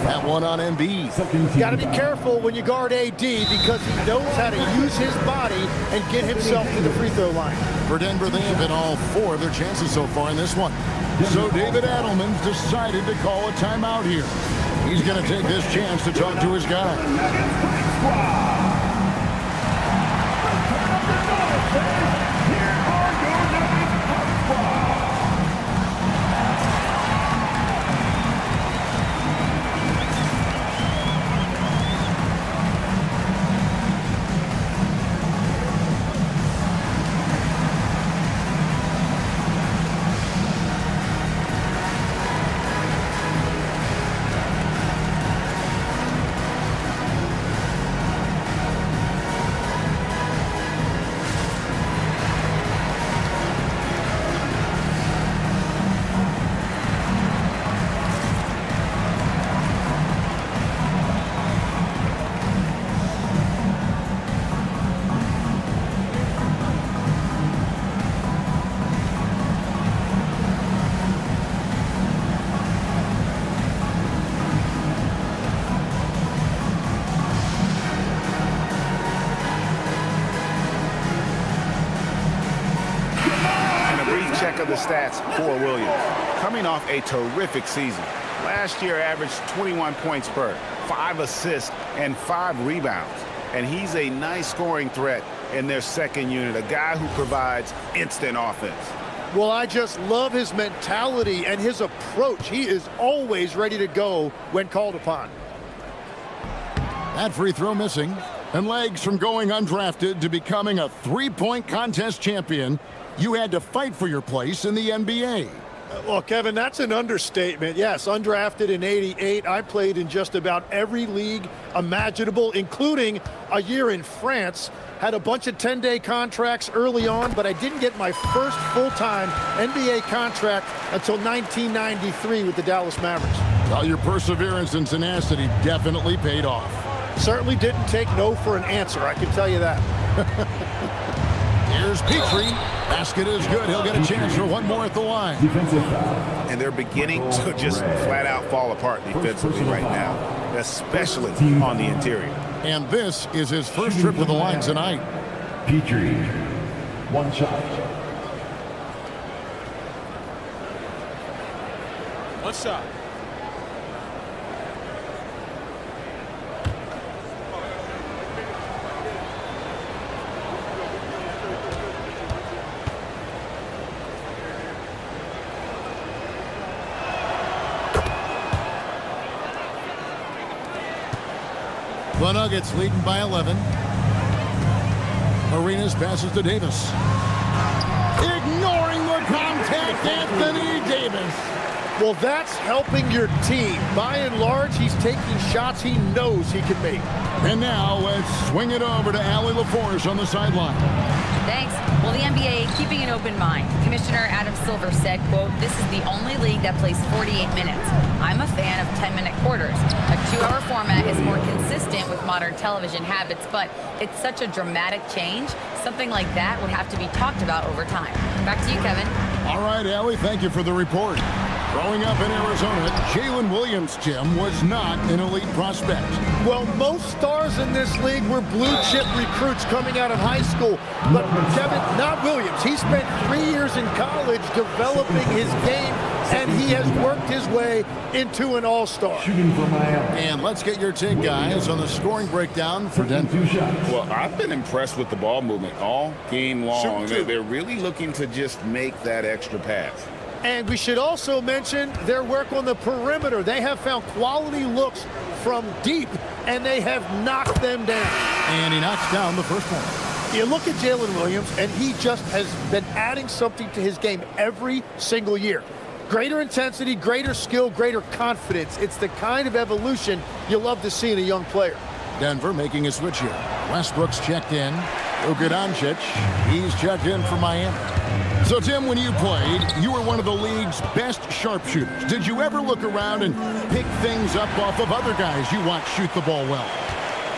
That one on Embiid. Got to be careful when you guard AD because he knows how to use his body and get himself to the free throw line. For Denver, they have hit all 4 of their chances so far in this one. So David Adelman's decided to call a timeout here. He's going to take this chance to talk to his guy. Of the stats for Williams. Coming off a terrific season. Last year averaged 21 points per, 5 assists, and 5 rebounds. And he's a nice scoring threat in their second unit, a guy who provides instant offense. Well, I just love his mentality and his approach. He is always ready to go when called upon. That free throw missing. And legs from going undrafted to becoming a 3-point contest champion, you had to fight for your place in the NBA. Well, Kevin, that's an understatement. Yes, undrafted in '88. I played in just about every league imaginable, including a year in France. Had a bunch of 10-day contracts early on, but I didn't get my first full-time NBA contract until 1993 with the Dallas Mavericks. Well, your perseverance and tenacity definitely paid off. Certainly didn't take no for an answer, I can tell you that. Here's Petrie. Basket is good. He'll get a chance for one more at the line. And they're beginning to just flat out fall apart defensively right now, especially on the interior. And this is his first trip to the line tonight. Petrie, 1 shot. 1 shot. The Nuggets leading by 11. Arenas passes to Davis. Ignoring the contact, Anthony Davis. Well, that's helping your team. By and large, he's taking shots he knows he can make. And now let's swing it over to Allie LaForce on the sideline. Thanks. Well, the NBA keeping an open mind. Commissioner Adam Silver said, quote, "This is the only league that plays 48 minutes. I'm a fan of 10-minute quarters. A 2-hour format is more consistent with modern television habits, but it's such a dramatic change. Something like that would have to be talked about over time." Back to you, Kevin. All right, Allie, thank you for the report. Growing up in Arizona, Jalen Williams, Tim, was not an elite prospect. Well, most stars in this league were blue-chip recruits coming out of high school. But, Kevin, not Williams. He spent 3 years in college developing his game, and he has worked his way into an all-star. And let's get your take, guys, on the scoring breakdown for Denver. Well, I've been impressed with the ball movement all game long. They're really looking to just make that extra pass. And we should also mention their work on the perimeter. They have found quality looks from deep, and they have knocked them down. And he knocks down the first one. You look at Jalen Williams, and he just has been adding something to his game every single year. Greater intensity, greater skill, greater confidence. It's the kind of evolution you love to see in a young player. Denver making a switch here. Westbrook's checked in. Luka Doncic, he's checked in for Miami. So, Tim, when you played, you were one of the league's best sharpshooters. Did you ever look around and pick things up off of other guys you watch shoot the ball well?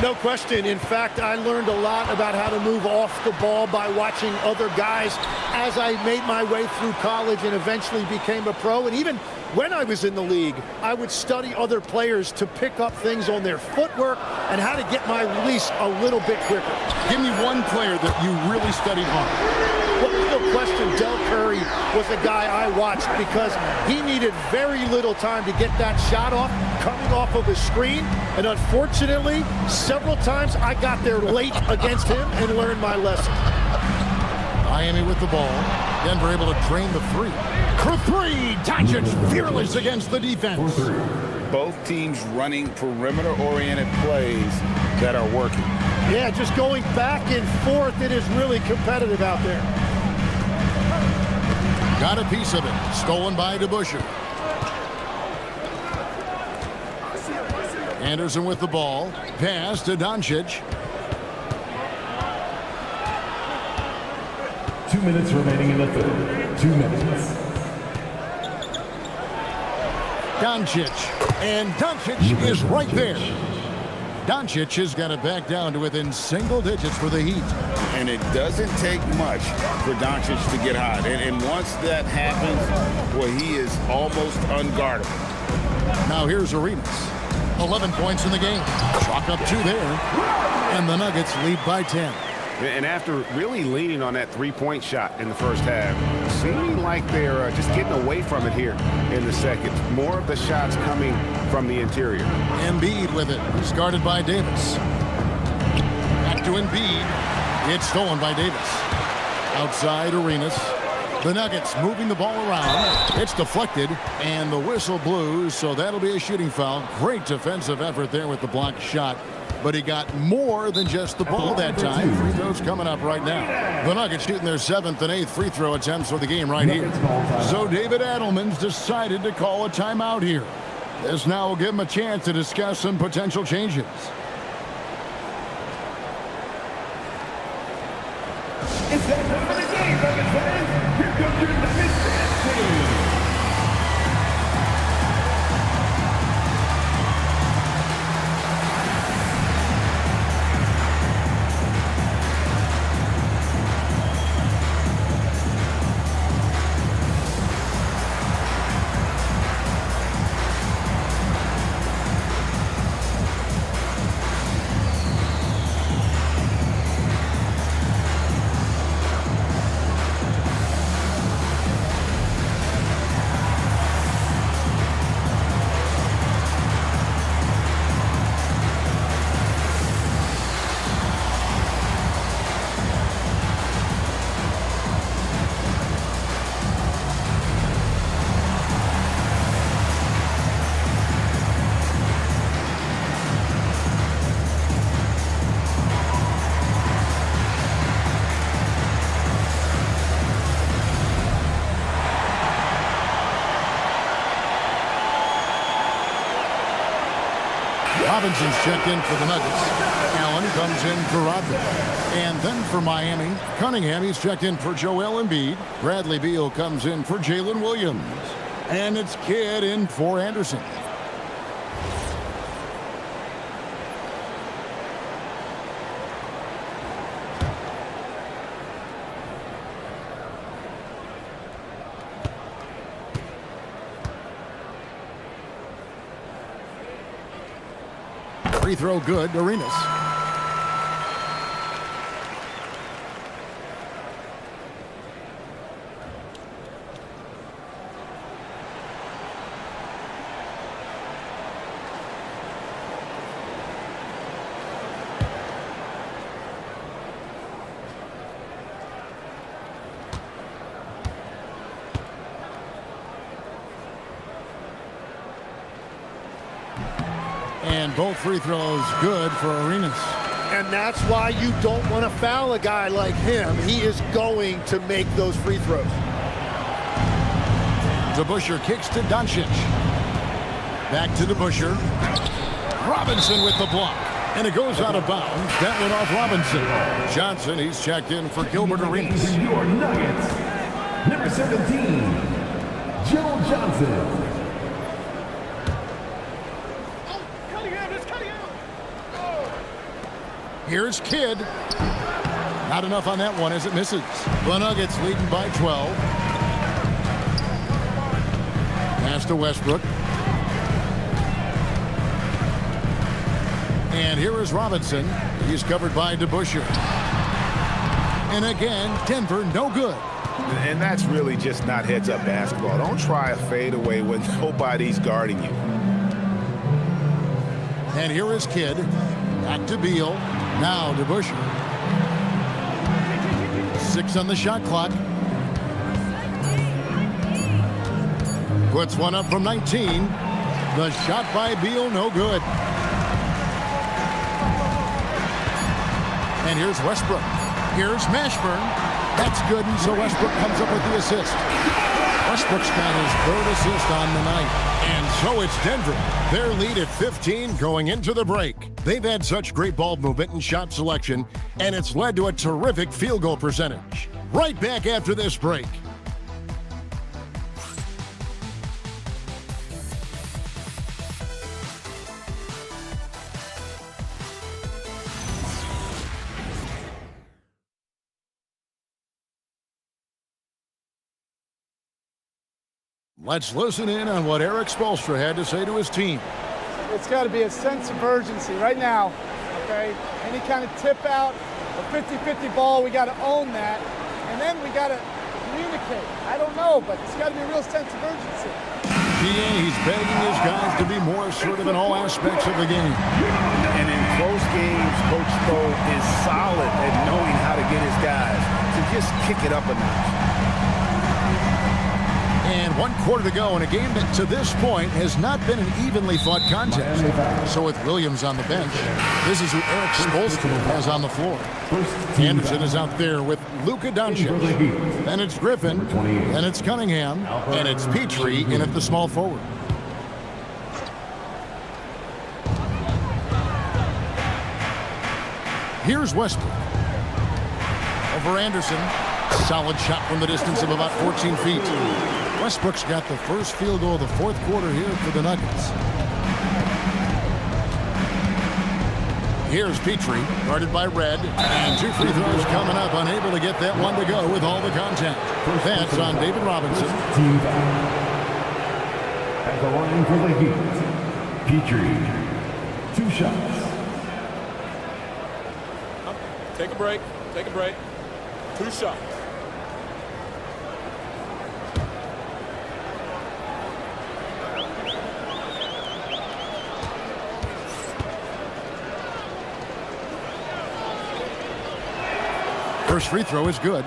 No question. In fact, I learned a lot about how to move off the ball by watching other guys as I made my way through college and eventually became a pro. And even when I was in the league, I would study other players to pick up things on their footwork and how to get my release a little bit quicker. Give me one player that you really studied hard. Well, there's no question Del Curry was a guy I watched because he needed very little time to get that shot off coming off of a screen. And unfortunately, several times I got there late against him and learned my lesson. Miami with the ball. Denver able to drain the three. For three, Doncic fearless against the defense. Both teams running perimeter-oriented plays that are working. Yeah, just going back and forth, it is really competitive out there. Got a piece of it. Stolen by DeBusschere. Anderson with the ball. Pass to Doncic. 2 minutes remaining in the third. 2 minutes. Doncic. And Doncic is right there. Doncic has got it back down to within single digits for the Heat. And it doesn't take much for Doncic to get hot. And once that happens, well, he is almost unguardable. Now here's Arenas. 11 points in the game. Chalk up 2 there. And the Nuggets lead by 10. And after really leaning on that three-point shot in the first half, seeming like they're just getting away from it here in the second. More of the shots coming from the interior. Embiid with it. He's guarded by Davis. Back to Embiid. It's stolen by Davis. Outside Arenas. The Nuggets moving the ball around. It's deflected, and the whistle blew, so that'll be a shooting foul. Great defensive effort there with the blocked shot. But he got more than just the ball that time. Free throws coming up right now. The Nuggets shooting their 7th and 8th free throw attempts for the game right here. So David Adelman's decided to call a timeout here. This now will give him a chance to discuss some potential changes. It's that time of the game, Nuggets fans. Here comes your Nuggets dance team. Robinson's checked in for the Nuggets. Allen comes in for Rodman. And then for Miami, Cunningham, he's checked in for Joel Embiid. Bradley Beal comes in for Jalen Williams. And it's Kidd in for Anderson. Free throw good, Arenas. And both free throws good for Arenas. And that's why you don't want to foul a guy like him. He is going to make those free throws. DeBusschere kicks to Doncic. Back to DeBusschere. Robinson with the block. And it goes out of bounds. That went off Robinson. Johnson, he's checked in for Gilbert Arenas. For your Nuggets, number 17, Joe Johnson. Here's Kidd. Not enough on that one as it misses. The Nuggets leading by 12. Pass to Westbrook. And here is Robinson. He's covered by DeBusschere. And again, Denver no good. And that's really just not heads-up basketball. Don't try a fadeaway when nobody's guarding you. And here is Kidd. Back to Beal. Now DeBusschere. 6 on the shot clock. Puts one up from 19. The shot by Beal, no good. And here's Westbrook. Here's Mashburn. That's good, and so Westbrook comes up with the assist. Westbrook's got his 3rd assist on the night. And so it's Denver. Their lead at 15 going into the break. They've had such great ball movement and shot selection, and it's led to a terrific field goal percentage. Right back after this break. Let's listen in on what Eric Spoelstra had to say to his team. It's got to be a sense of urgency right now, okay? Any kind of tip out, a 50-50 ball, we got to own that. And then we got to communicate. I don't know, but it's got to be a real sense of urgency. He's begging his guys to be more assertive in all aspects of the game. And in close games, Coach Spo is solid at knowing how to get his guys to just kick it up a notch. And 1 quarter to go in a game that to this point has not been an evenly fought contest. So with Williams on the bench, this is who Eric Spoelstra has on the floor. Anderson is out there with Luka Doncic. Then it's Griffin, then it's Cunningham, and it's Petrie in at the small forward. Here's Westbrook. Over Anderson. Solid shot from the distance of about 14 feet. Westbrook's got the first field goal of the 4th quarter here for the Nuggets. Here's Petrie, guarded by Red, and 2 free throws coming up, unable to get that one to go with all the contact. That's on David Robinson. At the line for the Heat, Petrie, 2 shots. Take a break. Take a break. 2 shots. First free throw is good.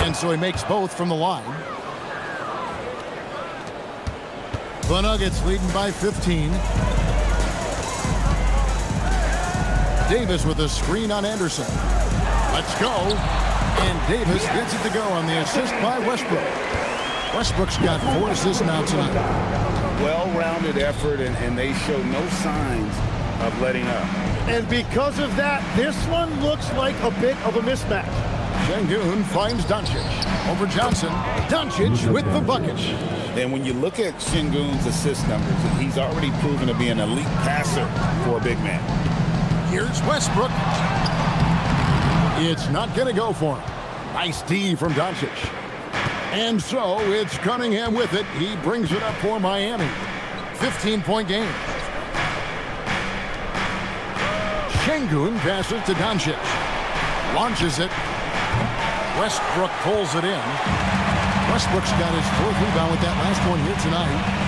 And so he makes both from the line. The Nuggets leading by 15. Davis with a screen on Anderson. Let's go. And Davis gets it to go on the assist by Westbrook. Westbrook's got 4 assists now tonight. Well-rounded effort, and they show no signs of letting up. And because of that, this one looks like a bit of a mismatch. Şengün finds Doncic. Over Johnson. Doncic with the bucket. And when you look at Şengün's assist numbers, he's already proven to be an elite passer for a big man. Here's Westbrook. It's not going to go for him. Nice D from Doncic. And so it's Cunningham with it. He brings it up for Miami. 15-point game. Şengün passes to Doncic. Launches it. Westbrook pulls it in. Westbrook's got his 4th rebound with that last one here tonight.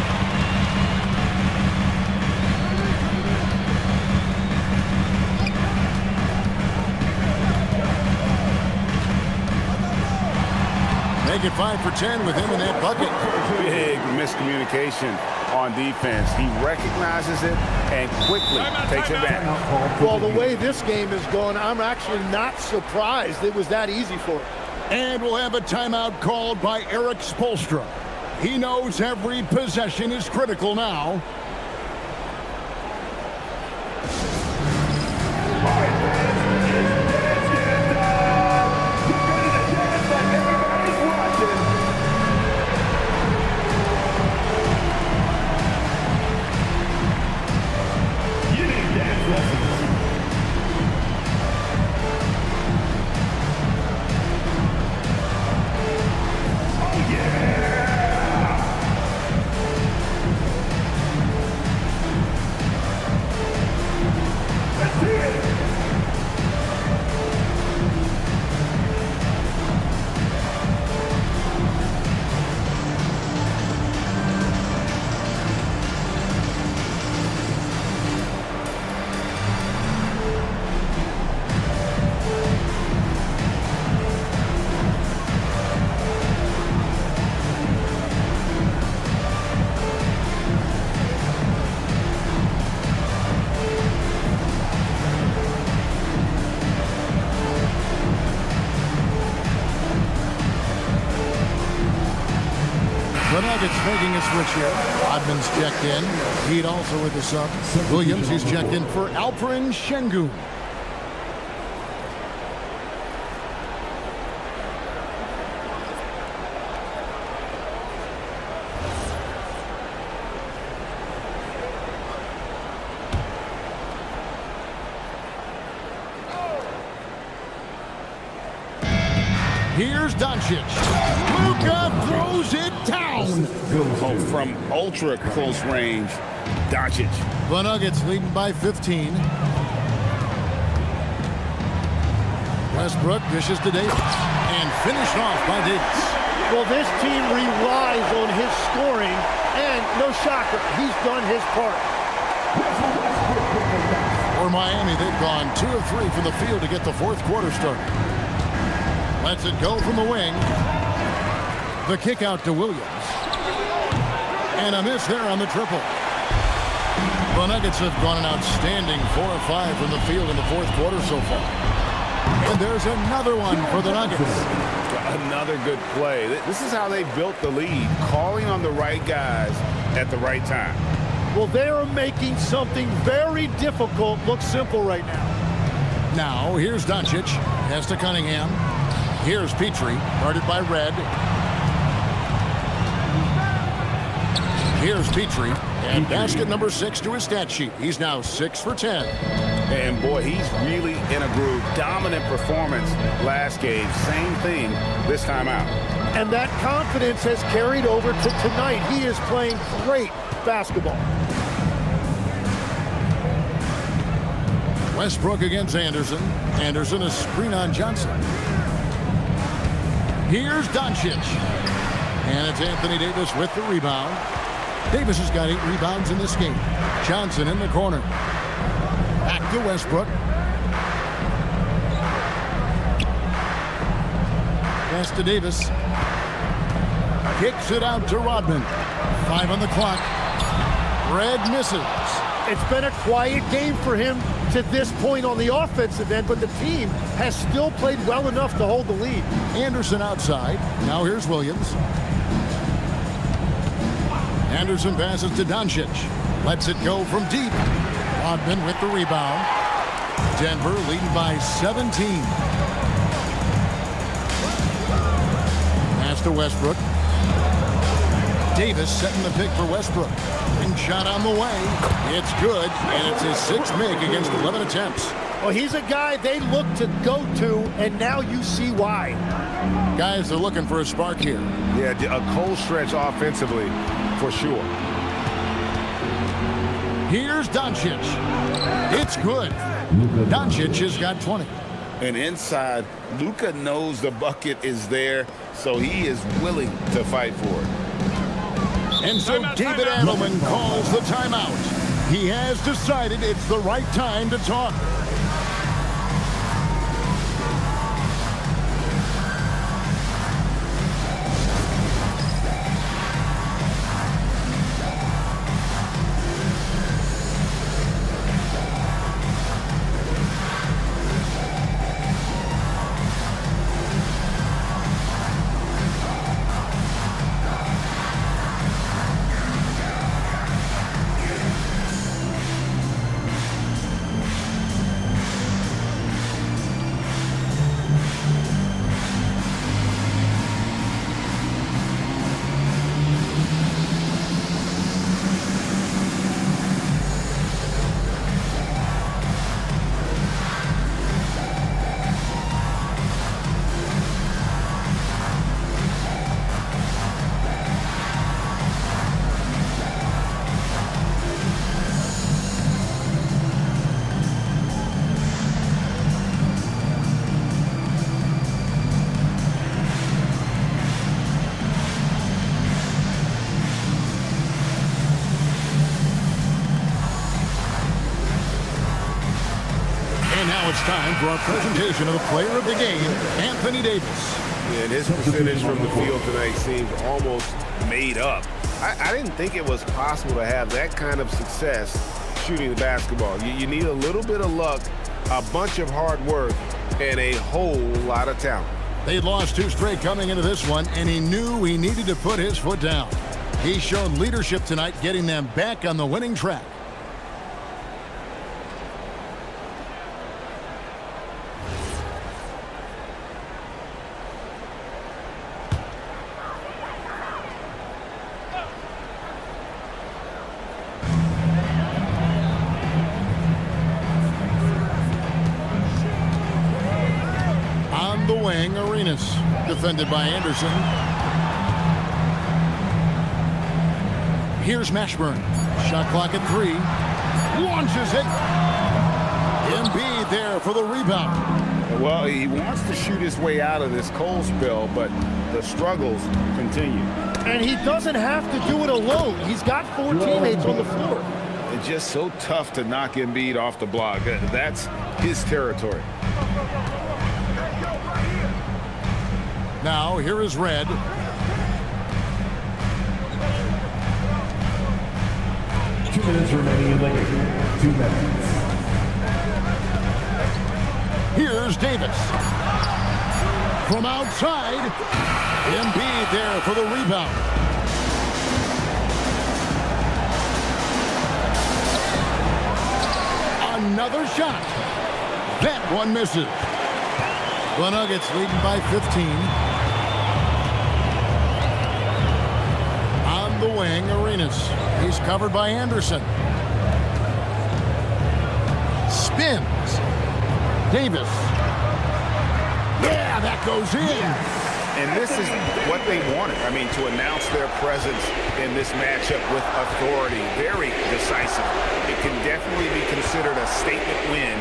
Make it 5 for 10 with him in that bucket. Big miscommunication on defense. He recognizes it and quickly takes it back. Well, the way this game is going, I'm actually not surprised it was that easy for him. And we'll have a timeout called by Eric Spoelstra. He knows every possession is critical now. The Nuggets making a switch here. Rodman's checked in. Heat also with the sub. Williams, he's checked in for Alperen Şengün. Here's Doncic. Luka throws it down. Oh, from ultra close range, Doncic. The Nuggets leading by 15. Westbrook dishes to Davis and finished off by Davis. Well, this team relies on his scoring, and no shocker, he's done his part. For Miami, they've gone 2 of 3 from the field to get the 4th quarter started. Lets it go from the wing. The kick out to Williams. And a miss there on the triple. The Nuggets have gone an outstanding 4 of 5 from the field in the 4th quarter so far. And there's another one for the Nuggets. Another good play. This is how they built the lead, calling on the right guys at the right time. Well, they are making something very difficult look simple right now. Now, here's Doncic. Pass to Cunningham. Here's Petrie, guarded by Red. Here's Petrie, and basket number 6 to his stat sheet. He's now 6 for 10. And boy, he's really in a groove. Dominant performance last game. Same thing this time out. And that confidence has carried over to tonight. He is playing great basketball. Westbrook against Anderson. Anderson, a screen on Johnson. Here's Doncic. And it's Anthony Davis with the rebound. Davis has got 8 rebounds in this game. Johnson in the corner. Back to Westbrook. Pass to Davis. Kicks it out to Rodman. 5 on the clock. Red misses. It's been a quiet game for him to this point on the offensive end, but the team has still played well enough to hold the lead. Anderson outside. Now here's Williams. Anderson passes to Doncic. Lets it go from deep. Rodman with the rebound. Denver leading by 17. Pass to Westbrook. Davis setting the pick for Westbrook. And shot on the way. It's good, and it's his 6th make against 11 attempts. Well, he's a guy they look to go to, and now you see why. Guys are looking for a spark here. Yeah, a cold stretch offensively, for sure. Here's Doncic. It's good. Doncic has got 20. And inside, Luka knows the bucket is there, so he is willing to fight for it. And so David Adelman calls the timeout. He has decided it's the right time to talk. It's time for our presentation of the player of the game, Anthony Davis. Yeah, and his percentage from the field tonight seems almost made up. I didn't think it was possible to have that kind of success shooting the basketball. You need a little bit of luck, a bunch of hard work, and a whole lot of talent. They'd lost 2 straight coming into this one, and he knew he needed to put his foot down. He's shown leadership tonight, getting them back on the winning track. Arenas, defended by Anderson. Here's Mashburn. Shot clock at 3. Launches it. Embiid there for the rebound. Well, he wants to shoot his way out of this cold spell, but the struggles continue. And he doesn't have to do it alone. He's got 4 teammates on the floor. It's just so tough to knock Embiid off the block. That's his territory. Now, here is Red. Two minutes remaining in the game. 2 minutes. Here's Davis. From outside, Embiid there for the rebound. Another shot. That one misses. The Nuggets leading by 15. The wing, Arenas. He's covered by Anderson. Spins. Davis. Yeah, that goes in. And this is what they wanted. I mean, to announce their presence in this matchup with authority. Very decisive. It can definitely be considered a statement win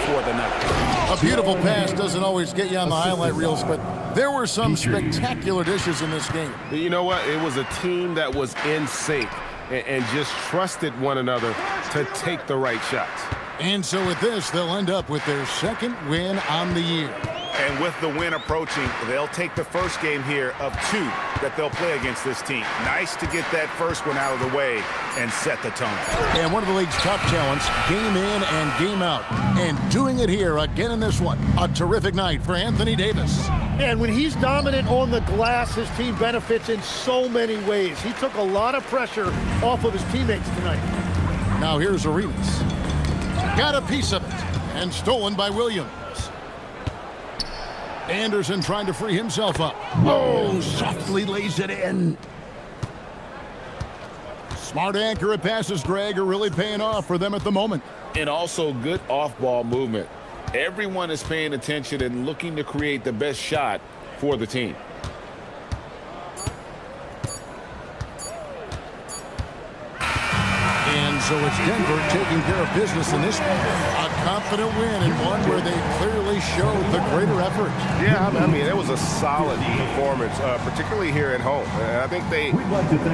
for the Nuggets. A beautiful pass doesn't always get you on the highlight reels, but there were some spectacular dishes in this game. You know what? It was a team that was in sync and just trusted one another to take the right shots. And so with this, they'll end up with their 2nd win on the year. And with the win approaching, they'll take the first game here of 2 that they'll play against this team. Nice to get that first one out of the way and set the tone. And one of the league's top talents, game in and game out. And doing it here again in this one. A terrific night for Anthony Davis. And when he's dominant on the glass, his team benefits in so many ways. He took a lot of pressure off of his teammates tonight. Now here's Arenas. Got a piece of it. And stolen by Williams. Anderson trying to free himself up. Oh, softly lays it in. Smart accurate passes, Greg, are really paying off for them at the moment. And also good off-ball movement. Everyone is paying attention and looking to create the best shot for the team. And So it's Denver taking care of business in this one. A confident win and one where they clearly showed the greater effort. Yeah, I mean, it was a solid performance, particularly here at home. And I think they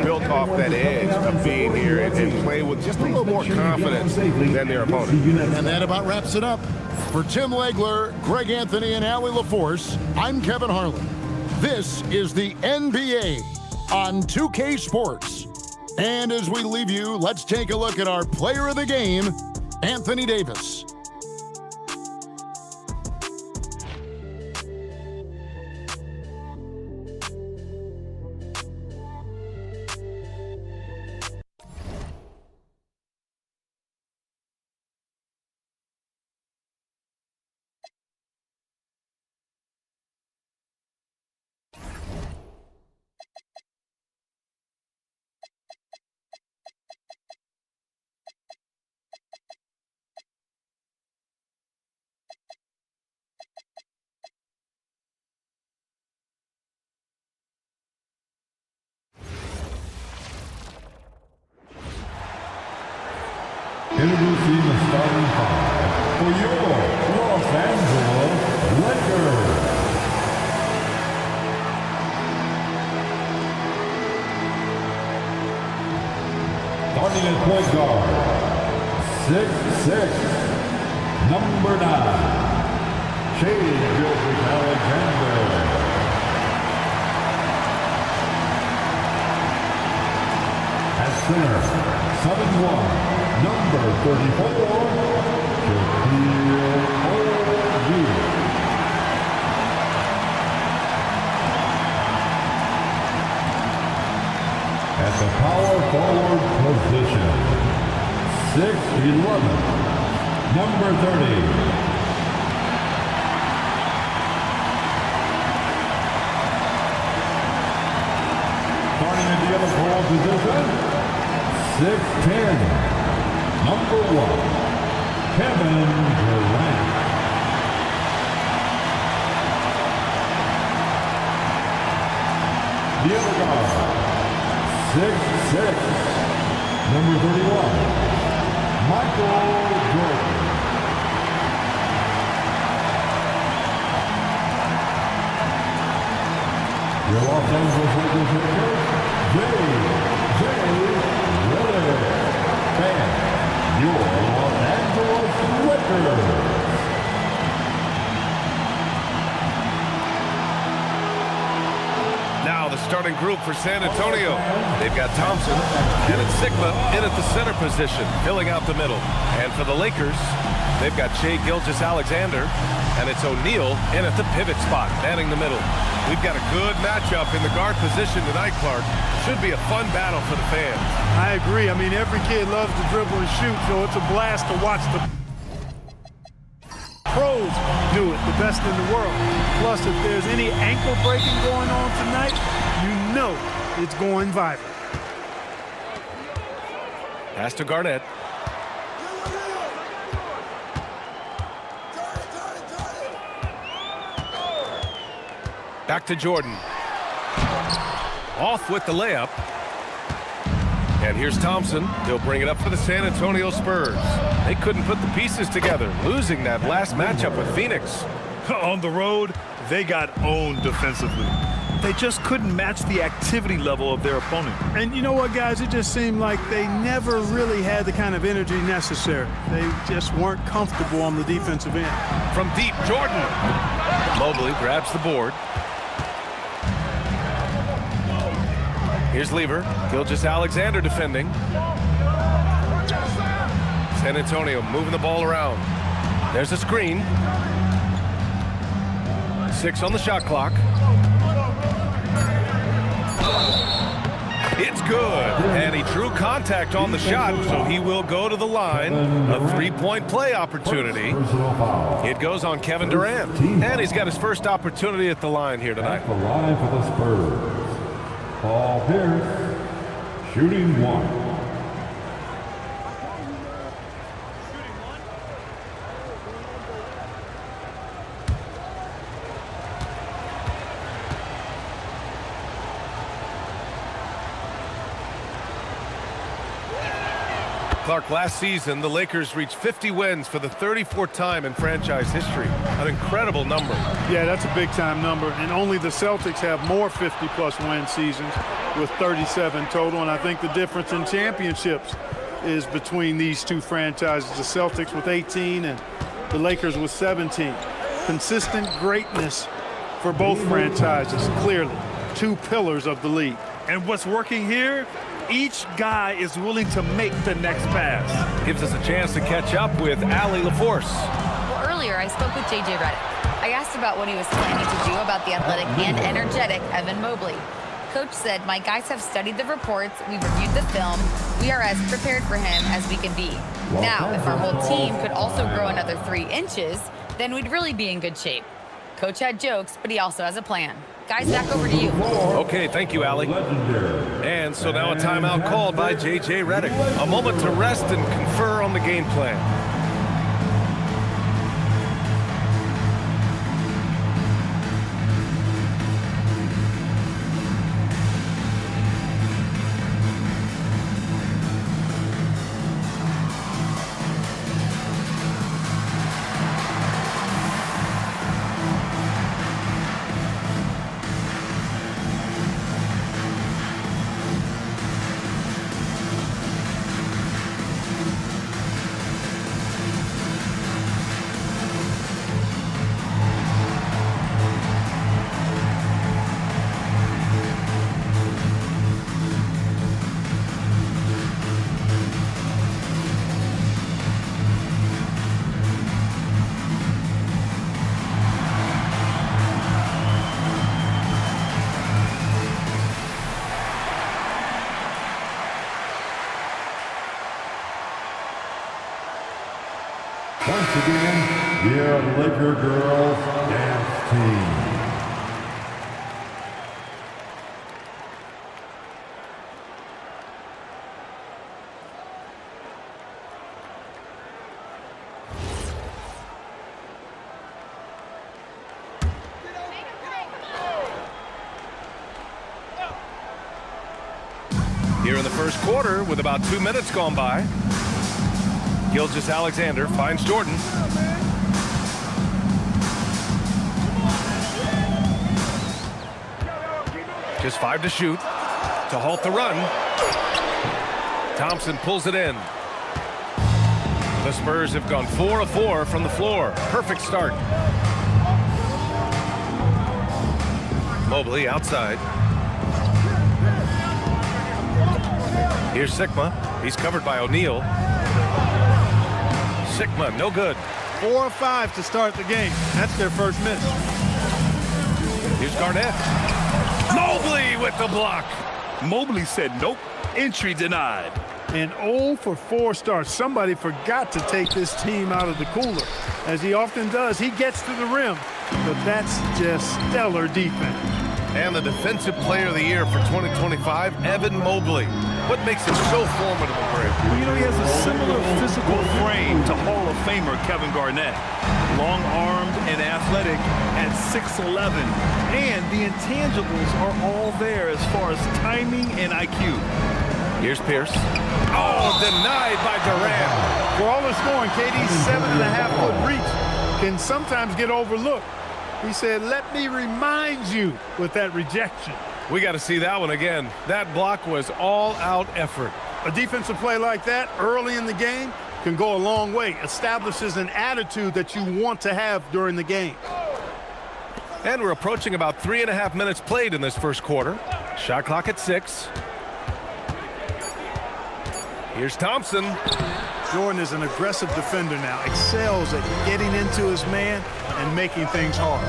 built off that edge of being here and played with just a little more confidence than their opponent. And that about wraps it up. For Tim Legler, Greg Anthony, and Allie LaForce, I'm Kevin Harlan. This is the NBA on 2K Sports. And as we leave you, let's take a look at our player of the game, Anthony Davis. Introducing the starting five for your Los Angeles Lakers. Starting at point guard, 6'6", number 9, Gilgeous-Alexander. At center, 7'1", number 34, Shaquille O'Neal. At the power forward position, 6'11", number 30. Starting at the other forward position, 6'10", number 1, Kevin Durant. The other guard, 6'6", number 31, Michael Jordan. Your Los Angeles Lakers head coach, J.J. Redick. And your Los Angeles Lakers. Now the starting group for San Antonio. They've got Thompson and it's Sigma in at the center position, filling out the middle. And for the Lakers, they've got Shai Gilgeous-Alexander, and it's O'Neal in at the pivot spot, manning the middle. We've got a good matchup in the guard position tonight, Clark. Should be a fun battle for the fans. I agree. I mean, every kid loves to dribble and shoot, so it's a blast to watch the pros do it, the best in the world. Plus, if there's any ankle breaking going on tonight, you know it's going viral. Pass to Garnett. Back to Jordan. Off with the layup. And here's Thompson. He'll bring it up for the San Antonio Spurs. They couldn't put the pieces together, losing that last matchup with Phoenix. On the road, they got owned defensively. They just couldn't match the activity level of their opponent. And you know what, guys? It just seemed like they never really had the kind of energy necessary. They just weren't comfortable on the defensive end. From deep, Jordan. Mobley grabs the board. Here's Lever. Gilgeous-Alexander defending. San Antonio moving the ball around. There's a screen. 6 on the shot clock. It's good. And he drew contact on the shot, so he will go to the line. A three-point play opportunity. It goes on Kevin Durant. And he's got his first opportunity at the line here tonight. At the line for the Spurs, Paul Pierce, shooting 1. Clark, last season, the Lakers reached 50 wins for the 34th time in franchise history. An incredible number. Yeah, that's a big-time number. And only the Celtics have more 50-plus win seasons with 37 total. And I think the difference in championships is between these two franchises, the Celtics with 18 and the Lakers with 17. Consistent greatness for both franchises, clearly. Two pillars of the league. And what's working here? Each guy is willing to make the next pass. Gives us a chance to catch up with Allie LaForce. Well, earlier I spoke with J.J. Redick. I asked about what he was planning to do about the athletic and energetic Evan Mobley. Coach said, my guys have studied the reports, we've reviewed the film, we are as prepared for him as we can be. Now, if our whole team could also grow another 3 inches, then we'd really be in good shape. Coach had jokes, but he also has a plan. Guys, back over to you. Okay, thank you, Allie. And so now a timeout called by J.J. Redick. A moment to rest and confer on the game plan. Once again, your Laker girls dance team. Here in the first quarter, with about 2 minutes gone by, Gilgeous-Alexander finds Jordan. Just 5 to shoot to halt the run. Thompson pulls it in. The Spurs have gone 4 of 4 from the floor. Perfect start. Mobley outside. Here's Sigma. He's covered by O'Neal. Sigma, no good. 4 of 5 to start the game. That's their first miss. Here's Garnett. Mobley with the block. Mobley said nope. Entry denied. An 0 for 4 start. Somebody forgot to take this team out of the cooler. As he often does, he gets to the rim. But that's just stellar defense. And the Defensive Player of the Year for 2025, Evan Mobley. What makes him so formidable, Greg? Well, you know, he has a similar physical frame to Hall of Famer Kevin Garnett. Long-armed and athletic at 6'11". And the intangibles are all there as far as timing and IQ. Here's Pierce. Oh, denied by Durant. For all the scoring, KD's 7.5-foot reach can sometimes get overlooked. He said, let me remind you with that rejection. We got to see that one again. That block was all-out effort. A defensive play like that early in the game can go a long way. Establishes an attitude that you want to have during the game. And we're approaching about 3.5 minutes played in this first quarter. Shot clock at 6. Here's Thompson. Jordan is an aggressive defender now. Excels at getting into his man and making things hard.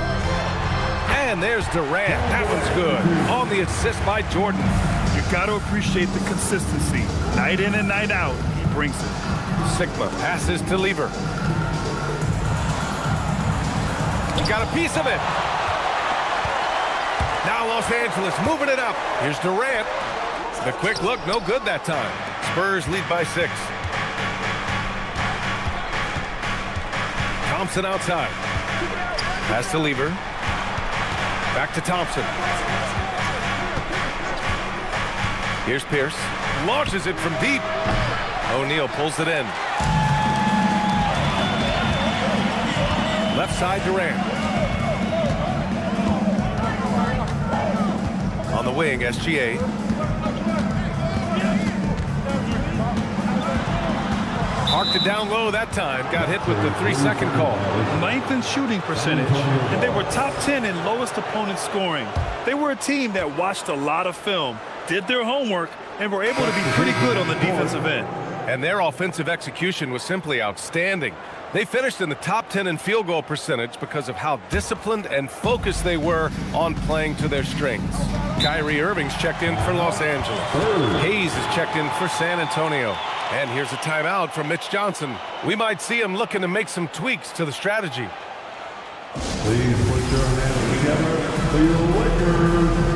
And there's Durant. That one's good. On the assist by Jordan. You got to appreciate the consistency. Night in and night out, he brings it. Sigma passes to Lever. Got a piece of it. Now Los Angeles moving it up. Here's Durant. The quick look, no good that time. Spurs lead by 6. Thompson outside. Pass to Lever. Back to Thompson. Here's Pierce. Launches it from deep. O'Neal pulls it in. Left side, Durant. On the wing, SGA. Marked it down low that time. Got hit with the 3-second call. 9th in shooting percentage, and they were top 10 in lowest opponent scoring. They were a team that watched a lot of film, did their homework, and were able to be pretty good on the defensive end. And their offensive execution was simply outstanding. They finished in the top 10 in field goal percentage because of how disciplined and focused they were on playing to their strengths. Kyrie Irving's checked in for Los Angeles. Hayes is checked in for San Antonio. And here's a timeout from Mitch Johnson. We might see him looking to make some tweaks to the strategy. Please put your hands together for your Lakers.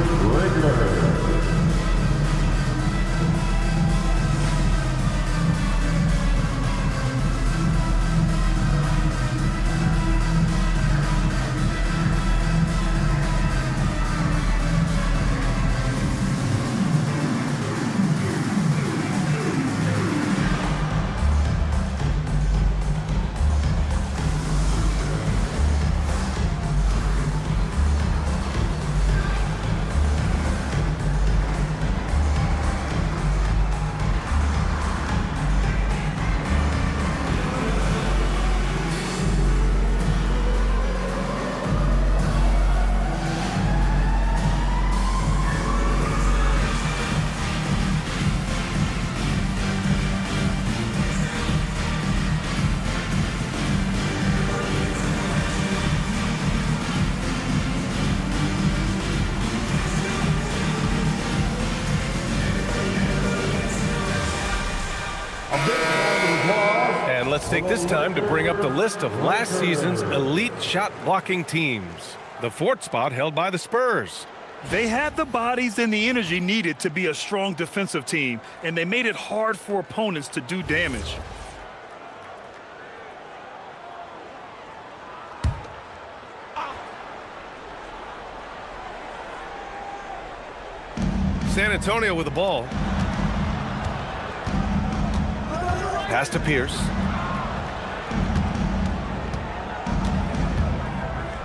And let's take this time to bring up the list of last season's elite shot blocking teams. The 4th spot held by the Spurs. They had the bodies and the energy needed to be a strong defensive team, and they made it hard for opponents to do damage. San Antonio with the ball. Pass to Pierce.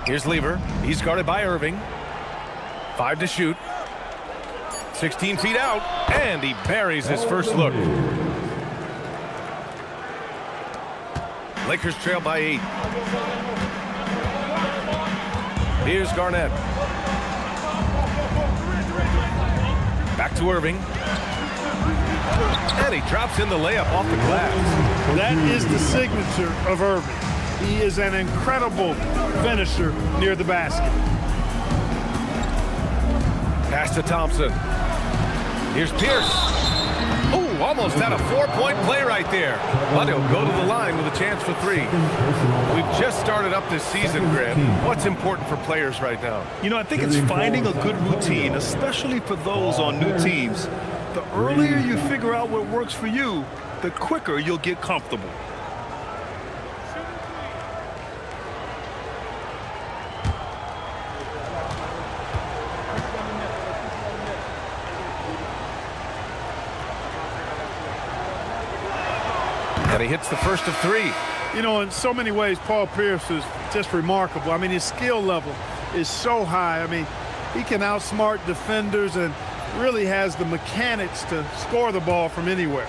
Here's Lever. He's guarded by Irving. 5 to shoot. 16 feet out, and he buries his first look. Lakers trail by 8. Here's Garnett. Back to Irving. And he drops in the layup off the glass. That is the signature of Irving. He is an incredible finisher near the basket. Pass to Thompson. Here's Pierce. Oh, almost had a 4-point play right there. But he'll go to the line with a chance for 3. We've just started up this season, Grant. What's important for players right now? You know, I think it's finding a good routine, especially for those on new teams. The earlier you figure out what works for you, the quicker you'll get comfortable. And he hits the first of 3. You know, in so many ways, Paul Pierce is just remarkable. I mean, his skill level is so high. I mean, he can outsmart defenders and really has the mechanics to score the ball from anywhere.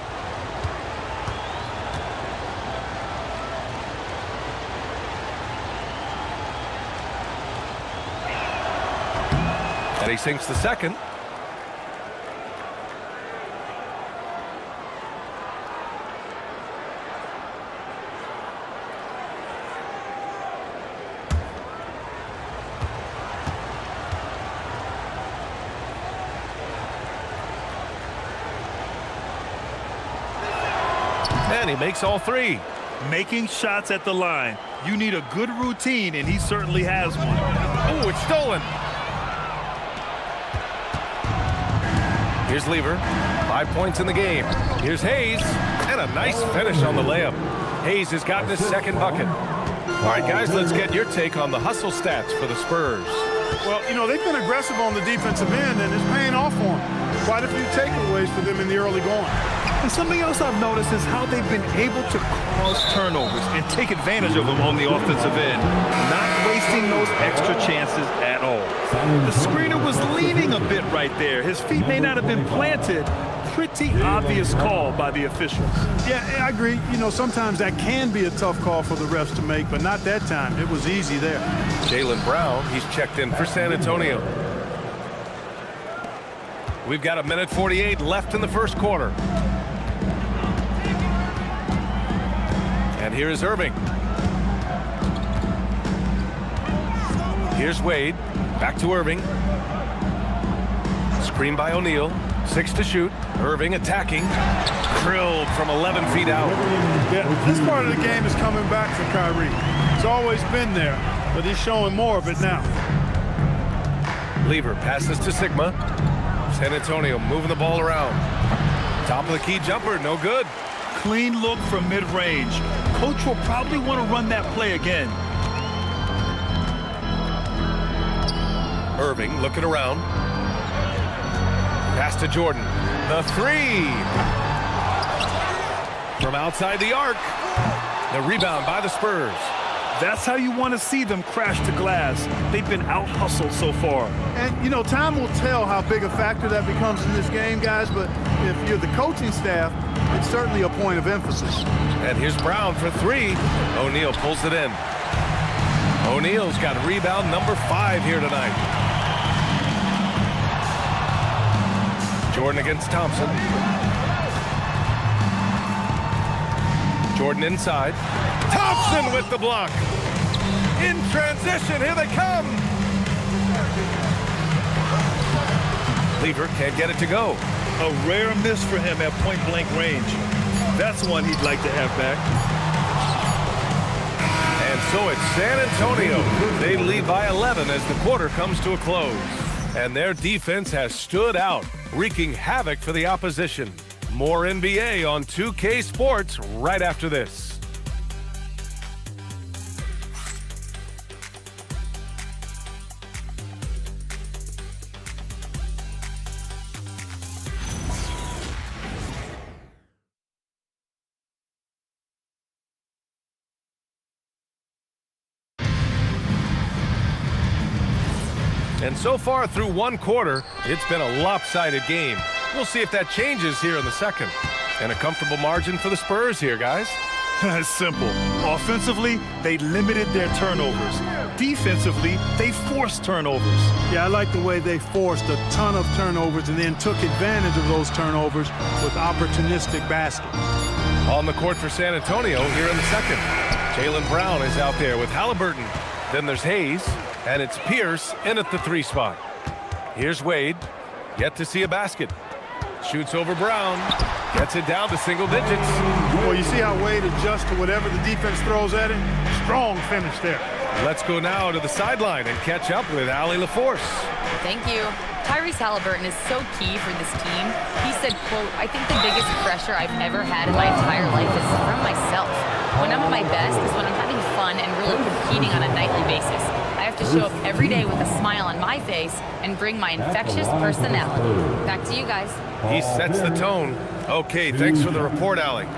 And he sinks the second. And he makes all 3. Making shots at the line. You need a good routine, and he certainly has one. Oh, it's stolen. Here's Lever. 5 points in the game. Here's Hayes. And a nice finish on the layup. Hayes has gotten his second bucket. All right, guys, let's get your take on the hustle stats for the Spurs. Well, you know, they've been aggressive on the defensive end, and it's paying off for them. Quite a few takeaways for them in the early going. And something else I've noticed is how they've been able to cause turnovers and take advantage of them on the offensive end, not wasting those extra chances at all. The screener was leaning a bit right there. His feet may not have been planted. Pretty obvious call by the officials. Yeah, I agree. You know, sometimes that can be a tough call for the refs to make, but not that time. It was easy there. Jaylen Brown, he's checked in for San Antonio. We've got 1:48 left in the first quarter. And here is Irving. Here's Wade. Back to Irving. Screen by O'Neal. 6 to shoot. Irving attacking. Drilled from 11 feet out. Yeah, this part of the game is coming back for Kyrie. It's always been there, but he's showing more of it now. Lever passes to Sigma. San Antonio moving the ball around. Top of the key jumper, no good. Clean look from mid-range. Coach will probably want to run that play again. Irving looking around. Pass to Jordan. The three. From outside the arc. The rebound by the Spurs. That's how you want to see them crash to glass. They've been out-hustled so far. And, you know, time will tell how big a factor that becomes in this game, guys, but if you're the coaching staff, it's certainly a point of emphasis. And here's Brown for three. O'Neal pulls it in. O'Neal's got rebound number 5 here tonight. Jordan against Thompson. Jordan inside. Thompson with the block. In transition, here they come. Lever can't get it to go. A rare miss for him at point-blank range. That's one he'd like to have back. And so it's San Antonio. They lead by 11 as the quarter comes to a close. And their defense has stood out, wreaking havoc for the opposition. More NBA on 2K Sports right after this. And so far through one quarter, it's been a lopsided game. We'll see if that changes here in the second. And a comfortable margin for the Spurs here, guys. It's simple. Offensively, they limited their turnovers. Defensively, they forced turnovers. Yeah, I like the way they forced a ton of turnovers and then took advantage of those turnovers with opportunistic baskets. On the court for San Antonio here in the second. Jaylen Brown is out there with Halliburton. Then there's Hayes, and it's Pierce in at the 3 spot. Here's Wade. Yet to see a basket. Shoots over Brown. Gets it down to single digits. Well, you see how Wade adjusts to whatever the defense throws at him? Strong finish there. Let's go now to the sideline and catch up with Allie LaForce. Thank you. Tyrese Halliburton is so key for this team. He said, quote, "I think the biggest pressure I've ever had in my entire life is from myself. When I'm at my best is when I'm having fun and really competing on a nightly basis. I have to show up every day with a smile on my face and bring my infectious personality." Back to you guys. He sets the tone. Okay, thanks for the report, Allie.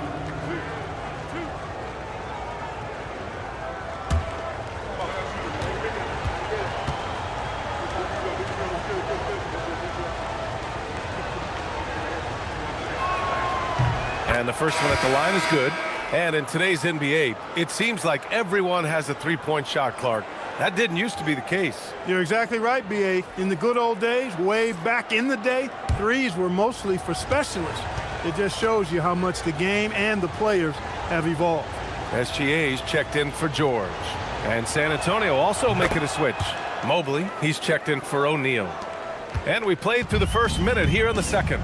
And the first one at the line is good. And in today's NBA, it seems like everyone has a three-point shot, Clark. That didn't used to be the case. You're exactly right, B.A. In the good old days, way back in the day, threes were mostly for specialists. It just shows you how much the game and the players have evolved. SGA's checked in for George. And San Antonio also making a switch. Mobley, he's checked in for O'Neal. And we played through the first minute here in the second.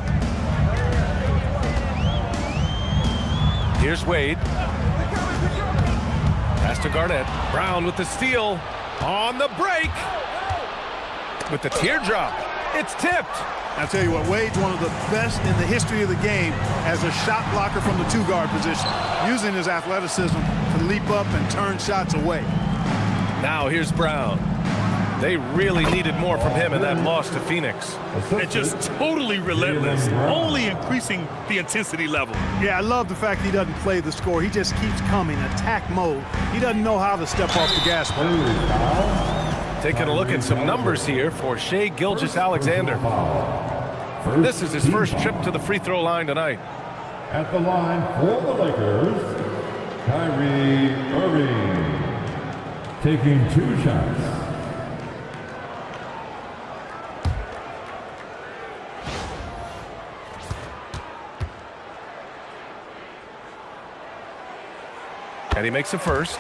Here's Wade. Pass to Garnett. Brown with the steal. On the break. With the teardrop. It's tipped. I'll tell you what, Wade's one of the best in the history of the game as a shot blocker from the 2-guard position, using his athleticism to leap up and turn shots away. Now here's Brown. They really needed more from him in that loss to Phoenix. And just totally relentless, only increasing the intensity level. Yeah, I love the fact he doesn't play the score. He just keeps coming, attack mode. He doesn't know how to step off the gas pedal. Taking a look at some numbers here for Shai Gilgeous-Alexander. This is his first trip to the free throw line tonight. At the line for the Lakers, Kyrie Irving, taking 2 shots. And he makes the first.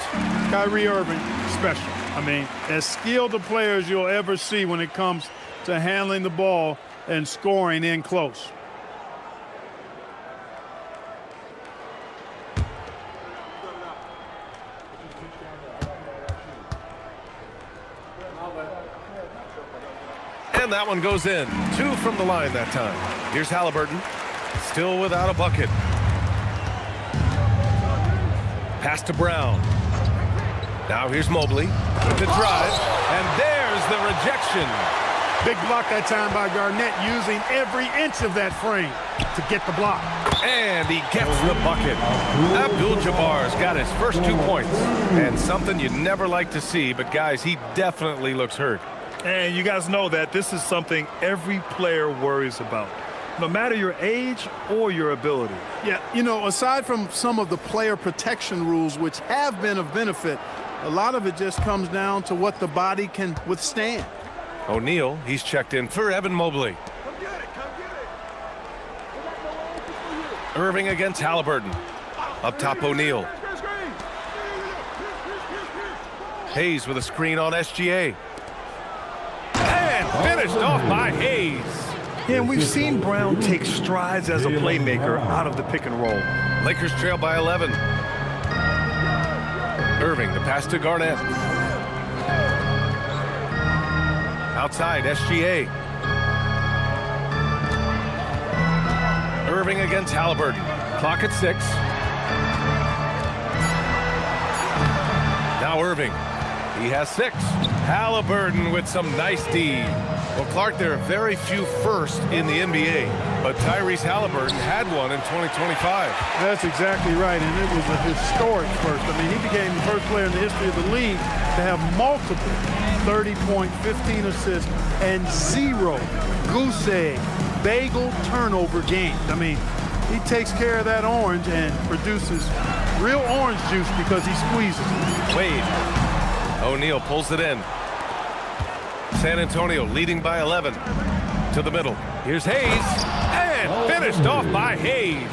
Kyrie Irving, special. I mean, as skilled a player as you'll ever see when it comes to handling the ball and scoring in close. And that one goes in. 2 from the line that time. Here's Halliburton, still without a bucket. Pass to Brown. Now here's Mobley. The drive, and there's the rejection. Big block that time by Garnett, using every inch of that frame to get the block. And he gets the bucket. Abdul-Jabbar's got his first 2 points. And something you never like to see, but guys, he definitely looks hurt. And you guys know that this is something every player worries about, no matter your age or your ability. Yeah, you know, aside from some of the player protection rules, which have been of benefit, a lot of it just comes down to what the body can withstand. O'Neal, he's checked in for Evan Mobley. Irving against Halliburton. Up top, O'Neal. Hayes with a screen on SGA. And finished off by Hayes. Yeah, and we've seen Brown take strides as a playmaker out of the pick and roll. Lakers trail by 11. Irving, the pass to Garnett. Outside, SGA. Irving against Halliburton. Clock at 6. Now Irving. He has 6. Halliburton with some nice D. Well, Clark, there are very few firsts in the NBA, but Tyrese Halliburton had one in 2025. That's exactly right, and it was a historic first. I mean, he became the first player in the history of the league to have multiple 30-point, 15 assists, and 0 goose egg, bagel turnover games. I mean, he takes care of that orange and produces real orange juice because he squeezes it. Wade. O'Neal pulls it in. San Antonio leading by 11. To the middle. Here's Hayes. And finished off by Hayes.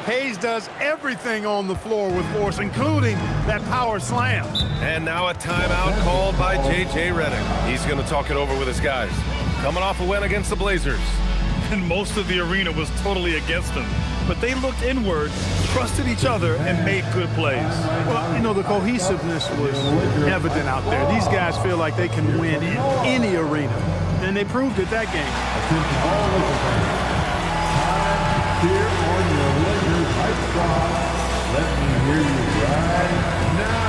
Hayes does everything on the floor with force, including that power slam. And now a timeout called by J.J. Redick. He's going to talk it over with his guys. Coming off a win against the Blazers. And most of the arena was totally against them. But they looked inward, trusted each other, and made good plays. Well, you know, the cohesiveness was evident out there. These guys feel like they can win in any arena, and they proved it that game. Here on your Lakers Hype Squad, let me hear you right now.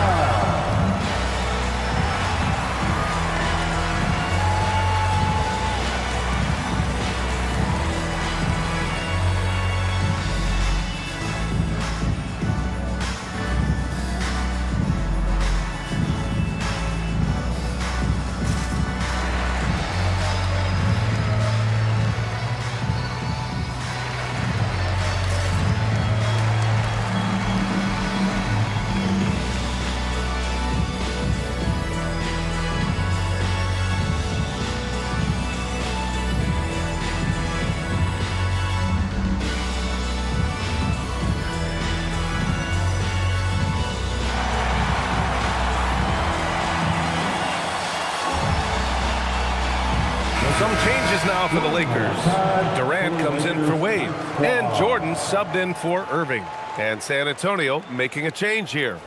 Some changes now for the Lakers. Durant comes in for Wade. And Jordan subbed in for Irving. And San Antonio making a change here.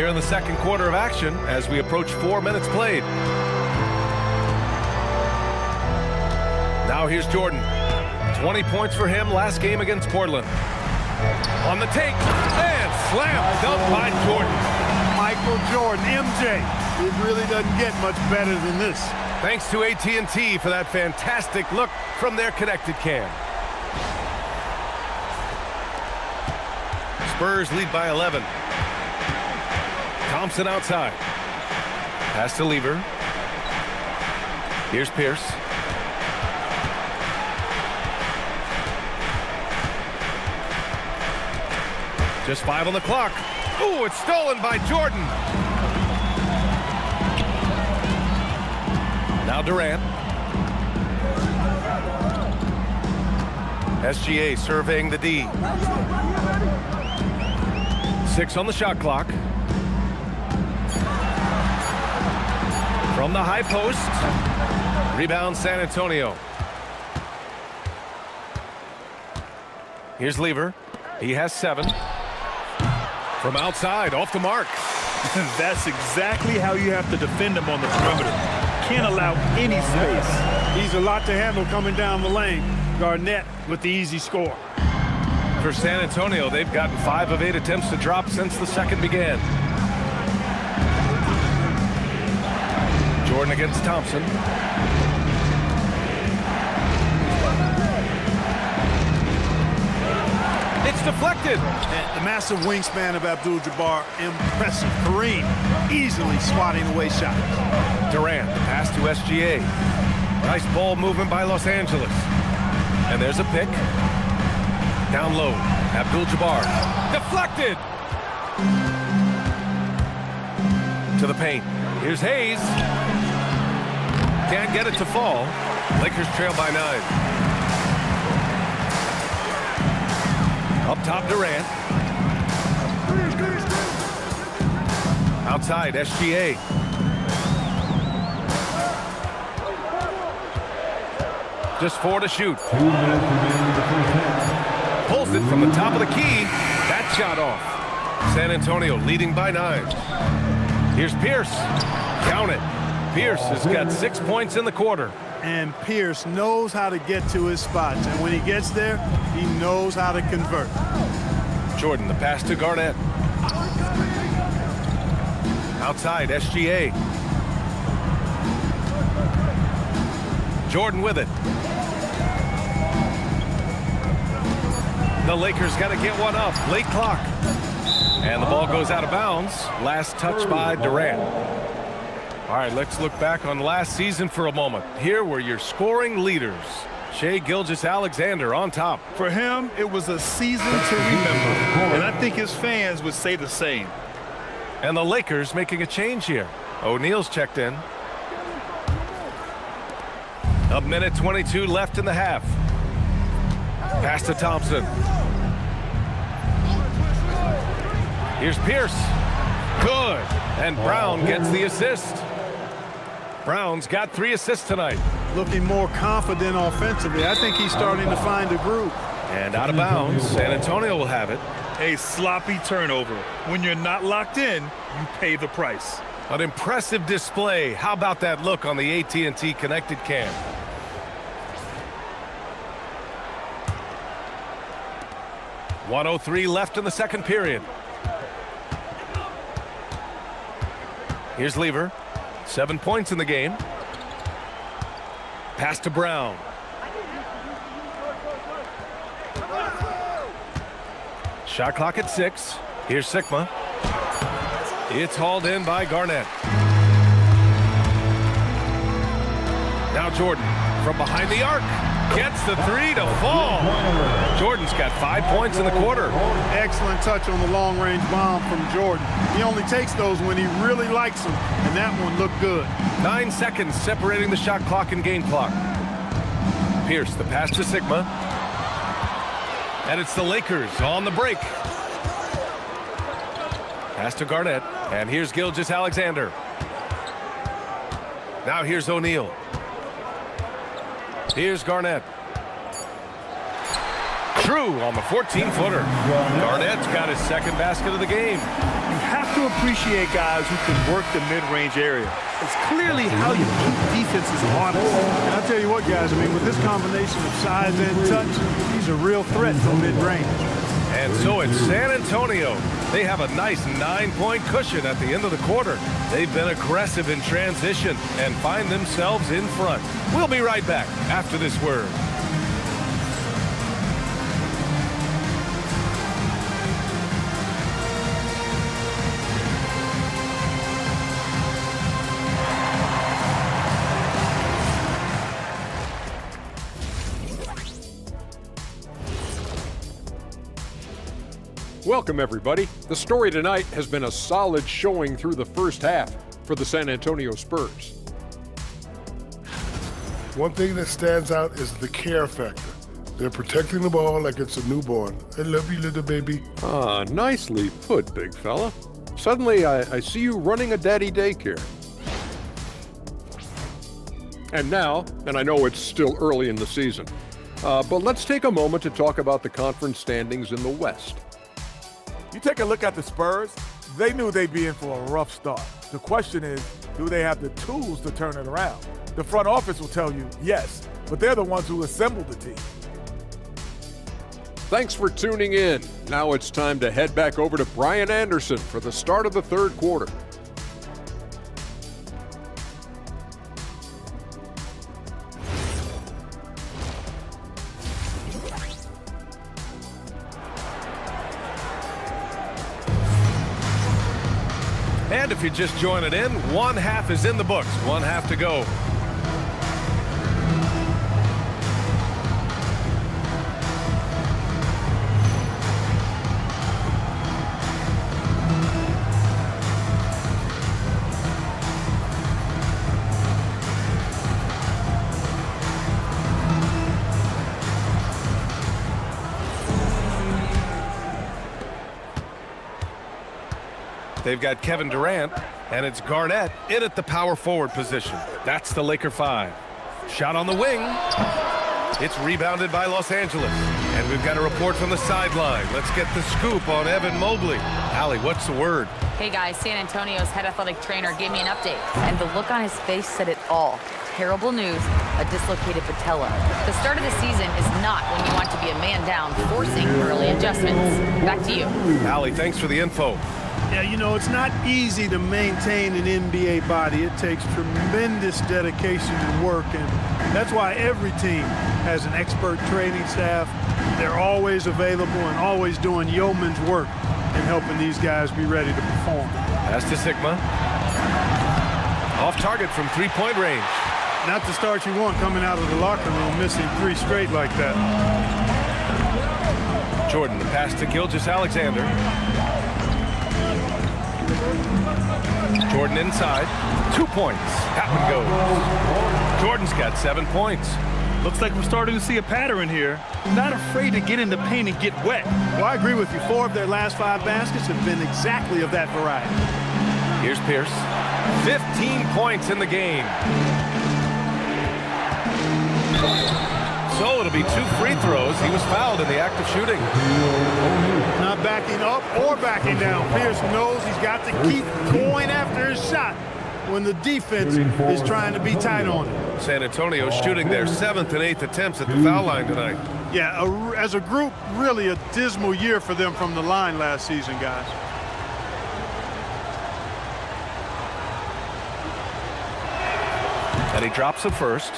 Here in the second quarter of action as we approach 4 minutes played. Now here's Jordan. 20 points for him last game against Portland. On the take, and slam dunk by Jordan. Michael Jordan, MJ. It really doesn't get much better than this. Thanks to AT&T for that fantastic look from their connected cam. Spurs lead by 11. Thompson outside. Pass to Lever. Here's Pierce. Just 5 on the clock. Ooh, it's stolen by Jordan. Now Durant. SGA surveying the D. 6 on the shot clock. From the high post. Rebound San Antonio. Here's Lever. He has 7. From outside, off the mark. That's exactly how you have to defend him on the perimeter. Can't allow any space. He's a lot to handle coming down the lane. Garnett with the easy score. For San Antonio, they've gotten 5 of 8 attempts to drop since the second began. Jordan against Thompson. It's deflected. And the massive wingspan of Abdul-Jabbar, impressive. Kareem easily swatting away shots. Durant, pass to SGA. Nice ball movement by Los Angeles. And there's a pick. Down low, Abdul-Jabbar. Deflected! To the paint. Here's Hayes. Can't get it to fall. Lakers trail by 9. Up top, Durant. Outside, SGA. Just 4 to shoot. Pulls it from the top of the key. That shot off. San Antonio leading by 9. Here's Pierce. Count it. Pierce has got 6 points in the quarter. And Pierce knows how to get to his spots. And when he gets there, he knows how to convert. Jordan, the pass to Garnett. Outside, SGA. Jordan with it. The Lakers got to get one up. Late clock. And the ball goes out of bounds. Last touch by Durant. All right, let's look back on last season for a moment. Here were your scoring leaders. Shai Gilgeous-Alexander on top. For him, it was a season to remember. And I think his fans would say the same. And the Lakers making a change here. O'Neal's checked in. A minute 22 left in the half. Pass to Thompson. Here's Pierce. Good. And Brown gets the assist. Brown's got 3 assists tonight. Looking more confident offensively. I think he's starting to find a groove. And out of bounds, San Antonio will have it. A sloppy turnover. When you're not locked in, you pay the price. An impressive display. How about that look on the AT&T connected cam? .103 left in the second period. Here's Lever. 7 points in the game. Pass to Brown. Shot clock at 6. Here's Sigma. It's hauled in by Garnett. Now Jordan from behind the arc. Gets the 3 to fall. Jordan's got 5 points in the quarter. Excellent touch on the long-range bomb from Jordan. He only takes those when he really likes them, and that one looked good. 9 seconds separating the shot clock and game clock. Pierce, the pass to Sigma. And it's the Lakers on the break. Pass to Garnett. And here's Gilgeous-Alexander. Now here's O'Neal. Here's Garnett. Drew on the 14-footer. Garnett's got his second basket of the game. You have to appreciate guys who can work the mid-range area. It's clearly how you keep defenses honest. And I'll tell you what, guys, I mean, with this combination of size and touch, he's a real threat from mid-range. And so it's San Antonio. They have a nice 9-point cushion at the end of the quarter. They've been aggressive in transition and find themselves in front. We'll be right back after this word. Welcome, everybody. The story tonight has been a solid showing through the first half for the San Antonio Spurs. One thing that stands out is the care factor. They're protecting the ball like it's a newborn. I love you, little baby. Ah, nicely put, big fella. Suddenly, I see you running a daddy daycare. And now, and I know it's still early in the season, but let's take a moment to talk about the conference standings in the West. You take a look at the Spurs, they knew they'd be in for a rough start. The question is, do they have the tools to turn it around? The front office will tell you yes, but they're the ones who assembled the team. Thanks for tuning in. Now it's time to head back over to Brian Anderson for the start of the third quarter. And if you're just joining in, one half is in the books, one half to go. They've got Kevin Durant, and it's Garnett in at the power forward position. That's the Laker 5. Shot on the wing. It's rebounded by Los Angeles. And we've got a report from the sideline. Let's get the scoop on Evan Mobley. Allie, what's the word? Hey guys, San Antonio's head athletic trainer gave me an update, and the look on his face said it all. Terrible news, a dislocated patella. The start of the season is not when you want to be a man down, forcing early adjustments. Back to you. Allie, thanks for the info. Yeah, you know, it's not easy to maintain an NBA body. It takes tremendous dedication and work, and that's why every team has an expert training staff. They're always available and always doing yeoman's work in helping these guys be ready to perform. Pass to Sigma. Off target from three-point range. Not the start you want coming out of the locker room, missing 3 straight like that. Jordan, the pass to Gilgeous-Alexander. Jordan inside, 2 points. Tap and goes. Jordan's got 7 points. Looks like we're starting to see a pattern here. Not afraid to get in the paint and get wet. Well, I agree with you. 4 of their last 5 baskets have been exactly of that variety. Here's Pierce. 15 points in the game. So it'll be 2 free throws. He was fouled in the act of shooting. Not backing up or backing down. Pierce knows he's got to keep going after his shot when the defense is trying to be tight on him. San Antonio shooting their 7th and 8th attempts at the foul line tonight. Yeah, as a group, really a dismal year for them from the line last season, guys. And he drops it first.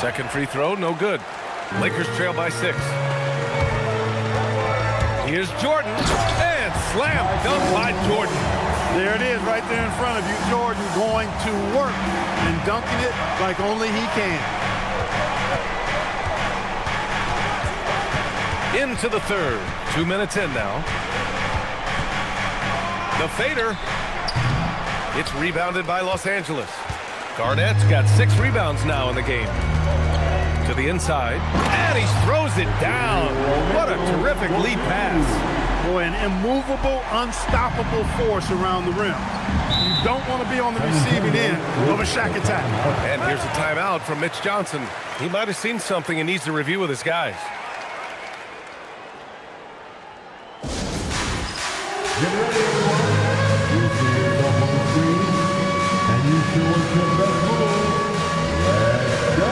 Second free throw, no good. Lakers trail by 6. Here's Jordan, and slam dunk by Jordan. There it is, right there in front of you. Jordan going to work and dunking it like only he can. Into the third. 2 minutes in now. The fader. It's rebounded by Los Angeles. Garnett's got 6 rebounds now in the game. To the inside, and he throws it down. What a terrific lead pass. Boy, an immovable, unstoppable force around the rim. You don't want to be on the receiving end of a Shaq attack. And here's a timeout from Mitch Johnson. He might have seen something and needs to review with his guys. Get ready, everyone. You see yourself on the screen, and you show us your best move. Let's go.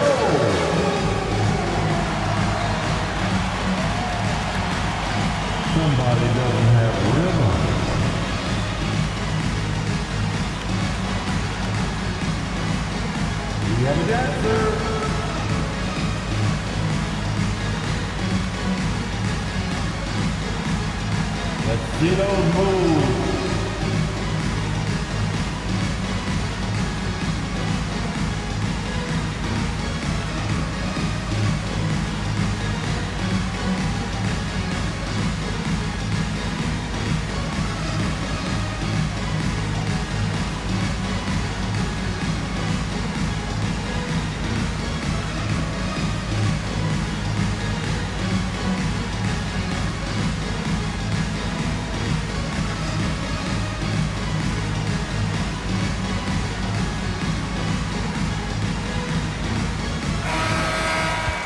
Somebody doesn't have rhythm. We have a dancer. Let's see those moves.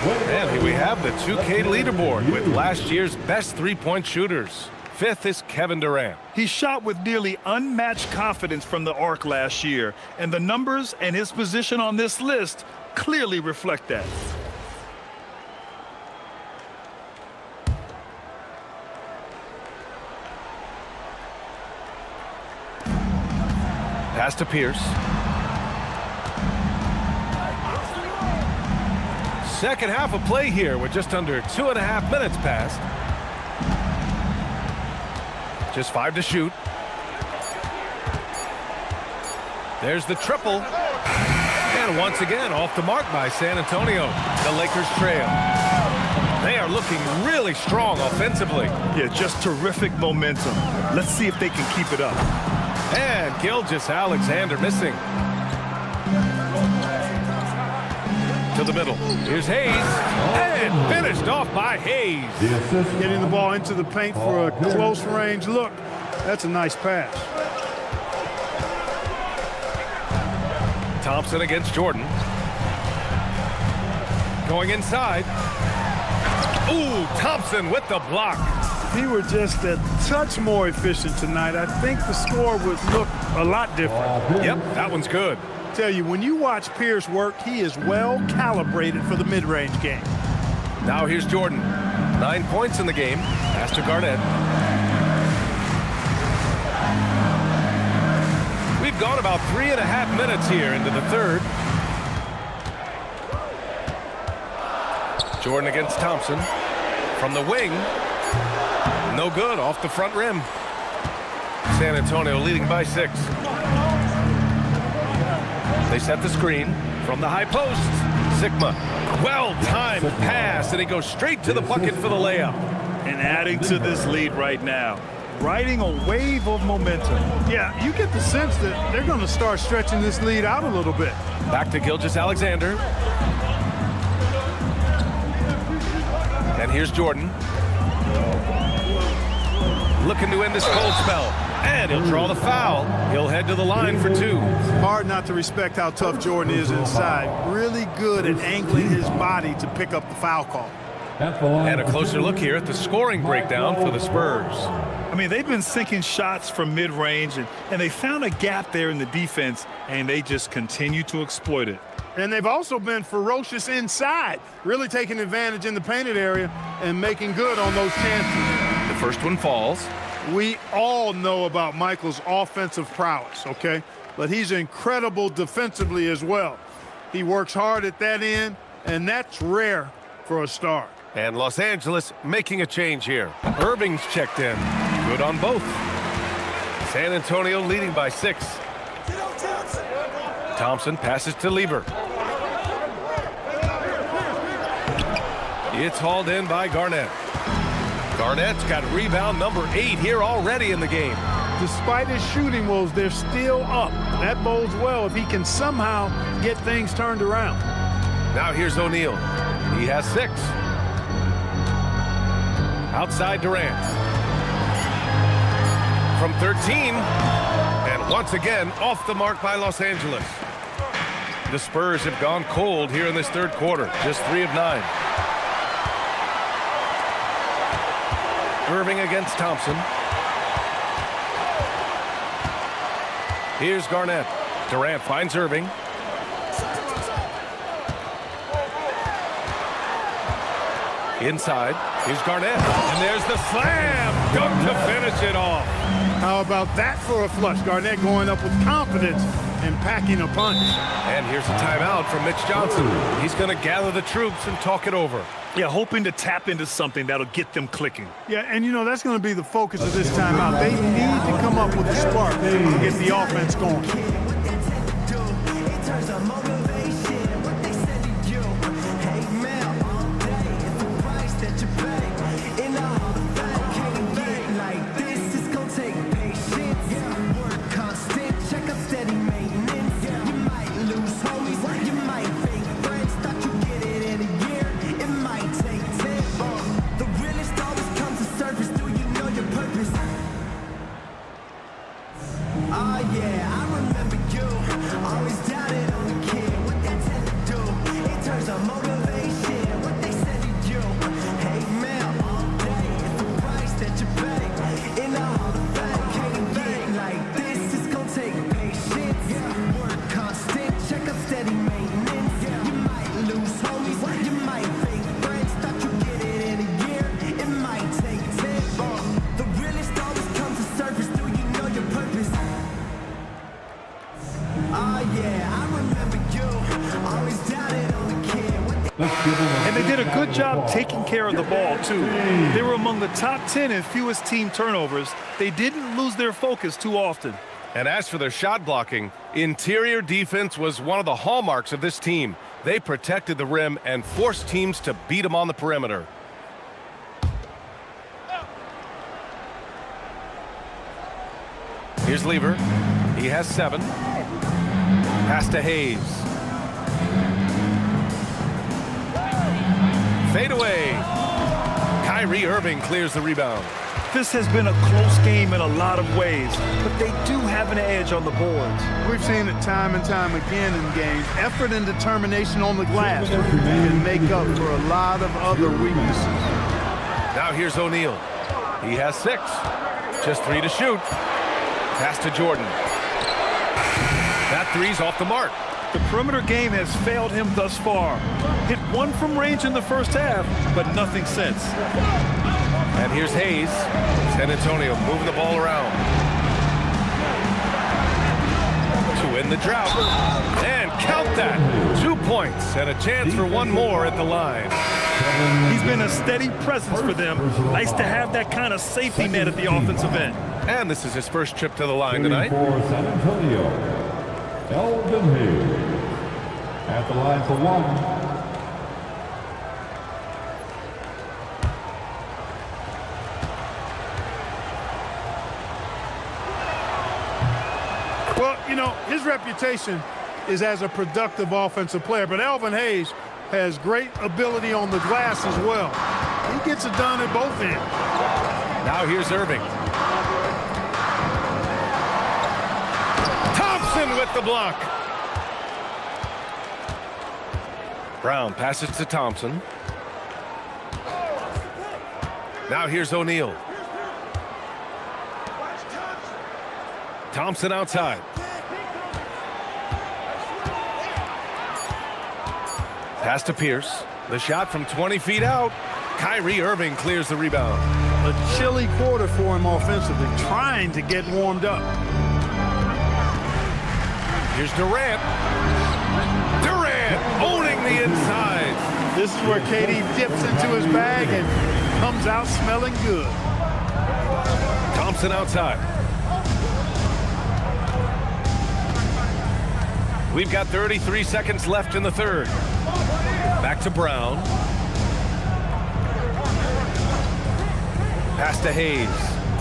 And here we have the 2K leaderboard with last year's best three-point shooters. 5th is Kevin Durant. He shot with nearly unmatched confidence from the arc last year, and the numbers and his position on this list clearly reflect that. Pass to Pierce. Second half of play here with just under 2.5 minutes passed. Just 5 to shoot. There's the triple. And once again off the mark by San Antonio. The Lakers trail. They are looking really strong offensively. Yeah, just terrific momentum. Let's see if they can keep it up. And Gilgeous-Alexander missing. To the middle. Here's Hayes. And finished off by Hayes. Getting the ball into the paint for a close range look. That's a nice pass. Thompson against Jordan. Going inside. Ooh, Thompson with the block. He were just a touch more efficient tonight. I think the score would look a lot different. Yep, that one's good. Tell you, when you watch Pierce work, he is well calibrated for the mid-range game. Now here's Jordan. 9 points in the game. Pass to Garnett. We've gone about 3.5 minutes here into the third. Jordan against Thompson. From the wing. No good, off the front rim. San Antonio leading by 6. They set the screen from the high post. Sigma, well-timed pass, and he goes straight to the bucket for the layup. And adding to this lead right now, riding a wave of momentum. Yeah, you get the sense that they're going to start stretching this lead out a little bit. Back to Gilgeous-Alexander. And here's Jordan. Looking to end this cold spell. And he'll draw the foul. He'll head to the line for 2. Hard not to respect how tough Jordan is inside. Really good at angling his body to pick up the foul call. And a closer look here at the scoring breakdown for the Spurs. I mean, they've been sinking shots from mid-range, and they found a gap there in the defense, and they just continue to exploit it. And they've also been ferocious inside, really taking advantage in the painted area and making good on those chances. The first one falls. We all know about Michael's offensive prowess, okay? But he's incredible defensively as well. He works hard at that end, and that's rare for a star. And Los Angeles making a change here. Irving's checked in. Good on both. San Antonio leading by 6. Thompson passes to Lieber. It's hauled in by Garnett. Garnett's got rebound number 8 here already in the game. despite his shooting woes, they're still up. That bodes well if he can somehow get things turned around. Now here's O'Neal. He has 6. Outside Durant. From 13. And once again, off the mark by Los Angeles. The Spurs have gone cold here in this third quarter. Just 3 of 9. Irving against Thompson. Here's Garnett. Durant finds Irving. Inside. Here's Garnett. And there's the slam dunk to finish it off. How about that for a flush? Garnett going up with confidence and packing a punch. And here's a timeout from Mitch Johnson. He's going to gather the troops and talk it over. Yeah, hoping to tap into something that'll get them clicking. Yeah, and you know, that's going to be the focus of this timeout. They need to come up with a spark to get the offense going. And they did a good job taking care of the ball, too. They were among the top 10 in fewest team turnovers. They didn't lose their focus too often. And as for their shot blocking, interior defense was one of the hallmarks of this team. They protected the rim and forced teams to beat them on the perimeter. Here's Lever. He has 7. Pass to Hayes. Fade away. Kyrie Irving clears the rebound. This has been a close game in a lot of ways, but they do have an edge on the boards. We've seen it time and time again in games. Effort and determination on the glass can make up for a lot of other weaknesses. Now here's O'Neal. He has 6. Just 3 to shoot. Pass to Jordan. That 3's off the mark. The perimeter game has failed him thus far. Hit 1 from range in the first half, but nothing since. And here's Hayes. San Antonio moving the ball around. To end the drought. And count that. 2 points and a chance for 1 more at the line. He's been a steady presence for them. Nice to have that kind of safety net at the offensive end. And this is his first trip to the line tonight. For San Antonio, Elvin Hayes at the line for 1. Well, you know, his reputation is as a productive offensive player, but Elvin Hayes has great ability on the glass as well. He gets it done at both ends. Now here's Irving. Thompson with the block. Brown passes to Thompson. Now here's O'Neal. Thompson outside. Pass to Pierce. The shot from 20 feet out. Kyrie Irving clears the rebound. A chilly quarter for him offensively, trying to get warmed up. Here's Durant. Durant owning the inside. This is where KD dips into his bag and comes out smelling good. Thompson outside. We've got 33 seconds left in the third. Back to Brown. Pass to Hayes.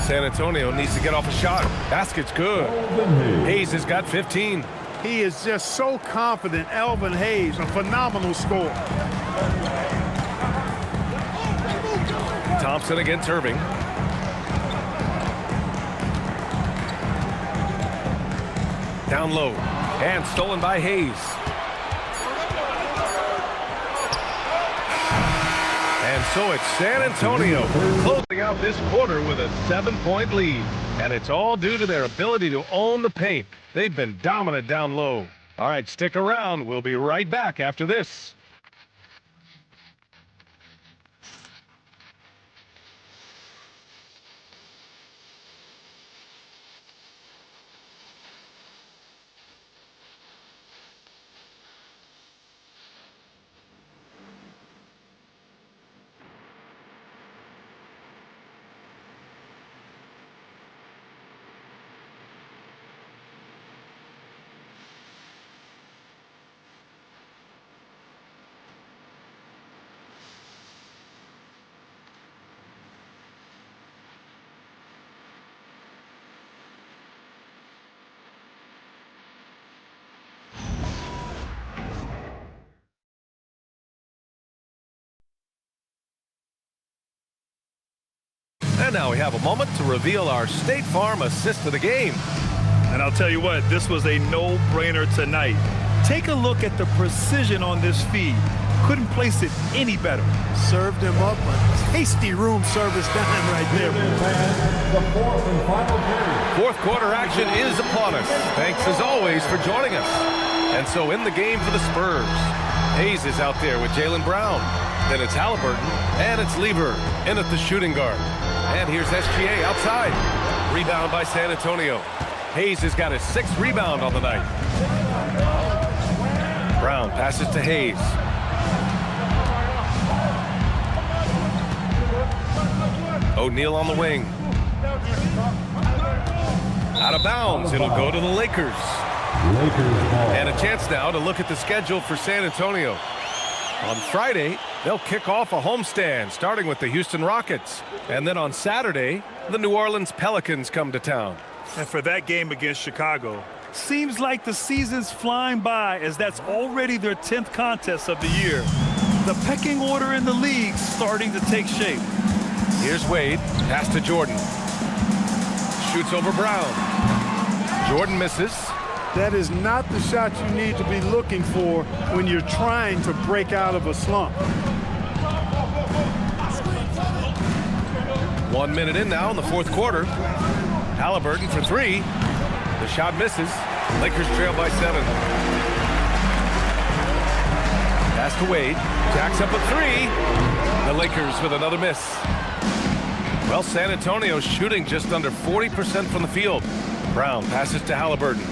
San Antonio needs to get off a shot. Basket's good. Hayes has got 15. He is just so confident. Elvin Hayes, a phenomenal scorer. Thompson against Irving. Down low. And stolen by Hayes. And so it's San Antonio closing out this quarter with a 7-point lead. And it's all due to their ability to own the paint. They've been dominant down low. All right, stick around. We'll be right back after this. And now we have a moment to reveal our State Farm assist of the game. And I'll tell you what, this was a no-brainer tonight. Take a look at the precision on this feed. Couldn't place it any better. Served him up a tasty room service dime right there. The fourth and final period. Fourth quarter action is upon us. Thanks as always for joining us. And so in the game for the Spurs, Hayes is out there with Jaylen Brown. Then it's Halliburton, and it's Lever in at the shooting guard. And here's SGA outside. Rebound by San Antonio. Hayes has got his 6th rebound on the night. Brown passes to Hayes. O'Neal on the wing. Out of bounds. It'll go to the Lakers. And a chance now to look at the schedule for San Antonio. On Friday, they'll kick off a homestand, starting with the Houston Rockets. And then on Saturday, the New Orleans Pelicans come to town. And for that game against Chicago, seems like the season's flying by, as that's already their 10th contest of the year. The pecking order in the league starting to take shape. Here's Wade, pass to Jordan. Shoots over Brown. Jordan misses. That is not the shot you need to be looking for when you're trying to break out of a slump. 1 minute in now in the fourth quarter. Halliburton for 3. The shot misses. Lakers trail by 7. Pass to Wade. Jacks up a 3. The Lakers with another miss. Well, San Antonio shooting just under 40% from the field. Brown passes to Halliburton.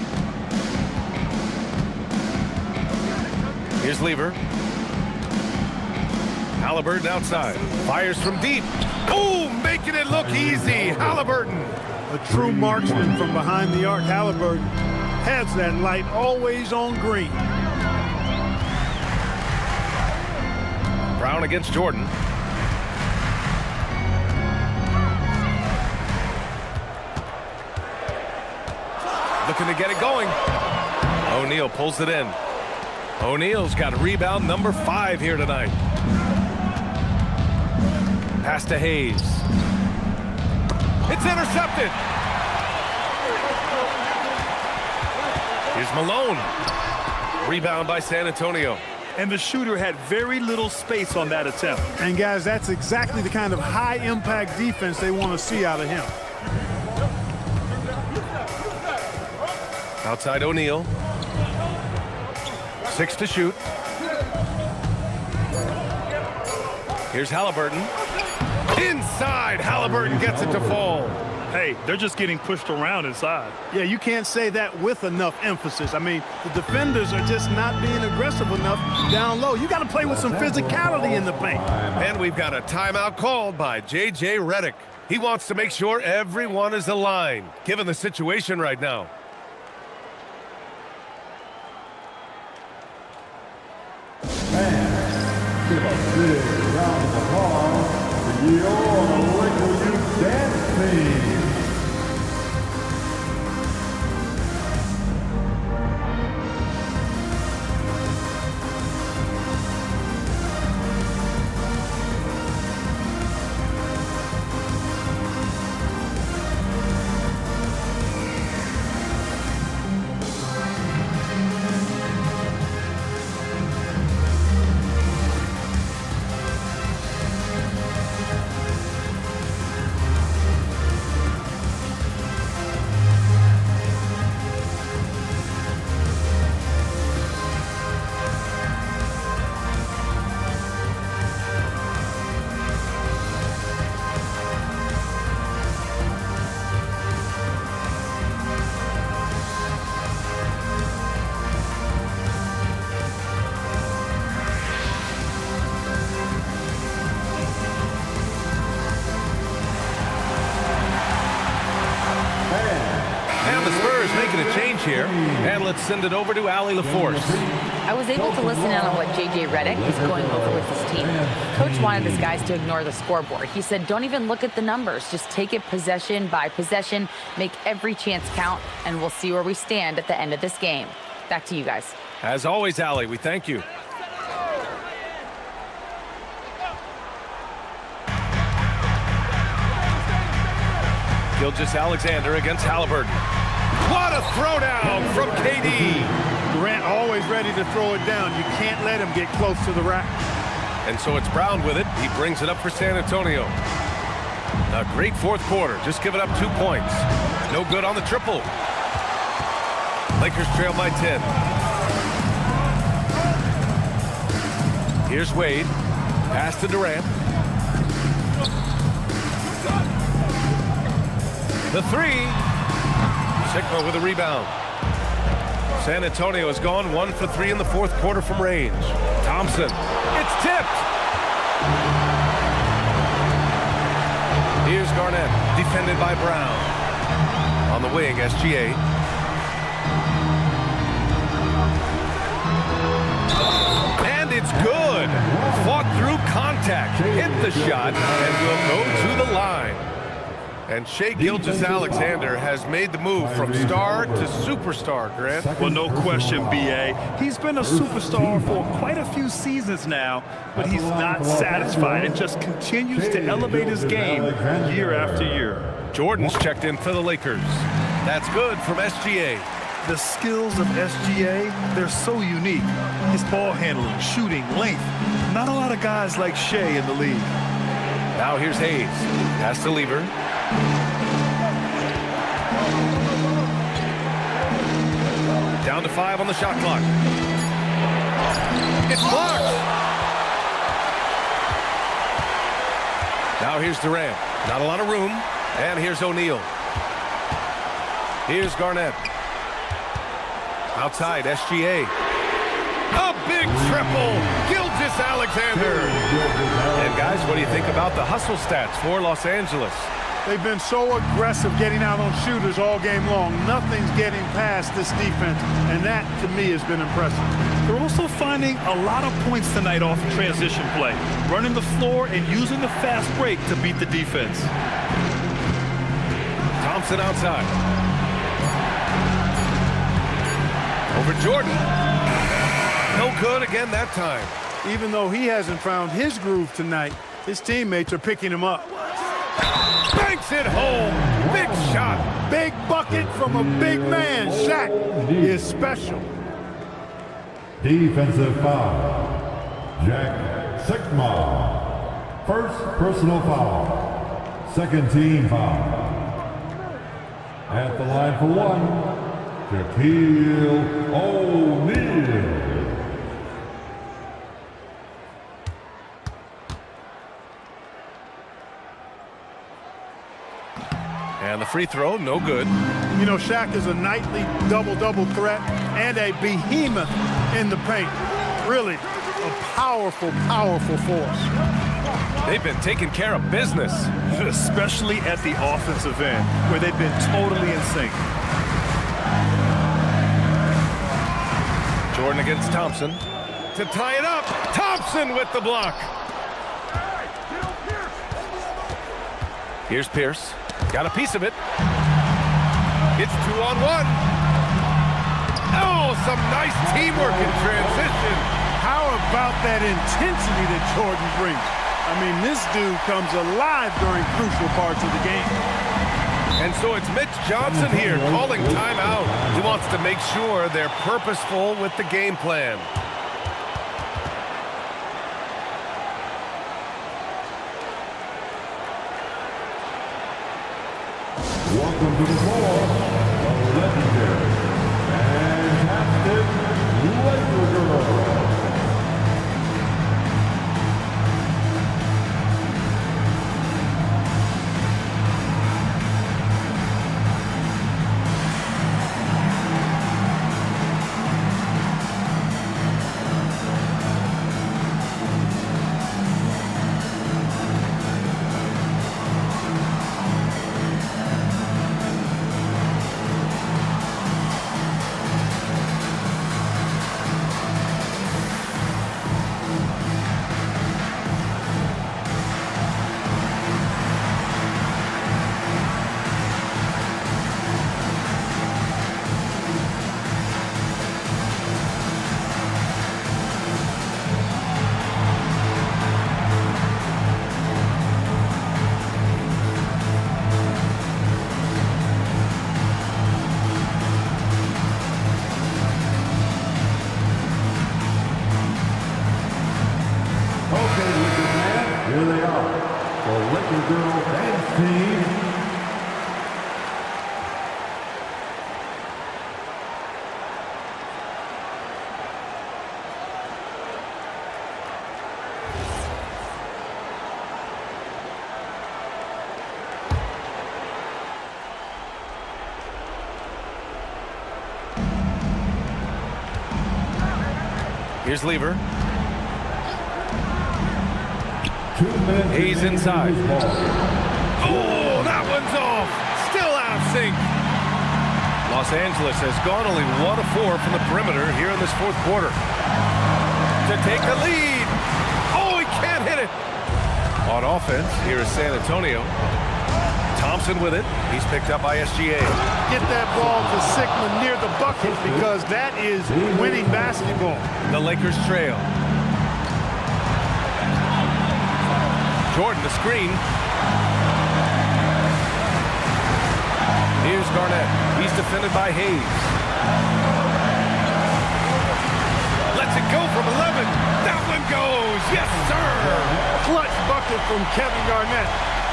Here's Lever. Halliburton outside. Fires from deep. Boom! Making it look easy. Halliburton. A true marksman from behind the arc. Halliburton has that light always on green. Brown against Jordan. Looking to get it going. O'Neal pulls it in. O'Neal's got rebound number 5 here tonight. Pass to Hayes. It's intercepted. Here's Malone. Rebound by San Antonio. And the shooter had very little space on that attempt. And guys, that's exactly the kind of high-impact defense they want to see out of him. Outside O'Neal. 6 to shoot. Here's Halliburton. Inside, Halliburton gets it to fall. Hey, they're just getting pushed around inside. Yeah, you can't say that with enough emphasis. I mean, the defenders are just not being aggressive enough down low. You got to play with some physicality in the paint. And we've got a timeout called by J.J. Redick. He wants to make sure everyone is aligned, given the situation right now. Give a big round of applause for your local youth dance Anthony. Here, and let's send it over to Allie LaForce. I was able to listen in on what J.J. Redick was going over with his team. Coach wanted his guys to ignore the scoreboard. He said, don't even look at the numbers. Just take it possession by possession, make every chance count, and we'll see where we stand at the end of this game. Back to you guys. As always, Allie, we thank you. Gilgeous-Alexander against Halliburton. What a throwdown from KD. Durant always ready to throw it down. You can't let him get close to the rack. And so it's Brown with it. He brings it up for San Antonio. A great fourth quarter. Just giving up 2 points. No good on the triple. Lakers trail by 10. Here's Wade. Pass to Durant. The three. Sigma with a rebound. San Antonio has gone 1 for 3 in the fourth quarter from range. Thompson. It's tipped. Here's Garnett, defended by Brown. On the wing, SGA. And it's good. Fought through contact, hit the shot, and will go to the line. And Shai Gilgeous-Alexander has made the move from star to superstar, Grant. Well, no question, B.A. He's been a superstar for quite a few seasons now, but he's not satisfied and just continues to elevate his game year after year. Jordan's checked in for the Lakers. That's good from SGA. The skills of SGA, they're so unique. His ball handling, shooting, length. Not a lot of guys like Shai in the league. Now here's Hayes. Pass to Lever. Down to 5 on the shot clock. It's blocked. Now here's Durant. Not a lot of room. And here's O'Neal. Here's Garnett. Outside, SGA. A big triple. Gilgeous-Alexander. And guys, what do you think about the hustle stats for Los Angeles? They've been so aggressive getting out on shooters all game long. Nothing's getting past this defense, and that, to me, has been impressive. They're also finding a lot of points tonight off of transition play, running the floor and using the fast break to beat the defense. Thompson outside. Over Jordan. No good again that time. Even though he hasn't found his groove tonight, his teammates are picking him up. Banks it home. Big shot. Big bucket from a big man. Shaq is special. Defensive foul. Jack Sigma. First personal foul. Second team foul. At the line for one, Shaquille O'Neal. And the free throw, no good. You know, Shaq is a nightly double-double threat and a behemoth in the paint. Really a powerful, powerful force. They've been taking care of business. Especially at the offensive end, where they've been totally in sync. Jordan against Thompson. To tie it up, Thompson with the block. Here's Pierce. Got a piece of it. It's 2-on-1. Oh, some nice teamwork in transition. How about that intensity that Jordan brings? I mean, this dude comes alive during crucial parts of the game. And so it's Mitch Johnson here calling timeout. He wants to make sure they're purposeful with the game plan. Welcome to the floor, the legendary, fantastic Laker girl. Here they are, the Laker Girl Dance Team. Here's Lever. He's inside. Oh, that one's off. Still out of sync. Los Angeles has gone only 1 of 4 from the perimeter here in this fourth quarter. To take the lead. Oh, he can't hit it. On offense, here is San Antonio. Thompson with it. He's picked up by SGA. Get that ball to Sigma near the bucket because that is winning basketball. The Lakers trail. Jordan, the screen. Here's Garnett. He's defended by Hayes. Lets it go from 11. That one goes. Yes, sir. Clutch bucket from Kevin Garnett.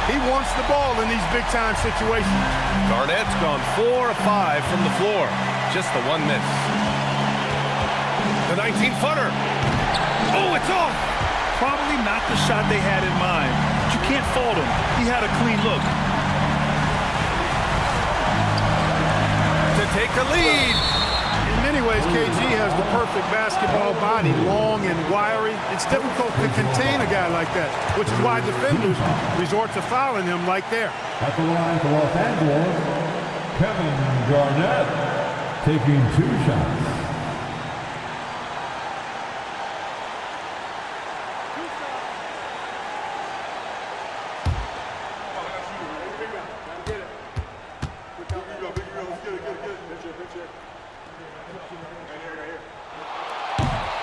He wants the ball in these big-time situations. Garnett's gone 4 of 5 from the floor. Just the one miss. The 19-footer. Oh, it's off. Probably not the shot they had in mind, but you can't fault him. He had a clean look. To take the lead. In many ways, KG has the perfect basketball body, long and wiry. It's difficult to contain a guy like that, which is why defenders resort to fouling him like there. At the line for Los Angeles, Kevin Garnett taking 2 shots.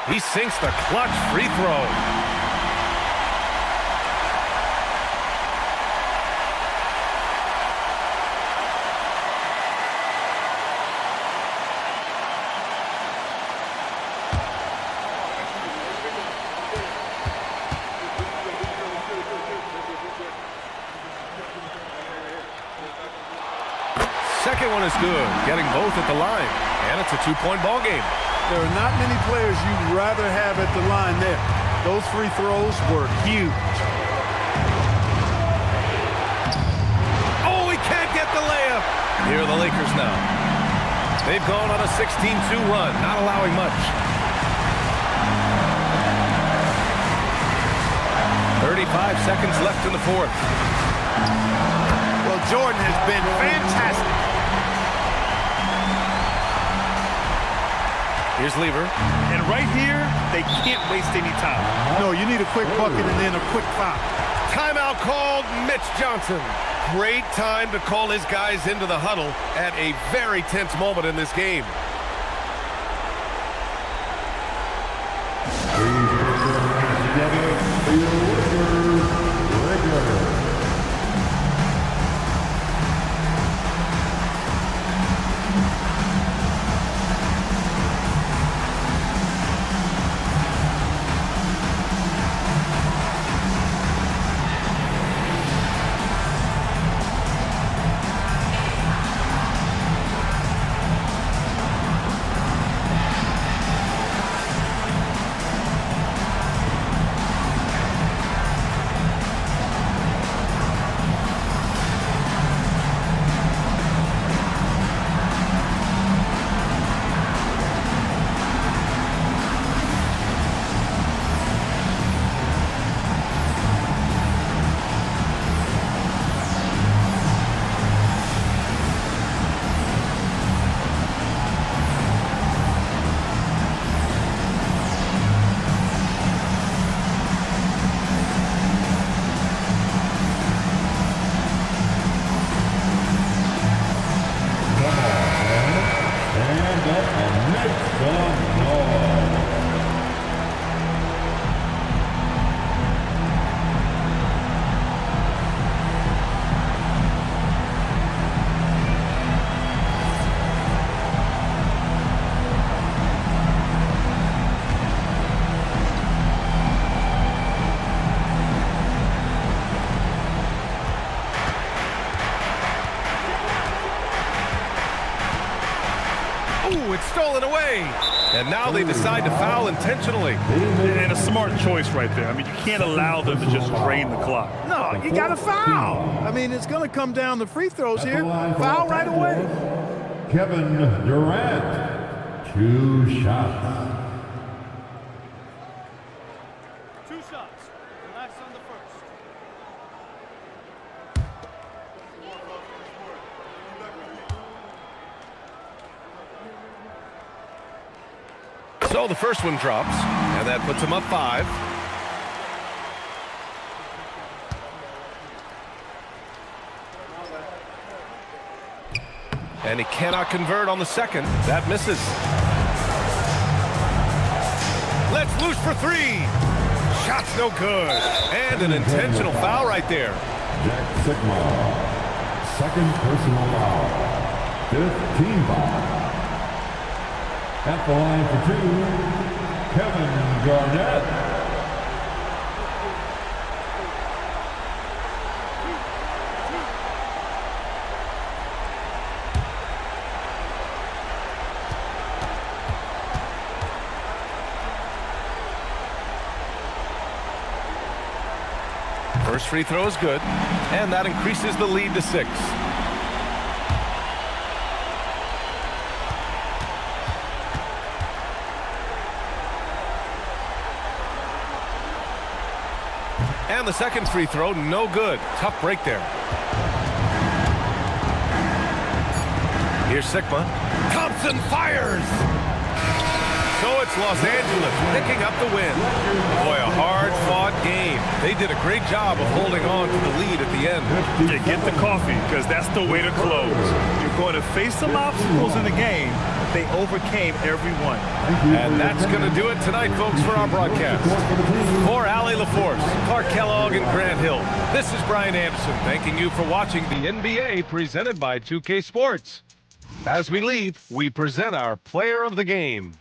He sinks the clutch free throw. Second one is good, getting both at the line, and it's a 2-point ball game. There are not many players you'd rather have at the line there. Those free throws were huge. Oh, he can't get the layup. Here are the Lakers now. They've gone on a 16-2 run, not allowing much. 35 seconds left in the fourth. Well, Jordan has been fantastic. Here's Lever. And right here, they can't waste any time. No, you need a quick bucket and then a quick foul. Timeout called, Mitch Johnson. Great time to call his guys into the huddle at a very tense moment in this game. It's stolen away. And now they decide to foul intentionally. And a smart choice right there. I mean, you can't allow them to just drain the clock. No, you got to foul. I mean, it's going to come down to free throws here. Foul right away. Kevin Durant, 2 shots. 2 shots. Relax on the first. So the first one drops, and that puts him up 5. And he cannot convert on the second. That misses. Let's loose for 3. Shot's no good. And an intentional foul right there. Jack Sigma, second personal foul, 5th team foul. At the line for 2, Kevin Garnett. First free throw is good, and that increases the lead to 6. And the second free throw, no good. Tough break there. Here's Sigma. Thompson fires! So it's Los Angeles picking up the win. Boy, a hard-fought game. They did a great job of holding on to the lead at the end. Yeah, get the coffee, because that's the way to close. You're going to face some obstacles in the game, but they overcame every one. And that's going to do it tonight, folks, for our broadcast. For Allie LaForce, Clark Kellogg, and Grant Hill, this is Brian Anderson thanking you for watching the NBA presented by 2K Sports. As we leave, we present our player of the game.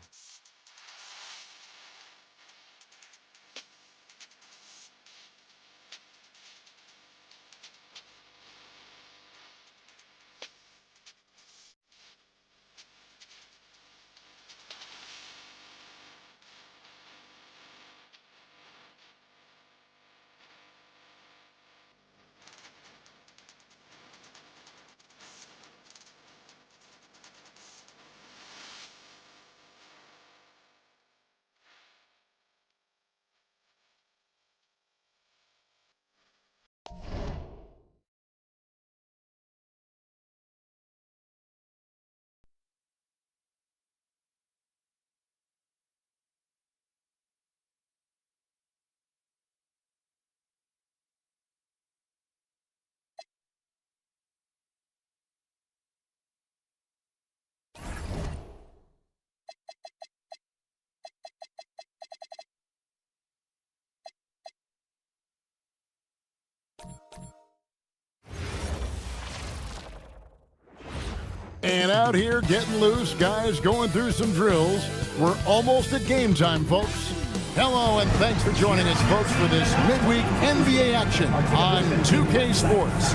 And out here getting loose, guys going through some drills. We're almost at game time, folks. Hello, and thanks for joining us, folks, for this midweek NBA action on 2K Sports.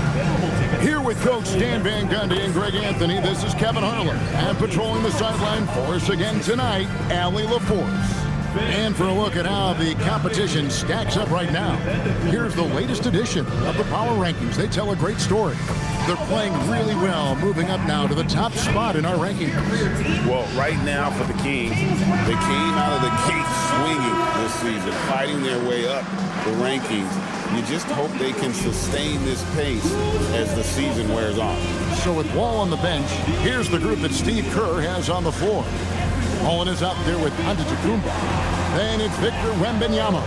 Here with Coach Dan Van Gundy and Greg Anthony, this is Kevin Harlan. And patrolling the sideline for us again tonight, Allie LaForce. And for a look at how the competition stacks up right now, here's the latest edition of the Power Rankings. They tell a great story. They're playing really well, moving up now to the top spot in our rankings. Well, right now for the Kings, they came out of the gate swinging this season, fighting their way up the rankings. You just hope they can sustain this pace as the season wears on. So with Wall on the bench, here's the group that Steve Kerr has on the floor. Mullen is out there with Antetokounmpo. Then it's Victor Wembanyama.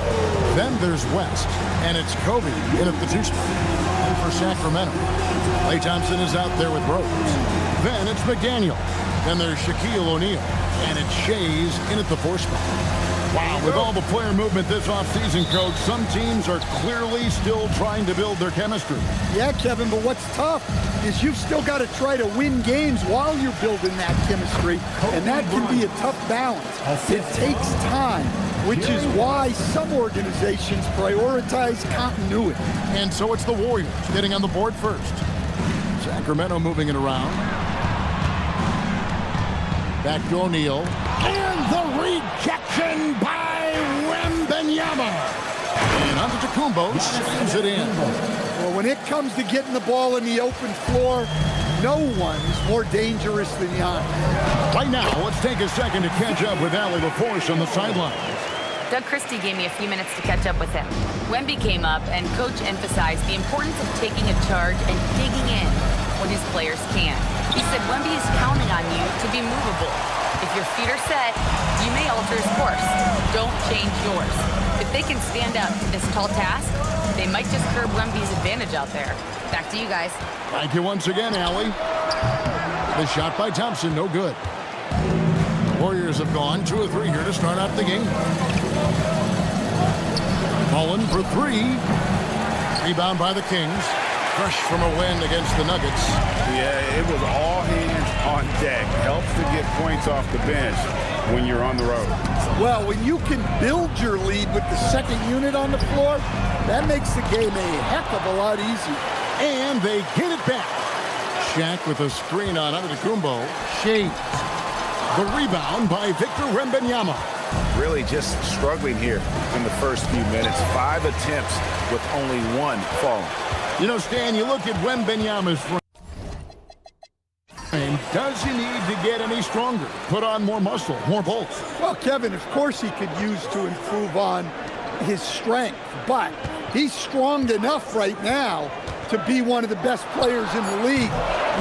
Then there's West. And it's Kobe in at the 2 spot. And for Sacramento, Klay Thompson is out there with Rose. Then it's McDaniel. Then there's Shaquille O'Neal. And it's Shays in at the 4 spot. Wow, with all the player movement this offseason, Coach, some teams are clearly still trying to build their chemistry. Yeah, Kevin, but what's tough is you've still got to try to win games while you're building that chemistry, and that can be a tough balance. It takes time, which is why some organizations prioritize continuity. And so it's the Warriors getting on the board first. Sacramento moving it around. Back to O'Neal. And the rejection by Wembanyama. And Antetokounmpo slams it in. Well, when it comes to getting the ball in the open floor, no one is more dangerous than Giannis. Right now, let's take a second to catch up with Allie LaForce on the sidelines. Doug Christie gave me a few minutes to catch up with him. Wemby came up, and Coach emphasized the importance of taking a charge and digging in when his players can. He said Wemby is counting on you to be movable. If your feet are set, you may alter his course. Don't change yours. If they can stand up to this tall task, they might just curb Wemby's advantage out there. Back to you guys. Thank you once again, Allie. The shot by Thompson, no good. Warriors have gone 2 of 3 here to start out the game. Mullen for 3. Rebound by the Kings. Fresh from a win against the Nuggets. Yeah, it was all hands on deck. Helps to get points off the bench when you're on the road. Well, when you can build your lead with the second unit on the floor, that makes the game a heck of a lot easier. And they get it back. Shaq with a screen on Antetokounmpo. Shades. The rebound by Victor Wembanyama. Really just struggling here in the first few minutes. 5 attempts with only 1 falling. You know, Stan, you look at Wembanyama's frame. Does he need to get any stronger? Put on more muscle, more bolts? Well, Kevin, of course he could use to improve on his strength, but he's strong enough right now to be one of the best players in the league.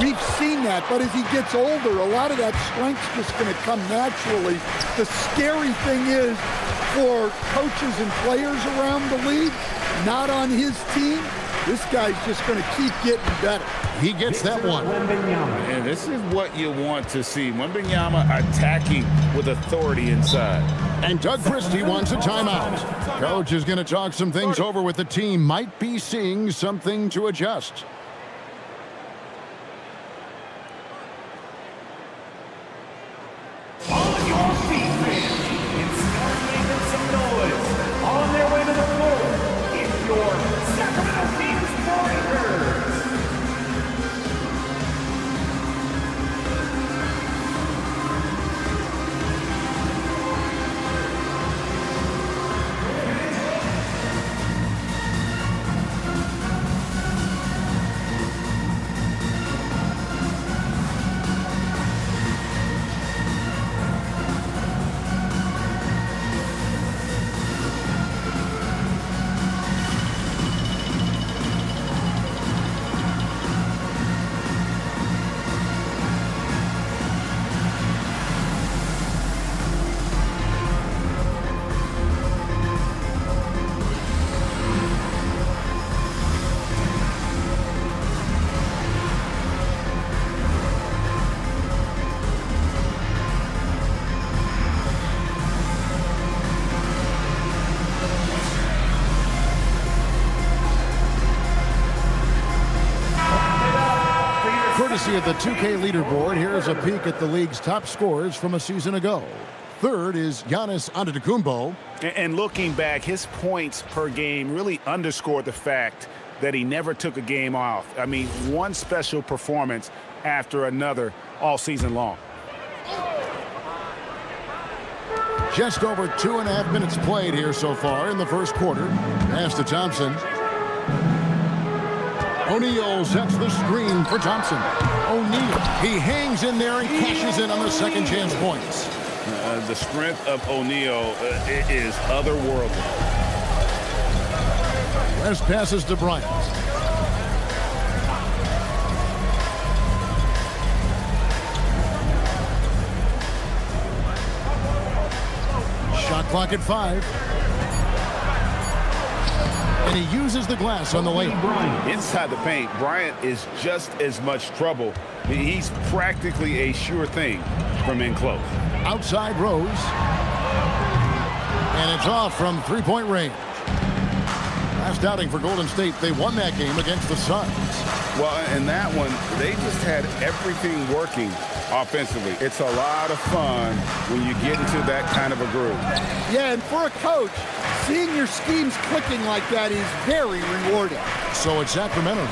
We've seen that, but as he gets older, a lot of that strength's just going to come naturally. The scary thing is for coaches and players around the league, not on his team, this guy's just going to keep getting better. He gets that one. And this is what you want to see. Wembanyama attacking with authority inside. And Doug Christie wants a timeout. Coach is going to talk some things over with the team. Might be seeing something to adjust. On your feet, fans. It's time to make some noise. On their way to the floor, it's your Sacramento Kings Warriors. Courtesy of the 2K leaderboard, here's a peek at the league's top scorers from a season ago. Third is Giannis Antetokounmpo. And looking back, his points per game really underscored the fact that he never took a game off. I mean, one special performance after another all season long. Just over 2.5 minutes played here so far in the first quarter. Pass to Thompson. O'Neal sets the screen for Thompson. O'Neal, he hangs in there and cashes in on the second chance points. The strength of O'Neal is otherworldly. West passes to Bryant. Shot clock at 5. And he uses the glass on the lane. Inside the paint, Bryant is just as much trouble. He's practically a sure thing from in close. Outside Rose. And it's off from three-point range. Last outing for Golden State, they won that game against the Suns. Well, in that one, they just had everything working offensively. It's a lot of fun when you get into that kind of a groove. Yeah, and for a coach, seeing your schemes clicking like that is very rewarding. So it's Sacramento.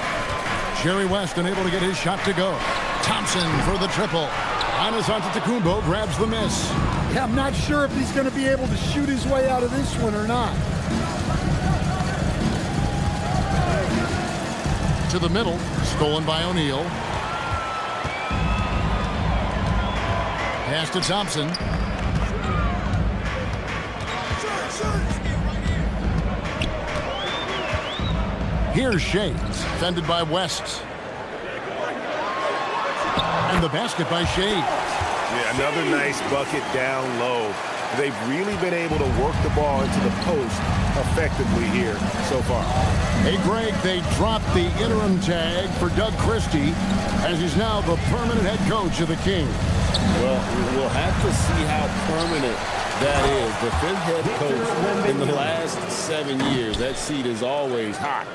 Jerry West unable to get his shot to go. Thompson for the triple. Giannis Antetokounmpo grabs the miss. Yeah, I'm not sure if he's going to be able to shoot his way out of this one or not. To the middle, stolen by O'Neal. Pass to Thompson. Here's Shades, defended by West. And the basket by Shades. Yeah, another nice bucket down low. They've really been able to work the ball into the post effectively here so far. Hey, Greg, they dropped the interim tag for Doug Christie as he's now the permanent head coach of the Kings. Well, we'll have to see how permanent that is. The fifth head coach in the last 7 years. That seat is always hot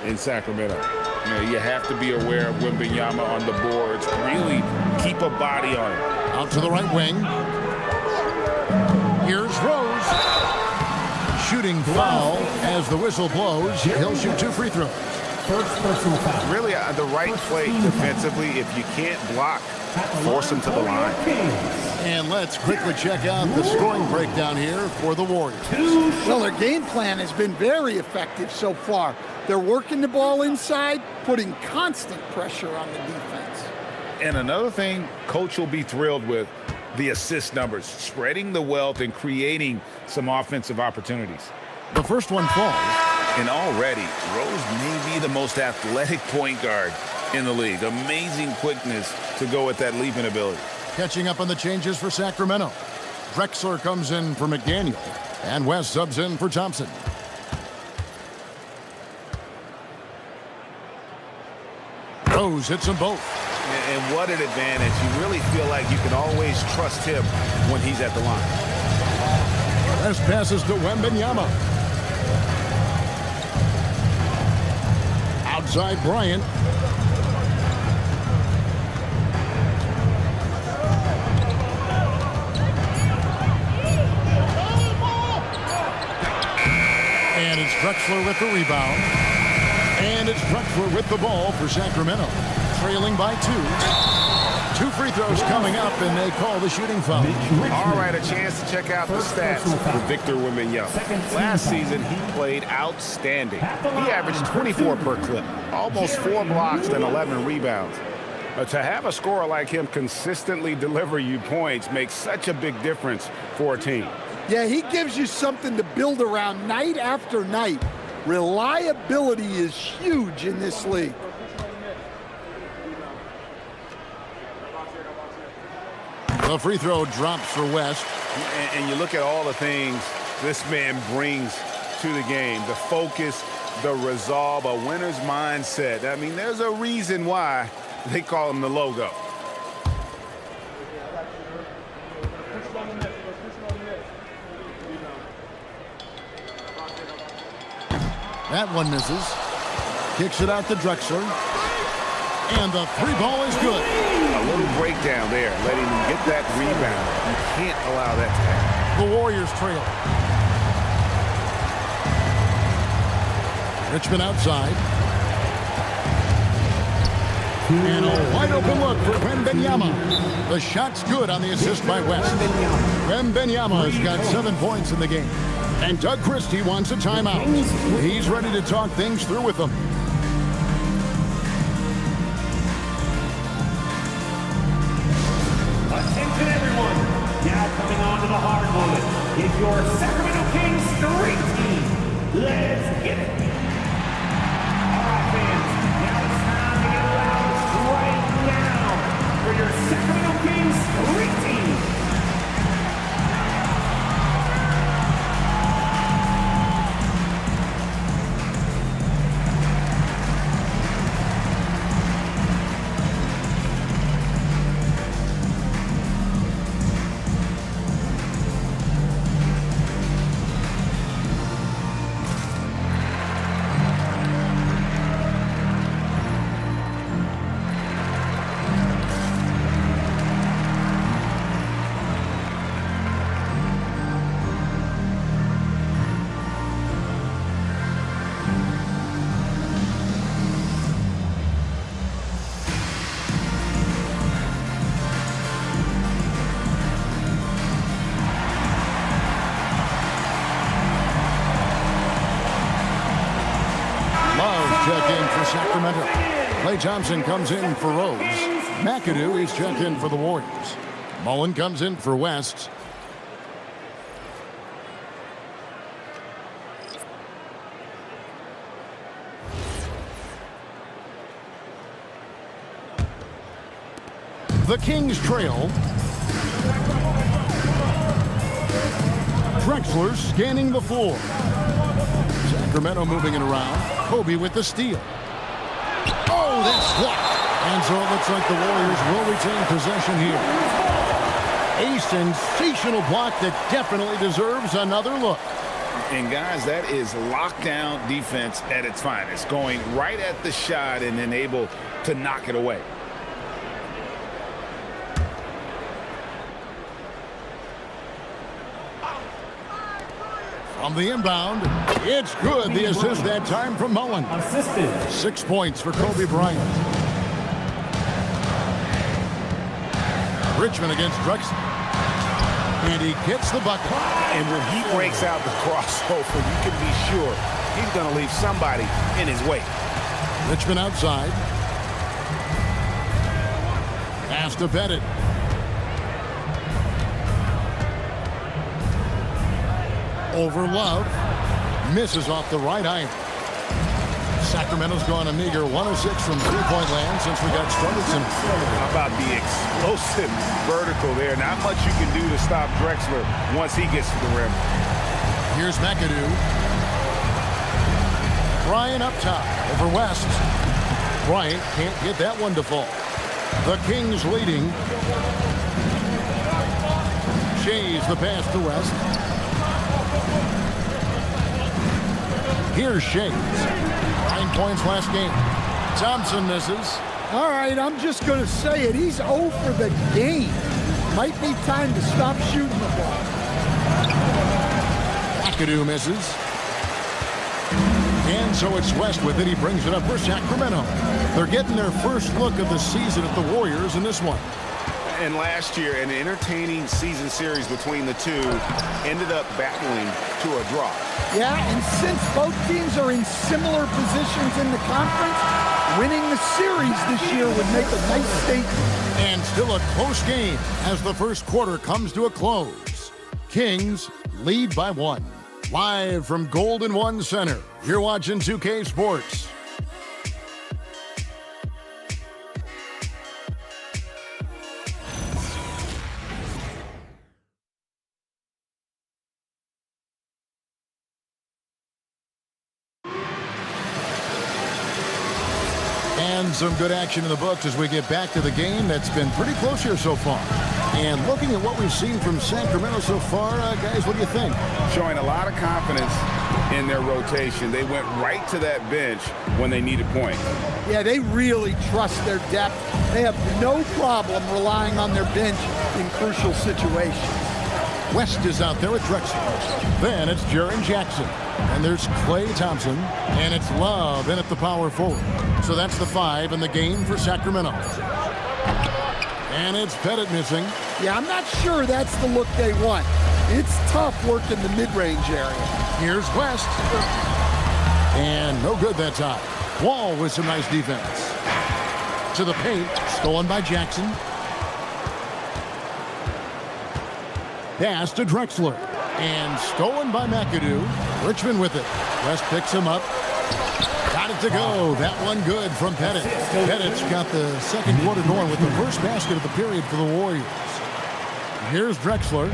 in Sacramento. You know, you have to be aware of Wembanyama on the boards. Really keep a body on it. Out to the right wing. Here's Rose. Shooting foul as the whistle blows. He'll shoot 2 free throws. First personal foul. Really, the right play defensively. If you can't block, force him to the line. And let's quickly check out the scoring breakdown here for the Warriors. Well, their game plan has been very effective so far. They're working the ball inside, putting constant pressure on the defense. And another thing Coach will be thrilled with, the assist numbers, spreading the wealth and creating some offensive opportunities. The first one falls. And already, Rose may be the most athletic point guard in the league. Amazing quickness to go with that leaping ability. Catching up on the changes for Sacramento. Drexler comes in for McDaniel, and West subs in for Thompson. Rose hits them both. And what an advantage. You really feel like you can always trust him when he's at the line. West passes to Wembanyama. Outside Bryant. And it's Drexler with the rebound. And it's Drexler with the ball for Sacramento. Trailing by 2. 2 free throws coming up, and they call the shooting foul. All right, a chance to check out the stats for Victor Wembanyama. Last season, he played outstanding. He averaged 24 per clip, almost 4 blocks and 11 rebounds. To have a scorer like him consistently deliver you points makes such a big difference for a team. Yeah, he gives you something to build around night after night. Reliability is huge in this league. The free throw drops for West. And you look at all the things this man brings to the game. The focus, the resolve, a winner's mindset. I mean, there's a reason why they call him the logo. That one misses. Kicks it out to Drexler. And the three ball is good. A little breakdown there, letting them get that rebound. You can't allow that to happen. The Warriors trail. Richmond outside. And a wide open look for Wembanyama. The shot's good on the assist by West. Wembanyama's got 7 points in the game. And Doug Christie wants a timeout. He's ready to talk things through with them. Attention everyone, now coming on to the hardwood is your Sacramento Kings Street Team. Let's get it. All right, fans, now it's time to get loud right now for your Sacramento Kings Street Team. Check in for Sacramento. Klay Thompson comes in for Rose. McAdoo is checked in for the Warriors. Mullen comes in for West. The Kings trail. Drexler scanning the floor. Sacramento moving it around. Kobe with the steal. Oh, that's blocked. And so it looks like the Warriors will retain possession here. A sensational block that definitely deserves another look. And guys, that is lockdown defense at its finest. Going right at the shot and then able to knock it away. On the inbound, it's good. The assist that time from Mullen. 6 points for Kobe Bryant. Richmond against Drexler. And he gets the bucket. And when he breaks out the crossover, you can be sure he's going to leave somebody in his way. Richmond outside. Pass to Pettit. Over Love. Misses off the right iron. Sacramento's gone a meager 1 of 6 from three-point land since we got started tonight. How about the explosive vertical there? Not much you can do to stop Drexler once he gets to the rim. Here's McAdoo. Bryant up top over West. Bryant can't get that one to fall. The Kings leading. Shays the pass to West. Here's Shays. 9 points last game. Thompson misses. All right, I'm just going to say it. He's 0 for the game. Might be time to stop shooting the ball. McAdoo misses. And so it's West with it. He brings it up for Sacramento. They're getting their first look of the season at the Warriors in this one. And last year, an entertaining season series between the two ended up battling to a draw. Yeah, and since both teams are in similar positions in the conference, winning the series this year would make a nice statement. And still a close game as the first quarter comes to a close. Kings lead by 1. Live from Golden One Center, you're watching 2K Sports. And some good action in the books as we get back to the game that's been pretty close here so far. And looking at what we've seen from Sacramento so far, guys, what do you think? Showing a lot of confidence in their rotation. They went right to that bench when they needed points. Yeah, they really trust their depth. They have no problem relying on their bench in crucial situations. West is out there with Drexler. Then it's Jaren Jackson. And there's Klay Thompson. And it's Love in at the power forward. So that's the 5 in the game for Sacramento. And it's Pettit missing. Yeah, I'm not sure that's the look they want. It's tough working the mid-range area. Here's West. And no good that time. Wall with some nice defense. To the paint. Stolen by Jackson. Pass to Drexler. And stolen by McAdoo. Richmond with it. West picks him up. Got it to go. That one good from Pettit. Pettit's got the second quarter going with the first basket of the period for the Warriors. Here's Drexler.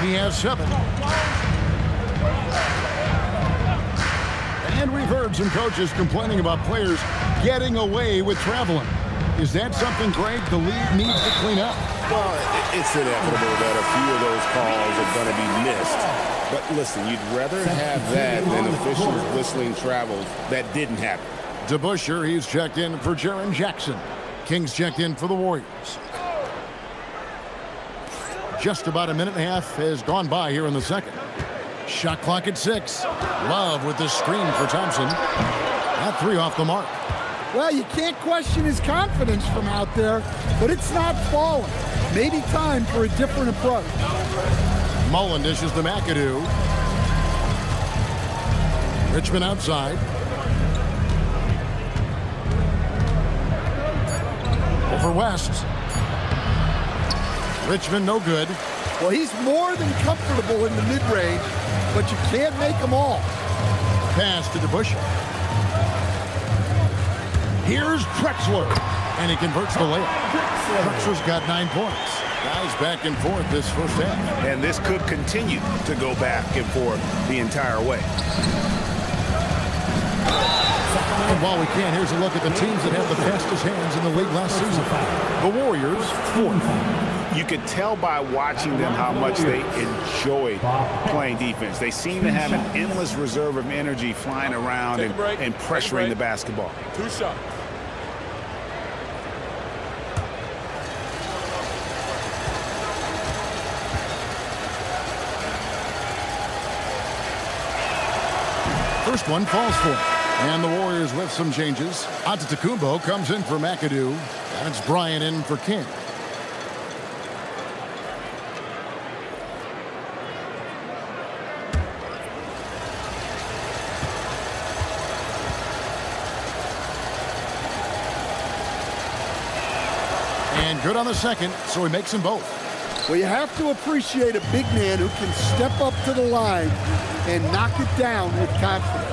He has 7. And we've heard some coaches complaining about players getting away with traveling. Is that something, Greg, the league needs to clean up? Well, it's inevitable that a few of those calls are going to be missed. But listen, you'd rather have that than officials whistling travels that didn't happen. DeBusschere, he's checked in for Jaren Jackson. Kings checked in for the Warriors. Just about a minute and a half has gone by here in the second. Shot clock at 6. Love with the screen for Thompson. That 3 off the mark. Well, you can't question his confidence from out there, but it's not falling. Maybe time for a different approach. Mullen dishes to McAdoo. Richmond outside. Over West. Richmond no good. Well, he's more than comfortable in the mid-range, but you can't make them all. Pass to DeBusschere. Here's Drexler, and he converts the layup. Drexler's got 9 points. Guys back and forth this first half. And this could continue to go back and forth the entire way. And while we can, here's a look at the teams that have the fastest hands in the league last season. The Warriors, 4th. You could tell by watching them how much they enjoy playing defense. They seem to have an endless reserve of energy flying around and pressuring the basketball. 2 shots. First one falls for him. And the Warriors with some changes. Antetokounmpo comes in for McAdoo. And it's Bryant in for King. And good on the second, so he makes them both. Well, you have to appreciate a big man who can step up to the line and knock it down with confidence.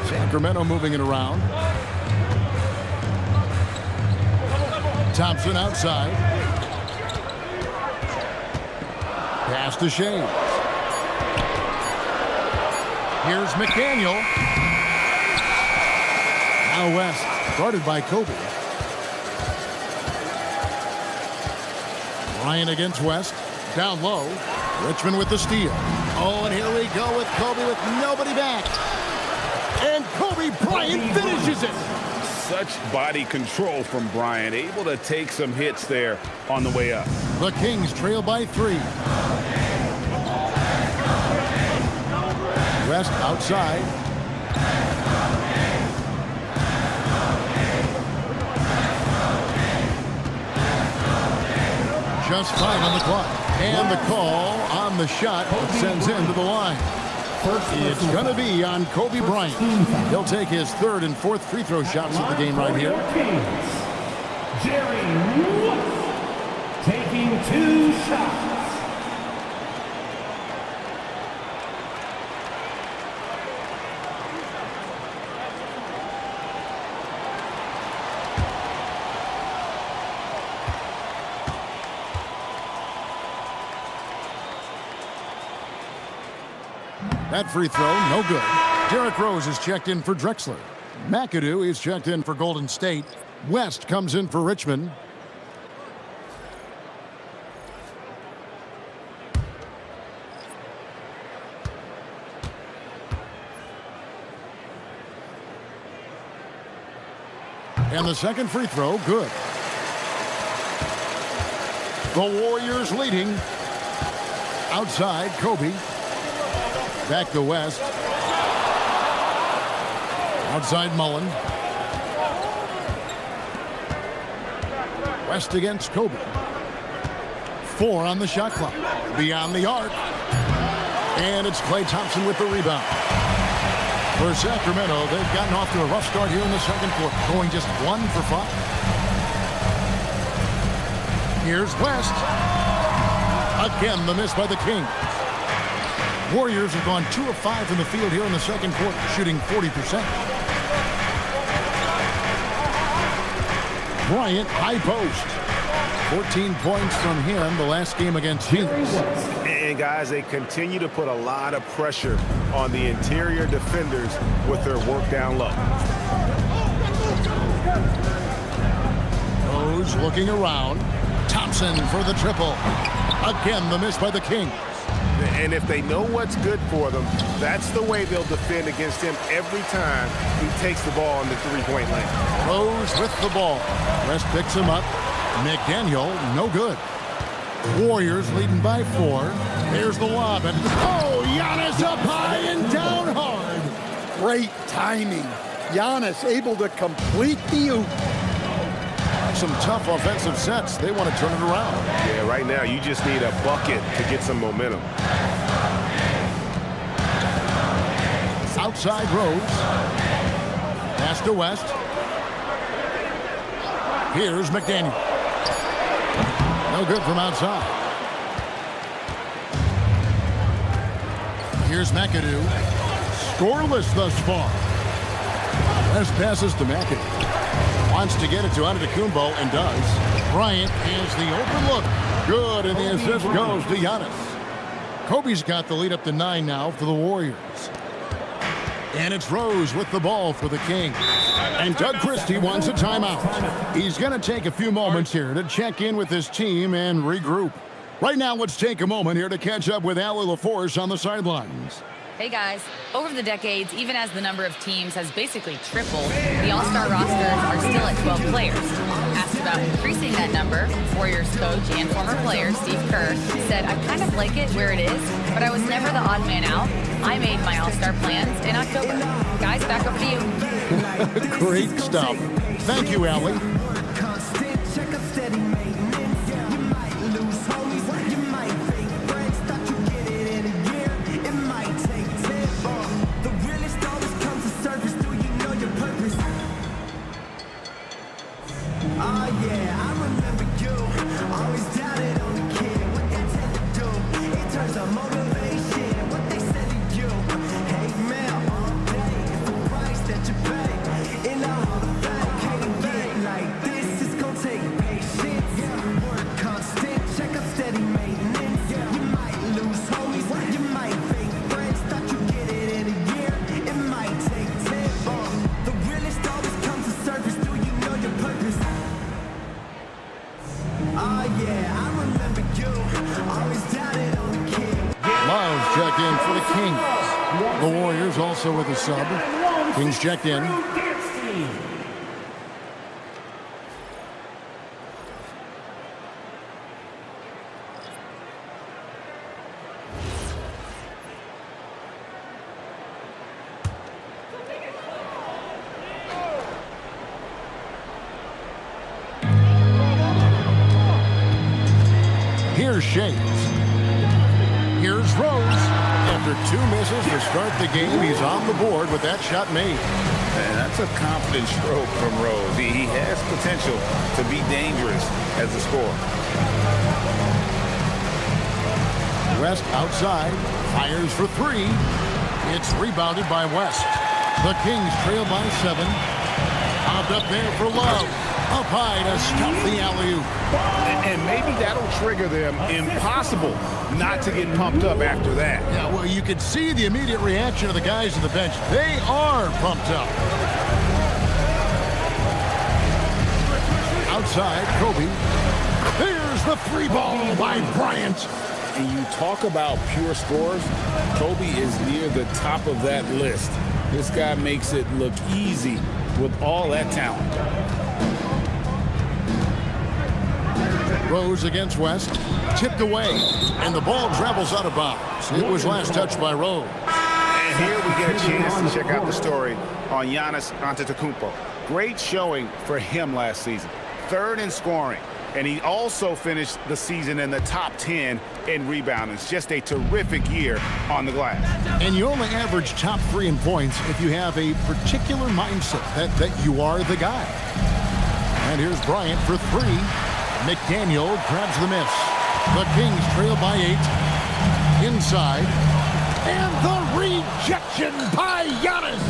Sacramento moving it around. Thompson outside. Pass to Shea. Here's McDaniel. Now West, guarded by Kobe. Bryant against West. Down low. Richmond with the steal. Oh, and here we go with Kobe with nobody back. And Kobe Bryant finishes it. Such body control from Bryant, able to take some hits there on the way up. The Kings trail by 3. West outside. Just 5 on the clock. And the call on the shot that sends him to the line. It's going to be on Kobe Bryant. He'll take his 3rd and 4th free throw shots of the game right here. Jerry West taking 2 shots. That free throw, no good. Derrick Rose is checked in for Drexler. McAdoo is checked in for Golden State. West comes in for Richmond. And the second free throw, good. The Warriors leading. Outside, Kobe. Back to West. Outside Mullen. West against Kobe. 4 on the shot clock. Beyond the arc. And it's Klay Thompson with the rebound. For Sacramento, they've gotten off to a rough start here in the second quarter, going just 1 for 5. Here's West. Again, the miss by the King. Warriors have gone 2 of 5 from the field here in the second quarter, shooting 40%. Bryant, high post. 14 points from him the last game against Phoenix. And guys, they continue to put a lot of pressure on the interior defenders with their work down low. Rose looking around. Thompson for the triple. Again, the miss by the King. And if they know what's good for them, that's the way they'll defend against him every time he takes the ball in the three-point lane. Rose with the ball. West picks him up. McDaniel, no good. Warriors leading by 4. Here's the lob. And Giannis up high and down hard. Great timing. Giannis able to complete the oop. Some tough offensive sets. They want to turn it around. Yeah, right now you just need a bucket to get some momentum. Outside Rose. Pass to West. Here's McDaniel. No good from outside. Here's McAdoo. Scoreless thus far. West passes to McAdoo. Wants to get it to Antetokounmpo and does. Bryant has the open look. Good, and the assist goes to Giannis. Kobe's got the lead up to 9 now for the Warriors. And it's Rose with the ball for the Kings. And Doug Christie wants a timeout. He's going to take a few moments here to check in with his team and regroup. Right now, let's take a moment here to catch up with Allie LaForce on the sidelines. Hey guys, over the decades, even as the number of teams has basically tripled, the All-Star rosters are still at 12 players. Asked about increasing that number, Warriors coach and former player Steve Kerr said, I kind of like it where it is, but I was never the odd man out. I made my All-Star plans in October. Guys, back over to you. Great stuff. Thank you, Allie. Check in for the Kings. The Warriors also with a sub. Kings checked in. Here's Shades. Here's Rose. After 2 misses to start the game, he's on the board with that shot made. And that's a confident stroke from Rose. He has potential to be dangerous as a scorer. West outside, fires for 3. It's rebounded by West. The Kings trail by 7. Popped up there for Love. Up high to stop the alley-oop. And maybe that'll trigger them. Impossible not to get pumped up after that. Yeah, well, you could see the immediate reaction of the guys on the bench. They are pumped up. Outside, Kobe. Here's the 3 ball by Bryant. And you talk about pure scores, Kobe is near the top of that list. This guy makes it look easy with all that talent. Rose against West, tipped away, and the ball travels out of bounds. It was last touched by Rose. And here we get a chance to check out the story on Giannis Antetokounmpo. Great showing for him last season. 3rd in scoring, and he also finished the season in the top 10 in rebounding. It's just a terrific year on the glass. And you only average top 3 in points if you have a particular mindset that you are the guy. And here's Bryant for 3. McDaniel grabs the miss. The Kings trail by 8. Inside. And the rejection by Giannis.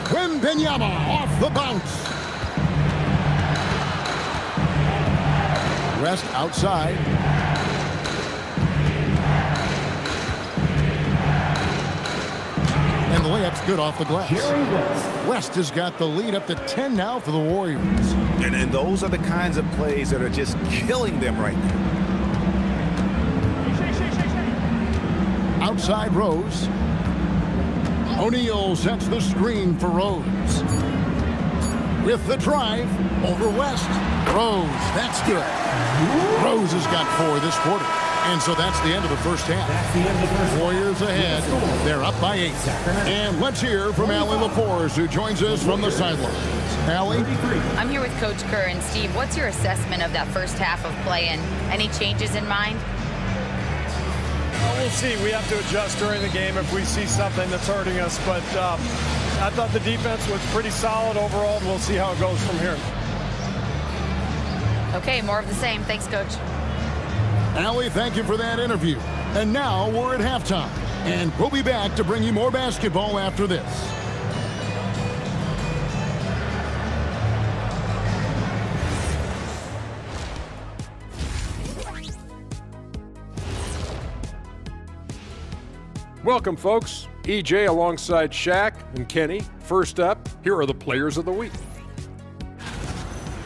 Wembanyama off the bounce. West outside. And the layup's good off the glass. West has got the lead up to 10 now for the Warriors. And those are the kinds of plays that are just killing them right now. Outside Rose. O'Neal sets the screen for Rose. With the drive over West. Rose, that's good. Rose has got 4 this quarter. And so that's the end of the first half. Warriors ahead. They're up by 8. And let's hear from Allie LaForce, who joins us from the sidelines. Allie? I'm here with Coach Kerr. And Steve, what's your assessment of that first half of play and any changes in mind? Well, we'll see. We have to adjust during the game if we see something that's hurting us. But I thought the defense was pretty solid overall, and we'll see how it goes from here. Okay, more of the same. Thanks, Coach. Allie, thank you for that interview. And now we're at halftime. And we'll be back to bring you more basketball after this. Welcome, folks. EJ alongside Shaq and Kenny. First up, here are the players of the week.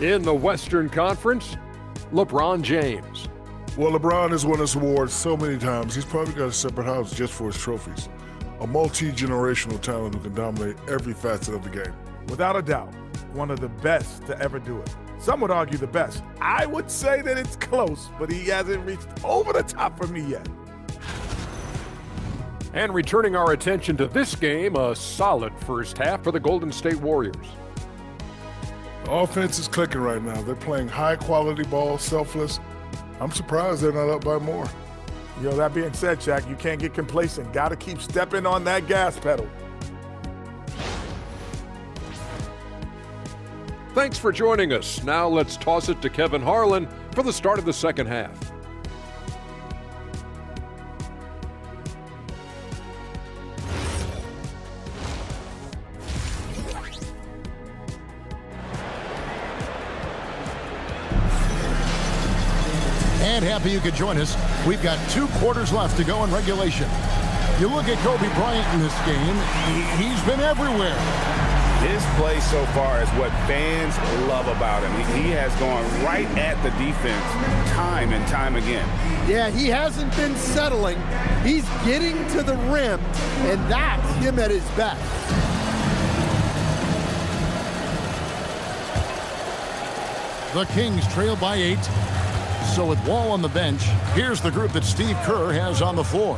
In the Western Conference, LeBron James. Well, LeBron has won this award so many times, he's probably got a separate house just for his trophies. A multi-generational talent who can dominate every facet of the game. Without a doubt, one of the best to ever do it. Some would argue the best. I would say that it's close, but he hasn't reached over the top for me yet. And returning our attention to this game, a solid first half for the Golden State Warriors. The offense is clicking right now. They're playing high-quality ball, selfless. I'm surprised they're not up by more. That being said, Shaq, you can't get complacent. Got to keep stepping on that gas pedal. Thanks for joining us. Now let's toss it to Kevin Harlan for the start of the second half. And happy you could join us. We've got 2 quarters left to go in regulation. You look at Kobe Bryant in this game, he's been everywhere. His play so far is what fans love about him. He has gone right at the defense time and time again. Yeah, he hasn't been settling. He's getting to the rim, and that's him at his best. The Kings trail by 8. So with Wall on the bench, here's the group that Steve Kerr has on the floor.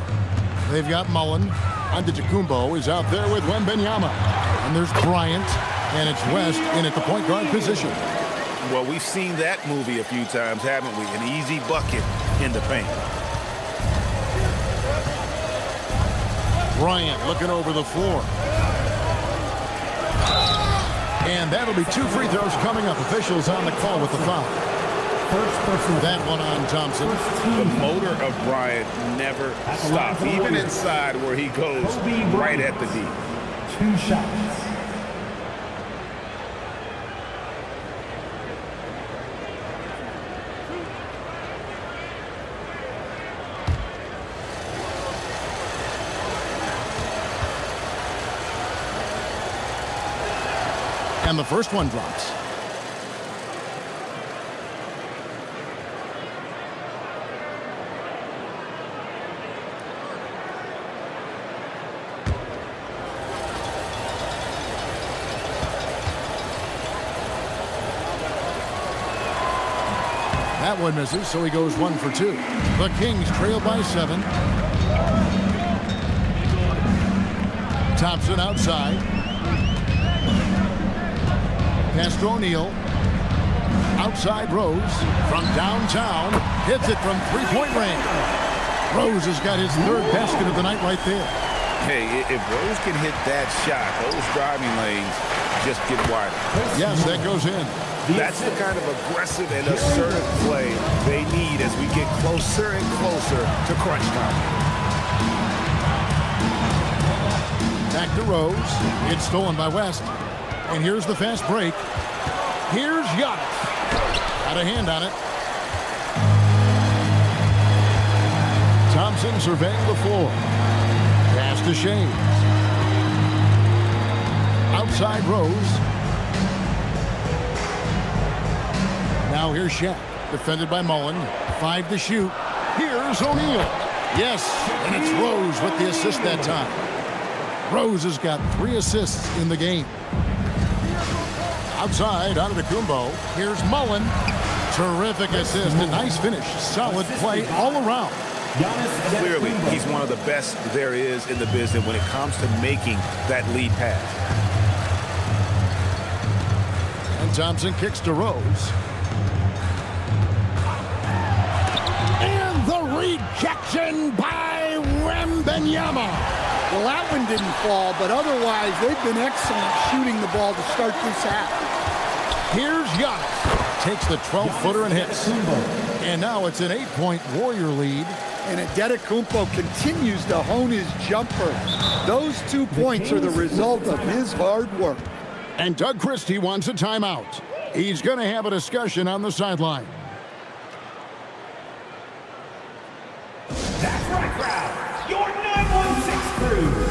They've got Mullen. Antetokounmpo is out there with Wembanyama. And there's Bryant, and it's West in at the point guard position. Well, we've seen that movie a few times, haven't we? An easy bucket in the paint. Bryant looking over the floor. And that'll be 2 free throws coming up. Officials on the call with the foul. That one on Thompson. The motor of Bryant never stops, even inside where he goes right at the D. 2 shots. And the first one drops. That one misses, so he goes 1 for 2. The Kings trail by 7. Thompson outside. Pass to O'Neal. Outside Rose from downtown. Hits it from three-point range. Rose has got his 3rd basket of the night right there. Hey, if Rose can hit that shot, those driving lanes just get wider. Yes, that goes in. That's the kind of aggressive and assertive play they need as we get closer and closer to crunch time. Back to Rose. It's stolen by West. And here's the fast break. Here's Giannis. Got a hand on it. Thompson surveying the floor. Pass to Shays. Outside Rose. Now here's Shaq. Defended by Mullen. 5 to shoot. Here's O'Neal. Yes, and it's Rose with the assist that time. Rose has got 3 assists in the game. Outside, Antetokounmpo. Here's Mullen. Terrific assist. A nice finish. Solid play all around. Clearly, he's one of the best there is in the business when it comes to making that lead pass. And Thompson kicks to Rose. And the rejection by Wembanyama. Well, that one didn't fall, but otherwise, they've been excellent shooting the ball to start this half. Here's Giannis. Takes the 12-footer and hits. And now it's an 8-point Warrior lead. And Antetokounmpo continues to hone his jumper. Those 2 points are the result of his hard work. And Doug Christie wants a timeout. He's going to have a discussion on the sideline. That's right, crowd. Your 916 crew.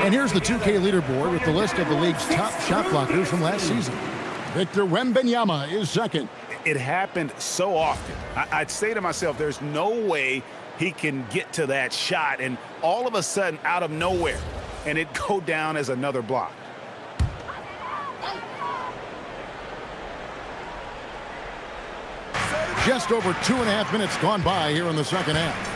And here's the 2K leaderboard with the list of the league's top shot blockers from last season. Victor Wembanyama is second. It happened so often. I'd say to myself, there's no way he can get to that shot, and all of a sudden, out of nowhere, and it go down as another block. Just over 2.5 minutes gone by here in the second half.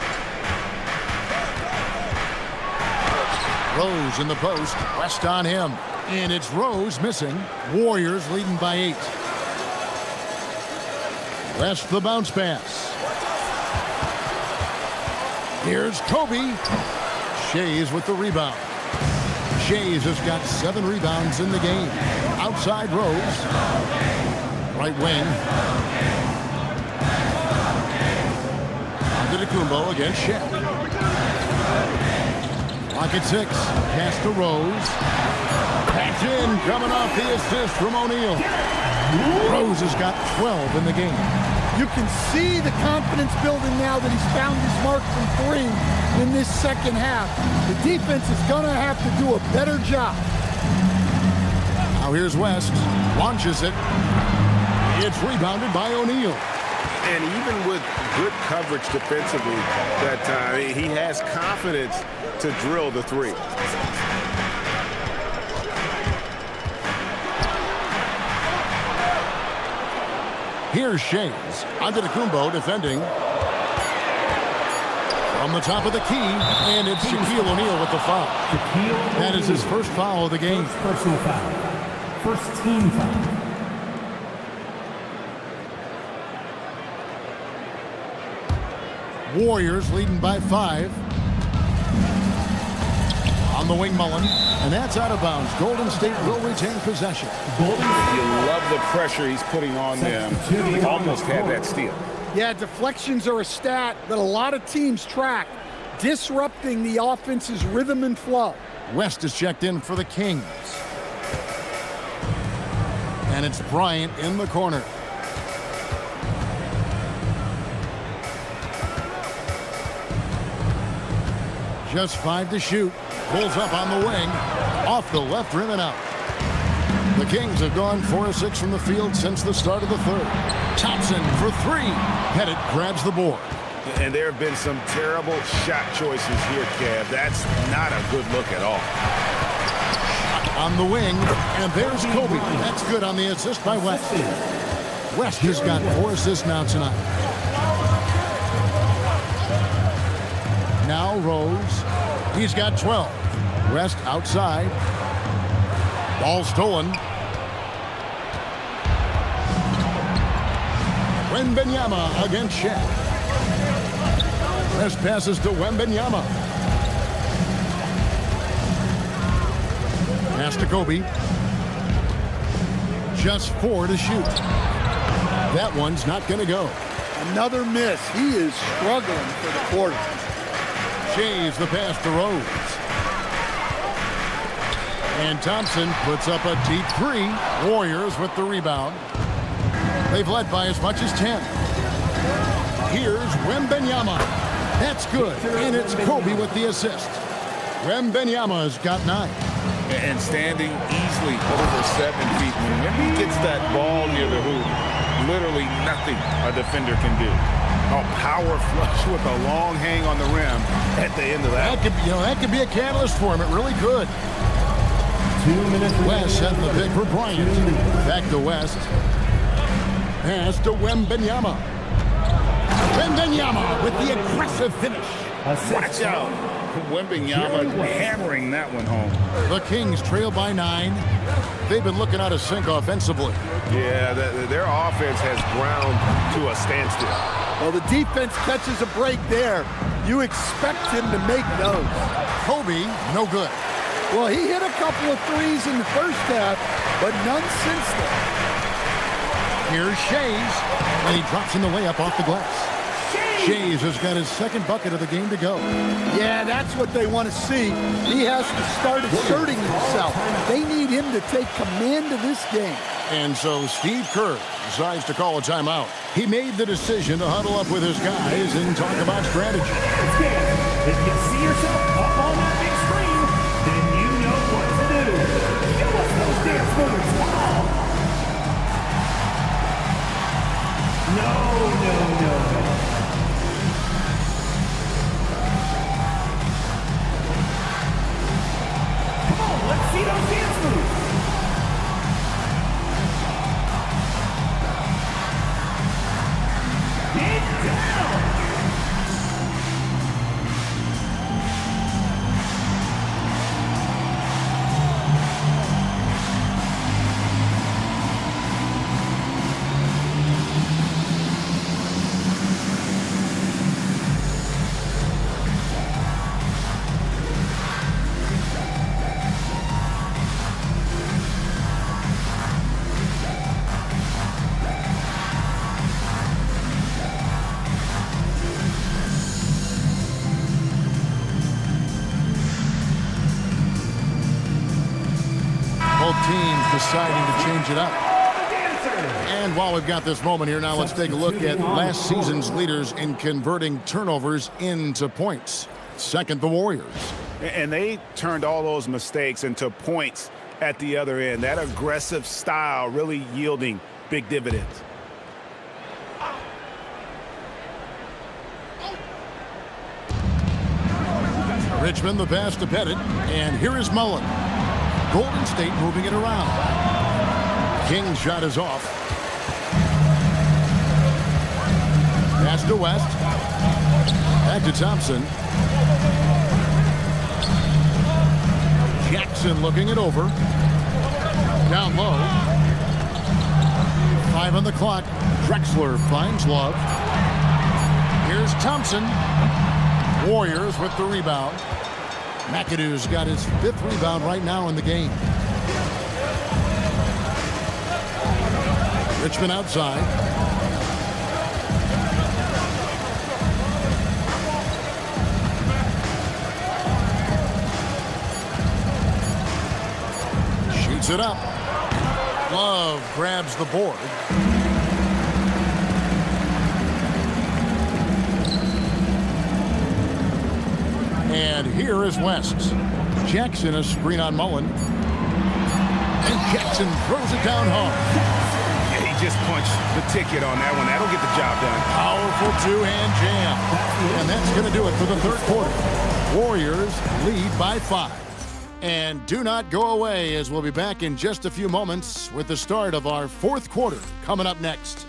Rose in the post. West on him. And it's Rose missing. Warriors leading by 8. West the bounce pass. Here's Kobe. Shays with the rebound. Shays has got 7 rebounds in the game. Outside Rose. Right wing. Antetokounmpo against Shaq. Clock at 6. Pass to Rose. Patch in, coming off the assist from O'Neal. Rose has got 12 in the game. You can see the confidence building now that he's found his mark from 3 in this second half. The defense is going to have to do a better job. Now here's West. Launches it. It's rebounded by O'Neal. And even with good coverage defensively that time, he has confidence to drill the 3. Here's Shays. Antetokounmpo defending. From From the top of the key, and it's Shaquille O'Neal with the foul. That is his first foul of the game. First personal foul. First team foul. Warriors leading by 5. On the wing, Mullen, and that's out of bounds. Golden State will retain possession. You love the pressure he's putting on them. He almost had that steal. Yeah, deflections are a stat that a lot of teams track, disrupting the offense's rhythm and flow. West is checked in for the Kings. And it's Bryant in the corner. Just 5 to shoot. Pulls up on the wing. Off the left rim and out. The Kings have gone 4 of 6 from the field since the start of the third. Thompson for 3. Pettit grabs the board. And there have been some terrible shot choices here, Kev. That's not a good look at all. On the wing, and there's Kobe. That's good on the assist by West. West has got 4 assists now tonight. Now Rose. He's got 12. West outside. Ball stolen. Wembanyama against Shaq. West passes to Wembanyama. Pass to Kobe. Just 4 to shoot. That one's not going to go. Another miss. He is struggling for the quarter. Shaves the pass to Rose. And Thompson puts up a deep 3. Warriors with the rebound. They've led by as much as 10. Here's Wembanyama. That's good. And it's Kobe with the assist. Wembanyama's got 9. And standing easily over 7 feet. When he gets that ball near the hoop, literally nothing a defender can do. A power flush with a long hang on the rim at the end of that. That could be a catalyst for him. It really could. 2 minutes. West setting the pick for Bryant. Back to West. Pass to Wembanyama. Wembanyama with the aggressive finish. Watch out. Wembanyama hammering that one home. The Kings trail by 9. They've been looking out of sync offensively. Yeah, their offense has ground to a standstill. Well, the defense catches a break there. You expect him to make those. Kobe, no good. Well, he hit a couple of threes in the first half, but none since then. Here's Shays, and he drops in the layup off the glass. Shays has got his second bucket of the game to go. Yeah, that's what they want to see. He has to start asserting himself. They need him to take command of this game. And so Steve Kerr decides to call a timeout. He made the decision to huddle up with his guys and talk about strategy. If you see yourself up on that big screen, then you know what to do. Show us those dance moves. No. Come on, let's see those dance moves. Get down! Teams deciding to change it up. And while we've got this moment here, now let's take a look at last season's leaders in converting turnovers into points. Second, the Warriors. And they turned all those mistakes into points at the other end. That aggressive style really yielding big dividends. Richmond the pass to Pettit, and here is Mullen. Golden State moving it around. King's shot is off. Pass to West. Back to Thompson. Jackson looking it over. Down low. 5 on the clock. Drexler finds Love. Here's Thompson. Warriors with the rebound. McAdoo's got his 5th rebound right now in the game. Richmond outside. Shoots it up. Love grabs the board. And here is West. Jackson a screen on Mullen. And Jackson throws it down home. Yeah, he just punched the ticket on that one. That'll get the job done. Powerful two-hand jam. And that's going to do it for the 3rd quarter. Warriors lead by 5. And do not go away, as we'll be back in just a few moments with the start of our 4th quarter coming up next.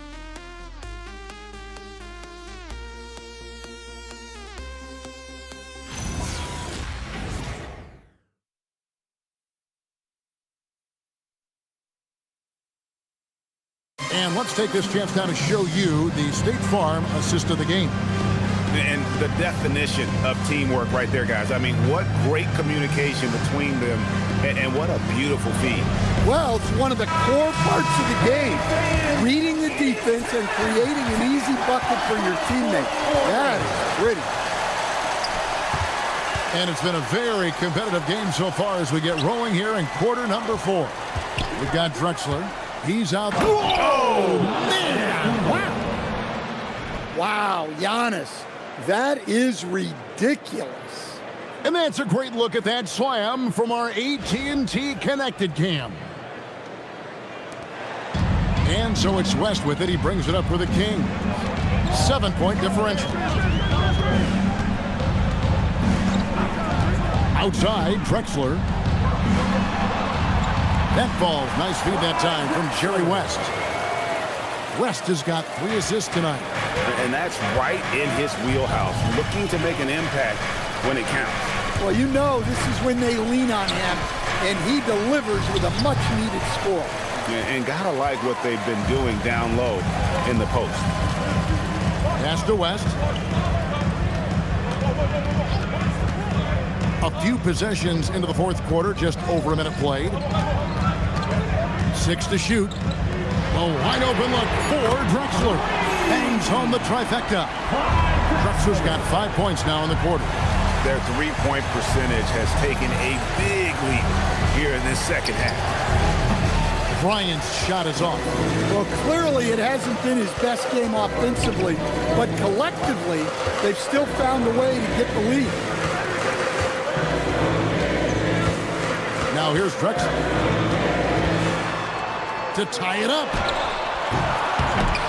And let's take this chance now to show you the State Farm assist of the game. And the definition of teamwork right there, guys. I mean, what great communication between them, and what a beautiful feed. Well, it's one of the core parts of the game. Reading the defense and creating an easy bucket for your teammate. That is pretty. And it's been a very competitive game so far as we get rolling here in quarter number 4. We've got Drexler. He's out. Oh, man. Wow, Giannis. That is ridiculous. And that's a great look at that slam from our AT&T Connected Cam. And so it's West with it. He brings it up for the Kings. 7-point differential. Outside, Drexler. That falls. Nice feed that time from Jerry West. West has got 3 assists tonight. And that's right in his wheelhouse, looking to make an impact when it counts. Well, you know this is when they lean on him, and he delivers with a much-needed score. And gotta like what they've been doing down low in the post. Pass to West. A few possessions into the 4th quarter, just over a minute played. 6 to shoot. A wide open look for Drexler. Bangs home the trifecta. Drexler's got 5 points now in the quarter. Their 3-point percentage has taken a big leap here in this second half. Bryant's shot is off. Well, clearly it hasn't been his best game offensively, but collectively, they've still found a way to get the lead. Now here's Drexler to tie it up.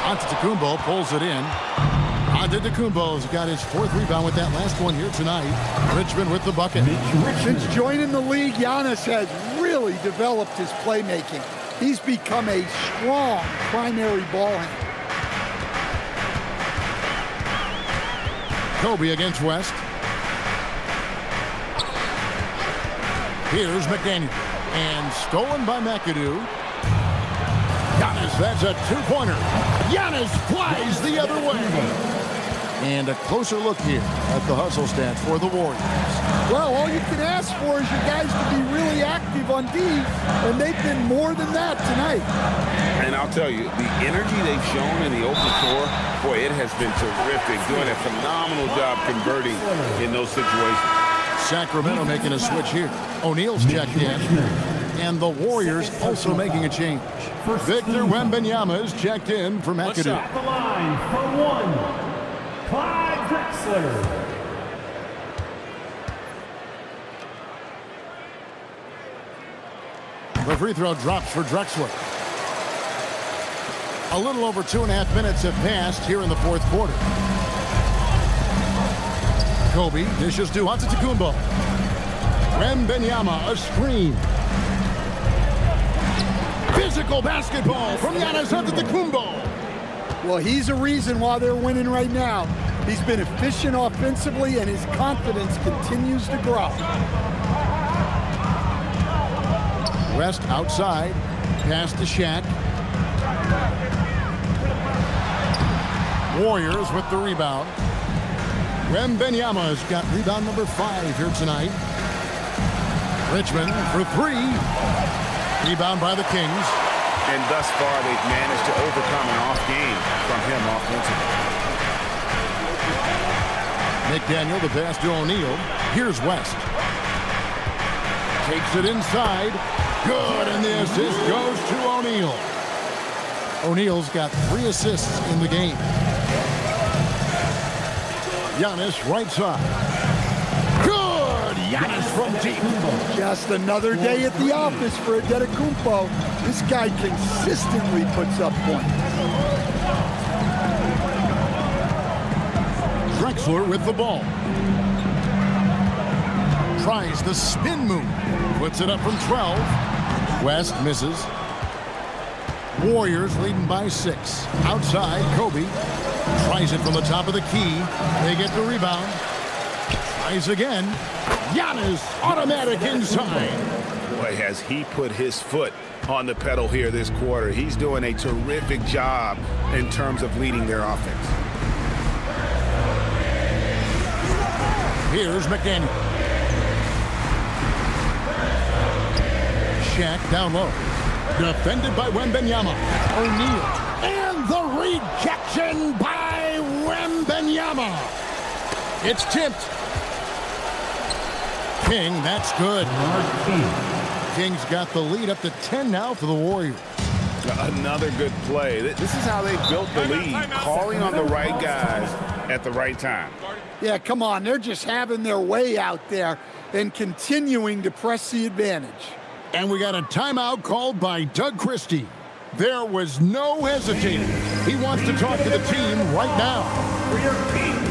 Antetokounmpo pulls it in. Antetokounmpo's got his 4th rebound with that last one here tonight. Richmond with the bucket. Since joining the league, Giannis has really developed his playmaking. He's become a strong primary ball handler. Kobe against West. Here's McDaniel. And stolen by McAdoo. Giannis, that's a 2-pointer. Giannis flies the other way. And a closer look here at the hustle stats for the Warriors. Well, all you can ask for is your guys to be really active on D, and they've been more than that tonight. And I'll tell you, the energy they've shown in the open floor, boy, it has been terrific. Doing a phenomenal job converting in those situations. Sacramento making a switch here. O'Neal's checked in. And the Warriors also making a change. Victor Wembanyama is checked in for McAdoo. At the line for 1, Clyde Drexler. The free throw drops for Drexler. A little over 2.5 minutes have passed here in the 4th quarter. Kobe dishes to Antetokounmpo. Wembanyama, a screen. Physical basketball from Giannis Antetokounmpo. Well, he's a reason why they're winning right now. He's been efficient offensively, and his confidence continues to grow. West outside. Pass to Shaq. Warriors with the rebound. Wembanyama's got rebound number 5 here tonight. Richmond for 3. Rebound by the Kings. And thus far, they've managed to overcome an off game from him offensively. McDaniel, the pass to O'Neal. Here's West. Takes it inside. Good, and the assist goes to O'Neal. O'Neal's got 3 assists in the game. Giannis right side. Good! Giannis from deep. Just another day at the office for Antetokounmpo. This guy consistently puts up points. Drexler with the ball. Tries the spin move. Puts it up from 12. West misses. Warriors leading by 6. Outside, Kobe. Tries it from the top of the key. They get the rebound. Tries again. Giannis, automatic inside. Boy, has he put his foot on the pedal here this quarter. He's doing a terrific job in terms of leading their offense. Here's McDaniel. Shaq down low. Defended by Wembanyama. O'Neal. And the rejection by Wembanyama. It's tipped. King, that's good. King's got the lead up to 10 now for the Warriors. Another good play. This is how they built the lead, calling on the right guys at the right time. Yeah, come on. They're just having their way out there and continuing to press the advantage. And we got a timeout called by Doug Christie. There was no hesitating. He wants to talk to the team right now. For your team,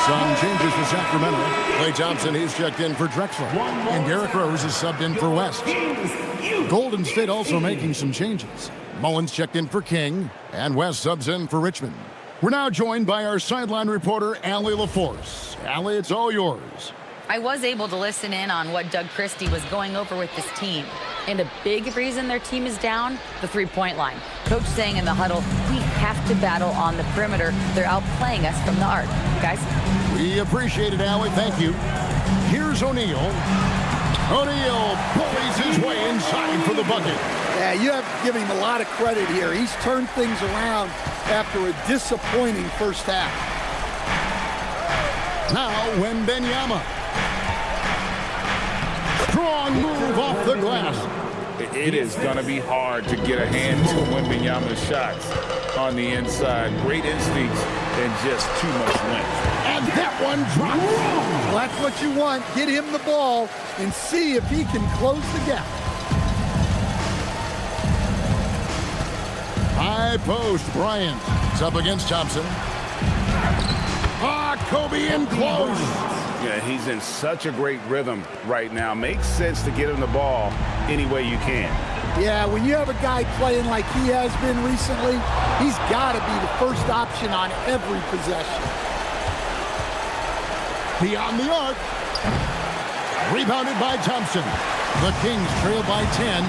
Some changes for Sacramento. Klay Thompson, he's checked in for Drexler. And Derrick Rose is subbed in for West. Golden State also making some changes. Mullins checked in for King. And West subs in for Richmond. We're now joined by our sideline reporter, Allie LaForce. Allie, it's all yours. I was able to listen in on what Doug Christie was going over with this team. And a big reason their team is down, the three-point line. Coach saying in the huddle, we have to battle on the perimeter. They're outplaying us from the arc. Guys? We appreciate it, Allie. Thank you. Here's O'Neal. O'Neal bullies his way inside for the bucket. Yeah, you have to give him a lot of credit here. He's turned things around after a disappointing first half. Now, Wembanyama. Strong move off the glass. It is going to be hard to get a hand to Wembanyama's shots on the inside. Great instincts and just too much length. And that one drops. Well, that's what you want. Get him the ball and see if he can close the gap. High post, Bryant. It's up against Thompson. Kobe in close. Yeah, he's in such a great rhythm right now. Makes sense to get him the ball any way you can. Yeah, when you have a guy playing like he has been recently, he's got to be the first option on every possession. Beyond the arc. Rebounded by Thompson. The Kings trail by 10.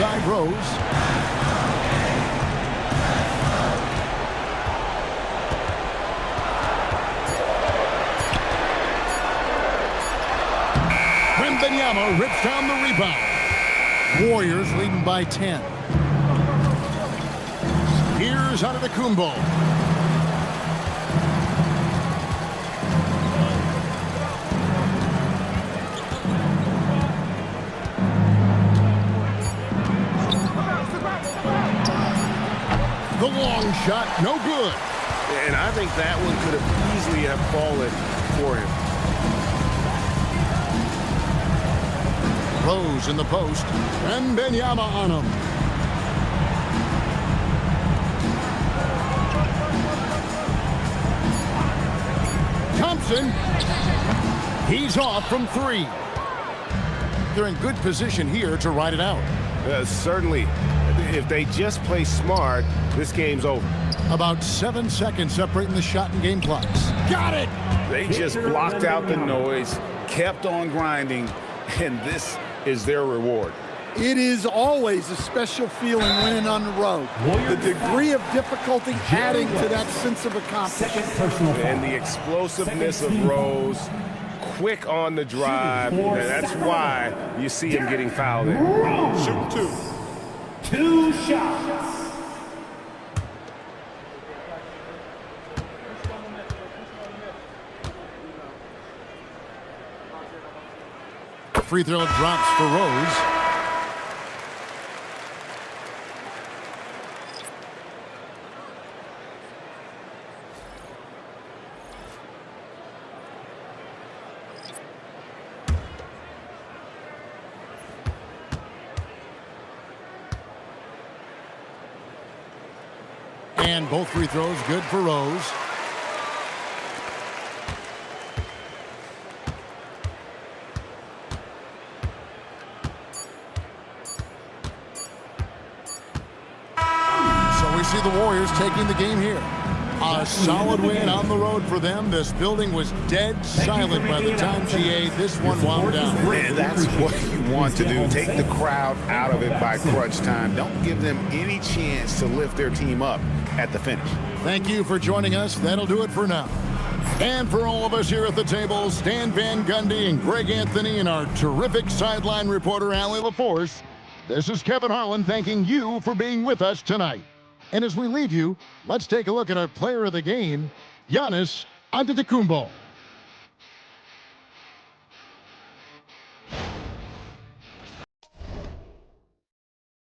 side Rose. Wembanyama rips down the rebound. Warriors leading by 10. Here's out of the Kumbo. The long shot, no good. And I think that one could have easily have fallen for him. Rose in the post, and Wembanyama on him. Thompson, he's off from 3. They're in good position here to ride it out. Certainly, if they just play smart, this game's over. About 7 seconds separating the shot and game clocks. Got it! They just blocked out the noise, kept on grinding, and this is their reward. It is always a special feeling winning on the road. The degree of difficulty adding to that sense of accomplishment. And the explosiveness of Rose, quick on the drive, and that's why you see him getting fouled in. Shooting 2. 2 shots. Free throw drops for Rose. And both free throws good for Rose. So we see the Warriors taking the game here. A solid win on the road for them. This building was dead silent by the time GA this one wound down. And that's what you want to do. Take the crowd out of it by crunch time. Don't give them any chance to lift their team up at the finish. Thank you for joining us. That'll do it for now. And for all of us here at the table, Stan Van Gundy and Greg Anthony and our terrific sideline reporter, Allie LaForce, this is Kevin Harlan thanking you for being with us tonight. And as we leave you, let's take a look at our player of the game, Giannis Antetokounmpo.